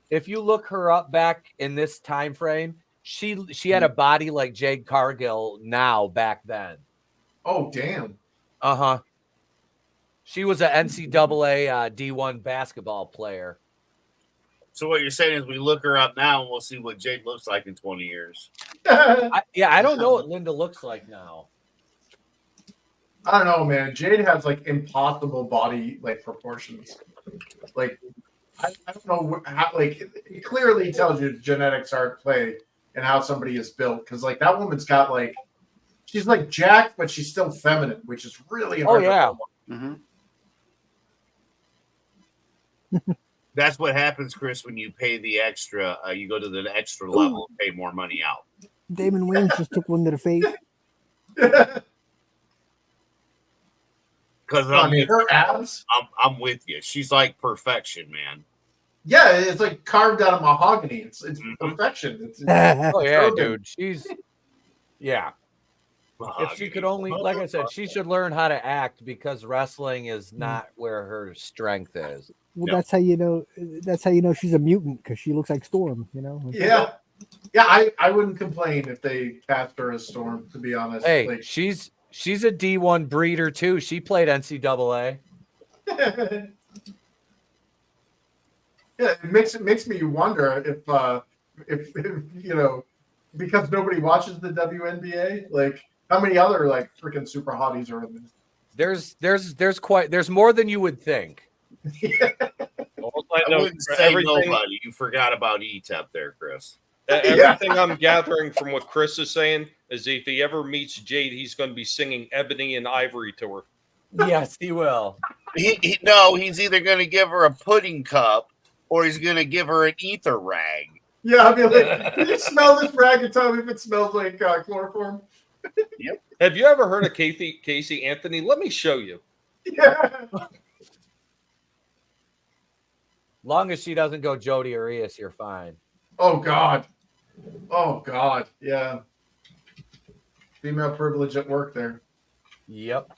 Speaker 1: If you look her up back in this time frame, she had a body like Jade Cargill now back then.
Speaker 8: Oh damn.
Speaker 1: Uh-huh. She was an NCAA D1 basketball player.
Speaker 11: So what you're saying is we look her up now and we'll see what Jade looks like in 20 years.
Speaker 1: I don't know what Linda looks like now.
Speaker 8: I don't know, man. Jade has impossible body proportions. I don't know how. It clearly tells you genetics are at play and how somebody is built. Because that woman's got she's jacked, but she's still feminine, which is really hard.
Speaker 1: Oh yeah.
Speaker 11: Mm-hmm. That's what happens, Chris, when you pay the extra. You go to the extra level and pay more money out.
Speaker 9: Damon Wayans just took one to the face.
Speaker 11: Because
Speaker 8: her abs.
Speaker 11: I'm with you. She's like perfection, man.
Speaker 8: Yeah, it's carved out of mahogany. It's perfection.
Speaker 1: Oh yeah, dude. She's If she could only, like I said, she should learn how to act because wrestling is not where her strength is.
Speaker 9: Well, that's how you know. That's how you know she's a mutant because she looks like Storm. You know.
Speaker 8: Yeah. I wouldn't complain if they cast her as Storm. To be honest,
Speaker 1: hey, she's a D1 breeder too. She played NCAA.
Speaker 8: Yeah, it makes me wonder if because nobody watches the WNBA, how many other freaking super hotties are in this?
Speaker 1: There's more than you would think.
Speaker 11: I wouldn't say nobody. You forgot about Etep there, Chris.
Speaker 10: Everything I'm gathering from what Chris is saying is if he ever meets Jade, he's going to be singing Ebony and Ivory to her.
Speaker 1: Yes, he will.
Speaker 11: He's either going to give her a pudding cup or he's going to give her an ether rag.
Speaker 8: Yeah, I mean, can you smell this rag and tell me if it smells like chloroform?
Speaker 11: Yep.
Speaker 10: Have you ever heard of Casey Anthony? Let me show you.
Speaker 8: Yeah.
Speaker 1: Long as she doesn't go Jody Arias, you're fine.
Speaker 8: Oh God. Yeah. Female privilege at work there.
Speaker 1: Yep.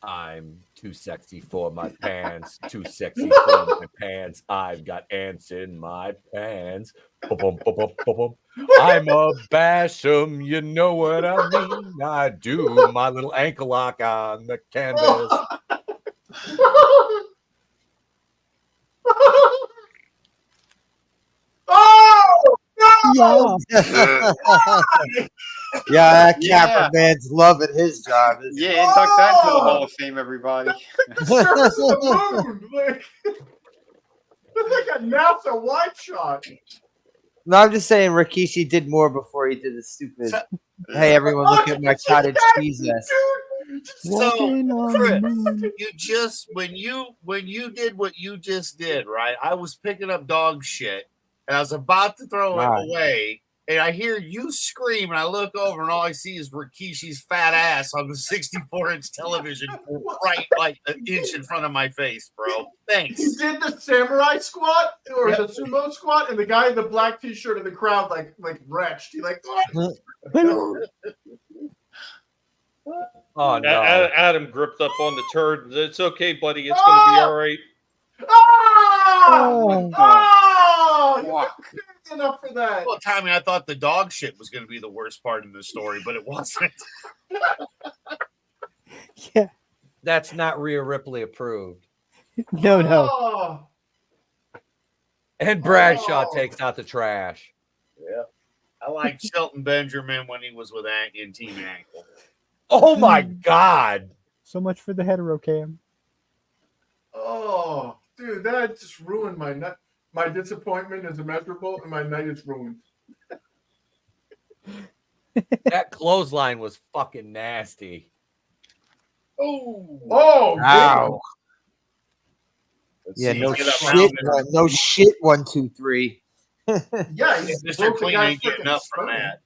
Speaker 4: I'm too sexy for my pants, too sexy for my pants. I've got ants in my pants. Ba-bum, ba-bum, ba-bum. I'm a basham, you know what I mean. I do my little ankle lock on the canvas.
Speaker 8: Oh
Speaker 9: Yeah.
Speaker 6: Yeah, that
Speaker 7: Yeah.
Speaker 6: cameraman's loving his job. isn't he?
Speaker 7: Yeah, induct that to the Hall of Fame, everybody.
Speaker 8: Surface of the moon, like a NASA wide shot.
Speaker 6: No, I'm just saying Rikishi did more before he did the stupid. Hey, everyone, look at my cottage cheese ass.
Speaker 9: Walking
Speaker 11: So,
Speaker 9: on
Speaker 11: Chris,
Speaker 9: the moon.
Speaker 11: you just when you did what you just did, right? I was picking up dog shit and I was about to throw it
Speaker 6: Right.
Speaker 11: away, and I hear you scream, and I look over, and all I see is Rikishi's fat ass on the 64-inch television, right like an inch in front of my face, bro.
Speaker 8: He
Speaker 11: Thanks.
Speaker 8: did the samurai squat or the sumo squat, and the guy in the black t-shirt in the crowd like retched. He like,
Speaker 4: Oh no!
Speaker 10: Adam gripped up on the turd. It's okay, buddy. It's going to be all right.
Speaker 8: oh, you
Speaker 7: Fuck.
Speaker 8: got enough for that.
Speaker 11: Well, Tommy, I thought the dog shit was going to be the worst part of the story, but it wasn't.
Speaker 9: Yeah.
Speaker 4: That's not Rhea Ripley approved.
Speaker 9: No.
Speaker 8: Oh,
Speaker 4: And Bradshaw takes out the trash.
Speaker 11: Yeah. I like Shelton Benjamin when he was with in Team Ankle.
Speaker 4: Oh my God!
Speaker 9: So much for the hetero cam.
Speaker 8: oh, dude, that just ruined my night. My disappointment is immeasurable, and my night is ruined.
Speaker 4: That clothesline was fucking nasty.
Speaker 11: Oh,
Speaker 6: Wow.
Speaker 11: let's
Speaker 6: Yeah,
Speaker 11: see,
Speaker 6: no
Speaker 11: get up
Speaker 6: shit.
Speaker 11: around
Speaker 6: No shit. 1, 2, 3.
Speaker 8: yeah, he
Speaker 11: Mr.
Speaker 8: broke the
Speaker 11: Clean
Speaker 8: guy's
Speaker 11: ain't getting
Speaker 8: freaking
Speaker 11: up from
Speaker 8: spine.
Speaker 11: that.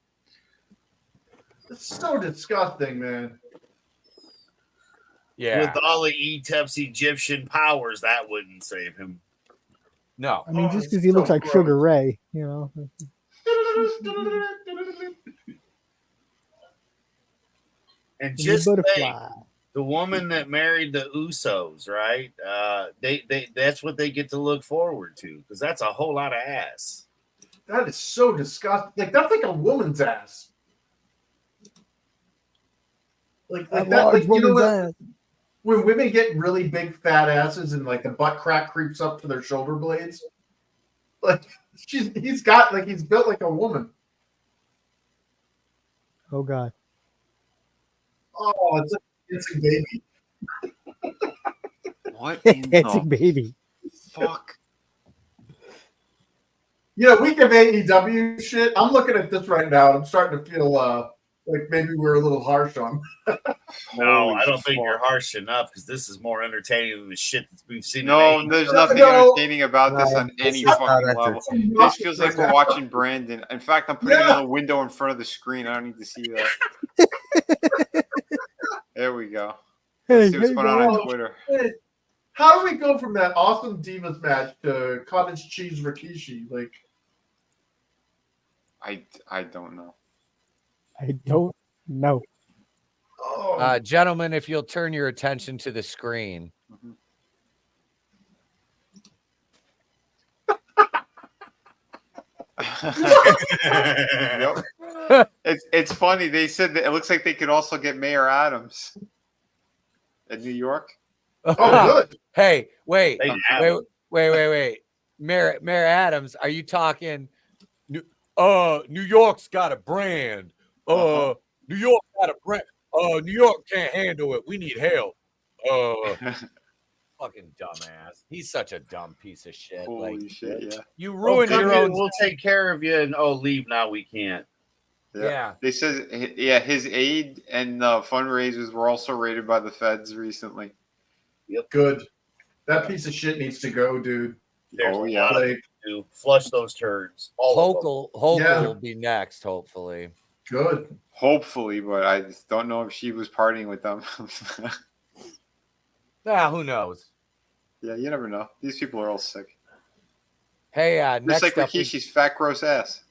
Speaker 8: It's so disgusting, man.
Speaker 4: Yeah.
Speaker 11: With all of Etep's Egyptian powers, that wouldn't save him.
Speaker 4: No.
Speaker 9: I mean,
Speaker 8: Oh,
Speaker 9: just
Speaker 8: it's
Speaker 9: because he looks
Speaker 8: so
Speaker 9: like
Speaker 8: gross.
Speaker 9: Sugar Ray, you know.
Speaker 11: And
Speaker 9: He's a
Speaker 11: just think,
Speaker 9: butterfly.
Speaker 11: the woman that married the Usos, right? They that's what they get to look forward to, because that's a whole lot of ass.
Speaker 8: That is so disgusting. Like that's like a woman's ass. Like
Speaker 9: A
Speaker 8: that.
Speaker 9: large
Speaker 8: Like, you know
Speaker 9: woman's
Speaker 8: what?
Speaker 9: ass.
Speaker 8: When women get really big fat asses and like the butt crack creeps up to their shoulder blades, like he's built like a woman.
Speaker 9: Oh God.
Speaker 8: Oh, it's a baby.
Speaker 7: What in
Speaker 9: Dancing
Speaker 7: the
Speaker 9: baby.
Speaker 7: fuck?
Speaker 8: You know, week of AEW shit. I'm looking at this right now, and I'm starting to feel like maybe we're a little harsh on.
Speaker 11: No,
Speaker 7: Holy
Speaker 11: I don't think
Speaker 7: fuck.
Speaker 11: you're harsh enough, because this is more entertaining than the shit that we've seen.
Speaker 7: No,
Speaker 11: in
Speaker 7: there's
Speaker 11: AEW.
Speaker 7: nothing
Speaker 8: No.
Speaker 7: entertaining about this on
Speaker 6: This
Speaker 7: any
Speaker 6: is not
Speaker 7: fucking level.
Speaker 6: entertaining.
Speaker 7: This feels like we're watching Brandon. In fact, I'm putting it in the window in front of the screen. I don't need to see that. There we go. Let's see what's going on Twitter.
Speaker 8: How do we go from that awesome Divas match to cottage cheese Rikishi? Like,
Speaker 7: I don't know.
Speaker 9: I don't know.
Speaker 8: oh,
Speaker 1: Gentlemen, if you'll turn your attention to the screen.
Speaker 7: Yep. It's funny. They said that it looks like they could also get Mayor Adams in New York.
Speaker 8: oh, good.
Speaker 1: Hey, wait.
Speaker 11: They have
Speaker 1: Wait. Mayor Adams, are you talking New York's got a brand. New York got a brand. New York can't handle it. We need help. Fucking dumbass. He's such a dumb piece of shit.
Speaker 7: Holy
Speaker 1: Like,
Speaker 7: shit! Yeah.
Speaker 1: you ruined
Speaker 11: come
Speaker 1: your
Speaker 11: here,
Speaker 1: own.
Speaker 11: we'll take care of you, and leave now. We can't.
Speaker 1: Yeah.
Speaker 7: They said, yeah, his aid and fundraisers were also raided by the feds recently.
Speaker 8: Good. That piece of shit needs to go, dude.
Speaker 11: There's
Speaker 7: Oh,
Speaker 11: a
Speaker 7: yeah.
Speaker 11: lot of
Speaker 8: Like,
Speaker 11: to flush those turds. All of them.
Speaker 1: Hokel
Speaker 8: Yeah.
Speaker 1: will be next, hopefully.
Speaker 8: good.
Speaker 7: Hopefully, but I just don't know if she was partying with them.
Speaker 1: Who knows?
Speaker 7: Yeah, you never know. These people are all sick.
Speaker 1: Hey,
Speaker 7: Just
Speaker 1: next
Speaker 7: like
Speaker 1: up,
Speaker 7: Rikishi's fat, gross ass.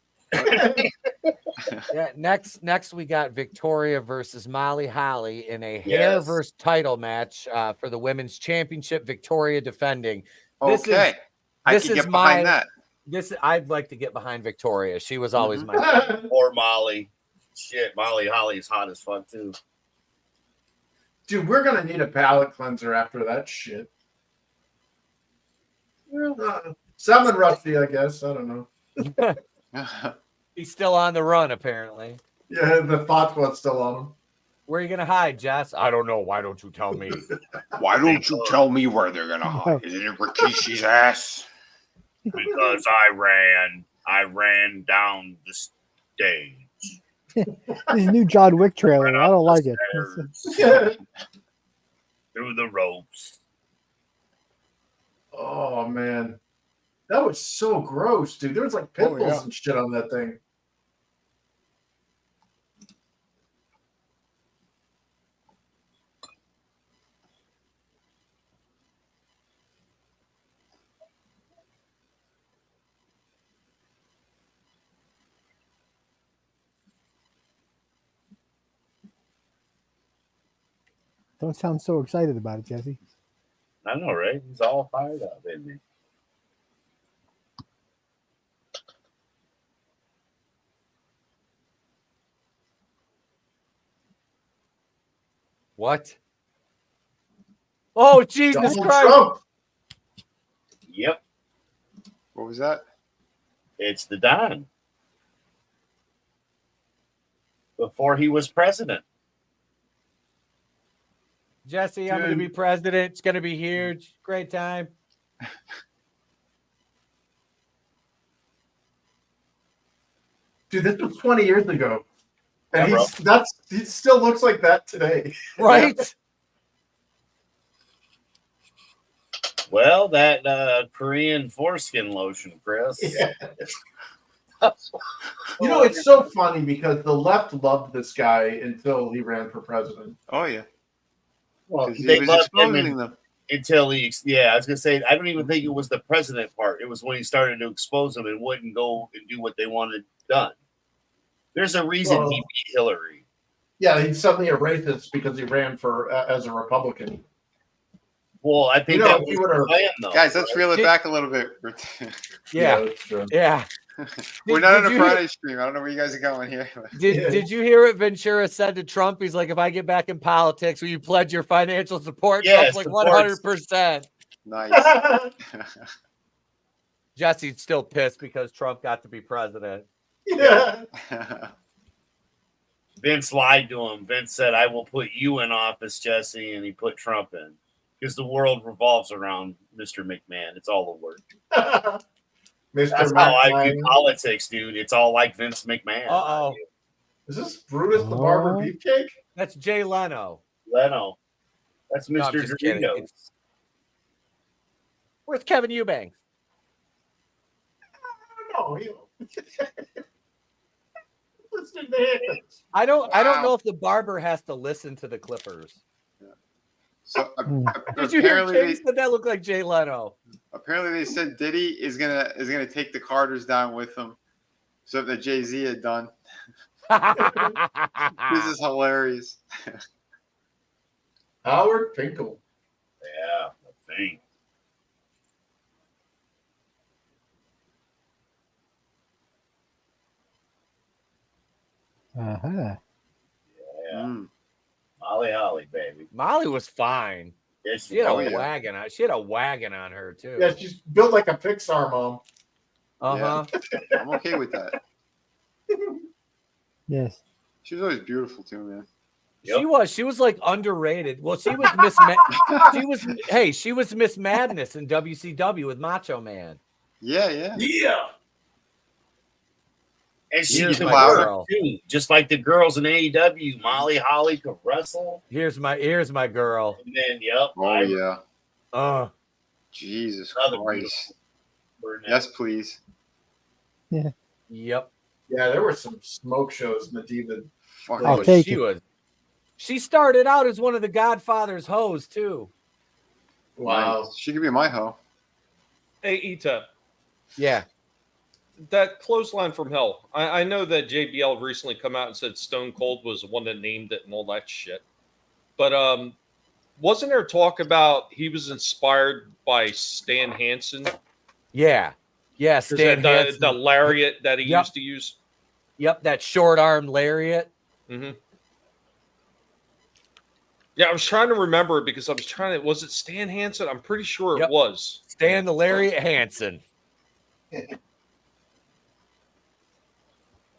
Speaker 1: Yeah, next we got Victoria versus Molly Holly in a hair versus title match for the women's championship. Victoria defending. This
Speaker 7: okay, I can get behind that.
Speaker 1: I'd like to get behind Victoria. She was always my
Speaker 11: or Molly. Shit, Molly Holly's hot as fuck too.
Speaker 8: Dude, we're gonna need a palate cleanser after that shit. Salmon Rusty, I guess. I don't know.
Speaker 1: He's still on the run, apparently.
Speaker 8: Yeah, the Fatwa's still on him.
Speaker 1: Where are you gonna hide, Jess? I don't know. Why don't you tell me?
Speaker 3: Why don't you tell me where they're gonna hide? Is it in Rikishi's ass?
Speaker 11: Because I ran down the stage.
Speaker 9: This new John Wick trailer. I don't like it.
Speaker 11: Through the ropes.
Speaker 8: Oh man, that was so gross, dude. There was like pimples and shit on that thing.
Speaker 9: Don't sound so excited about it, Jesse.
Speaker 11: I know, right? He's all fired up, isn't he?
Speaker 1: What? Oh, Jesus Christ.
Speaker 8: Trump.
Speaker 11: Yep.
Speaker 7: What was that?
Speaker 11: It's the Don. Before he was president.
Speaker 1: Jesse, I'm going to be president. It's going to be huge. Great time.
Speaker 8: Dude, this was 20 years ago. And he still looks like that today.
Speaker 1: Right?
Speaker 11: Well, that Korean foreskin lotion, Chris.
Speaker 8: Yeah. You know, it's so funny because the left loved this guy until he ran for president.
Speaker 7: Oh, yeah.
Speaker 11: Well,
Speaker 7: He
Speaker 11: they
Speaker 7: was
Speaker 11: loved him
Speaker 7: exposing them.
Speaker 11: until he, I was going to say, I don't even think it was the president part. It was when he started to expose them and wouldn't go and do what they wanted done. There's a reason he beat Hillary.
Speaker 8: Yeah, he's suddenly a racist because he ran for as a Republican.
Speaker 11: Well, I think that was the plan, though.
Speaker 7: Guys, let's reel it back a little bit.
Speaker 1: Yeah.
Speaker 8: Yeah.
Speaker 7: We're not on a Friday stream. I don't know where you guys are going here.
Speaker 1: Did you hear what Ventura said to Trump? He's like, if I get back in politics, will you pledge your financial support?
Speaker 11: Yes,
Speaker 1: Trump's like 100%.
Speaker 7: Nice.
Speaker 1: Jesse's still pissed because Trump got to be president.
Speaker 8: Yeah.
Speaker 11: Vince lied to him. Vince said, I will put you in office, Jesse, and he put Trump in. Because the world revolves around Mr. McMahon. It's all a work. That's how I view politics, dude. It's all like Vince McMahon.
Speaker 1: Uh-oh.
Speaker 8: Is this Brutus the Barber Beefcake?
Speaker 1: That's Jay Leno.
Speaker 11: Leno. That's
Speaker 1: No, I'm
Speaker 11: Mr.
Speaker 1: just kidding.
Speaker 11: Doritos.
Speaker 1: Where's Kevin Eubanks?
Speaker 8: No,
Speaker 1: I don't know if the barber has to listen to the Clippers.
Speaker 7: So
Speaker 1: Did you hear
Speaker 7: apparently
Speaker 1: King said that looked like Jay Leno?
Speaker 7: Apparently, they said Diddy is gonna take the Carters down with him, so that Jay-Z had done. This is hilarious.
Speaker 8: Howard Finkel.
Speaker 11: Yeah, I think.
Speaker 9: Uh-huh.
Speaker 11: Yeah. Molly Holly, baby.
Speaker 1: Molly was fine.
Speaker 11: Yes,
Speaker 1: She had a wagon on. She had a wagon on her too.
Speaker 8: Yeah, she's built like a Pixar mom.
Speaker 1: Uh-huh.
Speaker 7: Yeah. I'm okay with that.
Speaker 9: Yes.
Speaker 7: She was always beautiful too, man.
Speaker 1: She was like underrated. Well, she was she was Miss Madness in WCW with Macho Man.
Speaker 7: Yeah.
Speaker 11: And she
Speaker 1: Here's
Speaker 11: could
Speaker 1: my
Speaker 11: work
Speaker 1: girl.
Speaker 11: too, just like the girls in AEW. Molly Holly could wrestle.
Speaker 1: Here's my girl.
Speaker 11: And then,
Speaker 7: Oh yeah. Jesus
Speaker 11: Another
Speaker 7: Christ. Yes, please.
Speaker 9: Yeah.
Speaker 1: Yep.
Speaker 8: Yeah, there were some smoke shows Medina.
Speaker 9: I'll take
Speaker 1: she
Speaker 9: it.
Speaker 1: was. She started out as one of the Godfather's hoes too.
Speaker 8: Wow.
Speaker 7: Nice. She could be my hoe.
Speaker 10: Hey, Etep.
Speaker 1: Yeah.
Speaker 10: that clothesline from hell. I know that JBL recently come out and said Stone Cold was the one that named it and all that shit. But wasn't there talk about he was inspired by Stan Hansen?
Speaker 1: Yeah. Yeah, Stan Hansen.
Speaker 10: The lariat that he
Speaker 1: Yep.
Speaker 10: used to use.
Speaker 1: Yep, that short arm lariat.
Speaker 10: Mm-hmm. Yeah, I was trying to remember it because I was trying to. Was it Stan Hansen? I'm pretty sure it was.
Speaker 1: Stan the Lariat Hansen.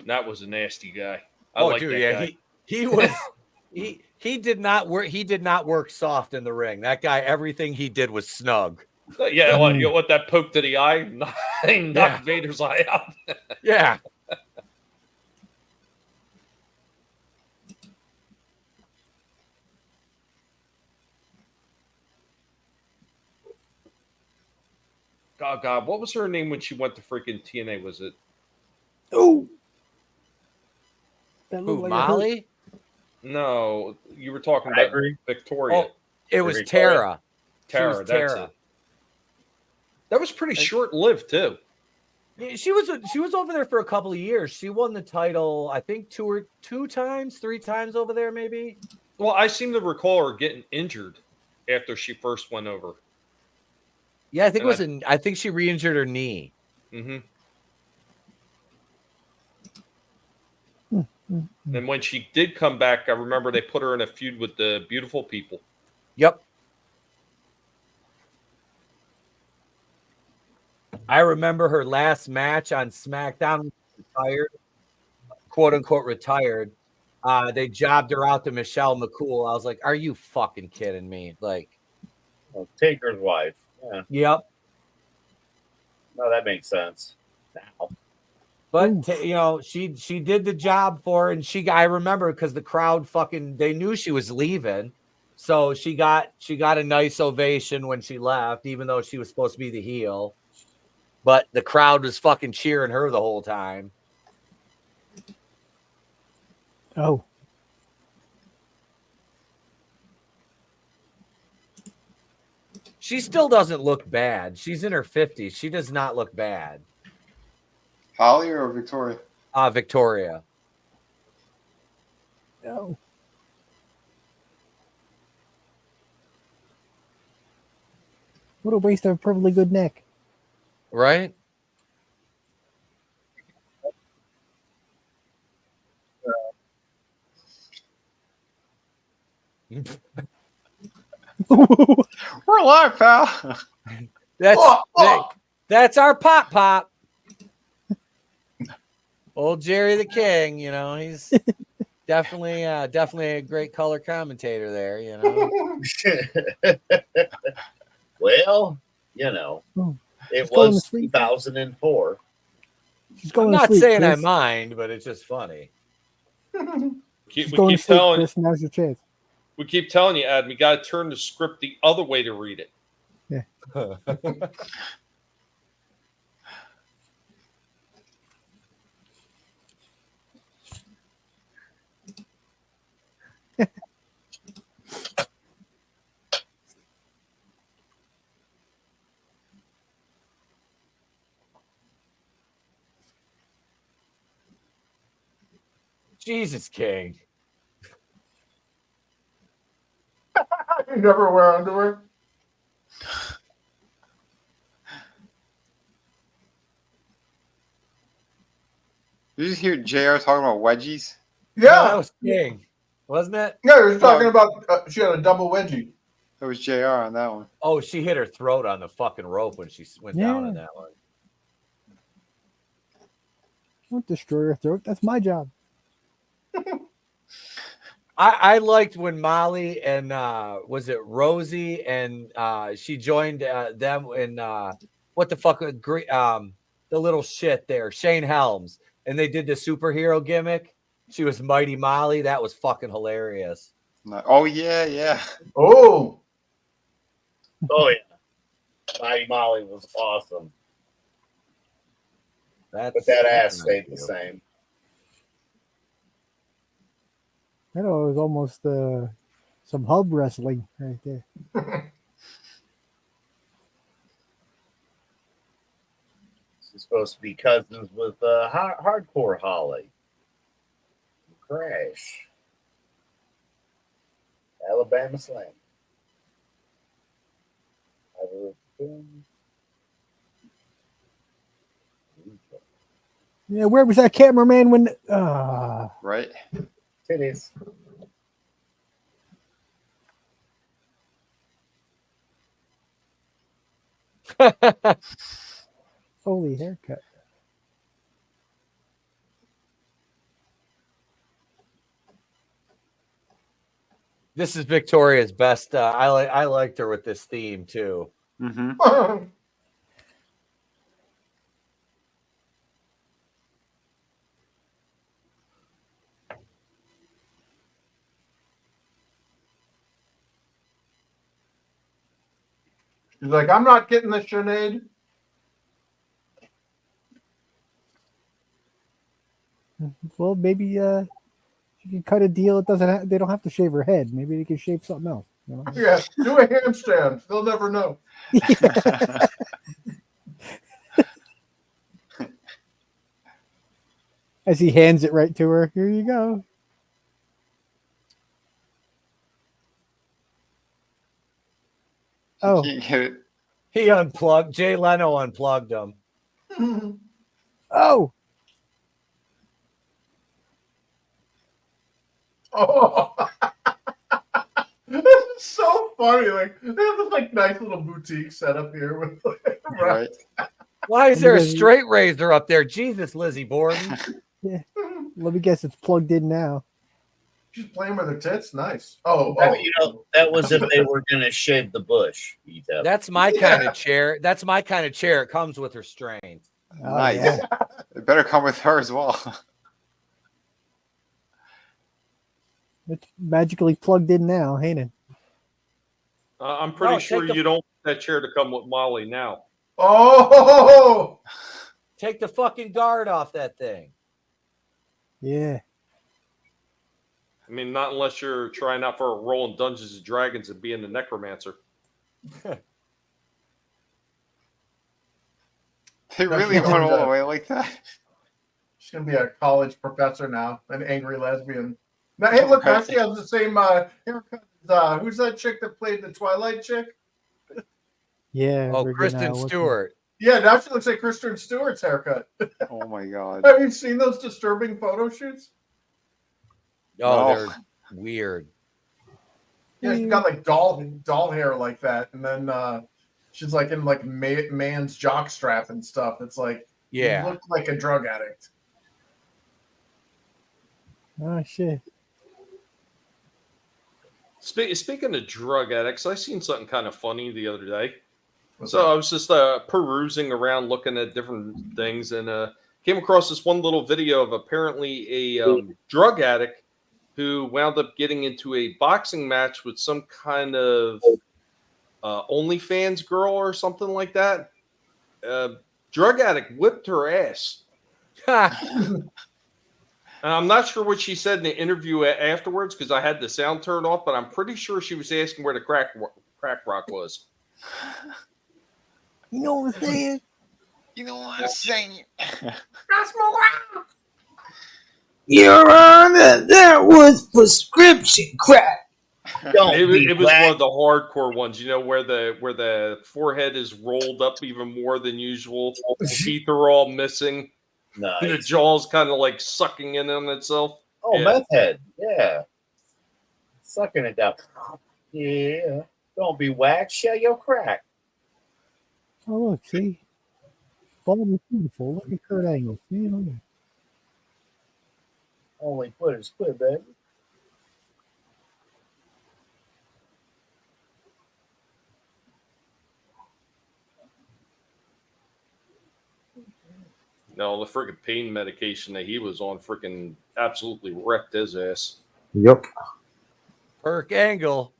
Speaker 10: That was a nasty guy. I
Speaker 1: Oh,
Speaker 10: like
Speaker 1: dude,
Speaker 10: that
Speaker 1: yeah,
Speaker 10: guy.
Speaker 1: he was he did not work. He did not work soft in the ring. That guy, everything he did was snug.
Speaker 10: Yeah, what that poke to the eye, knocked Vader's eye out.
Speaker 1: Yeah.
Speaker 10: God, what was her name when she went to freaking TNA? Was it?
Speaker 9: Oh,
Speaker 1: Who, Molly?
Speaker 10: No, you were talking about Victoria.
Speaker 1: Oh, it was Tara.
Speaker 10: Tara,
Speaker 1: She was
Speaker 10: that's
Speaker 1: Tara.
Speaker 10: it. That was pretty short-lived too.
Speaker 1: Yeah, she was over there for a couple of years. She won the title, I think, three times over there, maybe.
Speaker 10: Well, I seem to recall her getting injured after she first went over.
Speaker 1: Yeah, I think I think she re-injured her knee.
Speaker 10: Mm-hmm. And when she did come back, I remember they put her in a feud with the Beautiful People.
Speaker 1: Yep. I remember her last match on SmackDown, retired, quote unquote retired. They jobbed her out to Michelle McCool. I was like, "Are you fucking kidding me?" Like,
Speaker 11: Taker's wife. Yeah.
Speaker 1: Yep.
Speaker 11: No, that makes sense. Now.
Speaker 1: But she did the job for her, and I remember because the crowd they knew she was leaving, so she got a nice ovation when she left, even though she was supposed to be the heel. But the crowd was fucking cheering her the whole time.
Speaker 9: Oh.
Speaker 1: She still doesn't look bad. She's in her 50s. She does not look bad.
Speaker 7: Holly or Victoria?
Speaker 1: Victoria.
Speaker 9: Oh. What a waste of a perfectly good neck.
Speaker 1: Right?
Speaker 7: We're alive, pal.
Speaker 1: That's our pop. Old Jerry the King, he's definitely a great color commentator there,
Speaker 11: Well, it was 2004.
Speaker 1: I'm not saying I mind, but it's just funny.
Speaker 10: We keep telling
Speaker 9: Chris, now's your chance.
Speaker 10: We keep telling you, Adam, you got to turn the script the other way to read it.
Speaker 9: Yeah.
Speaker 1: Jesus, King.
Speaker 8: You never wear underwear?
Speaker 7: Did you just hear JR talking about wedgies?
Speaker 8: Yeah.
Speaker 1: No, that was King, wasn't it?
Speaker 8: Yeah, he was talking about she had a double wedgie.
Speaker 7: That was JR on that one.
Speaker 1: Oh, she hit her throat on the fucking rope when she went down on that one.
Speaker 9: Don't destroy your throat. That's my job.
Speaker 1: I liked when Molly and was it Rosie and she joined them in what the fuck the little shit there, Shane Helms, and they did the superhero gimmick. She was Mighty Molly. That was fucking hilarious.
Speaker 7: Oh yeah.
Speaker 8: Oh
Speaker 11: yeah. Mighty Molly was awesome. But that ass stayed the same.
Speaker 9: I know it was almost some hub wrestling right there.
Speaker 11: This is supposed to be cousins with Hardcore Holly. Crash. Alabama Slam.
Speaker 9: Yeah, where was that cameraman when?
Speaker 7: Right.
Speaker 11: Titties.
Speaker 9: Holy haircut.
Speaker 1: This is Victoria's best. I liked her with this theme too.
Speaker 7: Mm-hmm.
Speaker 8: She's like, I'm not getting the Sinead.
Speaker 9: Well, maybe you can cut a deal. It doesn't. They don't have to shave her head. Maybe they can shave something else. You know?
Speaker 8: Yeah, do a handstand. They'll never know.
Speaker 9: As he hands it right to her. Here you go. Oh,
Speaker 1: He unplugged. Jay Leno unplugged him.
Speaker 9: Oh.
Speaker 8: Oh. This is so funny. Like, they have this like nice little boutique set up here with
Speaker 7: right.
Speaker 1: Why is there a straight razor up there? Jesus, Lizzie Borden.
Speaker 9: Yeah. Let me guess, it's plugged in now.
Speaker 8: She's playing with her tits. Nice. Oh,
Speaker 11: You know, that was if they were going to shave the bush. Etep.
Speaker 1: That's my kind of chair. That's my kind of chair. It comes with restraints.
Speaker 9: Oh,
Speaker 7: Nice.
Speaker 9: yeah.
Speaker 7: It better come with her as well.
Speaker 9: It's magically plugged in now, ain't it?
Speaker 10: I'm pretty sure you don't want that chair to come with Molly now.
Speaker 8: Oh,
Speaker 1: take the fucking guard off that thing.
Speaker 9: Yeah.
Speaker 10: I mean, not unless you're trying out for a role in Dungeons and Dragons and being the necromancer.
Speaker 7: They really went all the way like that.
Speaker 8: She's gonna be a college professor now, an angry lesbian. Now, hey, look, now she has the same haircut. Who's that chick that played the Twilight chick?
Speaker 9: Yeah.
Speaker 1: Oh, Kristen Stewart.
Speaker 8: Yeah, now she looks like Kristen Stewart's haircut.
Speaker 7: Oh my god.
Speaker 8: Have you seen those disturbing photo shoots?
Speaker 1: Oh,
Speaker 7: No.
Speaker 1: they're weird.
Speaker 8: Yeah, she's got like doll hair like that, and then she's like in like man's jock strap and stuff. It's like,
Speaker 1: Yeah,
Speaker 8: you look like a drug addict.
Speaker 9: Oh, shit.
Speaker 10: Speaking of drug addicts, I seen something kind of funny the other day. I was just perusing around, looking at different things, and came across this one little video of apparently a drug addict who wound up getting into a boxing match with some kind of OnlyFans girl or something like that. Drug addict whipped her ass. And I'm not sure what she said in the interview afterwards because I had the sound turned off, but I'm pretty sure she was asking where the crack rock was.
Speaker 9: You know what I'm saying?
Speaker 3: You know what I'm saying?
Speaker 6: Your Honor, that was prescription crack.
Speaker 10: It was one of the hardcore ones, you know, where the forehead is rolled up even more than usual. The teeth are all missing.
Speaker 11: Nice.
Speaker 10: The jaw's kind of like sucking in on itself.
Speaker 11: Oh,
Speaker 10: Yeah.
Speaker 11: meth head. Yeah. Sucking it down. Yeah. Don't be whacked. Share your crack.
Speaker 9: Oh, look, see? Bald is beautiful. Look at Kurt Angle. See? Look at-
Speaker 11: Only put is quit, baby.
Speaker 10: No, the freaking pain medication that he was on freaking absolutely wrecked his ass.
Speaker 6: Yep.
Speaker 1: Perk Angle.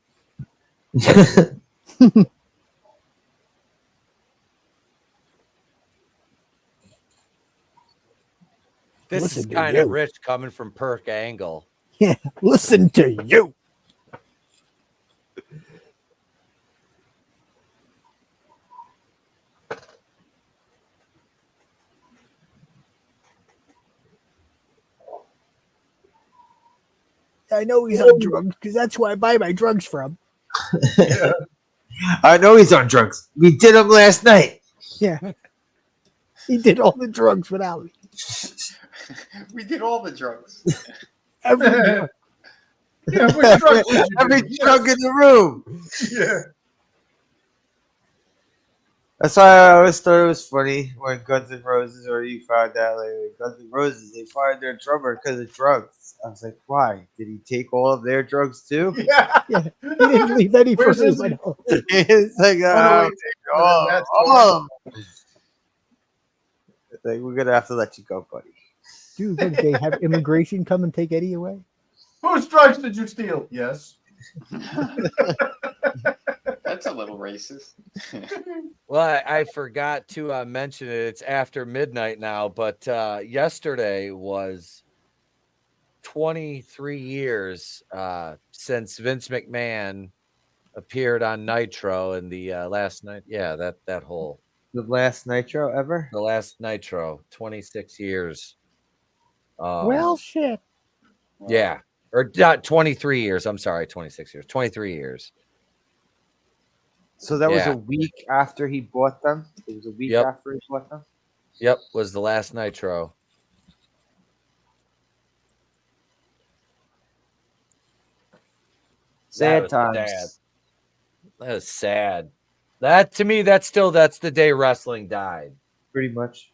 Speaker 1: This
Speaker 9: Listen
Speaker 1: is
Speaker 9: to
Speaker 1: kind of
Speaker 9: you.
Speaker 1: rich coming from Perk Angle.
Speaker 9: Yeah, listen to you. I know he's on drugs because that's who I buy my drugs from.
Speaker 6: I know he's on drugs. We did him last night.
Speaker 9: Yeah. He did all the drugs without me.
Speaker 7: We did all the drugs.
Speaker 9: Every drug.
Speaker 8: Yeah, which drug did you do?
Speaker 6: Every drug in the room.
Speaker 8: Yeah.
Speaker 6: That's why I always thought it was funny when Guns N' Roses, or you found out like Guns N' Roses, they fired their drummer because of drugs. I was like, why? Did he take all of their drugs too?
Speaker 8: Yeah.
Speaker 9: Yeah. He didn't leave any for
Speaker 8: Where's
Speaker 9: me.
Speaker 8: his-
Speaker 9: I know.
Speaker 6: It's like,
Speaker 8: Oh,
Speaker 6: all of them. It's like, we're gonna have to let you go, buddy.
Speaker 9: Dude, what, they have immigration come and take Eddie away?
Speaker 8: Whose drugs did you steal? Yes.
Speaker 7: That's a little racist.
Speaker 1: Well, I forgot to mention it. It's after midnight now, but yesterday was 23 years since Vince McMahon appeared on Nitro in the last night. Yeah, that whole
Speaker 6: The last Nitro ever?
Speaker 1: the last Nitro, 26 years.
Speaker 9: Well, shit.
Speaker 1: Yeah, or not 23 years. I'm sorry, 26 years, 23 years.
Speaker 6: So that was
Speaker 1: Yeah.
Speaker 6: a week after he bought them? It was a week
Speaker 1: Yep.
Speaker 6: after he bought them?
Speaker 1: Yep, was the last Nitro.
Speaker 6: Sad
Speaker 1: was
Speaker 6: times.
Speaker 1: sad. That was sad. That to me, that's the day wrestling died.
Speaker 6: Pretty much.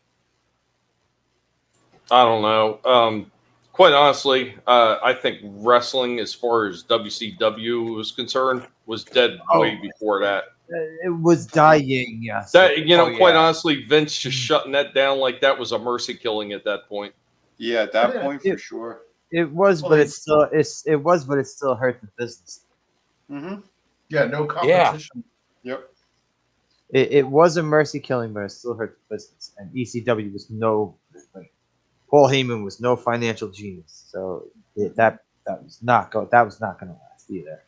Speaker 10: I don't know. Quite honestly, I think wrestling, as far as WCW was concerned, was dead way before that.
Speaker 6: It was dying, yes.
Speaker 10: That quite
Speaker 1: yeah.
Speaker 10: honestly, Vince just shutting that down like that was a mercy killing at that point.
Speaker 7: Yeah, at that point for sure.
Speaker 6: It was,
Speaker 8: Well,
Speaker 6: but
Speaker 8: they-
Speaker 6: it still hurt the business.
Speaker 7: Mm-hmm.
Speaker 8: Yeah, no competition.
Speaker 7: Yep.
Speaker 6: It was a mercy killing, but it still hurt the business. And ECW was Paul Heyman was no financial genius, so that was not going to last either.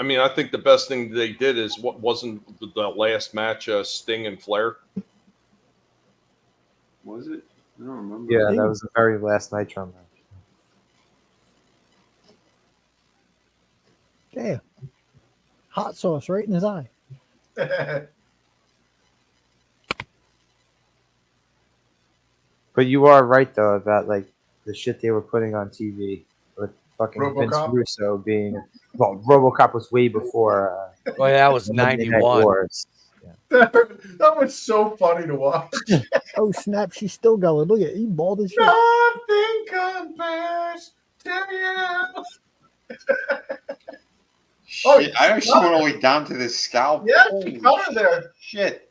Speaker 10: I mean, I think the best thing they did is what wasn't the last match, Sting and Flair.
Speaker 7: Was it? I don't remember.
Speaker 6: Yeah, that was the very last Nitro match.
Speaker 9: Damn. Hot sauce right in his eye.
Speaker 6: But you are right though about like the shit they were putting on TV with fucking Vince
Speaker 8: RoboCop?
Speaker 6: Russo being RoboCop was way before.
Speaker 1: Well, that was
Speaker 6: Monday Night
Speaker 1: 91.
Speaker 6: Wars.
Speaker 8: That was so funny to watch.
Speaker 9: Oh, snap. She's still going. Look at he bald as shit.
Speaker 8: Nothing compares to you.
Speaker 7: Shit, I know she went all the way down to the scalp.
Speaker 8: Yeah,
Speaker 7: Holy
Speaker 8: she got her there.
Speaker 7: Shit.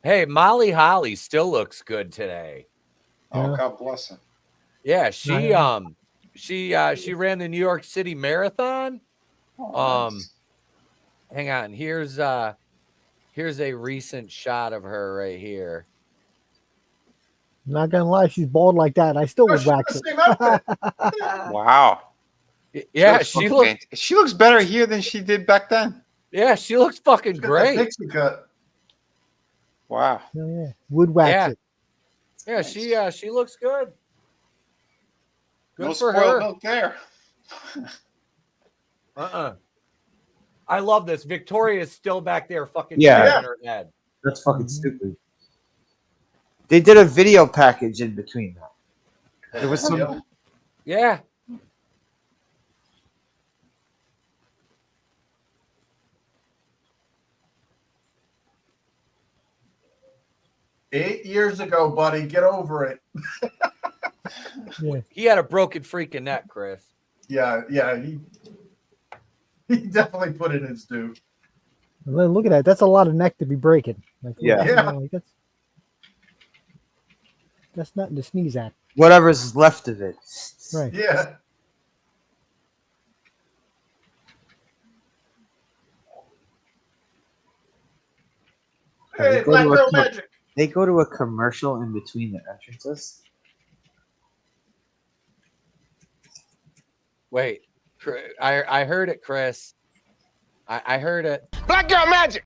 Speaker 1: Hey, Molly Holly still looks good today.
Speaker 7: Oh,
Speaker 9: Yeah.
Speaker 7: God bless her.
Speaker 1: Yeah, she ran the New York City Marathon.
Speaker 7: Oh, nice.
Speaker 1: Hang on. Here's a recent shot of her right here.
Speaker 9: Not gonna lie, she's bald like that. I still would wax it.
Speaker 7: Wow.
Speaker 1: Yeah, she looks.
Speaker 7: She looks better here than she did back then.
Speaker 1: Yeah, she looks fucking
Speaker 8: Got that
Speaker 1: great.
Speaker 8: Dixie cut.
Speaker 7: Wow.
Speaker 9: Oh, yeah. Would wax
Speaker 1: Yeah.
Speaker 9: it.
Speaker 1: Yeah, she looks good. Good
Speaker 7: No
Speaker 1: for
Speaker 7: spoiled
Speaker 1: her.
Speaker 7: milk there.
Speaker 1: I love this. Victoria's still back there fucking
Speaker 6: Yeah.
Speaker 1: shaking her head.
Speaker 6: That's fucking stupid. They did a video package in between that. There was some.
Speaker 8: Yep.
Speaker 1: Yeah.
Speaker 8: $8 years ago, buddy. Get over it.
Speaker 9: Yeah.
Speaker 1: He had a broken freaking neck, Chris.
Speaker 8: Yeah, he definitely put in his due.
Speaker 9: And then look at that. That's a lot of neck to be breaking. Like,
Speaker 6: Yeah.
Speaker 9: you know, like that's nothing to sneeze at.
Speaker 6: Whatever's left of it.
Speaker 9: Right.
Speaker 8: Yeah. Hey,
Speaker 6: They go
Speaker 8: Black
Speaker 6: to a
Speaker 8: Girl
Speaker 6: com-
Speaker 8: Magic.
Speaker 6: They go to a commercial in between the entrances.
Speaker 1: Wait, I heard it, Chris. I heard it.
Speaker 2: Black Girl Magic.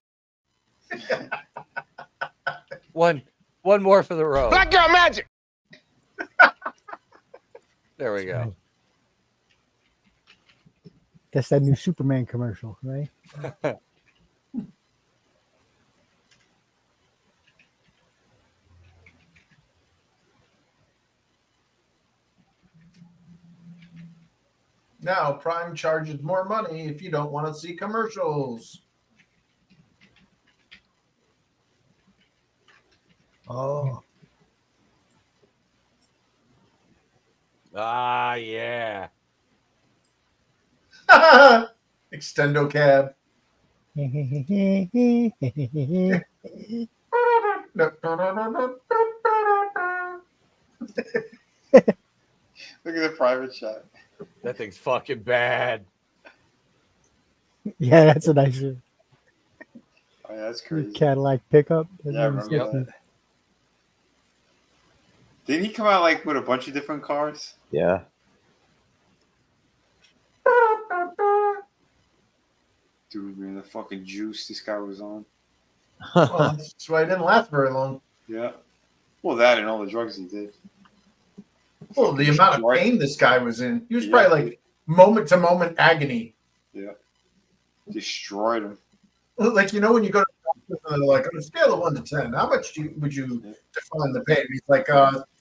Speaker 1: One more for the road.
Speaker 2: Black Girl Magic.
Speaker 1: There we go.
Speaker 9: That's that new Superman commercial, right?
Speaker 8: Now Prime charges more money if you don't want to see commercials.
Speaker 9: Oh.
Speaker 1: Ah, yeah.
Speaker 8: Extendo cab.
Speaker 7: Look at the private shot.
Speaker 1: That thing's fucking bad.
Speaker 9: Yeah, that's a nice
Speaker 7: Oh, yeah, that's crazy.
Speaker 9: Cadillac pickup.
Speaker 7: Yeah, I remember that. Didn't he come out like with a bunch of different cars?
Speaker 6: Yeah.
Speaker 7: Dude, man, the fucking juice this guy was on.
Speaker 8: Well, that's why it didn't last very long.
Speaker 7: Yeah. Well, that and all the drugs he did.
Speaker 8: Well, the amount of pain this guy was in. He was probably like moment to moment agony.
Speaker 7: Yeah. Destroyed him.
Speaker 8: Like, you know, when you go to the doctor, they're like, on a scale of 1 to 10, how much would you define the pain? He's like,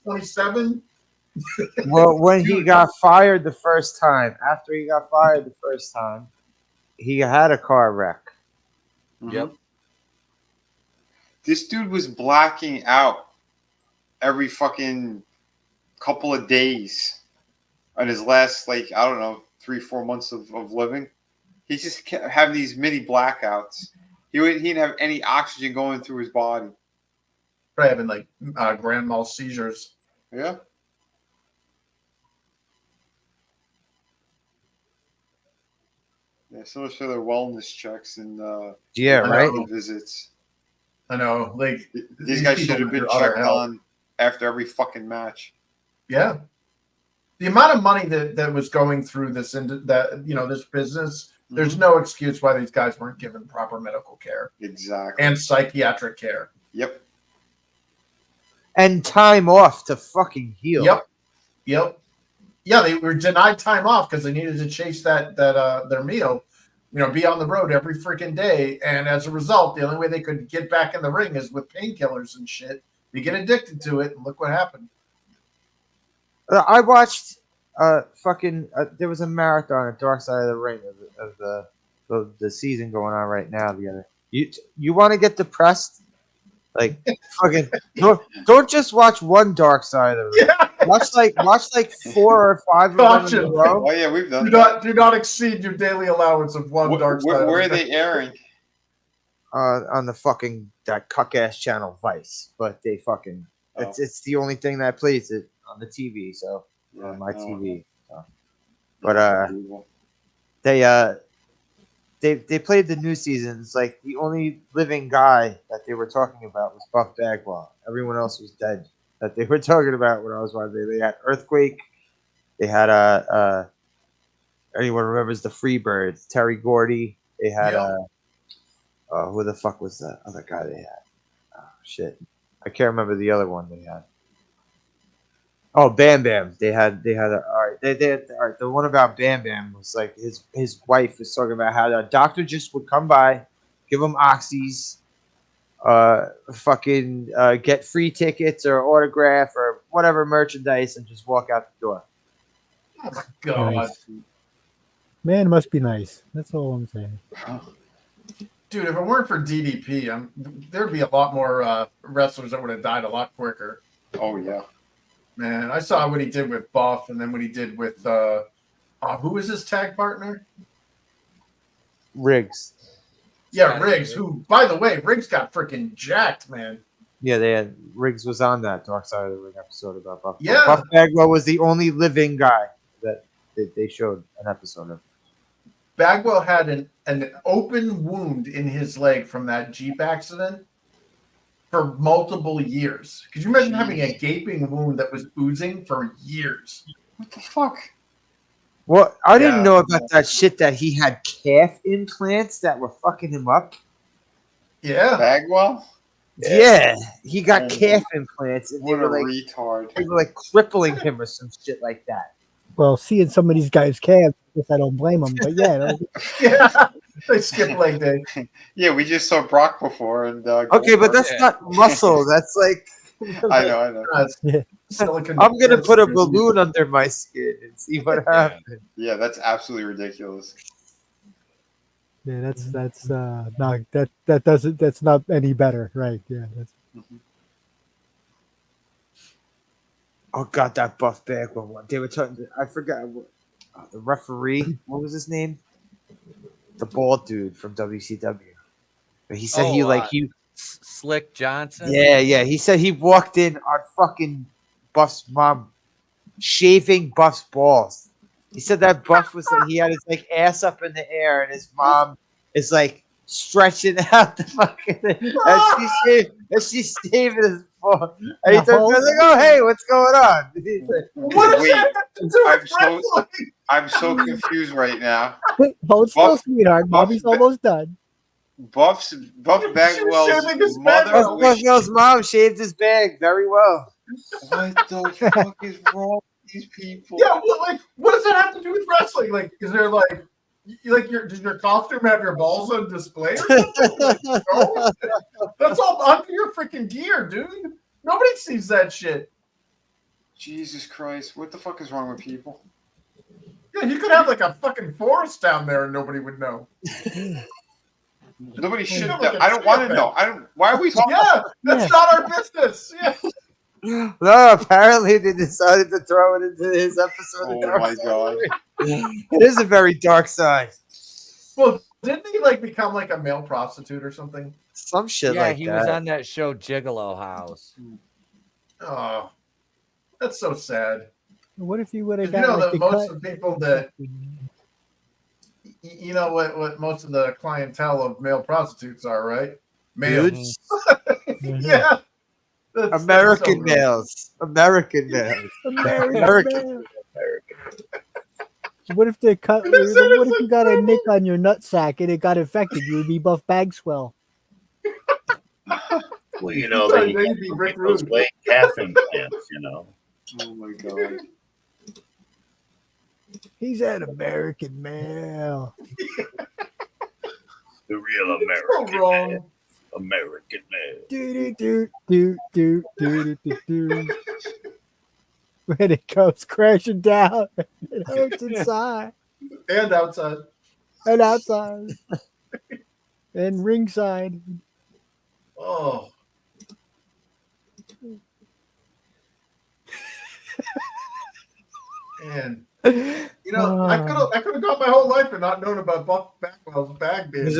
Speaker 8: 27.
Speaker 6: Well, when he got fired the first time, after he got fired the first time, he had a car wreck.
Speaker 1: Yep.
Speaker 7: This dude was blacking out every fucking couple of days on his last, like, I don't know, 3-4 months of living. He just kept having these mini blackouts. He didn't have any oxygen going through his body.
Speaker 8: Probably having like grand mal seizures.
Speaker 7: Yeah. Yeah, so much for their wellness checks and
Speaker 6: yeah, right.
Speaker 7: Visits.
Speaker 8: I know, like
Speaker 7: these guys should have been checked on after every fucking match.
Speaker 8: Yeah, the amount of money that was going through this this business, there's no excuse why these guys weren't given proper medical care.
Speaker 7: Exactly.
Speaker 8: And psychiatric care.
Speaker 7: Yep.
Speaker 6: And time off to fucking heal.
Speaker 8: Yep. Yeah, they were denied time off because they needed to chase their meal, be on the road every freaking day. And as a result, the only way they could get back in the ring is with painkillers and shit. You get addicted to it, and look what happened.
Speaker 6: I watched there was a marathon at Dark Side of the Ring of the season going on right now. You want to get depressed? Like fucking don't just watch one Dark Side of the Ring. Yeah. Watch like 4 or 5 of them in a row.
Speaker 7: Oh yeah, we've done.
Speaker 8: Do not exceed your daily allowance of one Dark Side.
Speaker 7: Where are they airing?
Speaker 6: On the fucking that cuck ass channel Vice, but they fucking it's the only thing that plays it on the TV. So on my TV. So. But they played the new season. It's like the only living guy that they were talking about was Buff Bagwell. Everyone else was dead that they were talking about when I was watching. They had Earthquake. They had anyone remembers the Freebirds? Terry Gordy. They had who the fuck was the other guy they had? Oh shit, I can't remember the other one they had. Oh, Bam Bam. They had the one about Bam Bam was like his wife was talking about how the doctor just would come by, give him oxys, get free tickets or autograph or whatever merchandise and just walk out the door.
Speaker 8: Oh my God.
Speaker 9: Nice. Man, it must be nice. That's all I'm saying.
Speaker 8: Dude, if it weren't for DDP, there'd be a lot more wrestlers that would have died a lot quicker.
Speaker 7: Oh yeah.
Speaker 8: Man, I saw what he did with Buff, and then what he did with who was his tag partner?
Speaker 6: Riggs.
Speaker 8: Yeah, Riggs. Who, by the way, Riggs got freaking jacked, man.
Speaker 6: Yeah, Riggs was on that Dark Side of the Ring episode about Buff.
Speaker 8: Yeah,
Speaker 6: Buff Bagwell was the only living guy that they showed an episode of.
Speaker 8: Bagwell had an open wound in his leg from that Jeep accident for multiple years. Could you imagine having a gaping wound that was oozing for years?
Speaker 7: What the fuck?
Speaker 6: Well, I didn't know about that shit that he had calf implants that were fucking him up.
Speaker 8: Yeah.
Speaker 7: Bagwell?
Speaker 6: Yeah. He got calf implants and they
Speaker 7: What
Speaker 6: were
Speaker 7: a
Speaker 6: like
Speaker 7: retard.
Speaker 6: They were like crippling him or some shit like that.
Speaker 9: Well, seeing some of these guys' calves, I guess I don't blame them. But yeah,
Speaker 8: Yeah, they skip leg day.
Speaker 7: Yeah, we just saw Brock before, and
Speaker 6: Okay, but that's not muscle. That's like
Speaker 7: I know.
Speaker 9: yeah.
Speaker 8: Silicon.
Speaker 6: I'm gonna put a balloon under my skin and see what happens.
Speaker 7: Yeah, that's absolutely ridiculous.
Speaker 9: Yeah, that's no, that's not any better, right? Yeah, that's
Speaker 6: Oh god, that buff bag one. They were talking. I forgot what the referee. What was his name? The bald dude from WCW. But he said he
Speaker 1: Slick Johnson.
Speaker 6: Yeah. He said he walked in on fucking Buff's mom shaving Buff's balls. He said that Buff was like he had his like ass up in the air and his mom is like stretching out the fucking thing. And she's shaving his balls. And he turns around like, oh hey, what's going on? He's like,
Speaker 8: What is that to do with wrestling?
Speaker 7: I'm so confused right now.
Speaker 9: Hold still, sweetheart. Mommy's almost done.
Speaker 7: Buff Bagwell's mother.
Speaker 6: Buff Bagwell's mom shaved his bag very well.
Speaker 7: What the fuck is wrong with these people?
Speaker 8: Yeah, what does that have to do with wrestling? Like, is there does your costume have your balls on display or something? Like, no? That's all under your freaking gear, dude. Nobody sees that shit.
Speaker 7: Jesus Christ, what the fuck is wrong with people?
Speaker 8: Yeah, you could have like a fucking forest down there and nobody would know.
Speaker 7: Nobody should know.
Speaker 8: Like
Speaker 7: I don't want to know. Why are we talking?
Speaker 8: Yeah, that's not our business. Yeah.
Speaker 6: No, apparently they decided to throw it into his episode.
Speaker 7: Oh my god.
Speaker 6: It is a very dark side.
Speaker 8: Well, didn't he like become like a male prostitute or something?
Speaker 6: Some shit
Speaker 1: Yeah,
Speaker 6: like
Speaker 1: he
Speaker 6: that.
Speaker 1: was on that show Gigolo House.
Speaker 8: Oh, that's so sad.
Speaker 9: What if you would have
Speaker 8: You
Speaker 9: got
Speaker 8: know
Speaker 9: like
Speaker 8: that
Speaker 9: the
Speaker 8: most
Speaker 9: cut?
Speaker 8: of the people that you know what most of the clientele of male prostitutes are, right? Males.
Speaker 6: Dudes.
Speaker 8: Yeah. That's
Speaker 6: American
Speaker 8: so
Speaker 6: males. American males.
Speaker 9: American. What if they cut? What if you got a nick on your nutsack and it got infected? You would be Buff Bagswell.
Speaker 11: Well, you know, they
Speaker 8: be Rick
Speaker 11: those
Speaker 8: Rude.
Speaker 11: late calf implants, you know.
Speaker 7: Oh my god.
Speaker 9: He's an American male.
Speaker 11: The real
Speaker 8: So
Speaker 11: American
Speaker 8: wrong.
Speaker 11: man. American man.
Speaker 9: Do. When it comes crashing down, it hurts inside
Speaker 8: And outside.
Speaker 9: and outside and ringside.
Speaker 8: Oh. Man. You know, I could have gone my whole life and not known about Buff Bagwell's bag being.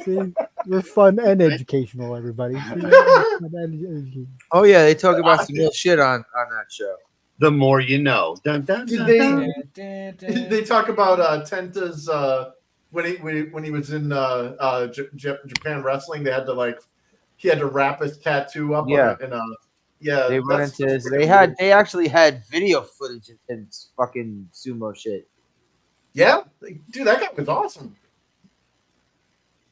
Speaker 9: See, we're fun and educational, everybody. See,
Speaker 6: Oh yeah, they talk about some real shit on that show.
Speaker 11: The more you know. Dun, dun,
Speaker 8: Did
Speaker 11: dun,
Speaker 8: they-
Speaker 11: dun.
Speaker 8: They talk about Tenta's when he was in Japan wrestling. They had to he had to wrap his tattoo up.
Speaker 6: Yeah.
Speaker 8: Yeah.
Speaker 6: They went
Speaker 8: that's
Speaker 6: into his,
Speaker 8: freaking
Speaker 6: they actually had video footage of him fucking sumo shit.
Speaker 8: Yeah, dude, that guy was awesome.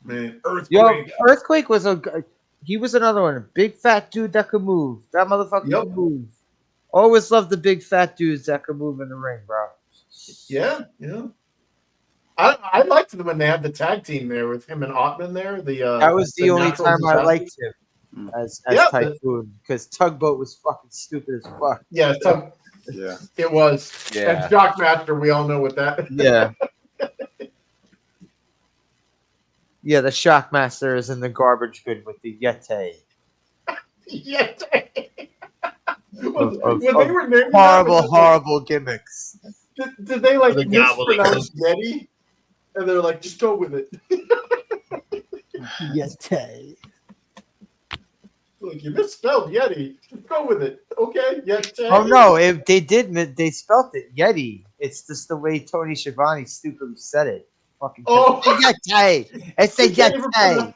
Speaker 8: Man, Earthquake.
Speaker 6: Yo, Earthquake was he was another one, a big fat dude that could move. That motherfucker could move. Always loved the big fat dudes that could move in the ring, bro.
Speaker 8: Yeah. I liked them when they had the tag team there with him and Ottman there.
Speaker 6: That was the only
Speaker 8: Naturals
Speaker 6: time I
Speaker 8: and
Speaker 6: liked him as Typhoon, because Tugboat was fucking stupid as fuck.
Speaker 8: Yeah,
Speaker 7: Yeah.
Speaker 8: it was.
Speaker 1: Yeah.
Speaker 8: And Shockmaster, we all know what that.
Speaker 6: Yeah. Yeah, the Shockmaster is in the garbage bin with the Yeti.
Speaker 8: Yeah.
Speaker 6: Of
Speaker 8: When they were naming
Speaker 6: horrible,
Speaker 8: that,
Speaker 6: horrible gimmicks.
Speaker 8: did they like
Speaker 11: The
Speaker 8: mispronounce Yeti? And they're like, just go with it.
Speaker 9: Yeti.
Speaker 8: Like, you misspelled Yeti. Just go with it. Okay, Yeti.
Speaker 6: Oh no, they spelt it Yeti. It's just the way Tony Schiavone stupidly said it. Fucking Yeti. It's a Yeti.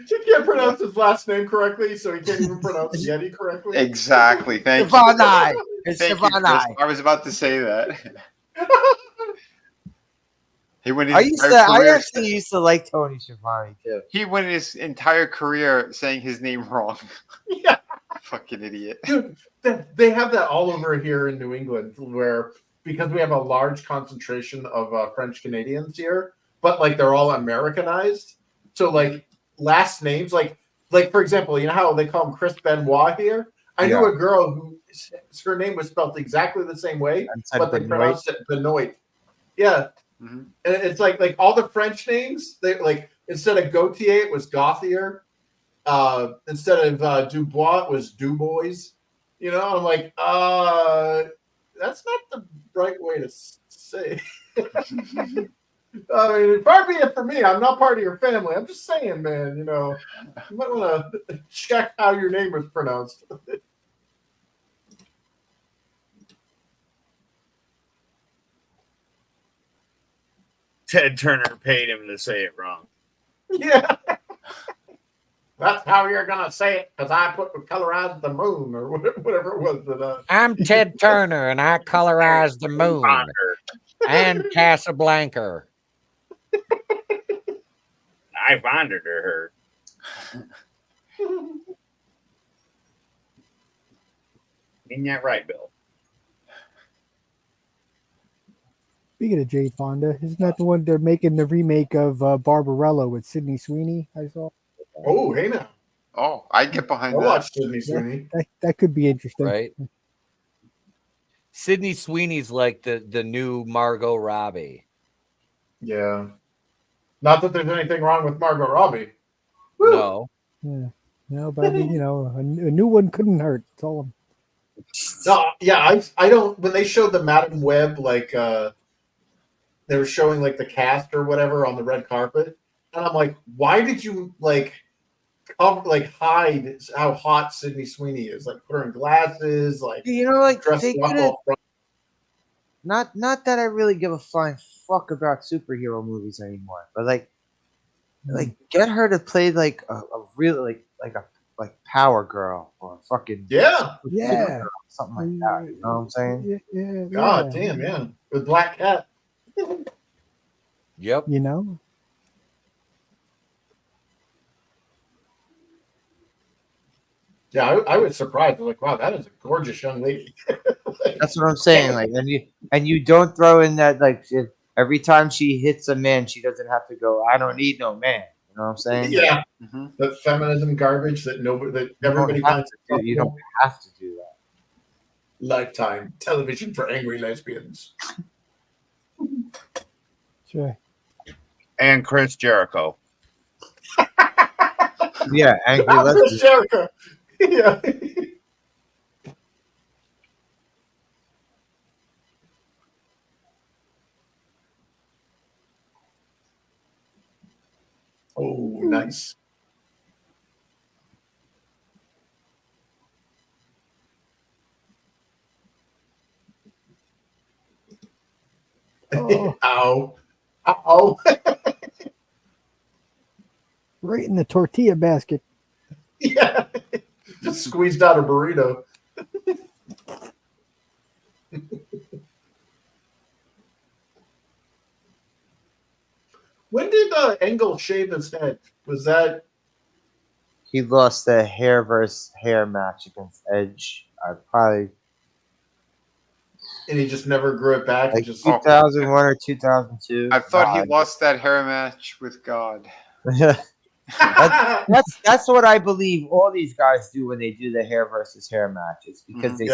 Speaker 8: He can't pronounce his last name correctly, so he can't even pronounce Yeti correctly.
Speaker 7: Exactly. Thank you.
Speaker 6: Schiavone. It's
Speaker 7: Thank you, Chris.
Speaker 6: Schiavone.
Speaker 7: I was about to say that. He went his
Speaker 6: I
Speaker 7: entire career.
Speaker 6: actually used to like Tony Schiavone too.
Speaker 7: He went his entire career saying his name wrong.
Speaker 8: Yeah.
Speaker 7: Fucking idiot.
Speaker 8: Dude, they have that all over here in New England, where because we have a large concentration of French Canadians here, but like they're all Americanized. So like last names, like for example, you know how they call him Chris Benoit here? I knew a girl who her name was spelled exactly the same way, but they pronounced it Benoit. Yeah. And it's like all the French names, they like instead of Gautier, it was Gauthier. Instead of Dubois, it was Dubois. You know, I'm like, that's not the right way to say. I mean, far be it for me. I'm not part of your family. I'm just saying, man. You know, you might want to check how your name was pronounced.
Speaker 11: Ted Turner paid him to say it wrong.
Speaker 8: Yeah. That's how you're going to say it, because I colorized the moon, or whatever it was. That,
Speaker 3: I'm Ted Turner, and I colorized the moon and Casablanca.
Speaker 11: I wandered her. Isn't that right, Bill?
Speaker 9: Speaking of Jade Fonda, isn't that the one they're making the remake of Barbarella with Sydney Sweeney? I saw.
Speaker 8: Oh, hey now.
Speaker 7: Oh, I'd get behind
Speaker 8: I
Speaker 7: that.
Speaker 8: watched Sydney Sweeney.
Speaker 9: That could be interesting,
Speaker 1: right? Sydney Sweeney's like the new Margot Robbie.
Speaker 8: Yeah. Not that there's anything wrong with Margot Robbie.
Speaker 1: Woo! No.
Speaker 9: Yeah. No, but I mean, you know, a new one couldn't hurt. That's all.
Speaker 8: No, yeah, I don't. When they showed the Madam Web, like they were showing like the cast or whatever on the red carpet, and I'm like, why did you like hide how hot Sydney Sweeney is? Like put her in glasses, like
Speaker 6: You know, like
Speaker 8: dressed
Speaker 6: they
Speaker 8: up
Speaker 6: could
Speaker 8: all front.
Speaker 6: not that I really give a flying fuck about superhero movies anymore, but like get her to play like a really like Power Girl or fucking
Speaker 8: Yeah,
Speaker 6: girl, something like that. You know what I'm saying?
Speaker 9: Yeah.
Speaker 8: God damn, yeah, with Black Cat.
Speaker 1: Yep.
Speaker 9: You know.
Speaker 8: Yeah, I was surprised. I was like, wow, that is a gorgeous young lady.
Speaker 6: That's what I'm saying. Like, and you don't throw in that like every time she hits a man, she doesn't have to go, I don't need no man. You know what I'm saying?
Speaker 8: Yeah, the feminism garbage that everybody finds.
Speaker 6: You don't have to do that.
Speaker 8: Lifetime television for angry lesbians.
Speaker 9: Sure.
Speaker 11: And Chris Jericho.
Speaker 6: Yeah, angry
Speaker 8: Chris
Speaker 6: lesbians.
Speaker 8: Jericho. Yeah. Oh, nice.
Speaker 9: Oh.
Speaker 8: Ow. Ow.
Speaker 9: Right in the tortilla basket.
Speaker 8: Yeah. Just squeezed out a burrito. When did Angle shave his head? Was that
Speaker 6: He lost the hair versus hair match against Edge. Probably
Speaker 8: and he just never grew it back?
Speaker 6: like
Speaker 8: He just
Speaker 6: 2001 or 2002.
Speaker 7: I thought he lost that hair match with God.
Speaker 6: that's what I believe all these guys do when they do the hair versus hair matches because they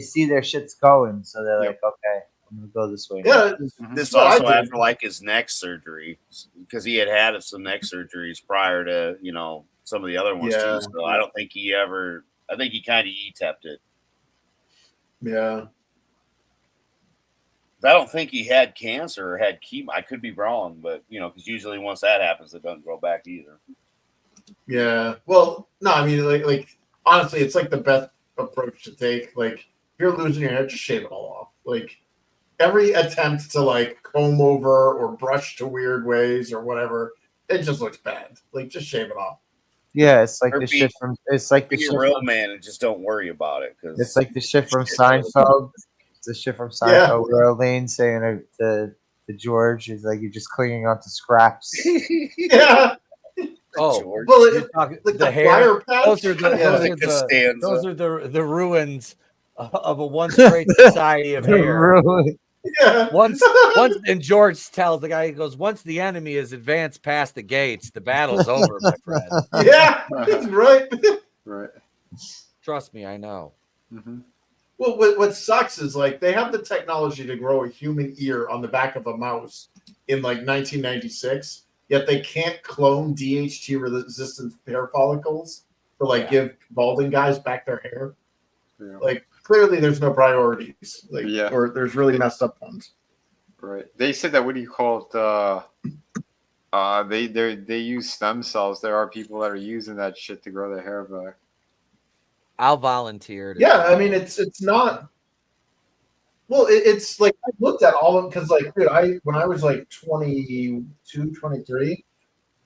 Speaker 6: see their shit's going, so they're like, okay, I'm gonna go this way.
Speaker 8: Yeah,
Speaker 11: this also after like his neck surgery, because he had some neck surgeries prior to some of the other ones too. So I don't think he ever. I think he kind of Etep'd it.
Speaker 8: Yeah.
Speaker 11: I don't think he had cancer or had chemo. I could be wrong, but because usually once that happens, it doesn't grow back either.
Speaker 8: Yeah. Well, no, I mean, like honestly, it's like the best approach to take. Like, if you're losing your hair, just shave it all off. Like, every attempt to like comb over or brush to weird ways or whatever, it just looks bad. Like, just shave it off.
Speaker 6: Yeah, it's like the shit from. It's like the
Speaker 11: be
Speaker 6: shit
Speaker 11: a real
Speaker 6: from,
Speaker 11: man and just don't worry about it. Cause
Speaker 6: it's like the shit from Seinfeld. It's the shit from Seinfeld where Elaine saying to George is like, you're just clinging on to scraps.
Speaker 8: Yeah.
Speaker 1: Oh,
Speaker 11: George.
Speaker 8: Well,
Speaker 1: you're talking
Speaker 8: like
Speaker 1: the
Speaker 8: the
Speaker 1: hair.
Speaker 8: Fire patch.
Speaker 1: Those are the
Speaker 8: Yeah.
Speaker 1: those
Speaker 11: Like
Speaker 1: are
Speaker 11: Costanza.
Speaker 1: those are the ruins of a once great society of hair.
Speaker 8: Yeah.
Speaker 1: Once, and George tells the guy, he goes, once the enemy is advanced past the gates, the battle's over, my friend.
Speaker 8: Yeah, he's right.
Speaker 7: Right.
Speaker 1: Trust me, I know.
Speaker 7: Mm-hmm.
Speaker 8: Well, what sucks is like they have the technology to grow a human ear on the back of a mouse in like 1996, yet they can't clone DHT resistant hair follicles to like give balding guys back their hair.
Speaker 7: Yeah.
Speaker 8: Like clearly, there's no priorities. Like,
Speaker 7: Yeah.
Speaker 8: or there's really messed up ones.
Speaker 7: Right. They said that. What do you call it? They use stem cells. There are people that are using that shit to grow their hair back.
Speaker 1: I'll volunteer.
Speaker 8: Yeah, I mean it's not. Well, it's like I looked at all of them because like dude, when I was like 22, 23,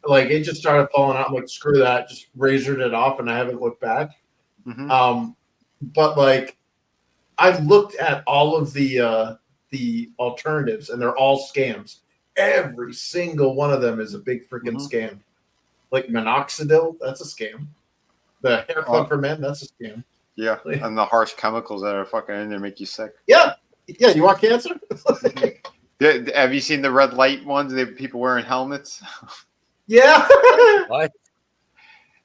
Speaker 8: like it just started falling out. I'm like, screw that, just razored it off, and I haven't looked back.
Speaker 7: Mm-hmm.
Speaker 8: But like I looked at all of the alternatives, and they're all scams. Every single one of them is a big freaking scam. Like minoxidil, that's a scam. The hair club for men, that's a scam.
Speaker 7: Yeah, and the harsh chemicals that are fucking in there make you sick.
Speaker 8: Yeah, you want cancer?
Speaker 7: Have you seen the red light ones? They have people wearing helmets.
Speaker 8: Yeah.
Speaker 1: What?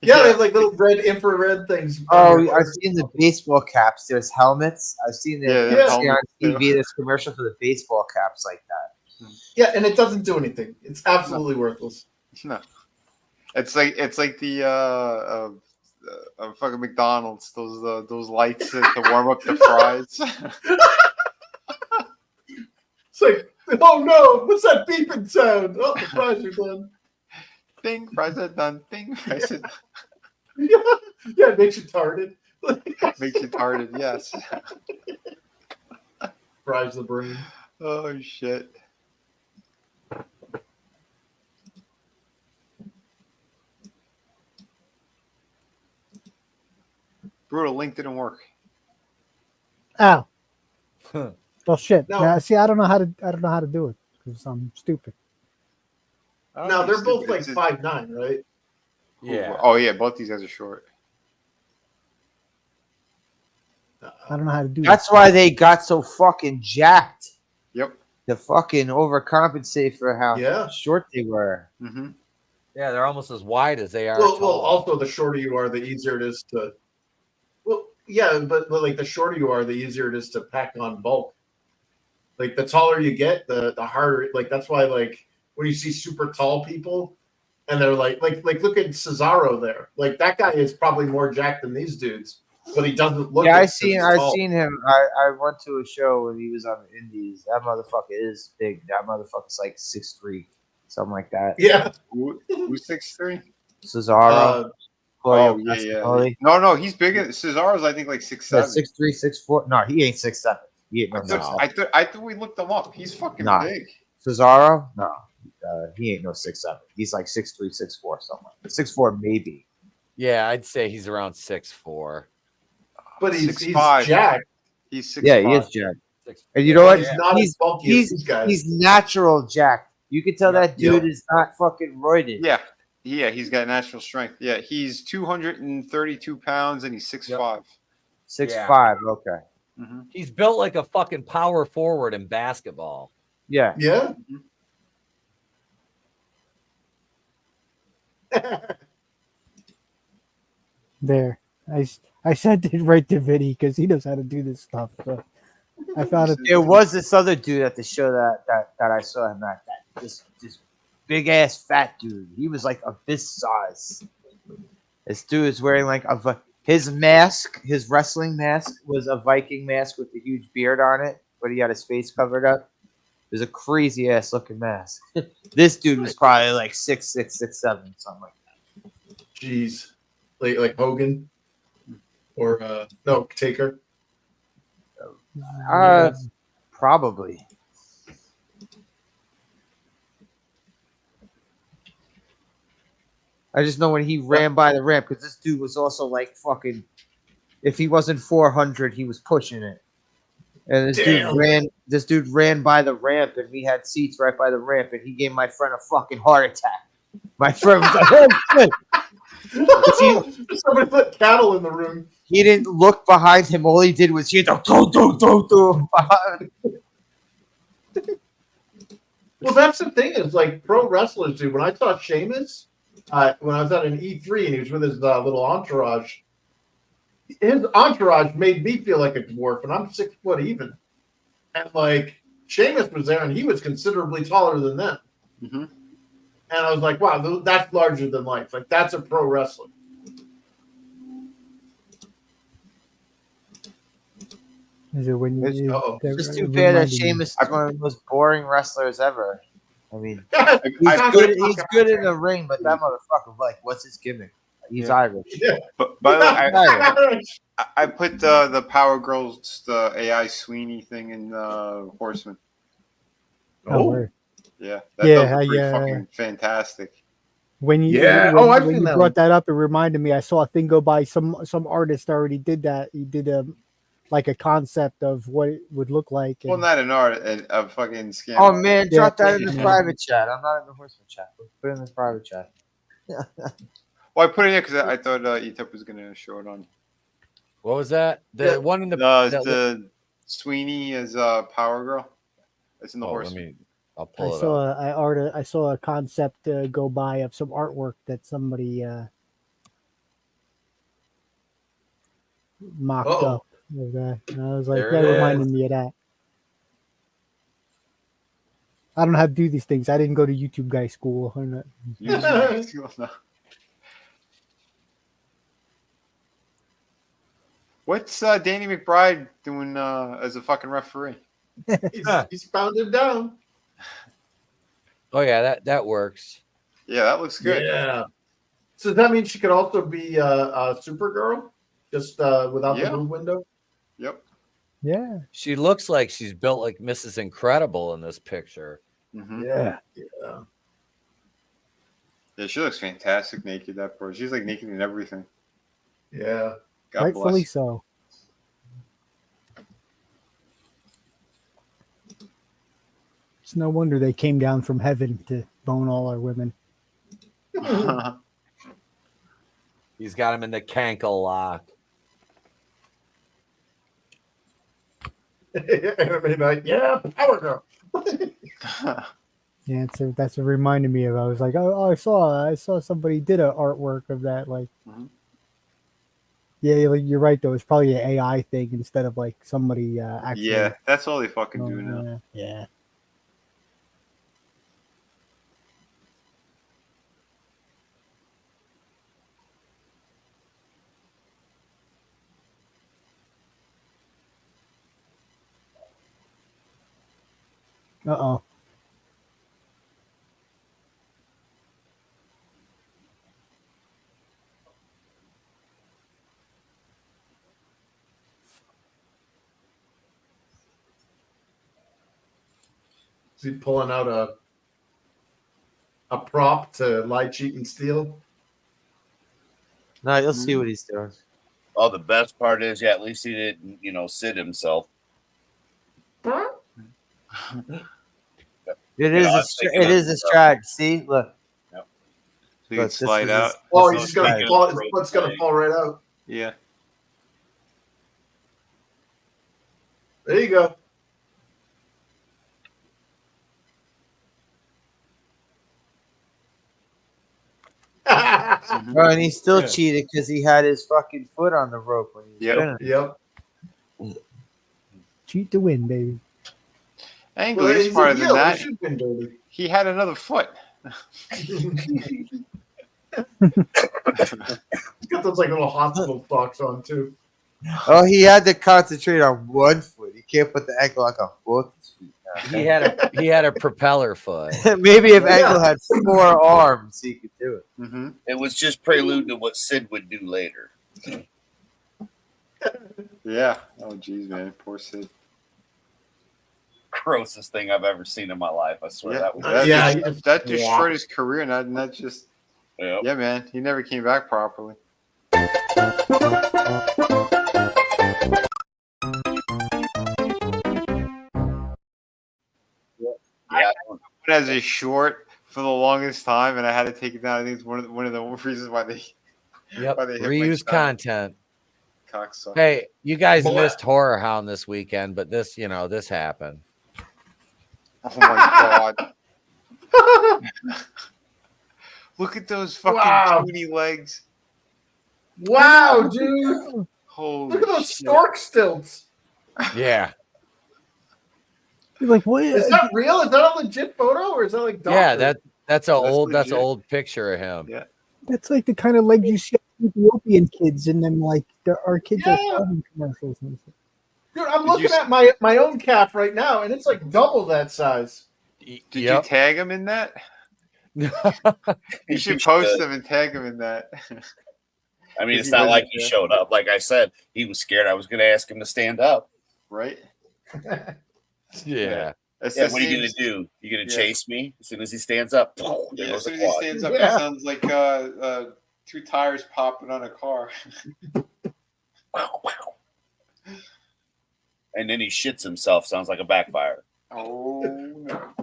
Speaker 8: Yeah, they have like little red infrared things.
Speaker 6: Oh, I've seen the baseball caps. There's helmets. I've seen on TV. There's commercial for the baseball caps like that.
Speaker 8: Yeah, and it doesn't do anything. It's absolutely worthless.
Speaker 7: No, it's like the fucking McDonald's. Those lights to warm up the fries.
Speaker 8: It's like, oh no, what's that beeping sound? Oh, the fries are done.
Speaker 7: Ding, fries are done. Ding, fries are done.
Speaker 8: Yeah, it makes you tarted.
Speaker 7: Makes you tarted, yes.
Speaker 8: Fries the brain.
Speaker 7: Oh shit. Brutal link didn't work.
Speaker 9: Ow. Well, shit.
Speaker 8: No.
Speaker 9: Now, see, I don't know how to do it because I'm stupid.
Speaker 8: No, they're both like 5'9", right?
Speaker 1: Yeah.
Speaker 7: Oh yeah, both these guys are short.
Speaker 9: I don't know how to do
Speaker 6: That's why they got so fucking jacked.
Speaker 7: Yep.
Speaker 6: To fucking overcompensate for how short they were.
Speaker 7: Mm-hmm.
Speaker 1: Yeah, they're almost as wide as they are.
Speaker 8: Well,
Speaker 1: tall.
Speaker 8: also the shorter you are, the easier it is to. Well, yeah, but like the shorter you are, the easier it is to pack on bulk. Like the taller you get, the harder. Like that's why, like when you see super tall people, and they're like look at Cesaro there. Like that guy is probably more jacked than these dudes, but he doesn't look.
Speaker 6: Yeah,
Speaker 8: it
Speaker 6: I've
Speaker 8: 'cause
Speaker 6: seen
Speaker 8: he's
Speaker 6: him. I went to a show when he was on the Indies. That motherfucker is big. That motherfucker's like 6'3", something like that.
Speaker 8: Yeah.
Speaker 7: Who's 6'3"?
Speaker 6: Cesaro.
Speaker 7: Oh yeah. No, he's bigger. Cesaro's I think like 6'7".
Speaker 6: 6'3", 6'4". No, he ain't 6'7". He ain't no.
Speaker 7: I thought we looked him up. He's fucking big.
Speaker 6: Cesaro? No, he ain't no 6'7". He's like 6'3", 6'4", something. 6'4" maybe.
Speaker 1: Yeah, I'd say he's around 6'4".
Speaker 8: But he's
Speaker 7: 6'5".
Speaker 8: jacked.
Speaker 7: He's 6'5".
Speaker 6: Yeah, he is jacked. And you know what?
Speaker 8: He's not as bulky as these guys.
Speaker 6: He's natural jacked. You can tell that dude is not fucking roided.
Speaker 7: Yeah, he's got natural strength. Yeah, he's 232 pounds and he's 6'5".
Speaker 6: 6'5", okay.
Speaker 7: Mm-hmm.
Speaker 1: He's built like a fucking power forward in basketball.
Speaker 6: Yeah.
Speaker 8: Yeah.
Speaker 9: There. I sent it right to Vinny because he knows how to do this stuff. So I found it.
Speaker 6: There was this other dude at the show that I saw him at. This big ass fat dude. He was like of this size. This dude is wearing like his mask, his wrestling mask was a Viking mask with a huge beard on it, but he had his face covered up. It was a crazy ass looking mask. This dude was probably like 6'6", 6'7", something like that.
Speaker 8: Jeez, like Hogan, or no Taker.
Speaker 6: Probably. I just know when he ran by the ramp, because this dude was also like fucking. If he wasn't 400, he was pushing it. And this dude ran by the ramp, and we had seats right by the ramp, and he gave my friend a fucking heart attack. My friend was like, "Oh shit!"
Speaker 8: Somebody put cattle in the room.
Speaker 6: He didn't look behind him. All he did was he go do.
Speaker 8: Well, that's the thing is like pro wrestlers do. When I saw Sheamus, when I was at an E3 and he was with his little entourage, his entourage made me feel like a dwarf, and I'm 6 foot even. And like Sheamus was there, and he was considerably taller than them.
Speaker 7: Mm-hmm.
Speaker 8: And I was like, wow, that's larger than life. Like that's a pro wrestler.
Speaker 9: Is it when you?
Speaker 6: It's just too bad that Sheamus is one of the most boring wrestlers ever. I mean, he's good in the ring, but that motherfucker, like, what's his gimmick? He's Irish.
Speaker 8: Yeah.
Speaker 7: But by the way, I put the Power Girls, the AI Sweeney thing in Horseman.
Speaker 9: Oh,
Speaker 7: yeah, that was pretty
Speaker 9: yeah.
Speaker 7: fucking fantastic.
Speaker 9: When you when you brought that up, it reminded me. I saw a thing go by. Some artist already did that. He did like a concept of what it would look like.
Speaker 7: Well, not an art, a fucking scam.
Speaker 6: Oh man, drop that in the private chat. I'm not in the Horseman chat. Put it in the private chat.
Speaker 7: Well, I put it in because I thought Etep was going to show it on.
Speaker 1: What was that? The one in
Speaker 7: the Sweeney is Power Girl. It's in the horse.
Speaker 1: I'll pull it up.
Speaker 9: I saw a concept go by of some artwork that somebody mocked up. Of that. And I was like, that reminded me of that. I don't know how to do these things. I didn't go to YouTube guy school.
Speaker 7: What's Danny McBride doing as a fucking referee?
Speaker 8: He's pounded down.
Speaker 1: Oh yeah, that works.
Speaker 7: Yeah, that looks good.
Speaker 8: Yeah. So does that mean she could also be a Supergirl, just without the blue window?
Speaker 7: Yep.
Speaker 9: Yeah.
Speaker 1: She looks like she's built like Mrs. Incredible in this picture.
Speaker 7: Mm-hmm.
Speaker 8: Yeah.
Speaker 7: Yeah, she looks fantastic naked. That poor. She's like naked in everything.
Speaker 8: Yeah.
Speaker 7: God
Speaker 9: Rightfully
Speaker 7: bless.
Speaker 9: so. It's no wonder they came down from heaven to bone all our women.
Speaker 1: He's got him in the cankle lock.
Speaker 8: Yeah, Power Girl.
Speaker 9: Yeah, that's what reminded me of. I was like, I saw somebody did an artwork of that. Like, yeah, like, you're right though. It's probably an AI thing instead of like somebody actually.
Speaker 7: Yeah, that's all they fucking do now.
Speaker 9: Yeah. Uh-oh.
Speaker 8: Is he pulling out a prop to lie, cheat, and steal?
Speaker 6: No, you'll see what he's doing.
Speaker 11: Oh, the best part is, at least he didn't, sit himself.
Speaker 6: It is a strategy. See, look.
Speaker 7: So you can slide out.
Speaker 8: Oh, he's just gonna fall. His foot's gonna fall right out.
Speaker 7: Yeah.
Speaker 8: There you go.
Speaker 6: Bro, and he still cheated because he had his fucking foot on the rope when he was
Speaker 8: Yep.
Speaker 9: Cheat to win, baby.
Speaker 7: Angle is smarter than that. He had another foot.
Speaker 8: He's got those like little hospital socks on too.
Speaker 6: Oh, he had to concentrate on one foot. He can't put the ankle like on both his feet.
Speaker 1: He had a propeller foot.
Speaker 6: Maybe if Angle had 4 arms, he could do it.
Speaker 7: Mm-hmm.
Speaker 11: It was just prelude to what Sid would do later.
Speaker 7: Yeah. Oh, geez, man. Poor Sid.
Speaker 11: Grossest thing I've ever seen in my life. I swear
Speaker 7: Yeah,
Speaker 11: that was.
Speaker 7: that destroyed his career. Not just.
Speaker 11: Yep.
Speaker 7: Yeah, man. He never came back properly.
Speaker 11: Yeah.
Speaker 7: As a short for the longest time, and I had to take it down. I think it's one of the reasons why they
Speaker 1: Yep.
Speaker 7: why they hit my
Speaker 1: Reuse
Speaker 7: channel.
Speaker 1: content.
Speaker 7: Cocksucker.
Speaker 1: Hey, you guys
Speaker 8: Boy.
Speaker 1: missed Horror Hound this weekend, but this happened.
Speaker 7: Oh my god! Look at those fucking puny legs.
Speaker 8: Wow, dude!
Speaker 7: Holy
Speaker 8: Look at those
Speaker 7: shit.
Speaker 8: stork stilts.
Speaker 1: Yeah.
Speaker 9: You're like, what?
Speaker 8: Is that real? Is that a legit photo, or is that like?
Speaker 1: Yeah,
Speaker 8: doctored?
Speaker 1: that's an old
Speaker 7: legit.
Speaker 1: old picture of him.
Speaker 7: Yeah.
Speaker 9: That's like the kind of legs you see on Ethiopian kids, and then like our kids are
Speaker 8: Yeah.
Speaker 9: farming commercials and stuff.
Speaker 8: Dude, I'm looking at my own calf right now, and it's like double that size.
Speaker 7: Did you tag him in that? You should post them and tag him in that.
Speaker 11: I mean, it's not like he showed up. Like I said, he was scared. I was going to ask him to stand up.
Speaker 7: Right?
Speaker 1: Yeah.
Speaker 11: What are you going to do? You going to chase me as soon as he stands up?
Speaker 7: Yeah, as soon as he stands up, it sounds like 2 tires popping on a car.
Speaker 11: And then he shits himself. Sounds like a backfire.
Speaker 7: Oh, no.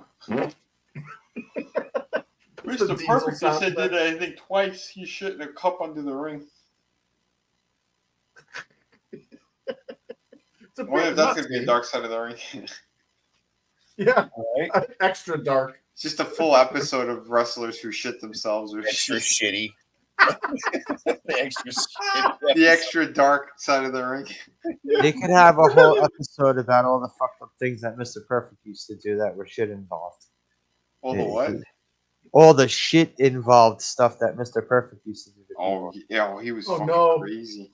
Speaker 7: Mr. Perfect just did it, I think, twice. He shit in a cup under the ring. I wonder if that's going to be a dark side of the ring.
Speaker 8: Yeah,
Speaker 11: right.
Speaker 8: Extra dark.
Speaker 7: It's just a full episode of wrestlers who shit themselves or
Speaker 11: extra shitty.
Speaker 7: The extra dark side of the ring.
Speaker 6: They could have a whole episode about all the fucked up things that Mr. Perfect used to do that were shit involved.
Speaker 7: All the what?
Speaker 6: All the shit involved stuff that Mr. Perfect used to do.
Speaker 7: Oh, yeah, he was fucking crazy.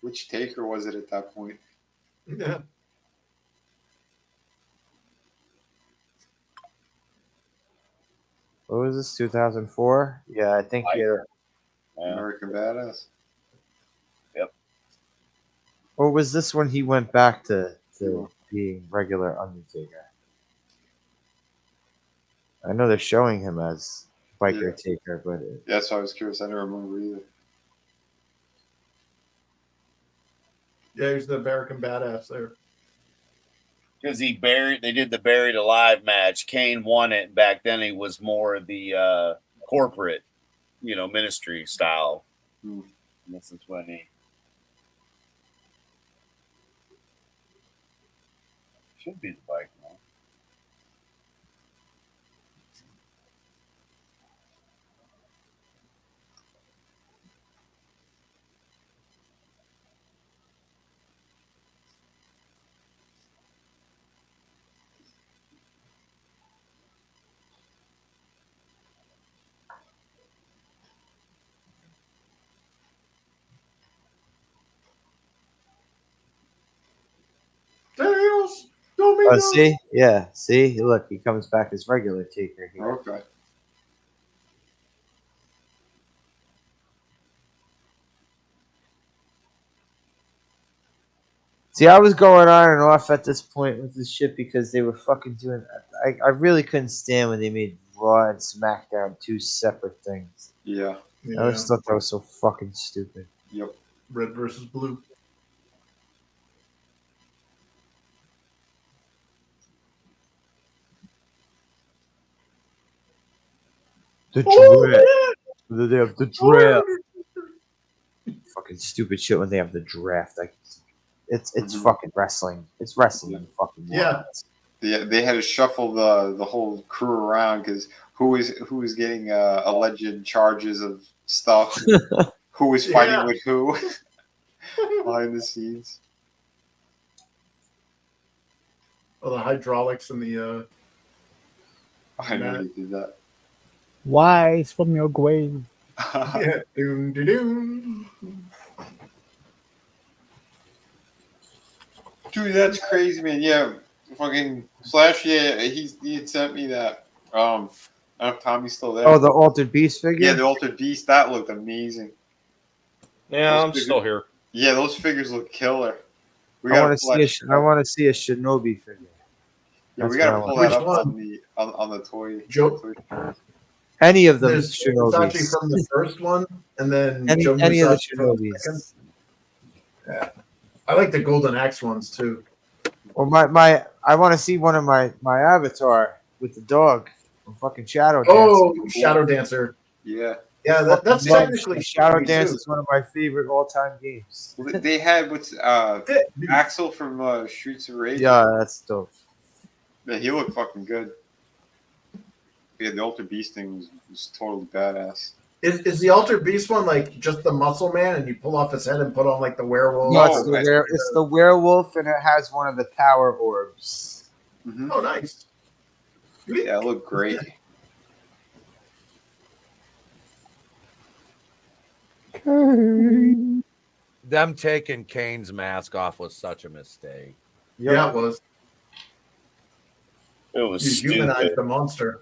Speaker 7: Which Taker was it at that point?
Speaker 8: Yeah.
Speaker 6: What was this, 2004? Yeah, I think
Speaker 7: American Badass.
Speaker 11: Yep.
Speaker 6: Or was this when he went back to being regular Undertaker? I know they're showing him as Biker Taker, but
Speaker 7: That's why I was curious. I don't remember either.
Speaker 8: Yeah, he's the American Badass there.
Speaker 11: Because they did the Buried Alive match. Kane won it. Back then, he was more the corporate, ministry style. This is when he should be the bike now.
Speaker 8: Daniels,
Speaker 6: oh, see, yeah, see, look, he comes back as regular Taker here.
Speaker 7: Okay.
Speaker 6: See, I was going on and off at this point with this shit because they were fucking doing. I really couldn't stand when they made Raw and SmackDown 2 separate things.
Speaker 7: Yeah.
Speaker 6: I always thought that was so fucking stupid.
Speaker 7: Yep.
Speaker 8: Red versus blue.
Speaker 6: The draft. They have the draft. Fucking stupid shit when they have the draft. It's fucking wrestling. It's wrestling in fucking worlds.
Speaker 7: Yeah. They had to shuffle the whole crew around because who was getting alleged charges of stuff, who was fighting with who behind the scenes.
Speaker 8: Oh, the hydraulics and the.
Speaker 7: I know he did that.
Speaker 9: Wise from your grave.
Speaker 8: Yeah. Doom, doom, doom.
Speaker 7: Dude, that's crazy, man. Yeah, fucking Slash. Yeah, he had sent me that. I don't know if Tommy's still there.
Speaker 6: Oh, the Altered Beast figure?
Speaker 7: Yeah, the Altered Beast. That looked amazing.
Speaker 10: Yeah,
Speaker 7: Those
Speaker 10: I'm still here.
Speaker 7: Yeah, those figures look killer.
Speaker 6: I want to see a Shinobi figure.
Speaker 7: Yeah, we
Speaker 6: That's
Speaker 7: gotta
Speaker 6: what I
Speaker 7: pull
Speaker 6: want.
Speaker 7: that up
Speaker 8: Which
Speaker 7: on the toy.
Speaker 6: Any of them
Speaker 8: There's
Speaker 6: Shinobis.
Speaker 8: Versace from the first one, and then
Speaker 6: Any
Speaker 8: Joe
Speaker 6: of the
Speaker 8: Musashi from the second.
Speaker 6: Shinobis.
Speaker 8: Yeah, I like the Golden Axe ones too.
Speaker 6: Well, I want to see one of my Avatar with the dog from fucking Shadow Dance.
Speaker 8: Oh, Shadow Dancer.
Speaker 7: Yeah.
Speaker 8: Yeah, that's technically
Speaker 6: Shadow
Speaker 8: Shinobi,
Speaker 6: Dance
Speaker 8: too.
Speaker 6: is one of my favorite all-time games.
Speaker 7: Well, they had Axel from Streets of Rage.
Speaker 6: Yeah, that's dope.
Speaker 7: Yeah, he looked fucking good. Yeah, the Altered Beast thing was totally badass.
Speaker 8: Is the Altered Beast one like just the muscle man, and you pull off his head and put on like the werewolf?
Speaker 6: No, it's the werewolf, and it has one of the power orbs.
Speaker 7: Mm-hmm.
Speaker 8: Oh, nice.
Speaker 7: Yeah, it looked great.
Speaker 1: Them taking Kane's mask off was such a mistake.
Speaker 8: Yeah, it was.
Speaker 11: It was
Speaker 8: You
Speaker 11: stupid.
Speaker 8: humanized the monster.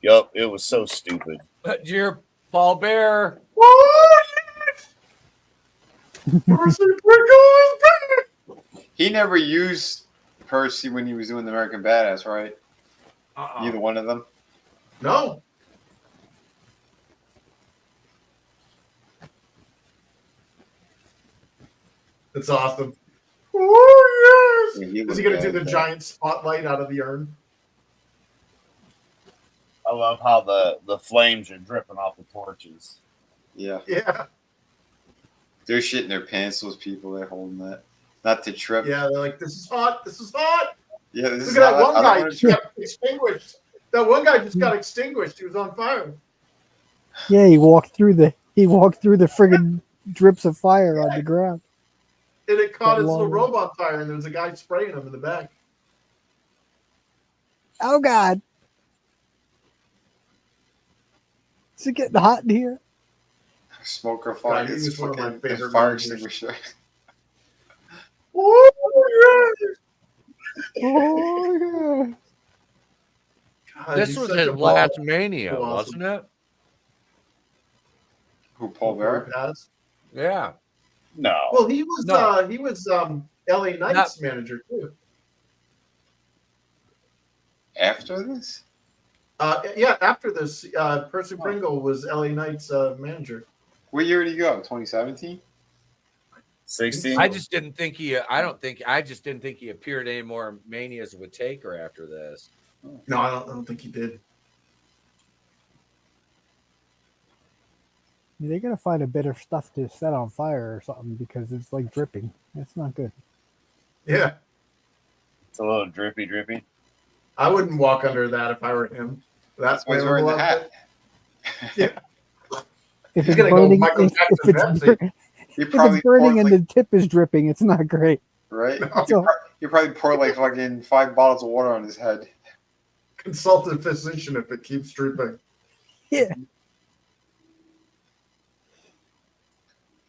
Speaker 11: Yup, it was so stupid.
Speaker 1: Dear Paul Bear.
Speaker 7: He never used Percy when he was doing the American Badass, right? Either one of them.
Speaker 8: No. It's awesome. Oh, yes.
Speaker 7: Yeah,
Speaker 8: Is he going to do the giant spotlight out of the urn?
Speaker 11: I love how the flames are dripping off the torches.
Speaker 7: Yeah.
Speaker 8: Yeah.
Speaker 7: They're shitting their pants, those people. They're holding that. Not to trip.
Speaker 8: Yeah, they're like, this is hot. This is hot.
Speaker 7: Yeah, this
Speaker 8: Look
Speaker 7: is
Speaker 8: at that
Speaker 7: hot.
Speaker 8: one
Speaker 7: I
Speaker 8: guy
Speaker 7: don't
Speaker 8: just got extinguished. That one guy just got extinguished. He was on fire.
Speaker 9: Yeah, he walked through the friggin' drips of fire on the ground.
Speaker 8: And it caught
Speaker 9: That
Speaker 8: his little
Speaker 9: long-
Speaker 8: robot fire, and there was a guy spraying him in the back.
Speaker 9: Oh God. Is it getting hot in here?
Speaker 7: Smoker fire.
Speaker 8: God, he
Speaker 7: It's
Speaker 8: was one of my
Speaker 7: fucking
Speaker 8: favorite
Speaker 7: fire
Speaker 8: managers.
Speaker 7: extinguisher.
Speaker 8: Oh,
Speaker 9: Oh yeah.
Speaker 8: God,
Speaker 1: This
Speaker 8: he's
Speaker 1: was
Speaker 8: such
Speaker 1: his
Speaker 8: a
Speaker 1: last
Speaker 8: baller.
Speaker 1: Mania,
Speaker 8: So awesome.
Speaker 1: wasn't it?
Speaker 7: Who, Paul Bear?
Speaker 1: Yeah.
Speaker 11: No.
Speaker 8: Well, he was LA Knight's
Speaker 1: Not-
Speaker 8: manager too.
Speaker 7: After this?
Speaker 8: Yeah, after this, Percy Pringle was LA Knight's manager.
Speaker 7: What year did he go? 2017?
Speaker 11: 16.
Speaker 1: I just didn't think he appeared any more Manias with Taker after this.
Speaker 8: No, I don't think he did.
Speaker 9: They gotta find a better stuff to set on fire or something because it's like dripping. It's not good.
Speaker 8: Yeah,
Speaker 11: It's a little drippy.
Speaker 8: I wouldn't walk under that if I were him. That's
Speaker 7: Why he's wearing the hat.
Speaker 8: Yeah,
Speaker 9: If
Speaker 8: He's
Speaker 9: it's
Speaker 8: gonna go
Speaker 9: burning,
Speaker 8: Michael
Speaker 9: if
Speaker 8: Jackson
Speaker 9: it's,
Speaker 8: Pepsi.
Speaker 9: bur-
Speaker 7: You
Speaker 9: if
Speaker 7: probably
Speaker 9: it's burning
Speaker 7: poured,
Speaker 9: and
Speaker 7: like,
Speaker 9: the tip is dripping, it's not great.
Speaker 7: right?
Speaker 9: So-
Speaker 7: You probably pour like fucking 5 bottles of water on his head.
Speaker 8: consult a physician if it keeps drooping.
Speaker 9: Yeah.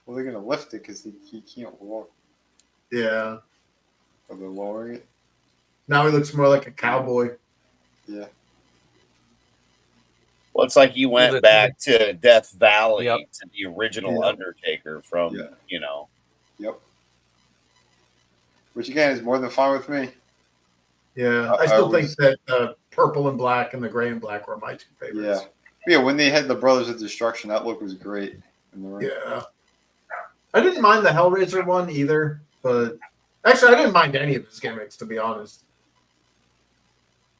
Speaker 7: Well, they're gonna lift it because he can't walk.
Speaker 8: Yeah.
Speaker 7: Or they're lowering it.
Speaker 8: Now he looks more like a cowboy.
Speaker 7: Yeah.
Speaker 11: Well, it's like you went back to Death Valley
Speaker 1: Yep.
Speaker 11: to the original
Speaker 8: Yeah.
Speaker 11: Undertaker from,
Speaker 7: Yeah.
Speaker 11: you know.
Speaker 7: Yep. Which again is more than fine with me.
Speaker 8: Yeah,
Speaker 7: I
Speaker 8: I still
Speaker 7: was-
Speaker 8: think that purple and black and the gray and black were my two favorites.
Speaker 7: Yeah. Yeah, when they had the Brothers of Destruction, that look was great. In the ring.
Speaker 8: Yeah. I didn't mind the Hellraiser one either, but actually, I didn't mind any of his gimmicks, to be honest.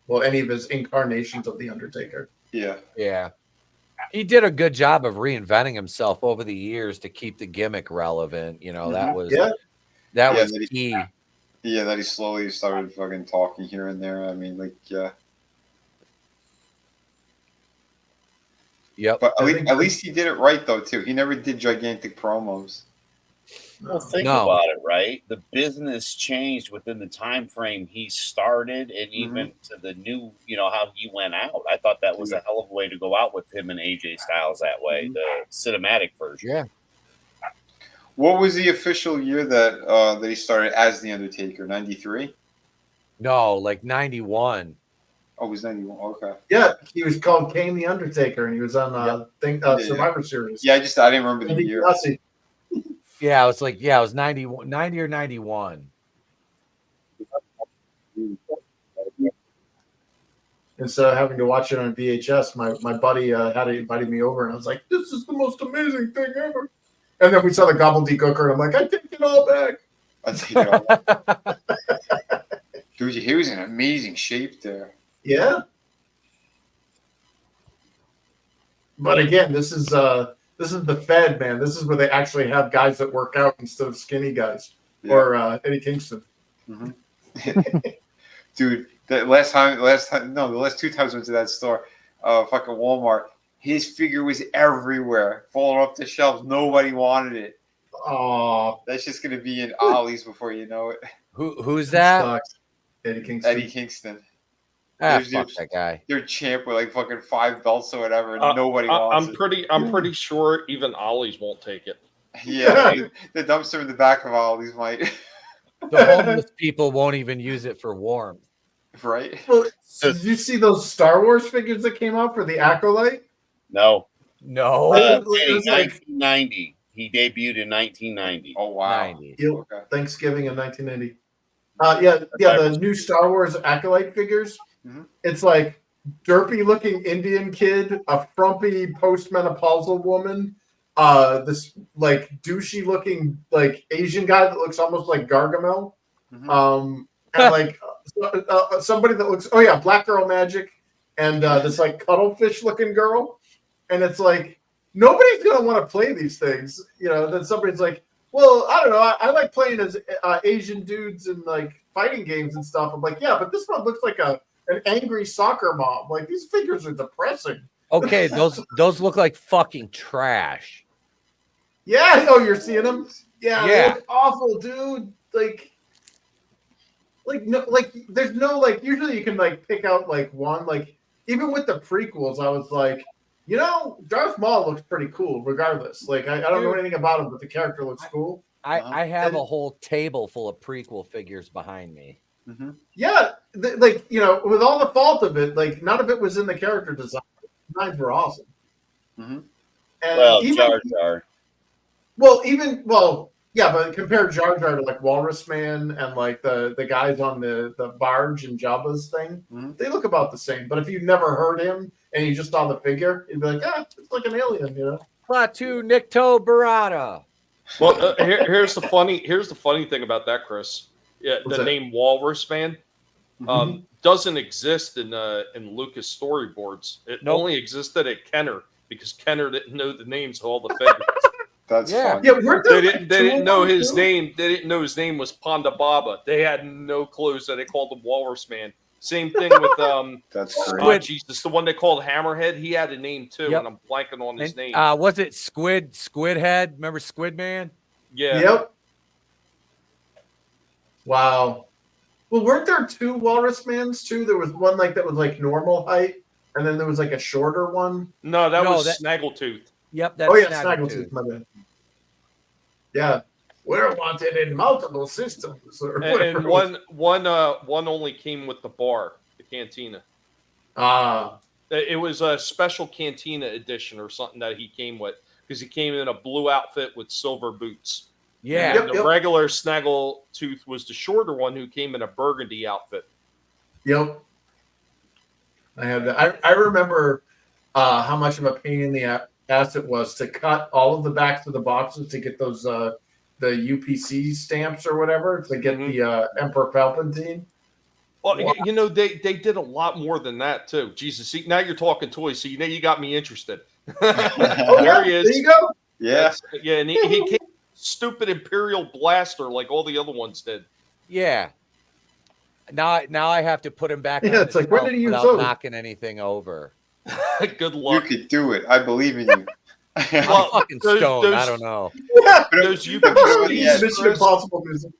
Speaker 8: Well, any of his incarnations of The Undertaker.
Speaker 7: Yeah.
Speaker 1: Yeah. He did a good job of reinventing himself over the years to keep the gimmick relevant. You know, that was
Speaker 8: Yeah.
Speaker 1: that
Speaker 7: Yeah,
Speaker 1: was
Speaker 7: that he-
Speaker 1: key.
Speaker 7: Yeah, that he slowly started fucking talking here and there. I mean, like, yeah.
Speaker 1: Yep.
Speaker 7: But
Speaker 8: I think-
Speaker 7: at least he did it right, though, too. He never did gigantic promos.
Speaker 11: Well, think
Speaker 1: No.
Speaker 11: about it, right? The business changed within the time frame he started, and even to the new, you know, how he went out. I thought that was a hell of a way to go out with him and AJ Styles that way, the cinematic version.
Speaker 1: Yeah.
Speaker 7: What was the official year that he started as The Undertaker? 93?
Speaker 1: No, like 91.
Speaker 7: Oh, it was 91. Okay.
Speaker 8: Yeah, he was called Kane the Undertaker, and he was on Survivor Series.
Speaker 7: Yeah, I didn't remember the year.
Speaker 1: Yeah, it was 91, 90 or 91.
Speaker 8: Instead of having to watch it on VHS, my buddy had invited me over, and I was like, "This is the most amazing thing ever." And then we saw the gobbledygooker, and I'm like, "I take it all back."
Speaker 7: Dude, he was in amazing shape there.
Speaker 8: Yeah. But again, this is the Fed, man. This is where they actually have guys that work out instead of skinny guys or Eddie Kingston.
Speaker 7: Mm-hmm. Dude, the last two times I went to that store, fucking Walmart, his figure was everywhere, falling off the shelves. Nobody wanted it.
Speaker 8: Oh,
Speaker 7: that's just gonna be in Ollie's before you know it.
Speaker 1: Who's that?
Speaker 8: Eddie Kingston.
Speaker 7: Eddie Kingston.
Speaker 1: Fuck that guy.
Speaker 7: They're champ with like fucking 5 belts or whatever, and nobody wants it.
Speaker 10: I'm pretty sure even Ollie's won't take it.
Speaker 7: Yeah, the dumpster in the back of Ollie's might.
Speaker 1: The homeless people won't even use it for warmth.
Speaker 7: Right?
Speaker 8: Well, did you see those Star Wars figures that came out for the Acolyte?
Speaker 11: No.
Speaker 5: 1990. He debuted in 1990.
Speaker 7: Oh wow!
Speaker 1: 90.
Speaker 8: Okay. Thanksgiving of 1990. The new Star Wars Acolyte figures.
Speaker 7: Mm-hmm.
Speaker 8: It's like derpy-looking Indian kid, a frumpy postmenopausal woman, this like douchey-looking like Asian guy that looks almost like Gargamel, and like somebody that looks Black Girl Magic, and this like cuttlefish-looking girl, and it's like nobody's gonna want to play these things, Then somebody's like, well, I don't know. I like playing as Asian dudes and like fighting games and stuff. I'm like, yeah, but this one looks like an angry soccer mom. Like these figures are depressing.
Speaker 1: Okay, those look like fucking trash.
Speaker 8: Yeah. Oh, you're seeing them? Yeah. They
Speaker 1: Yeah.
Speaker 8: look awful, dude. There's no like. Usually you can like pick out like one. Like even with the prequels, I was like, Darth Maul looks pretty cool, regardless. Like I don't know anything about him, but the character looks cool.
Speaker 1: I have a whole table full of prequel figures behind me.
Speaker 7: Mm-hmm.
Speaker 8: Yeah, with all the fault of it, like none of it was in the character design. The designs were awesome.
Speaker 7: Mm-hmm.
Speaker 8: And
Speaker 11: Jar Jar.
Speaker 8: But compare Jar Jar to like Walrus Man and like the guys on the barge and Jabba's thing, they look about the same. But if you've never heard him and you just saw the figure, you'd be like, it's like an alien,
Speaker 1: Klaatu Nikto Barada.
Speaker 10: Well, here's the funny thing about that, Chris. Yeah,
Speaker 8: What's
Speaker 10: the
Speaker 8: that?
Speaker 10: name Walrus Man doesn't exist in Lucas storyboards. It only existed at Kenner because Kenner didn't know the names of all the figures.
Speaker 7: That's funny.
Speaker 8: Yeah,
Speaker 10: They didn't know his name. They didn't know his name was Ponda Baba. They had no clue, so they called him Walrus Man. Same thing with
Speaker 7: That's great.
Speaker 10: Jesus, the one they called Hammerhead. He had a name too,
Speaker 1: Yep.
Speaker 10: and I'm blanking on his name.
Speaker 1: Was it Squid Head? Remember Squid Man?
Speaker 10: Yeah.
Speaker 8: Yep. Wow. Well, weren't there 2 Walrus Mans too? There was one like that was like normal height, and then there was like a shorter one.
Speaker 10: No, that was Snaggletooth.
Speaker 1: Yep. That's
Speaker 8: Snaggletooth. My bad. Yeah, we're wanted in multiple systems.
Speaker 10: And one only came with the bar, the cantina. It was a special cantina edition or something that he came with because he came in a blue outfit with silver boots.
Speaker 1: Yeah.
Speaker 10: And the regular Snaggletooth was the shorter one who came in a burgundy outfit.
Speaker 8: Yep. I had that. I remember how much of a pain in the ass it was to cut all of the backs of the boxes to get those the UPC stamps or whatever to get the Emperor Palpatine.
Speaker 10: Well, they did a lot more than that too. Jesus, see, now you're talking toys, so you got me interested. There he is.
Speaker 8: There you go.
Speaker 7: Yeah.
Speaker 10: And he came stupid Imperial blaster like all the other ones did.
Speaker 1: Yeah. Now I have to put him back.
Speaker 8: Yeah,
Speaker 1: on
Speaker 8: it's
Speaker 1: the
Speaker 8: like, when
Speaker 1: shelf
Speaker 8: did he use
Speaker 1: without
Speaker 8: those?
Speaker 1: knocking anything over?
Speaker 10: Good
Speaker 7: You
Speaker 10: luck.
Speaker 7: could do it. I believe in you.
Speaker 1: I'm fucking stoned. I don't know.
Speaker 10: Those UPCs,
Speaker 8: Mission Impossible music.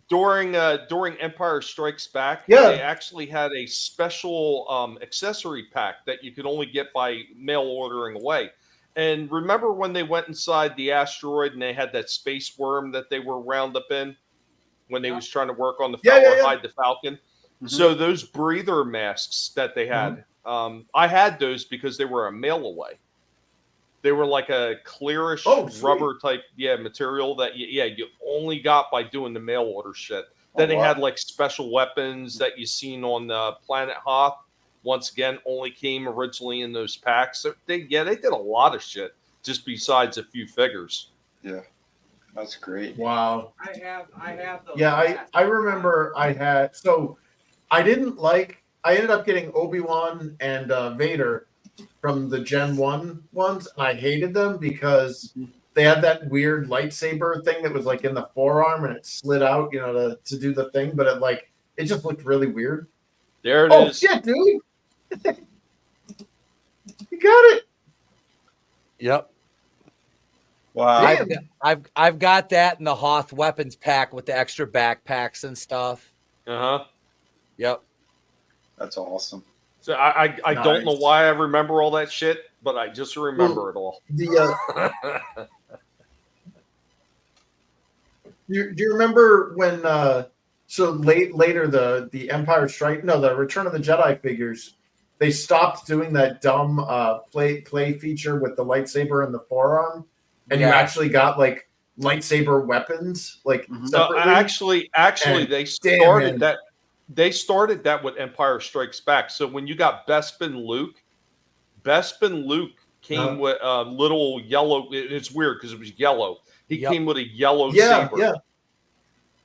Speaker 10: during Empire Strikes Back,
Speaker 8: Yeah.
Speaker 10: they actually had a special accessory pack that you could only get by mail ordering away. And remember when they went inside the asteroid and they had that space worm that they were wound up in when they was trying to work on the Falcon, hide the Falcon? So those breather masks that they had, I had those because they were a mail away. They were like a clearish rubber type, material that you only got by doing the mail order shit. Then they had like special weapons that you seen on Planet Hoth. Once again, only came originally in those packs. So they did a lot of shit just besides a few figures.
Speaker 7: Yeah, that's great.
Speaker 8: Wow.
Speaker 1: I have those.
Speaker 8: Yeah, I remember I had. So I didn't like. I ended up getting Obi-Wan and Vader from the Gen 1 ones, and I hated them because they had that weird lightsaber thing that was like in the forearm and it slid out, to do the thing, but it just looked really weird.
Speaker 10: There it is.
Speaker 8: Oh shit, dude! You got it.
Speaker 1: Yep.
Speaker 7: Wow.
Speaker 1: I've got that in the Hoth weapons pack with the extra backpacks and stuff. Yep.
Speaker 7: That's awesome.
Speaker 10: So I don't know why I remember all that shit, but I just remember it all.
Speaker 8: Do you remember when later the Empire Strike? No, the Return of the Jedi figures. They stopped doing that dumb play feature with the lightsaber and the forearm, and you actually got like lightsaber weapons separately.
Speaker 10: Actually, they started that. They started that with Empire Strikes Back. So when you got Bespin Luke came with a little yellow. It's weird because it was yellow. He came with a yellow saber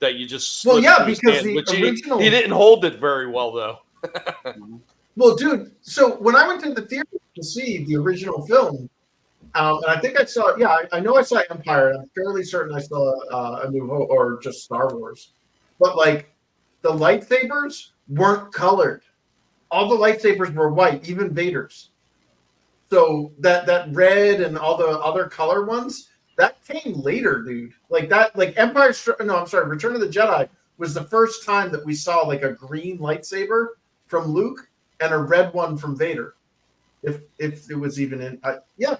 Speaker 10: that you just slid
Speaker 8: because the original
Speaker 10: he didn't hold it very well though.
Speaker 8: Well, dude, so when I went to the theater to see the original film, and I think I saw, I know I saw Empire. I'm fairly certain I saw A New Hope or just Star Wars, but the lightsabers weren't colored. All the lightsabers were white, even Vader's. So that red and all the other color ones, that came later, dude. Return of the Jedi was the first time that we saw a green lightsaber from Luke and a red one from Vader. If it was even in,
Speaker 10: the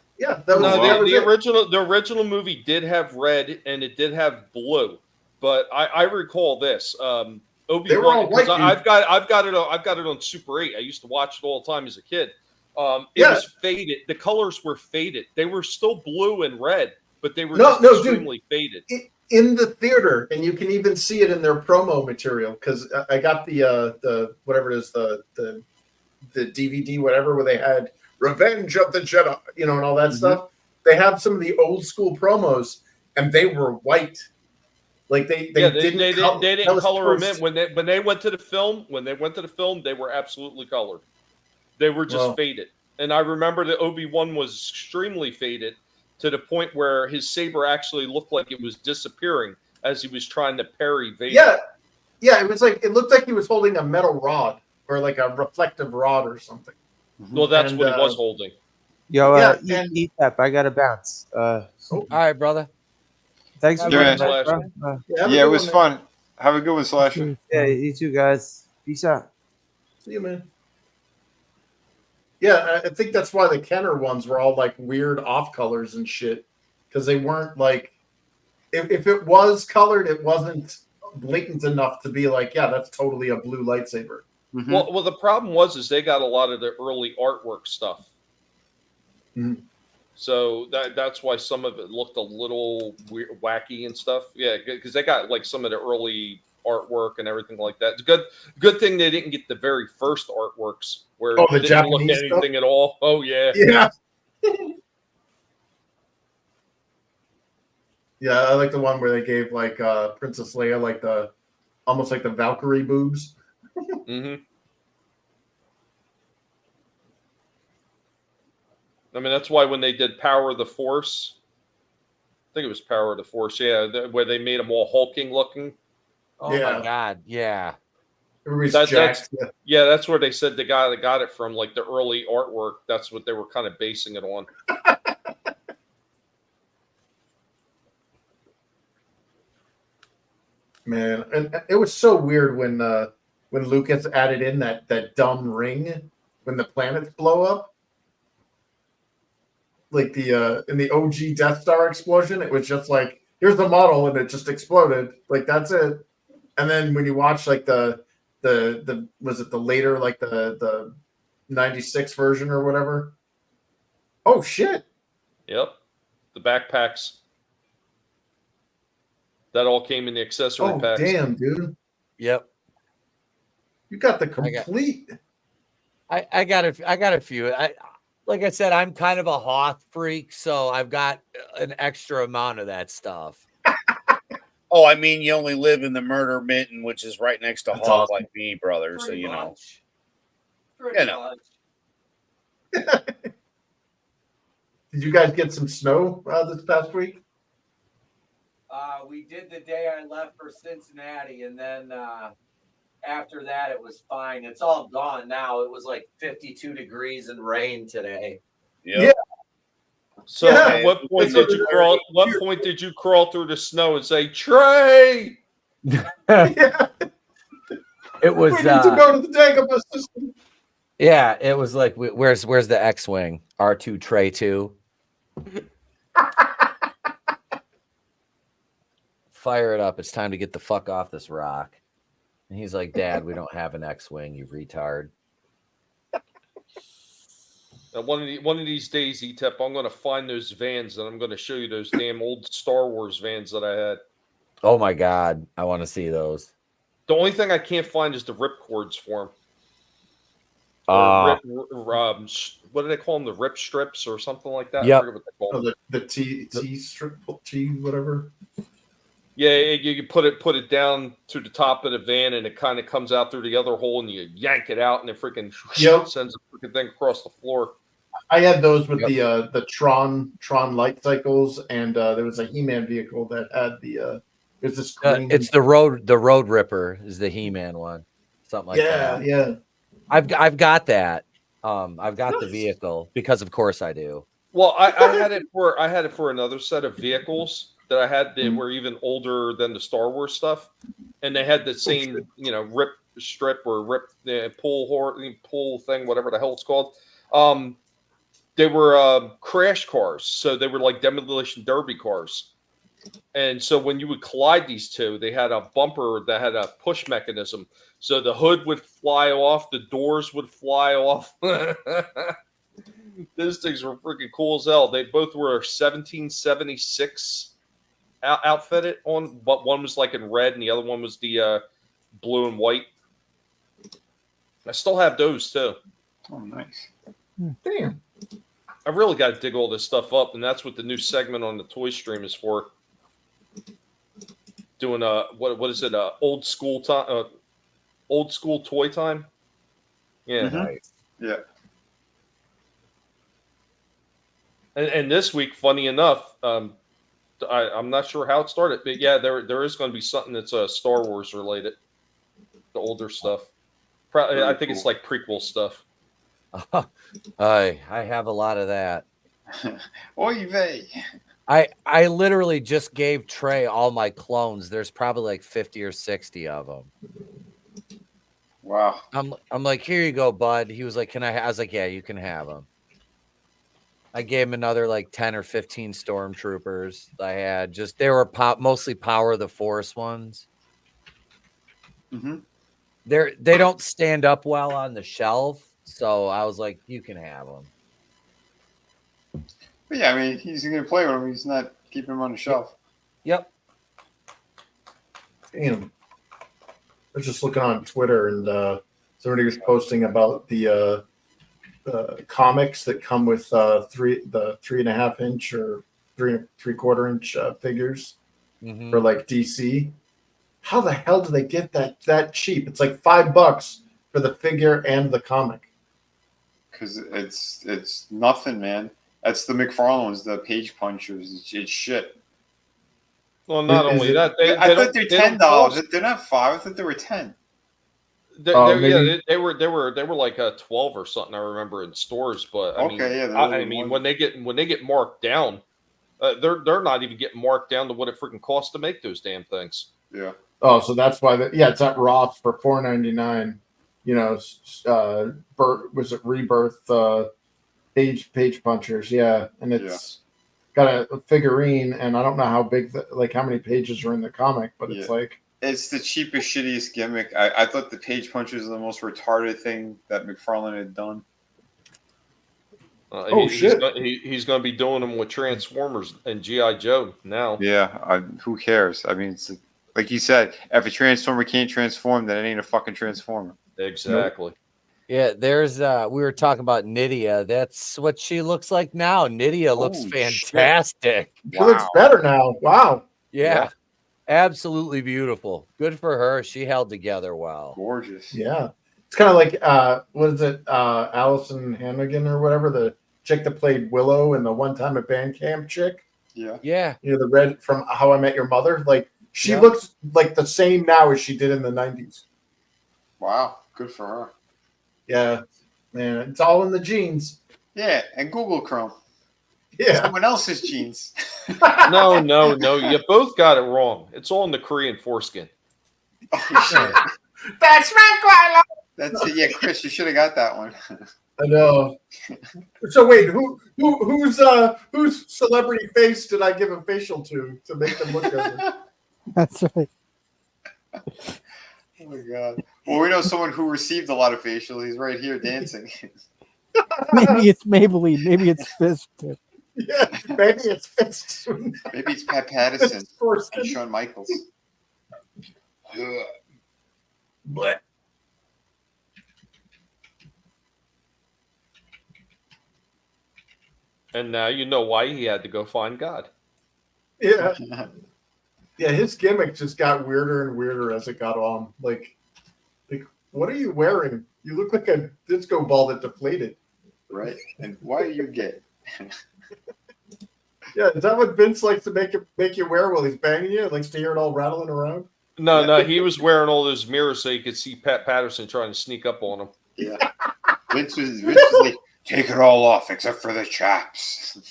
Speaker 10: original movie did have red and it did have blue, but I recall this. Obi-Wan, because I've got it on Super 8. I used to watch it all the time as a kid. It was faded. The colors were faded. They were still blue and red, but they were extremely faded.
Speaker 8: In the theater, and you can even see it in their promo material because I got the whatever it is, the DVD, whatever, where they had Revenge of the Jedi, and all that stuff. They have some of the old school promos, and they were white. They didn't
Speaker 10: color them in when they went to the film. When they went to the film, they were absolutely colored. They were just faded. And I remember that Obi-Wan was extremely faded to the point where his saber actually looked like it was disappearing as he was trying to parry Vader.
Speaker 8: Yeah. It was it looked like he was holding a metal rod or a reflective rod or something.
Speaker 10: Well, that's what he was holding.
Speaker 6: Yo, Etep, I gotta bounce.
Speaker 1: All right, brother.
Speaker 6: Thanks for
Speaker 7: it was fun. Have a good one, Slasher.
Speaker 6: Yeah, you too, guys. Peace out.
Speaker 8: See you, man. Yeah, I think that's why the Kenner ones were all weird off colors and shit, because they weren't if it was colored, it wasn't blatant enough to be that's totally a blue lightsaber.
Speaker 10: Well, the problem was they got a lot of the early artwork stuff. So that's why some of it looked a little weird, wacky and stuff. Yeah, because they got some of the early artwork and everything like that. It's good thing they didn't get the very first artworks where
Speaker 8: the
Speaker 10: didn't
Speaker 8: Japanese
Speaker 10: look at anything at all. Oh yeah.
Speaker 8: Yeah. Yeah, I like the one where they gave Princess Leia almost like the Valkyrie boobs.
Speaker 10: I mean, that's why when they did Power of the Force, I think it was Power of the Force, where they made them all hulking looking.
Speaker 1: Oh my God, yeah.
Speaker 10: That's where they said the guy that got it from, the early artwork. That's what they were kind of basing it on.
Speaker 8: Man, and it was so weird when Lucas added in that dumb ring when the planets blow up. In the OG Death Star explosion, it was just here's the model and it just exploded. That's it. And then when you watch the the was it the later, like the 96 version or whatever? Oh shit.
Speaker 10: Yep. The backpacks. That all came in the accessory packs.
Speaker 8: Damn, dude.
Speaker 1: Yep.
Speaker 8: You got the complete.
Speaker 1: I got a few. Like I said, I'm kind of a Hoth freak, so I've got an extra amount of that stuff.
Speaker 11: Oh, I mean, you only live in the Murder Mitten, which is right next to
Speaker 8: That's
Speaker 11: Hawk,
Speaker 8: awesome.
Speaker 11: like me, brother. So
Speaker 1: Pretty
Speaker 11: you know,
Speaker 1: much. Pretty
Speaker 11: know.
Speaker 1: much.
Speaker 8: Did you guys get some snow this past week?
Speaker 1: We did the day I left for Cincinnati, and then after that, it was fine. It's all gone now. It was like 52 degrees and rain today.
Speaker 11: Yep.
Speaker 8: Yeah.
Speaker 10: So at what point did you crawl? What point did you crawl through the snow and say, "Trey"?
Speaker 8: Yeah.
Speaker 1: It was.
Speaker 8: We need to go to the Dagobah system.
Speaker 1: Yeah, it was like, where's the X-wing? R2 Trey 2. Fire it up! It's time to get the fuck off this rock. And he's like, "Dad, we don't have an X-wing, you retard."
Speaker 10: One of these days, Etep, I'm going to find those vans and I'm going to show you those damn old Star Wars vans that I had.
Speaker 1: Oh my god, I want to see those.
Speaker 10: The only thing I can't find is the rip cords for them. What do they call them? The rip strips or something like that?
Speaker 1: Yep.
Speaker 10: I forget what they call them.
Speaker 8: The T strip, T whatever.
Speaker 10: Yeah, you put it down to the top of the van, and it kind of comes out through the other hole, and you yank it out, and it freaking sends a freaking thing across the floor.
Speaker 8: I had those with the Tron light cycles, and there was a He-Man vehicle that had the there's this green.
Speaker 1: It's the Road Ripper is the He-Man one, something like that.
Speaker 8: Yeah.
Speaker 1: I've got that. I've got the vehicle because of course I do.
Speaker 10: Well, I had it for another set of vehicles that I had that were even older than the Star Wars stuff, and they had the same rip strip or rip pull thing, whatever the hell it's called. They were crash cars, so they were like demolition derby cars. And so when you would collide these two, they had a bumper that had a push mechanism. So the hood would fly off, the doors would fly off. Those things were freaking cool as hell. They both were 1776 outfitted on, but one was like in red and the other one was the blue and white. I still have those too.
Speaker 7: Oh, nice.
Speaker 8: Damn.
Speaker 10: I really got to dig all this stuff up, and that's what the new segment on the toy stream is for. Doing what is it? Old school time, old school toy time. Yeah,
Speaker 7: Nice. Yeah.
Speaker 10: And this week, funny enough, I'm not sure how it started, but yeah, there is going to be something that's Star Wars related, the older stuff. Probably, I think it's like prequel stuff.
Speaker 1: I have a lot of that.
Speaker 7: Oy vey.
Speaker 1: I literally just gave Trey all my clones. There's probably like 50 or 60 of them.
Speaker 7: Wow.
Speaker 1: I'm like, here you go, bud. He was like, can I was like, yeah, you can have them. I gave him another like 10 or 15 stormtroopers. I had they were mostly Power of the Force ones.
Speaker 7: Mm-hmm.
Speaker 1: They don't stand up well on the shelf, so I was like, you can have them.
Speaker 7: But yeah, I mean, he's going to play with him. He's not keeping him on the shelf.
Speaker 1: Yep.
Speaker 8: Damn. I was just looking on Twitter, and somebody was posting about the comics that come with 3.5 inch or 3.75 inch figures for like DC. How the hell do they get that cheap? It's like $5 for the figure and the comic.
Speaker 7: Because it's nothing, man. That's the McFarlanes, the page punchers. It's shit.
Speaker 10: Well, not only that,
Speaker 7: I thought they're $10. They're not $5. I thought they were $10.
Speaker 10: They were like 12 or something. I remember in stores, but I mean, when they get marked down, they're not even getting marked down to what it freaking costs to make those damn things.
Speaker 8: Yeah. Oh, so that's why it's at Roth for $4.99. You know, was it Rebirth page punchers? Yeah, and it's got a figurine, and I don't know how big, how many pages are in the comic, but it's like
Speaker 7: It's the cheapest, shittiest gimmick. I thought the Page Punches were the most retarded thing that McFarlane had done.
Speaker 10: He's going to be doing them with Transformers and G.I. Joe now.
Speaker 7: Yeah, who cares? I mean, it's like you said, if a Transformer can't transform, then it ain't a fucking Transformer.
Speaker 10: Exactly.
Speaker 7: Nope.
Speaker 1: Yeah, there's we were talking about Nydia. That's what she looks like now. Nydia looks fantastic.
Speaker 8: She looks better now. Wow.
Speaker 1: Yeah. Absolutely beautiful. Good for her. She held together well.
Speaker 7: Gorgeous.
Speaker 8: Yeah. It's kind of like what is it? Allison Hannigan or whatever, the chick that played Willow in the One Time at Band Camp chick.
Speaker 7: Yeah.
Speaker 1: Yeah.
Speaker 8: You know, the red from How I Met Your Mother. Like she looks like the same now as she did in the 90s.
Speaker 7: Wow. Good for her.
Speaker 8: Yeah. Man, it's all in the genes.
Speaker 7: Yeah, and Google Chrome.
Speaker 8: Yeah.
Speaker 7: Someone else's genes.
Speaker 10: No. You both got it wrong. It's all in the Korean foreskin.
Speaker 7: Oh, shit.
Speaker 12: That's right, Carlo.
Speaker 7: That's it. Yeah, Chris, you should have got that one.
Speaker 8: I know. So wait, whose celebrity face did I give a facial to make them look better?
Speaker 9: That's right.
Speaker 7: Oh my god. Well, we know someone who received a lot of facial. He's right here dancing.
Speaker 9: Maybe it's Maybelline. Maybe it's Fist.
Speaker 8: Yeah, maybe it's Fist.
Speaker 7: Maybe it's Pat Patterson and Shawn Michaels.
Speaker 8: But
Speaker 10: And now you know why he had to go find God.
Speaker 8: yeah. Yeah, his gimmick just got weirder and weirder as it got on. Like, what are you wearing? You look like a disco ball that deflated.
Speaker 7: Right. And why are you gay?
Speaker 8: Yeah, is that what Vince likes to make you wear while he's banging you? Likes to hear it all rattling around?
Speaker 10: No, he was wearing all those mirrors so you could see Pat Patterson trying to sneak up on him.
Speaker 7: Yeah. Vince was like, take it all off except for the chaps.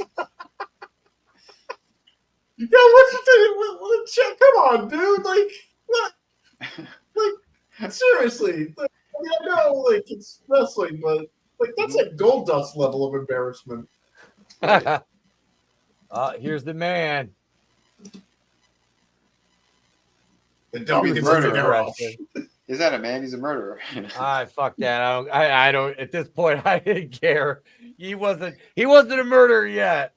Speaker 8: Yeah, what's the come on, dude? Like, what? Like, seriously. Like, I mean, I know, like, it's wrestling, but like that's like gold dust level of embarrassment.
Speaker 1: Here's the man.
Speaker 8: The dog is interesting.
Speaker 7: Is that a man? He's a murderer.
Speaker 1: Fuck that. I don't. At this point, I didn't care. He wasn't a murderer yet.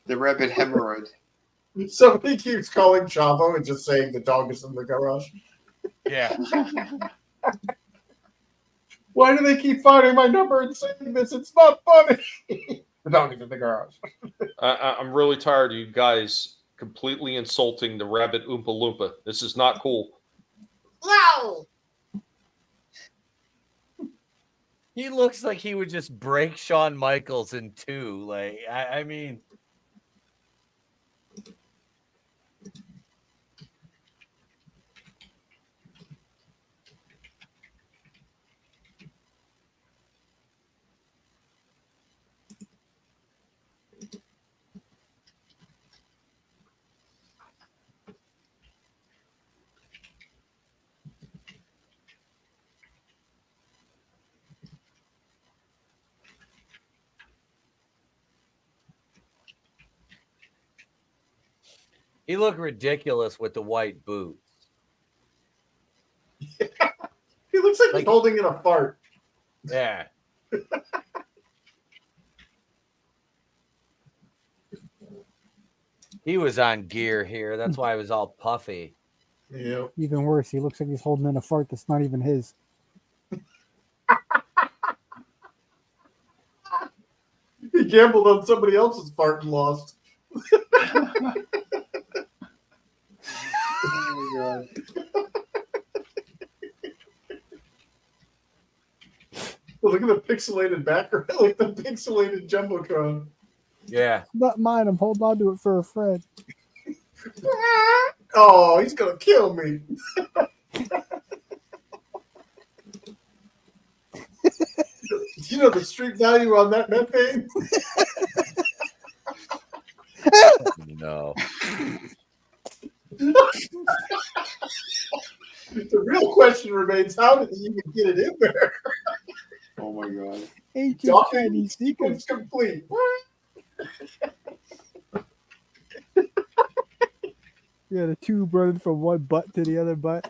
Speaker 7: The rabid hemorrhoid.
Speaker 8: Somebody keeps calling Chavo and just saying the dog is in the garage.
Speaker 1: Yeah.
Speaker 8: Why do they keep finding my number and saying this? It's not funny. The dog is in the garage.
Speaker 10: I'm really tired of you guys completely insulting the rabbit Oompa Loompa. This is not cool.
Speaker 12: No.
Speaker 1: He looks like he would just break Shawn Michaels in two. Like, I mean. He looked ridiculous with the white boots.
Speaker 8: He looks like he's holding in a fart.
Speaker 1: Yeah. He was on gear here. That's why he was all puffy.
Speaker 8: Yeah.
Speaker 9: Even worse, he looks like he's holding in a fart that's not even his.
Speaker 8: He gambled on somebody else's fart and lost.
Speaker 7: Oh my god.
Speaker 8: Well, look at the pixelated background, like the pixelated jumbotron.
Speaker 1: Yeah.
Speaker 9: Not mine. I'm holding on to it for a friend.
Speaker 8: Oh, he's gonna kill me. Do you know the street value on that methane?
Speaker 1: No.
Speaker 8: The real question remains: how did he even get it in there?
Speaker 7: Oh my god!
Speaker 9: Ancient Chinese
Speaker 8: sequence complete.
Speaker 9: Yeah, the tube running from one butt to the other butt.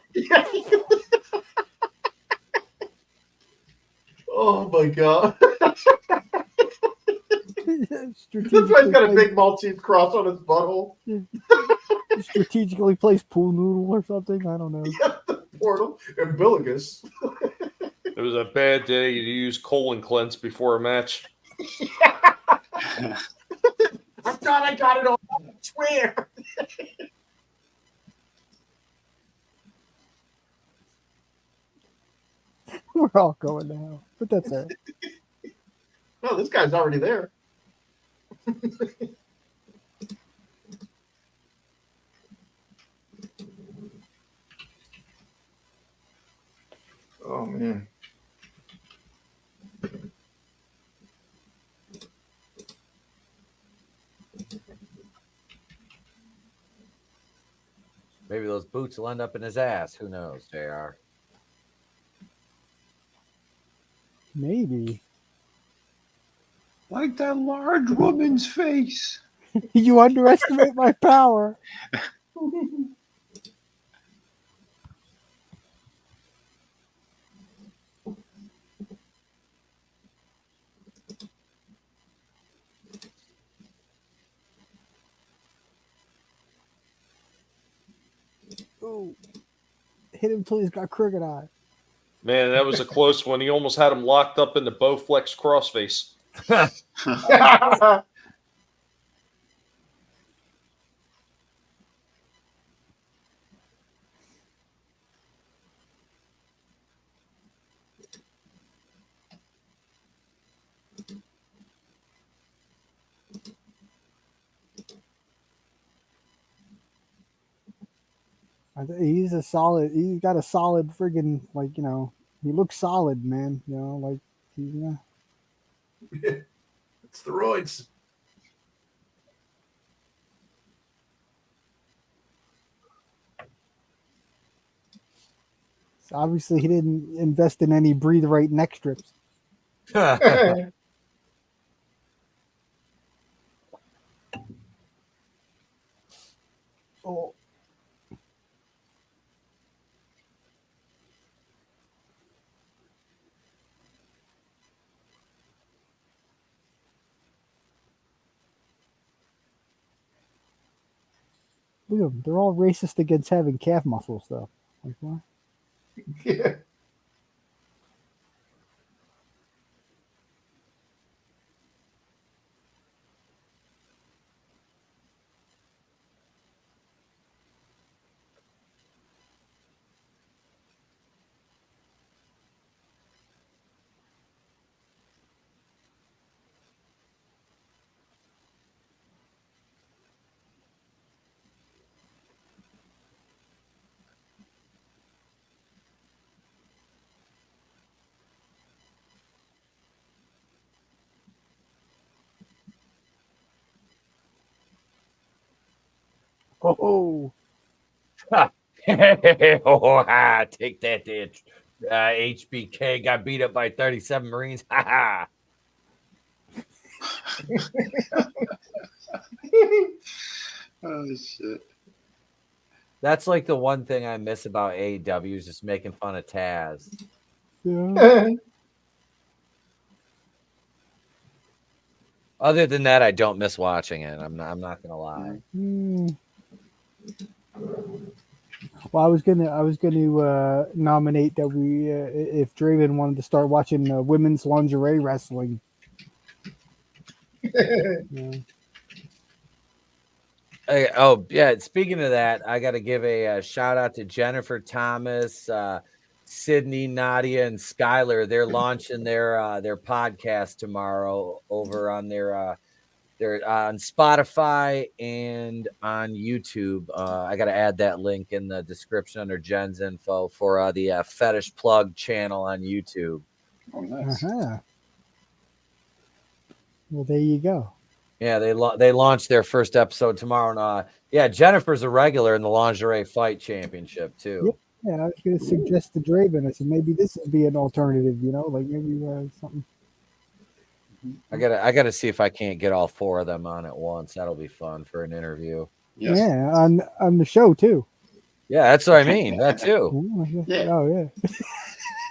Speaker 8: Oh my god. This man's
Speaker 9: Strategically
Speaker 8: got a
Speaker 9: placed,
Speaker 8: big Maltese cross on his butthole.
Speaker 9: strategically placed pool noodle or something. I don't know.
Speaker 8: Portal umbilicus.
Speaker 10: It was a bad day to use colon cleanse before a match.
Speaker 8: I thought I got it all. I swear.
Speaker 9: We're all going to hell, but that's it.
Speaker 8: No, this guy's already there. Oh man.
Speaker 1: Maybe those boots will end up in his ass. Who knows, JR?
Speaker 9: Maybe.
Speaker 7: Like that large woman's face.
Speaker 9: You underestimate my power. Ooh. Hit him till he's got crooked eye.
Speaker 10: Man, that was a close one. He almost had him locked up in the Bowflex crossface.
Speaker 9: He's a solid. He's got a solid friggin' like, you know. He looks solid, man. You know, like
Speaker 8: It's the roids.
Speaker 9: So obviously he didn't invest in any breathe right neck strips. Oh. Look at them. They're all racist against having calf muscles, though. Like what?
Speaker 8: Yeah.
Speaker 9: Oh,
Speaker 1: Take that, bitch. HBK got beat up by 37 Marines. Ha
Speaker 7: Oh shit.
Speaker 1: That's like the one thing I miss about AEW is just making fun of Taz.
Speaker 9: yeah.
Speaker 1: Other than that, I don't miss watching it. I'm not gonna lie.
Speaker 9: Well, I was gonna nominate that we if Draven wanted to start watching women's lingerie wrestling. Yeah.
Speaker 1: Oh yeah. Speaking of that, I got to give a shout out to Jennifer Thomas, Sydney, Nadia, and Skylar. They're launching their podcast tomorrow over on their on Spotify and on YouTube. I got to add that link in the description under Jen's info for the Fetish Plug channel on YouTube.
Speaker 7: Oh, nice.
Speaker 9: Uh-huh. Well, there you go.
Speaker 1: Yeah, they launched their first episode tomorrow. And yeah, Jennifer's a regular in the Lingerie Fight Championship too.
Speaker 9: Yeah, I was going to suggest to Draven. I said maybe this would be an alternative. You know, like maybe something.
Speaker 1: I gotta see if I can't get all four of them on at once. That'll be fun for an interview.
Speaker 7: Yes.
Speaker 9: Yeah, on the show too.
Speaker 1: Yeah, that's what I mean. That too.
Speaker 7: Yeah.
Speaker 9: Oh yeah.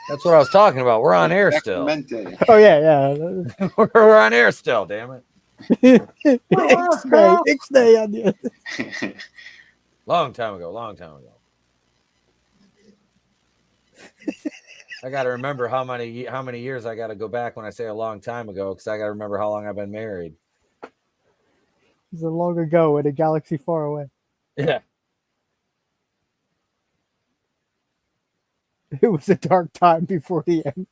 Speaker 1: That's what I was talking about. We're on air still.
Speaker 7: Clemente.
Speaker 9: Oh yeah.
Speaker 1: We're on air still. Damn it.
Speaker 9: Ixnay on the
Speaker 1: Long time ago. I got to remember how many years I got to go back when I say a long time ago, because I got to remember how long I've been married.
Speaker 9: It's a long ago in a galaxy far away.
Speaker 1: Yeah.
Speaker 9: It was a dark time before the Empire.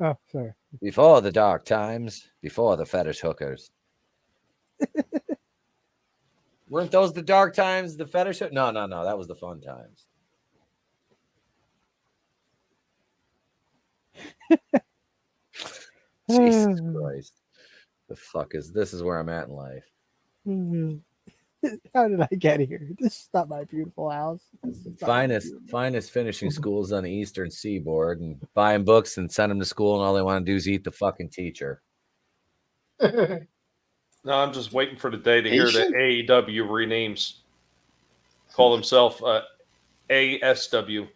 Speaker 9: Oh, sorry.
Speaker 1: Before the dark times, before the fetish hookers. Weren't those the dark times, the fetish? No. That was the fun times. Jesus Christ. The fuck is this? Is where I'm at in life.
Speaker 9: How did I get here? This is not my beautiful house.
Speaker 1: Finest finishing schools on the Eastern Seaboard, and buying books and send them to school, and all they want to do is eat the fucking teacher.
Speaker 10: No, I'm just waiting for the day to hear that AEW renames, call themselves ASW,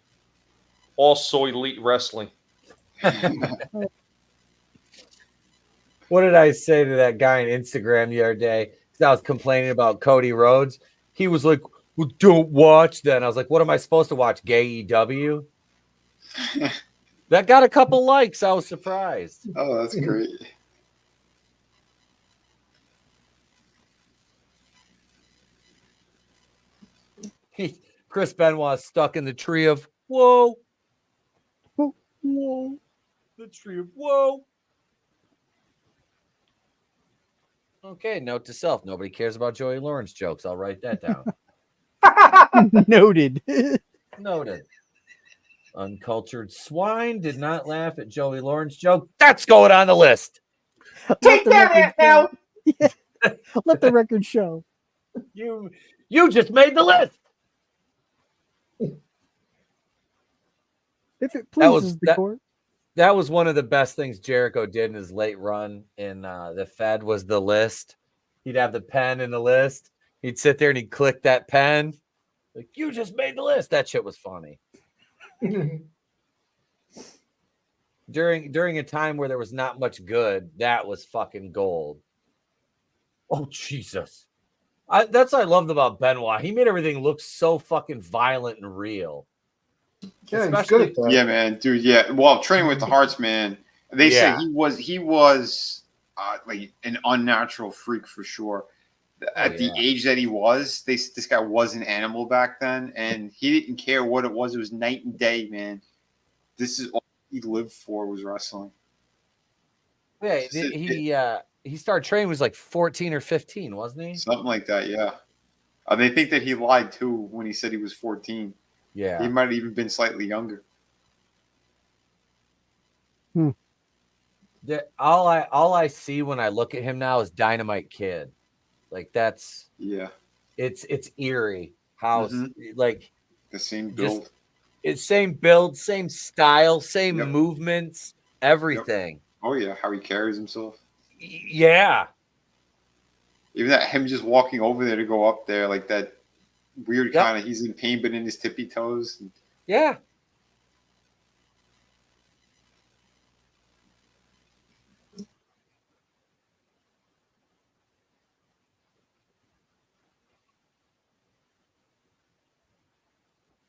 Speaker 10: Also Elite Wrestling.
Speaker 1: What did I say to that guy on Instagram the other day? I was complaining about Cody Rhodes. He was like, well, don't watch that. And I was like, what am I supposed to watch? Gay EW? That got a couple likes. I was surprised.
Speaker 7: Oh, that's great.
Speaker 1: Chris Benoit stuck in the tree of whoa. Whoa. The tree of whoa. Okay, note to self. Nobody cares about Joey Lawrence jokes. I'll write that down.
Speaker 9: Noted.
Speaker 1: Noted. Uncultured swine did not laugh at Joey Lawrence joke. That's going on the list.
Speaker 9: Take that now. Yeah. Let the record show.
Speaker 1: You just made the list.
Speaker 9: If it pleases the court.
Speaker 1: That was one of the best things Jericho did in his late run in the Fed was the list. He'd have the pen in the list. He'd sit there and he'd click that pen. Like, you just made the list. That shit was funny. During a time where there was not much good, that was fucking gold. Oh, Jesus. That's what I loved about Benoit. He made everything look so fucking violent and real.
Speaker 8: Yeah, he's good at that.
Speaker 7: Yeah, man, dude. Yeah, well, Training with the Hearts, man. They say he was like an unnatural freak for sure. At the age that he was, this guy was an animal back then, and he didn't care what it was. It was night and day, man. This is all he lived for was wrestling.
Speaker 1: Yeah, he started training when he was like 14 or 15, wasn't he?
Speaker 7: Something like that, yeah. They think that he lied too when he said he was 14.
Speaker 1: Yeah,
Speaker 7: he might have even been slightly younger.
Speaker 1: All I see when I look at him now is Dynamite Kid. Like that's it's eerie how like
Speaker 7: the same build.
Speaker 1: It's same build, same style, same movements, everything.
Speaker 7: Yep. Oh yeah, how he carries himself.
Speaker 1: Yeah.
Speaker 7: Even that him just walking over there to go up there like that weird kind of he's in pain but in his tippy toes.
Speaker 1: Yeah.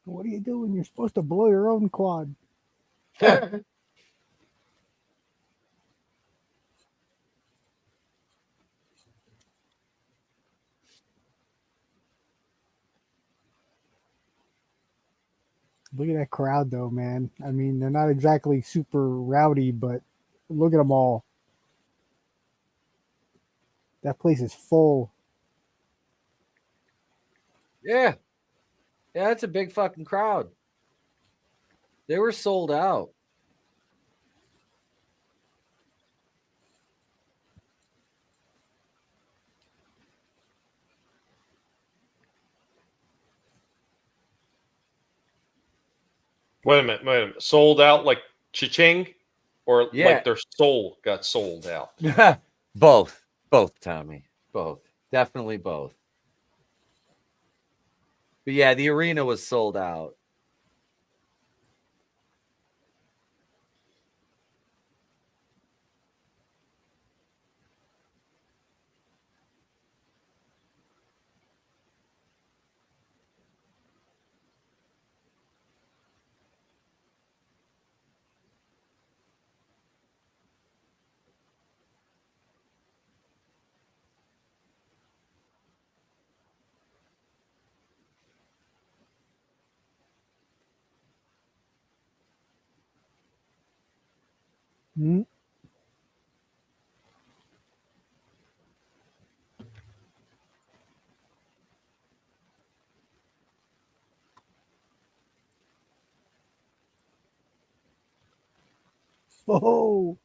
Speaker 9: What are you doing? You're supposed to blow your own quad. Look at that crowd, though, man. I mean, they're not exactly super rowdy, but look at them all. That place is full.
Speaker 1: Yeah. Yeah, that's a big fucking crowd. They were sold out.
Speaker 10: Wait a minute. Sold out like cha-ching? or
Speaker 1: Yeah.
Speaker 10: like their soul got sold out?
Speaker 1: Both, Tommy, both, definitely both. But yeah, the arena was sold out.
Speaker 9: Mm. Oh.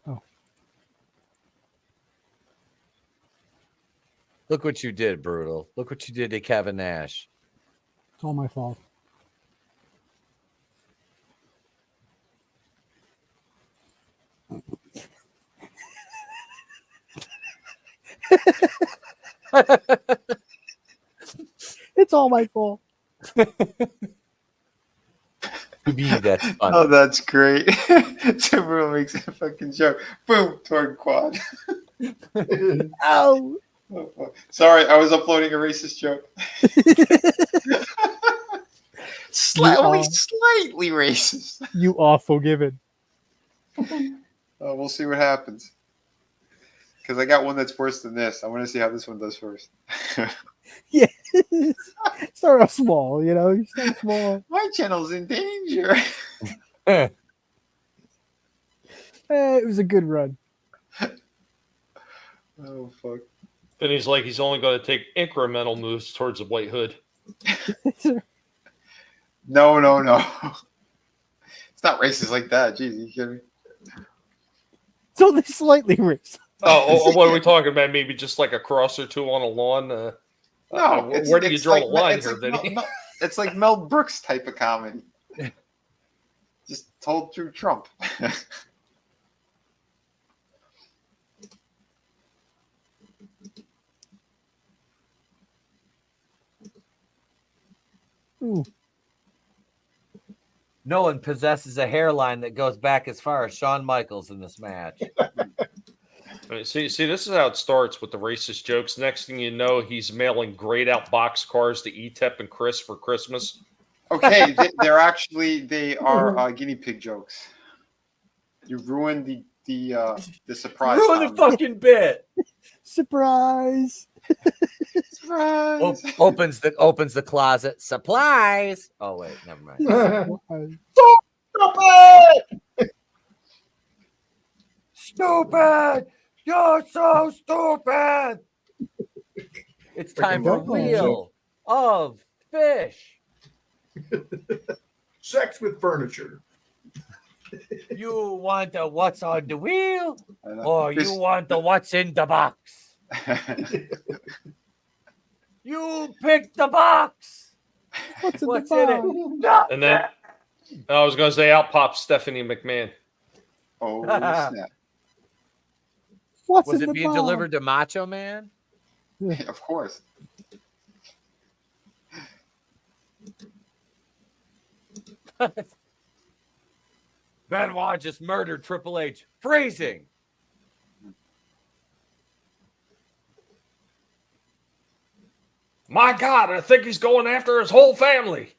Speaker 9: Oh.
Speaker 1: Look what you did, Brutal. Look what you did to Kevin Nash.
Speaker 9: It's all my fault. It's all my fault.
Speaker 1: That's funny.
Speaker 7: Oh, that's great. Everyone makes a fucking joke. Boom, toward quad.
Speaker 9: Oh.
Speaker 7: Sorry, I was uploading a racist joke. Only slightly racist.
Speaker 9: You are forgiven.
Speaker 7: We'll see what happens. Because I got one that's worse than this. I want to see how this one does first.
Speaker 9: Yeah. Start off small, you know. You start small.
Speaker 7: My channel's in danger.
Speaker 9: It was a good run.
Speaker 7: Oh, fuck.
Speaker 10: And he's like, he's only going to take incremental moves towards the White Hood.
Speaker 7: No. It's not racist like that. Jeez, you kidding me?
Speaker 9: It's only slightly racist.
Speaker 10: Oh, what are we talking about? Maybe just like a cross or two on a lawn?
Speaker 7: No.
Speaker 10: Where do you draw
Speaker 7: like,
Speaker 10: the line
Speaker 7: it's
Speaker 10: here,
Speaker 7: like
Speaker 10: Vinny?
Speaker 7: It's like Mel Brooks type of comedy. Just told through Trump.
Speaker 9: Ooh.
Speaker 1: No one possesses a hairline that goes back as far as Shawn Michaels in this match.
Speaker 10: See, this is how it starts with the racist jokes. Next thing you know, he's mailing grayed out box cars to Etep and Chris for Christmas.
Speaker 7: Okay, they are guinea pig jokes. You ruined the surprise.
Speaker 1: Ruin the fucking bit.
Speaker 9: Surprise.
Speaker 7: Surprise.
Speaker 1: Opens the closet. Supplies. Oh wait, never mind.
Speaker 8: Stupid!
Speaker 1: Stupid! You're so stupid! It's time for Wheel of Fish.
Speaker 8: Sex with furniture.
Speaker 1: You want the what's on the wheel, or you want the what's in the box? You pick the box.
Speaker 9: What's in
Speaker 1: it?
Speaker 9: No.
Speaker 10: And then I was going to say, out pops Stephanie McMahon.
Speaker 7: Oh, snap.
Speaker 9: What's
Speaker 1: Was
Speaker 9: in
Speaker 1: it
Speaker 9: the
Speaker 1: being
Speaker 9: box?
Speaker 1: delivered to Macho Man?
Speaker 7: Of course.
Speaker 1: Benoit just murdered Triple H. Freezing.
Speaker 10: My God, I think he's going after his whole family.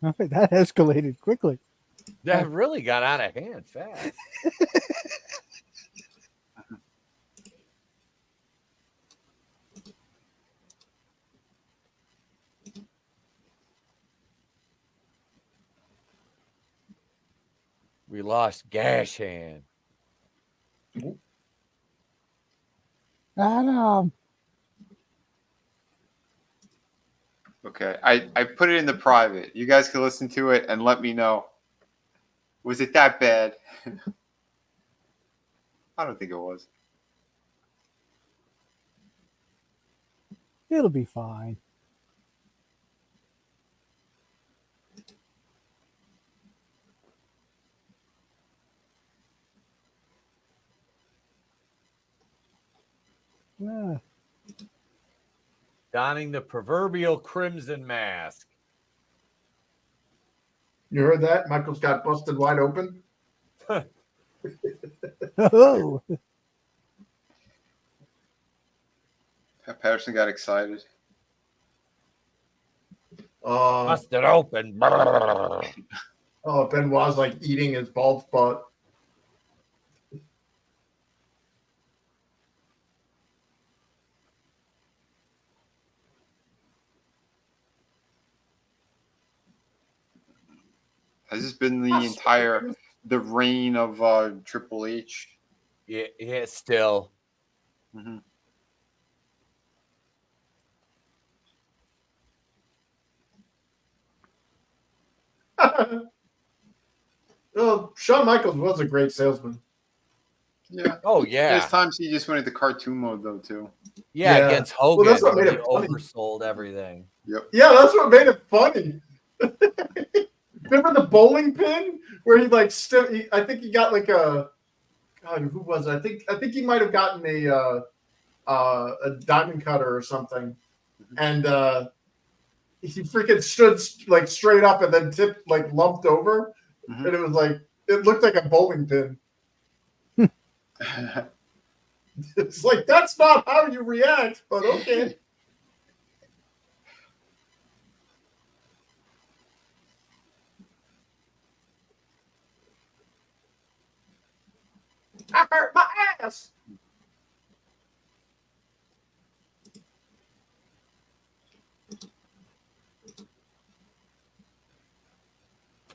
Speaker 9: That escalated quickly.
Speaker 1: That really got out of hand fast. We lost Gash Hand.
Speaker 9: Adam.
Speaker 7: Okay, I put it in the private. You guys can listen to it and let me know. Was it that bad? I don't think it was.
Speaker 9: It'll be fine.
Speaker 1: donning the proverbial crimson mask.
Speaker 8: You heard that? Michael's got busted wide open.
Speaker 9: Oh,
Speaker 7: Pat Patterson got excited.
Speaker 1: Busted open.
Speaker 8: Oh, Benoit's like eating his bald spot.
Speaker 7: Has this been the reign of Triple H?
Speaker 1: Yeah, still.
Speaker 7: Mm-hmm.
Speaker 8: Well, Shawn Michaels was a great salesman.
Speaker 7: Yeah.
Speaker 1: Oh, yeah.
Speaker 7: There's times he just went into cartoon mode though too.
Speaker 1: Yeah, against Hogan.
Speaker 8: Well, that's what made
Speaker 1: he
Speaker 8: it funny.
Speaker 1: oversold everything.
Speaker 7: Yep.
Speaker 8: Yeah, that's what made it funny. Remember the bowling pin where he like I think he got like a God, who was it? I think he might have gotten a diamond cutter or something, and he freaking stood like straight up and then tipped like lumped over, and it was like it looked like a bowling pin. It's like that's not how you react, but okay. I hurt my ass.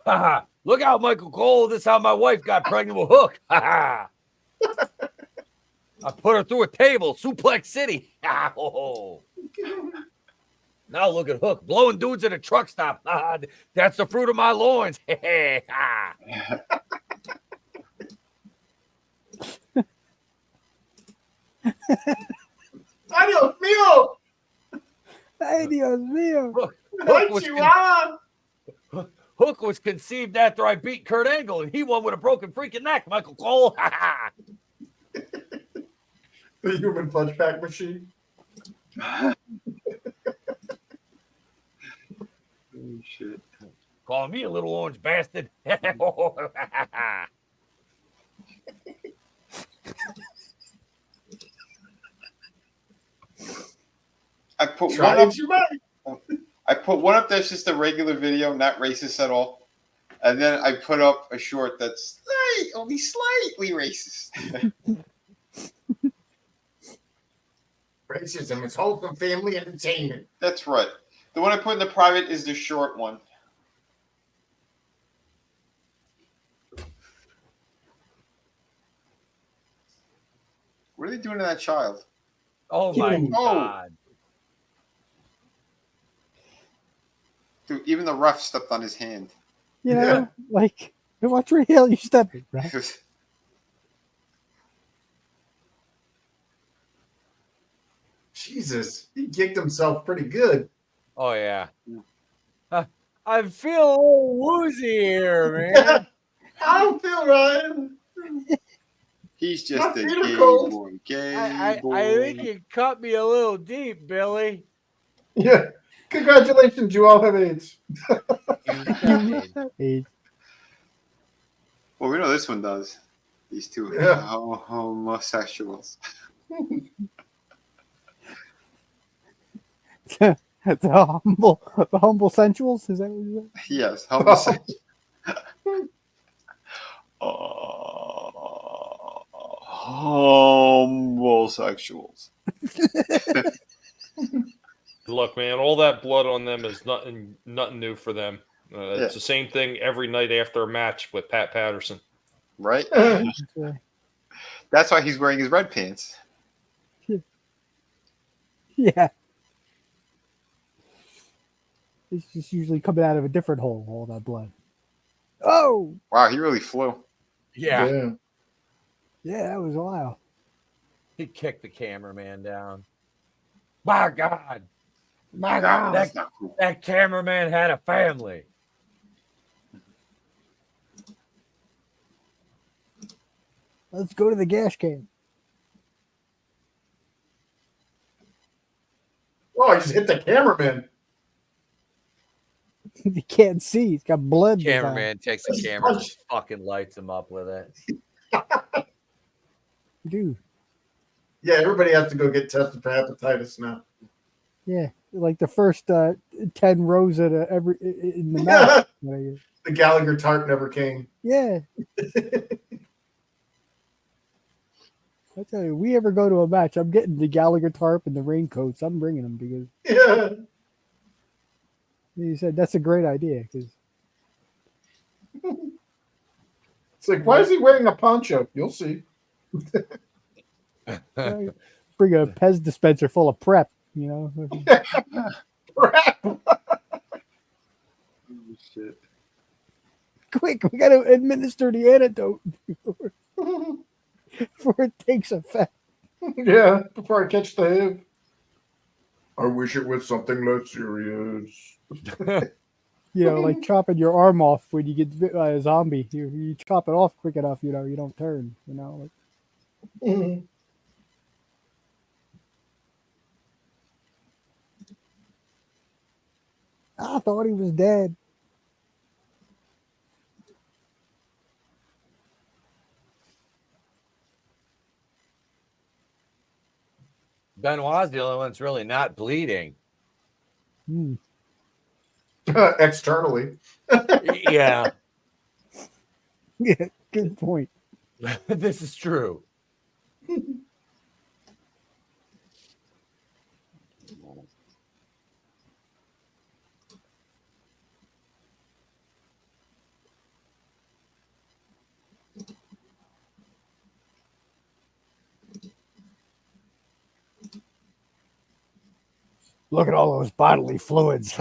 Speaker 1: Ha Look out, Michael Cole. This is how my wife got pregnant with Hook. Ha I put her through a table, Suplex City. Oh. Now look at Hook blowing dudes at a truck stop. That's the fruit of my loins.
Speaker 8: Adios mío.
Speaker 9: Adios mío.
Speaker 1: Hook was conceived after I beat Kurt Angle, and he won with a broken freaking neck, Michael Cole.
Speaker 8: The human punch pack machine.
Speaker 7: Oh, shit.
Speaker 1: Call me a little orange bastard.
Speaker 7: I put
Speaker 8: Try
Speaker 7: one up.
Speaker 8: as you might.
Speaker 7: I put one up that's just a regular video, not racist at all. And then I put up a short that's only slightly racist.
Speaker 8: Racism is wholesome family entertainment.
Speaker 7: That's right. The one I put in the private is the short one. What are they doing to that child?
Speaker 1: Oh my God.
Speaker 7: Dude, even the ref stepped on his hand.
Speaker 9: You know, like, watch where the hell you stepping, right?
Speaker 8: Jesus, he kicked himself pretty good.
Speaker 1: Oh, yeah. I feel a little woozy here, man.
Speaker 8: I don't feel right.
Speaker 7: He's just a gay
Speaker 8: cold.
Speaker 7: boy. Gay boy.
Speaker 1: I think you cut me a little deep, Billy.
Speaker 8: Yeah. Congratulations, you all have AIDS.
Speaker 7: Well, we know this one does. These two homosexuals.
Speaker 9: the humble sensuals, is that what you said?
Speaker 7: Yes, homosexuals. Homosexuals.
Speaker 10: Look, man, all that blood on them is nothing new for them. It's the same thing every night after a match with Pat Patterson.
Speaker 7: Right? That's why he's wearing his red pants.
Speaker 9: Yeah. It's just usually coming out of a different hole, all that blood. Oh!
Speaker 7: Wow, he really flew.
Speaker 1: Yeah.
Speaker 9: Yeah, that was a while.
Speaker 1: He kicked the cameraman down. My God.
Speaker 7: My God.
Speaker 1: That cameraman had a family.
Speaker 9: Let's go to the gas can.
Speaker 8: Oh, I just hit the cameraman.
Speaker 9: You can't see. He's got blood.
Speaker 1: Cameraman takes the camera and just fucking lights him up with it.
Speaker 9: Dude.
Speaker 8: Yeah, everybody has to go get tested for hepatitis now.
Speaker 9: Yeah, like the first 10 rows in the match.
Speaker 8: The Gallagher tarp never came.
Speaker 9: Yeah. I tell you, we ever go to a match, I'm getting the Gallagher tarp and the raincoats. I'm bringing them because he said that's a great idea. Because
Speaker 8: it's like, why is he wearing a poncho? You'll see.
Speaker 9: Bring a Pez dispenser full of prep, you know.
Speaker 8: Prep.
Speaker 7: Oh, shit.
Speaker 9: Quick, we got to administer the antidote before it takes effect.
Speaker 8: Yeah, before I catch the hip. I wish it was something less serious.
Speaker 9: You know, like chopping your arm off when you get bit by a zombie. You chop it off quick enough, you know, you don't turn, you know. Like, I thought he was dead.
Speaker 1: Benoit's the only one that's really not bleeding.
Speaker 8: Externally.
Speaker 1: Yeah.
Speaker 9: Yeah, good point.
Speaker 1: This is true.
Speaker 9: Look at all those bodily fluids.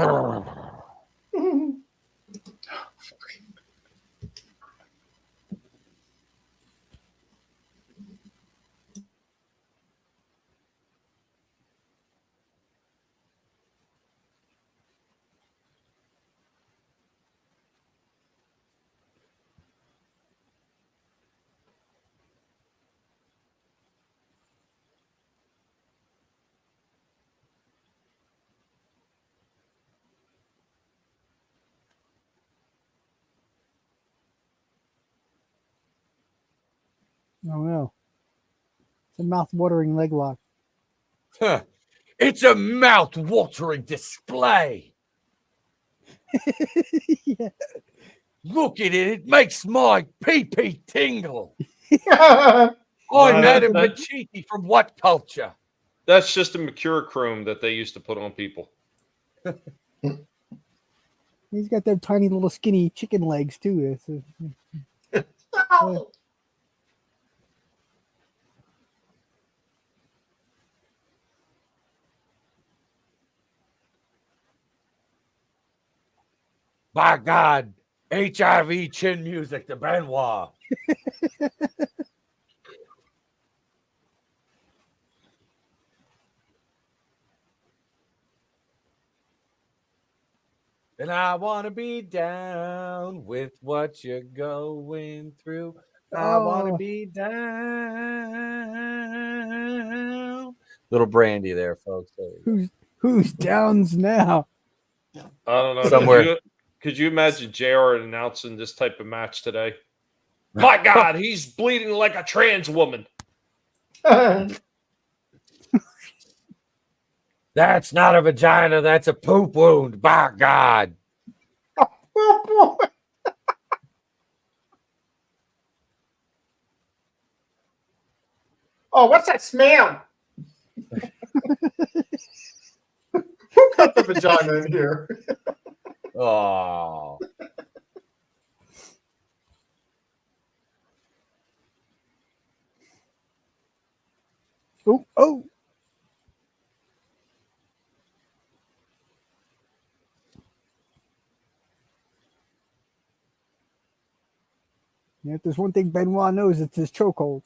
Speaker 9: Oh no. It's a mouth-watering leg lock.
Speaker 1: Huh. It's a mouth-watering display.
Speaker 9: Yeah.
Speaker 1: Look at it. It makes my pee-pee tingle. I'm Adam Pacitti from What Culture?
Speaker 10: That's just a mercurochrome that they used to put on people.
Speaker 9: He's got them tiny little skinny chicken legs too.
Speaker 1: By God, HIV chin music to Benoit. And I want to be down with what you're going through. I want to be down. Little Brandy there, folks. There
Speaker 9: Who's downs now?
Speaker 10: I don't know.
Speaker 1: Somewhere.
Speaker 10: Could you imagine JR announcing this type of match today? My God, he's bleeding like a trans woman.
Speaker 1: That's not a vagina. That's a poop wound. By God.
Speaker 8: Oh, what's that smell? Who cut the vagina in here?
Speaker 1: Oh.
Speaker 9: Oh. Yeah, if there's one thing Benoit knows, it's his chokeholds.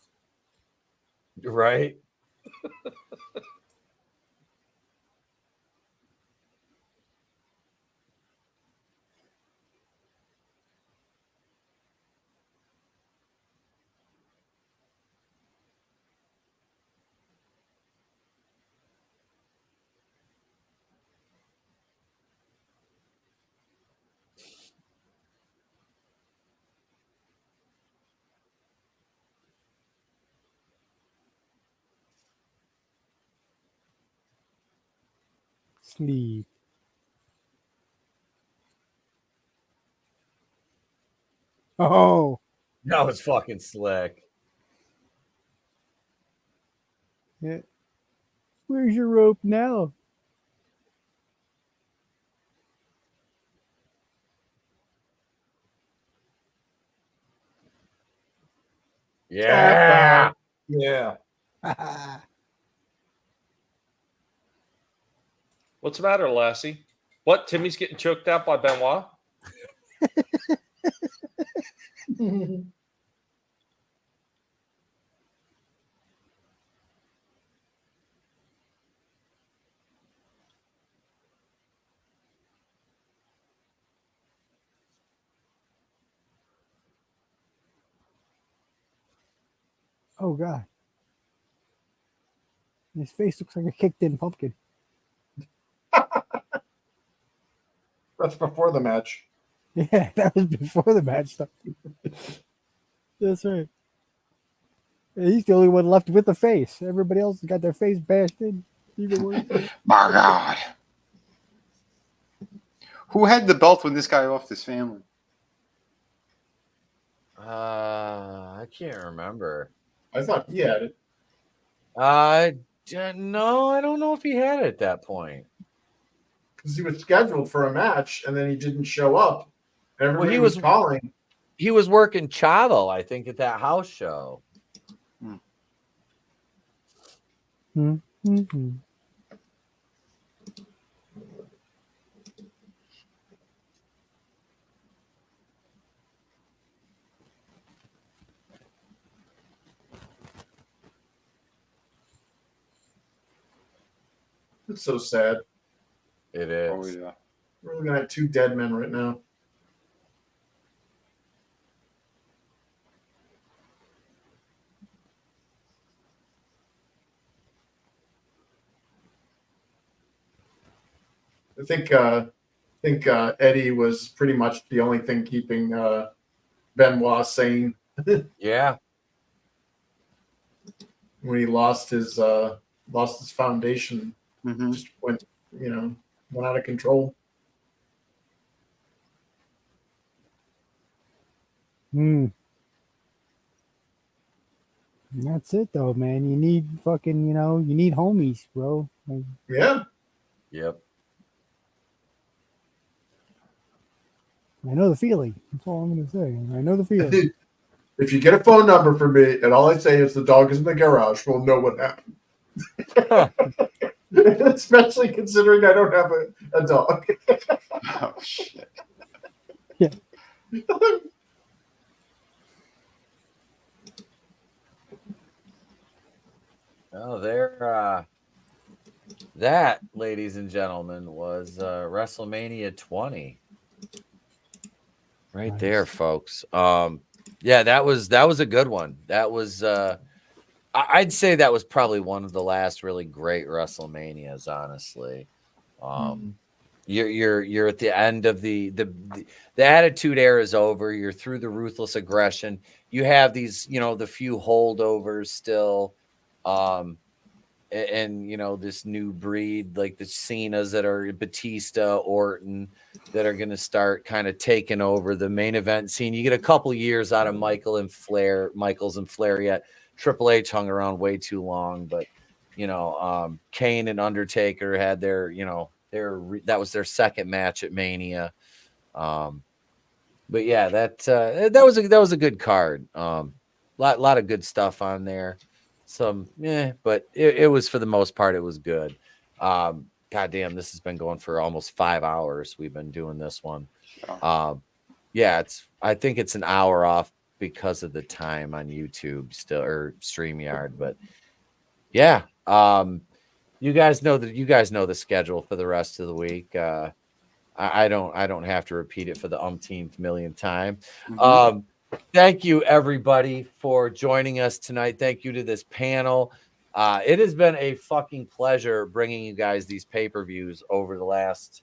Speaker 1: Right?
Speaker 9: Sleep. Oh,
Speaker 1: That was fucking slick.
Speaker 9: yeah. Where's your rope now?
Speaker 1: Yeah.
Speaker 8: Yeah.
Speaker 10: What's the matter, Lassie? What? Timmy's getting choked out by Benoit?
Speaker 9: Oh God. His face looks like a kicked in pumpkin.
Speaker 8: That's before the match.
Speaker 9: Yeah, that was before the match stuff. That's right. Yeah, he's the only one left with the face. Everybody else has got their face bashed in. Even worse.
Speaker 7: My God. Who had the belt when this guy lost his family?
Speaker 1: I can't remember.
Speaker 8: I thought he had it.
Speaker 1: No, I don't know if he had it at that point.
Speaker 8: Because he was scheduled for a match and then he didn't show up. Everybody
Speaker 1: he
Speaker 8: was
Speaker 1: was-
Speaker 8: calling.
Speaker 1: He was working Chavo, I think, at that house show.
Speaker 9: Mm-hmm.
Speaker 8: It's so sad.
Speaker 1: It is.
Speaker 7: Oh, yeah.
Speaker 8: We're looking at two dead men right now. I think Eddie was pretty much the only thing keeping Benoit sane.
Speaker 1: Yeah.
Speaker 8: When he lost his foundation,
Speaker 7: Mm-hmm.
Speaker 8: just went out of control.
Speaker 9: And that's it though, man. You need fucking, you need homies, bro. Like,
Speaker 8: Yeah.
Speaker 1: Yep.
Speaker 9: I know the feeling. That's all I'm gonna say. I know the feeling.
Speaker 8: If you get a phone number from me and all I say is the dog is in the garage, we'll know what happened. Especially considering I don't have a dog.
Speaker 7: Oh, shit.
Speaker 9: Yeah.
Speaker 1: Oh, there. That, ladies and gentlemen, was WrestleMania 20. Right there, folks. Yeah, that was a good one. That was I'd say that was probably one of the last really great WrestleManias, honestly. You're at the end of the Attitude Era is over. You're through the Ruthless Aggression. You have these, the few holdovers still. And this new breed, like the Cenas that are Batista, Orton, that are going to start kind of taking over the main event scene. You get a couple years out of Michaels and Flair yet. Triple H hung around way too long, but Kane and Undertaker had their, that was their second match at Mania. But yeah, that was a good card. Lot of good stuff on there. But it was, for the most part, it was good. God damn, this has been going for almost 5 hours. We've been doing this one. I think it's an hour off because of the time on YouTube still, or StreamYard. But yeah, you guys know the schedule for the rest of the week. I don't have to repeat it for the umpteenth millionth time.
Speaker 7: Mm-hmm.
Speaker 1: Thank you, everybody, for joining us tonight. Thank you to this panel. It has been a fucking pleasure bringing you guys these pay-per-views over the last,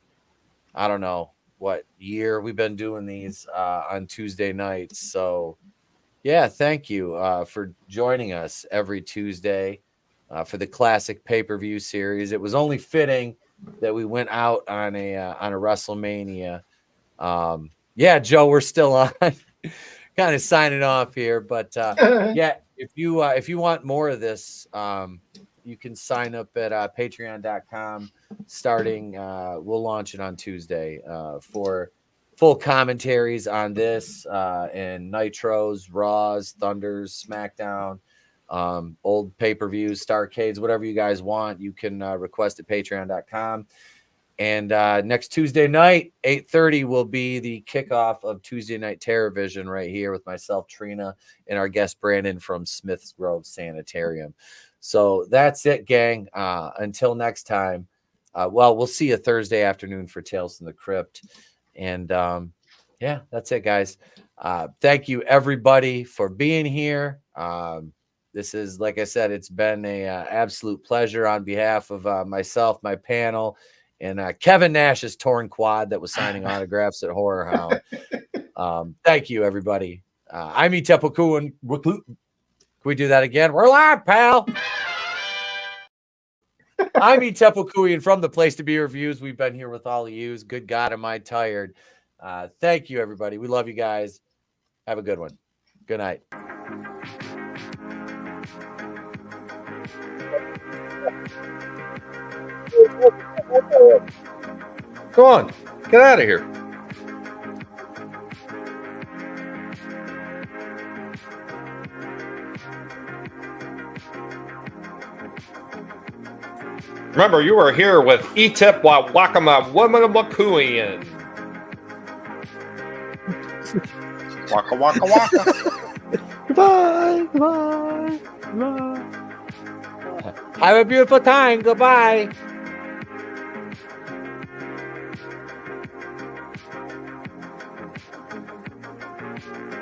Speaker 1: I don't know, what year we've been doing these on Tuesday nights. So, yeah, thank you for joining us every Tuesday for the classic pay-per-view series. It was only fitting that we went out on a WrestleMania. Yeah, Joe, we're still on. Kind of signing off here, but yeah, if you want more of this, you can sign up at patreon.com starting we'll launch it on Tuesday for full commentaries on this and Nitros, Raws, Thunders, SmackDown, old pay-per-views, Starcades, whatever you guys want, you can request at patreon.com. And next Tuesday night, 8:30 will be the kickoff of Tuesday Night Terrorvision right here with myself, Trina, and our guest Brandon from Smith's Grove Sanitarium. So that's it, gang. Until next time, well, we'll see you Thursday afternoon for Tales from the Crypt. And yeah, that's it, guys. Thank you, everybody, for being here. This is, like I said, it's been a absolute pleasure on behalf of myself, my panel, and Kevin Nash's torn quad that was signing autographs at Horror Hound. Thank you, everybody. I'm Etep. Can we do that again? We're live, pal. I'm Etep from the Place to Be Reviews. We've been here with all of yous. Good God, am I tired. Thank you, everybody. We love you guys. Have a good one. Good night.
Speaker 4: Go on. Get out of here. Remember, you are here with Etep Wakama Wamamakuian.
Speaker 7: Waka waka waka.
Speaker 9: Goodbye. Goodbye. Goodbye.
Speaker 1: Have a beautiful time. Goodbye.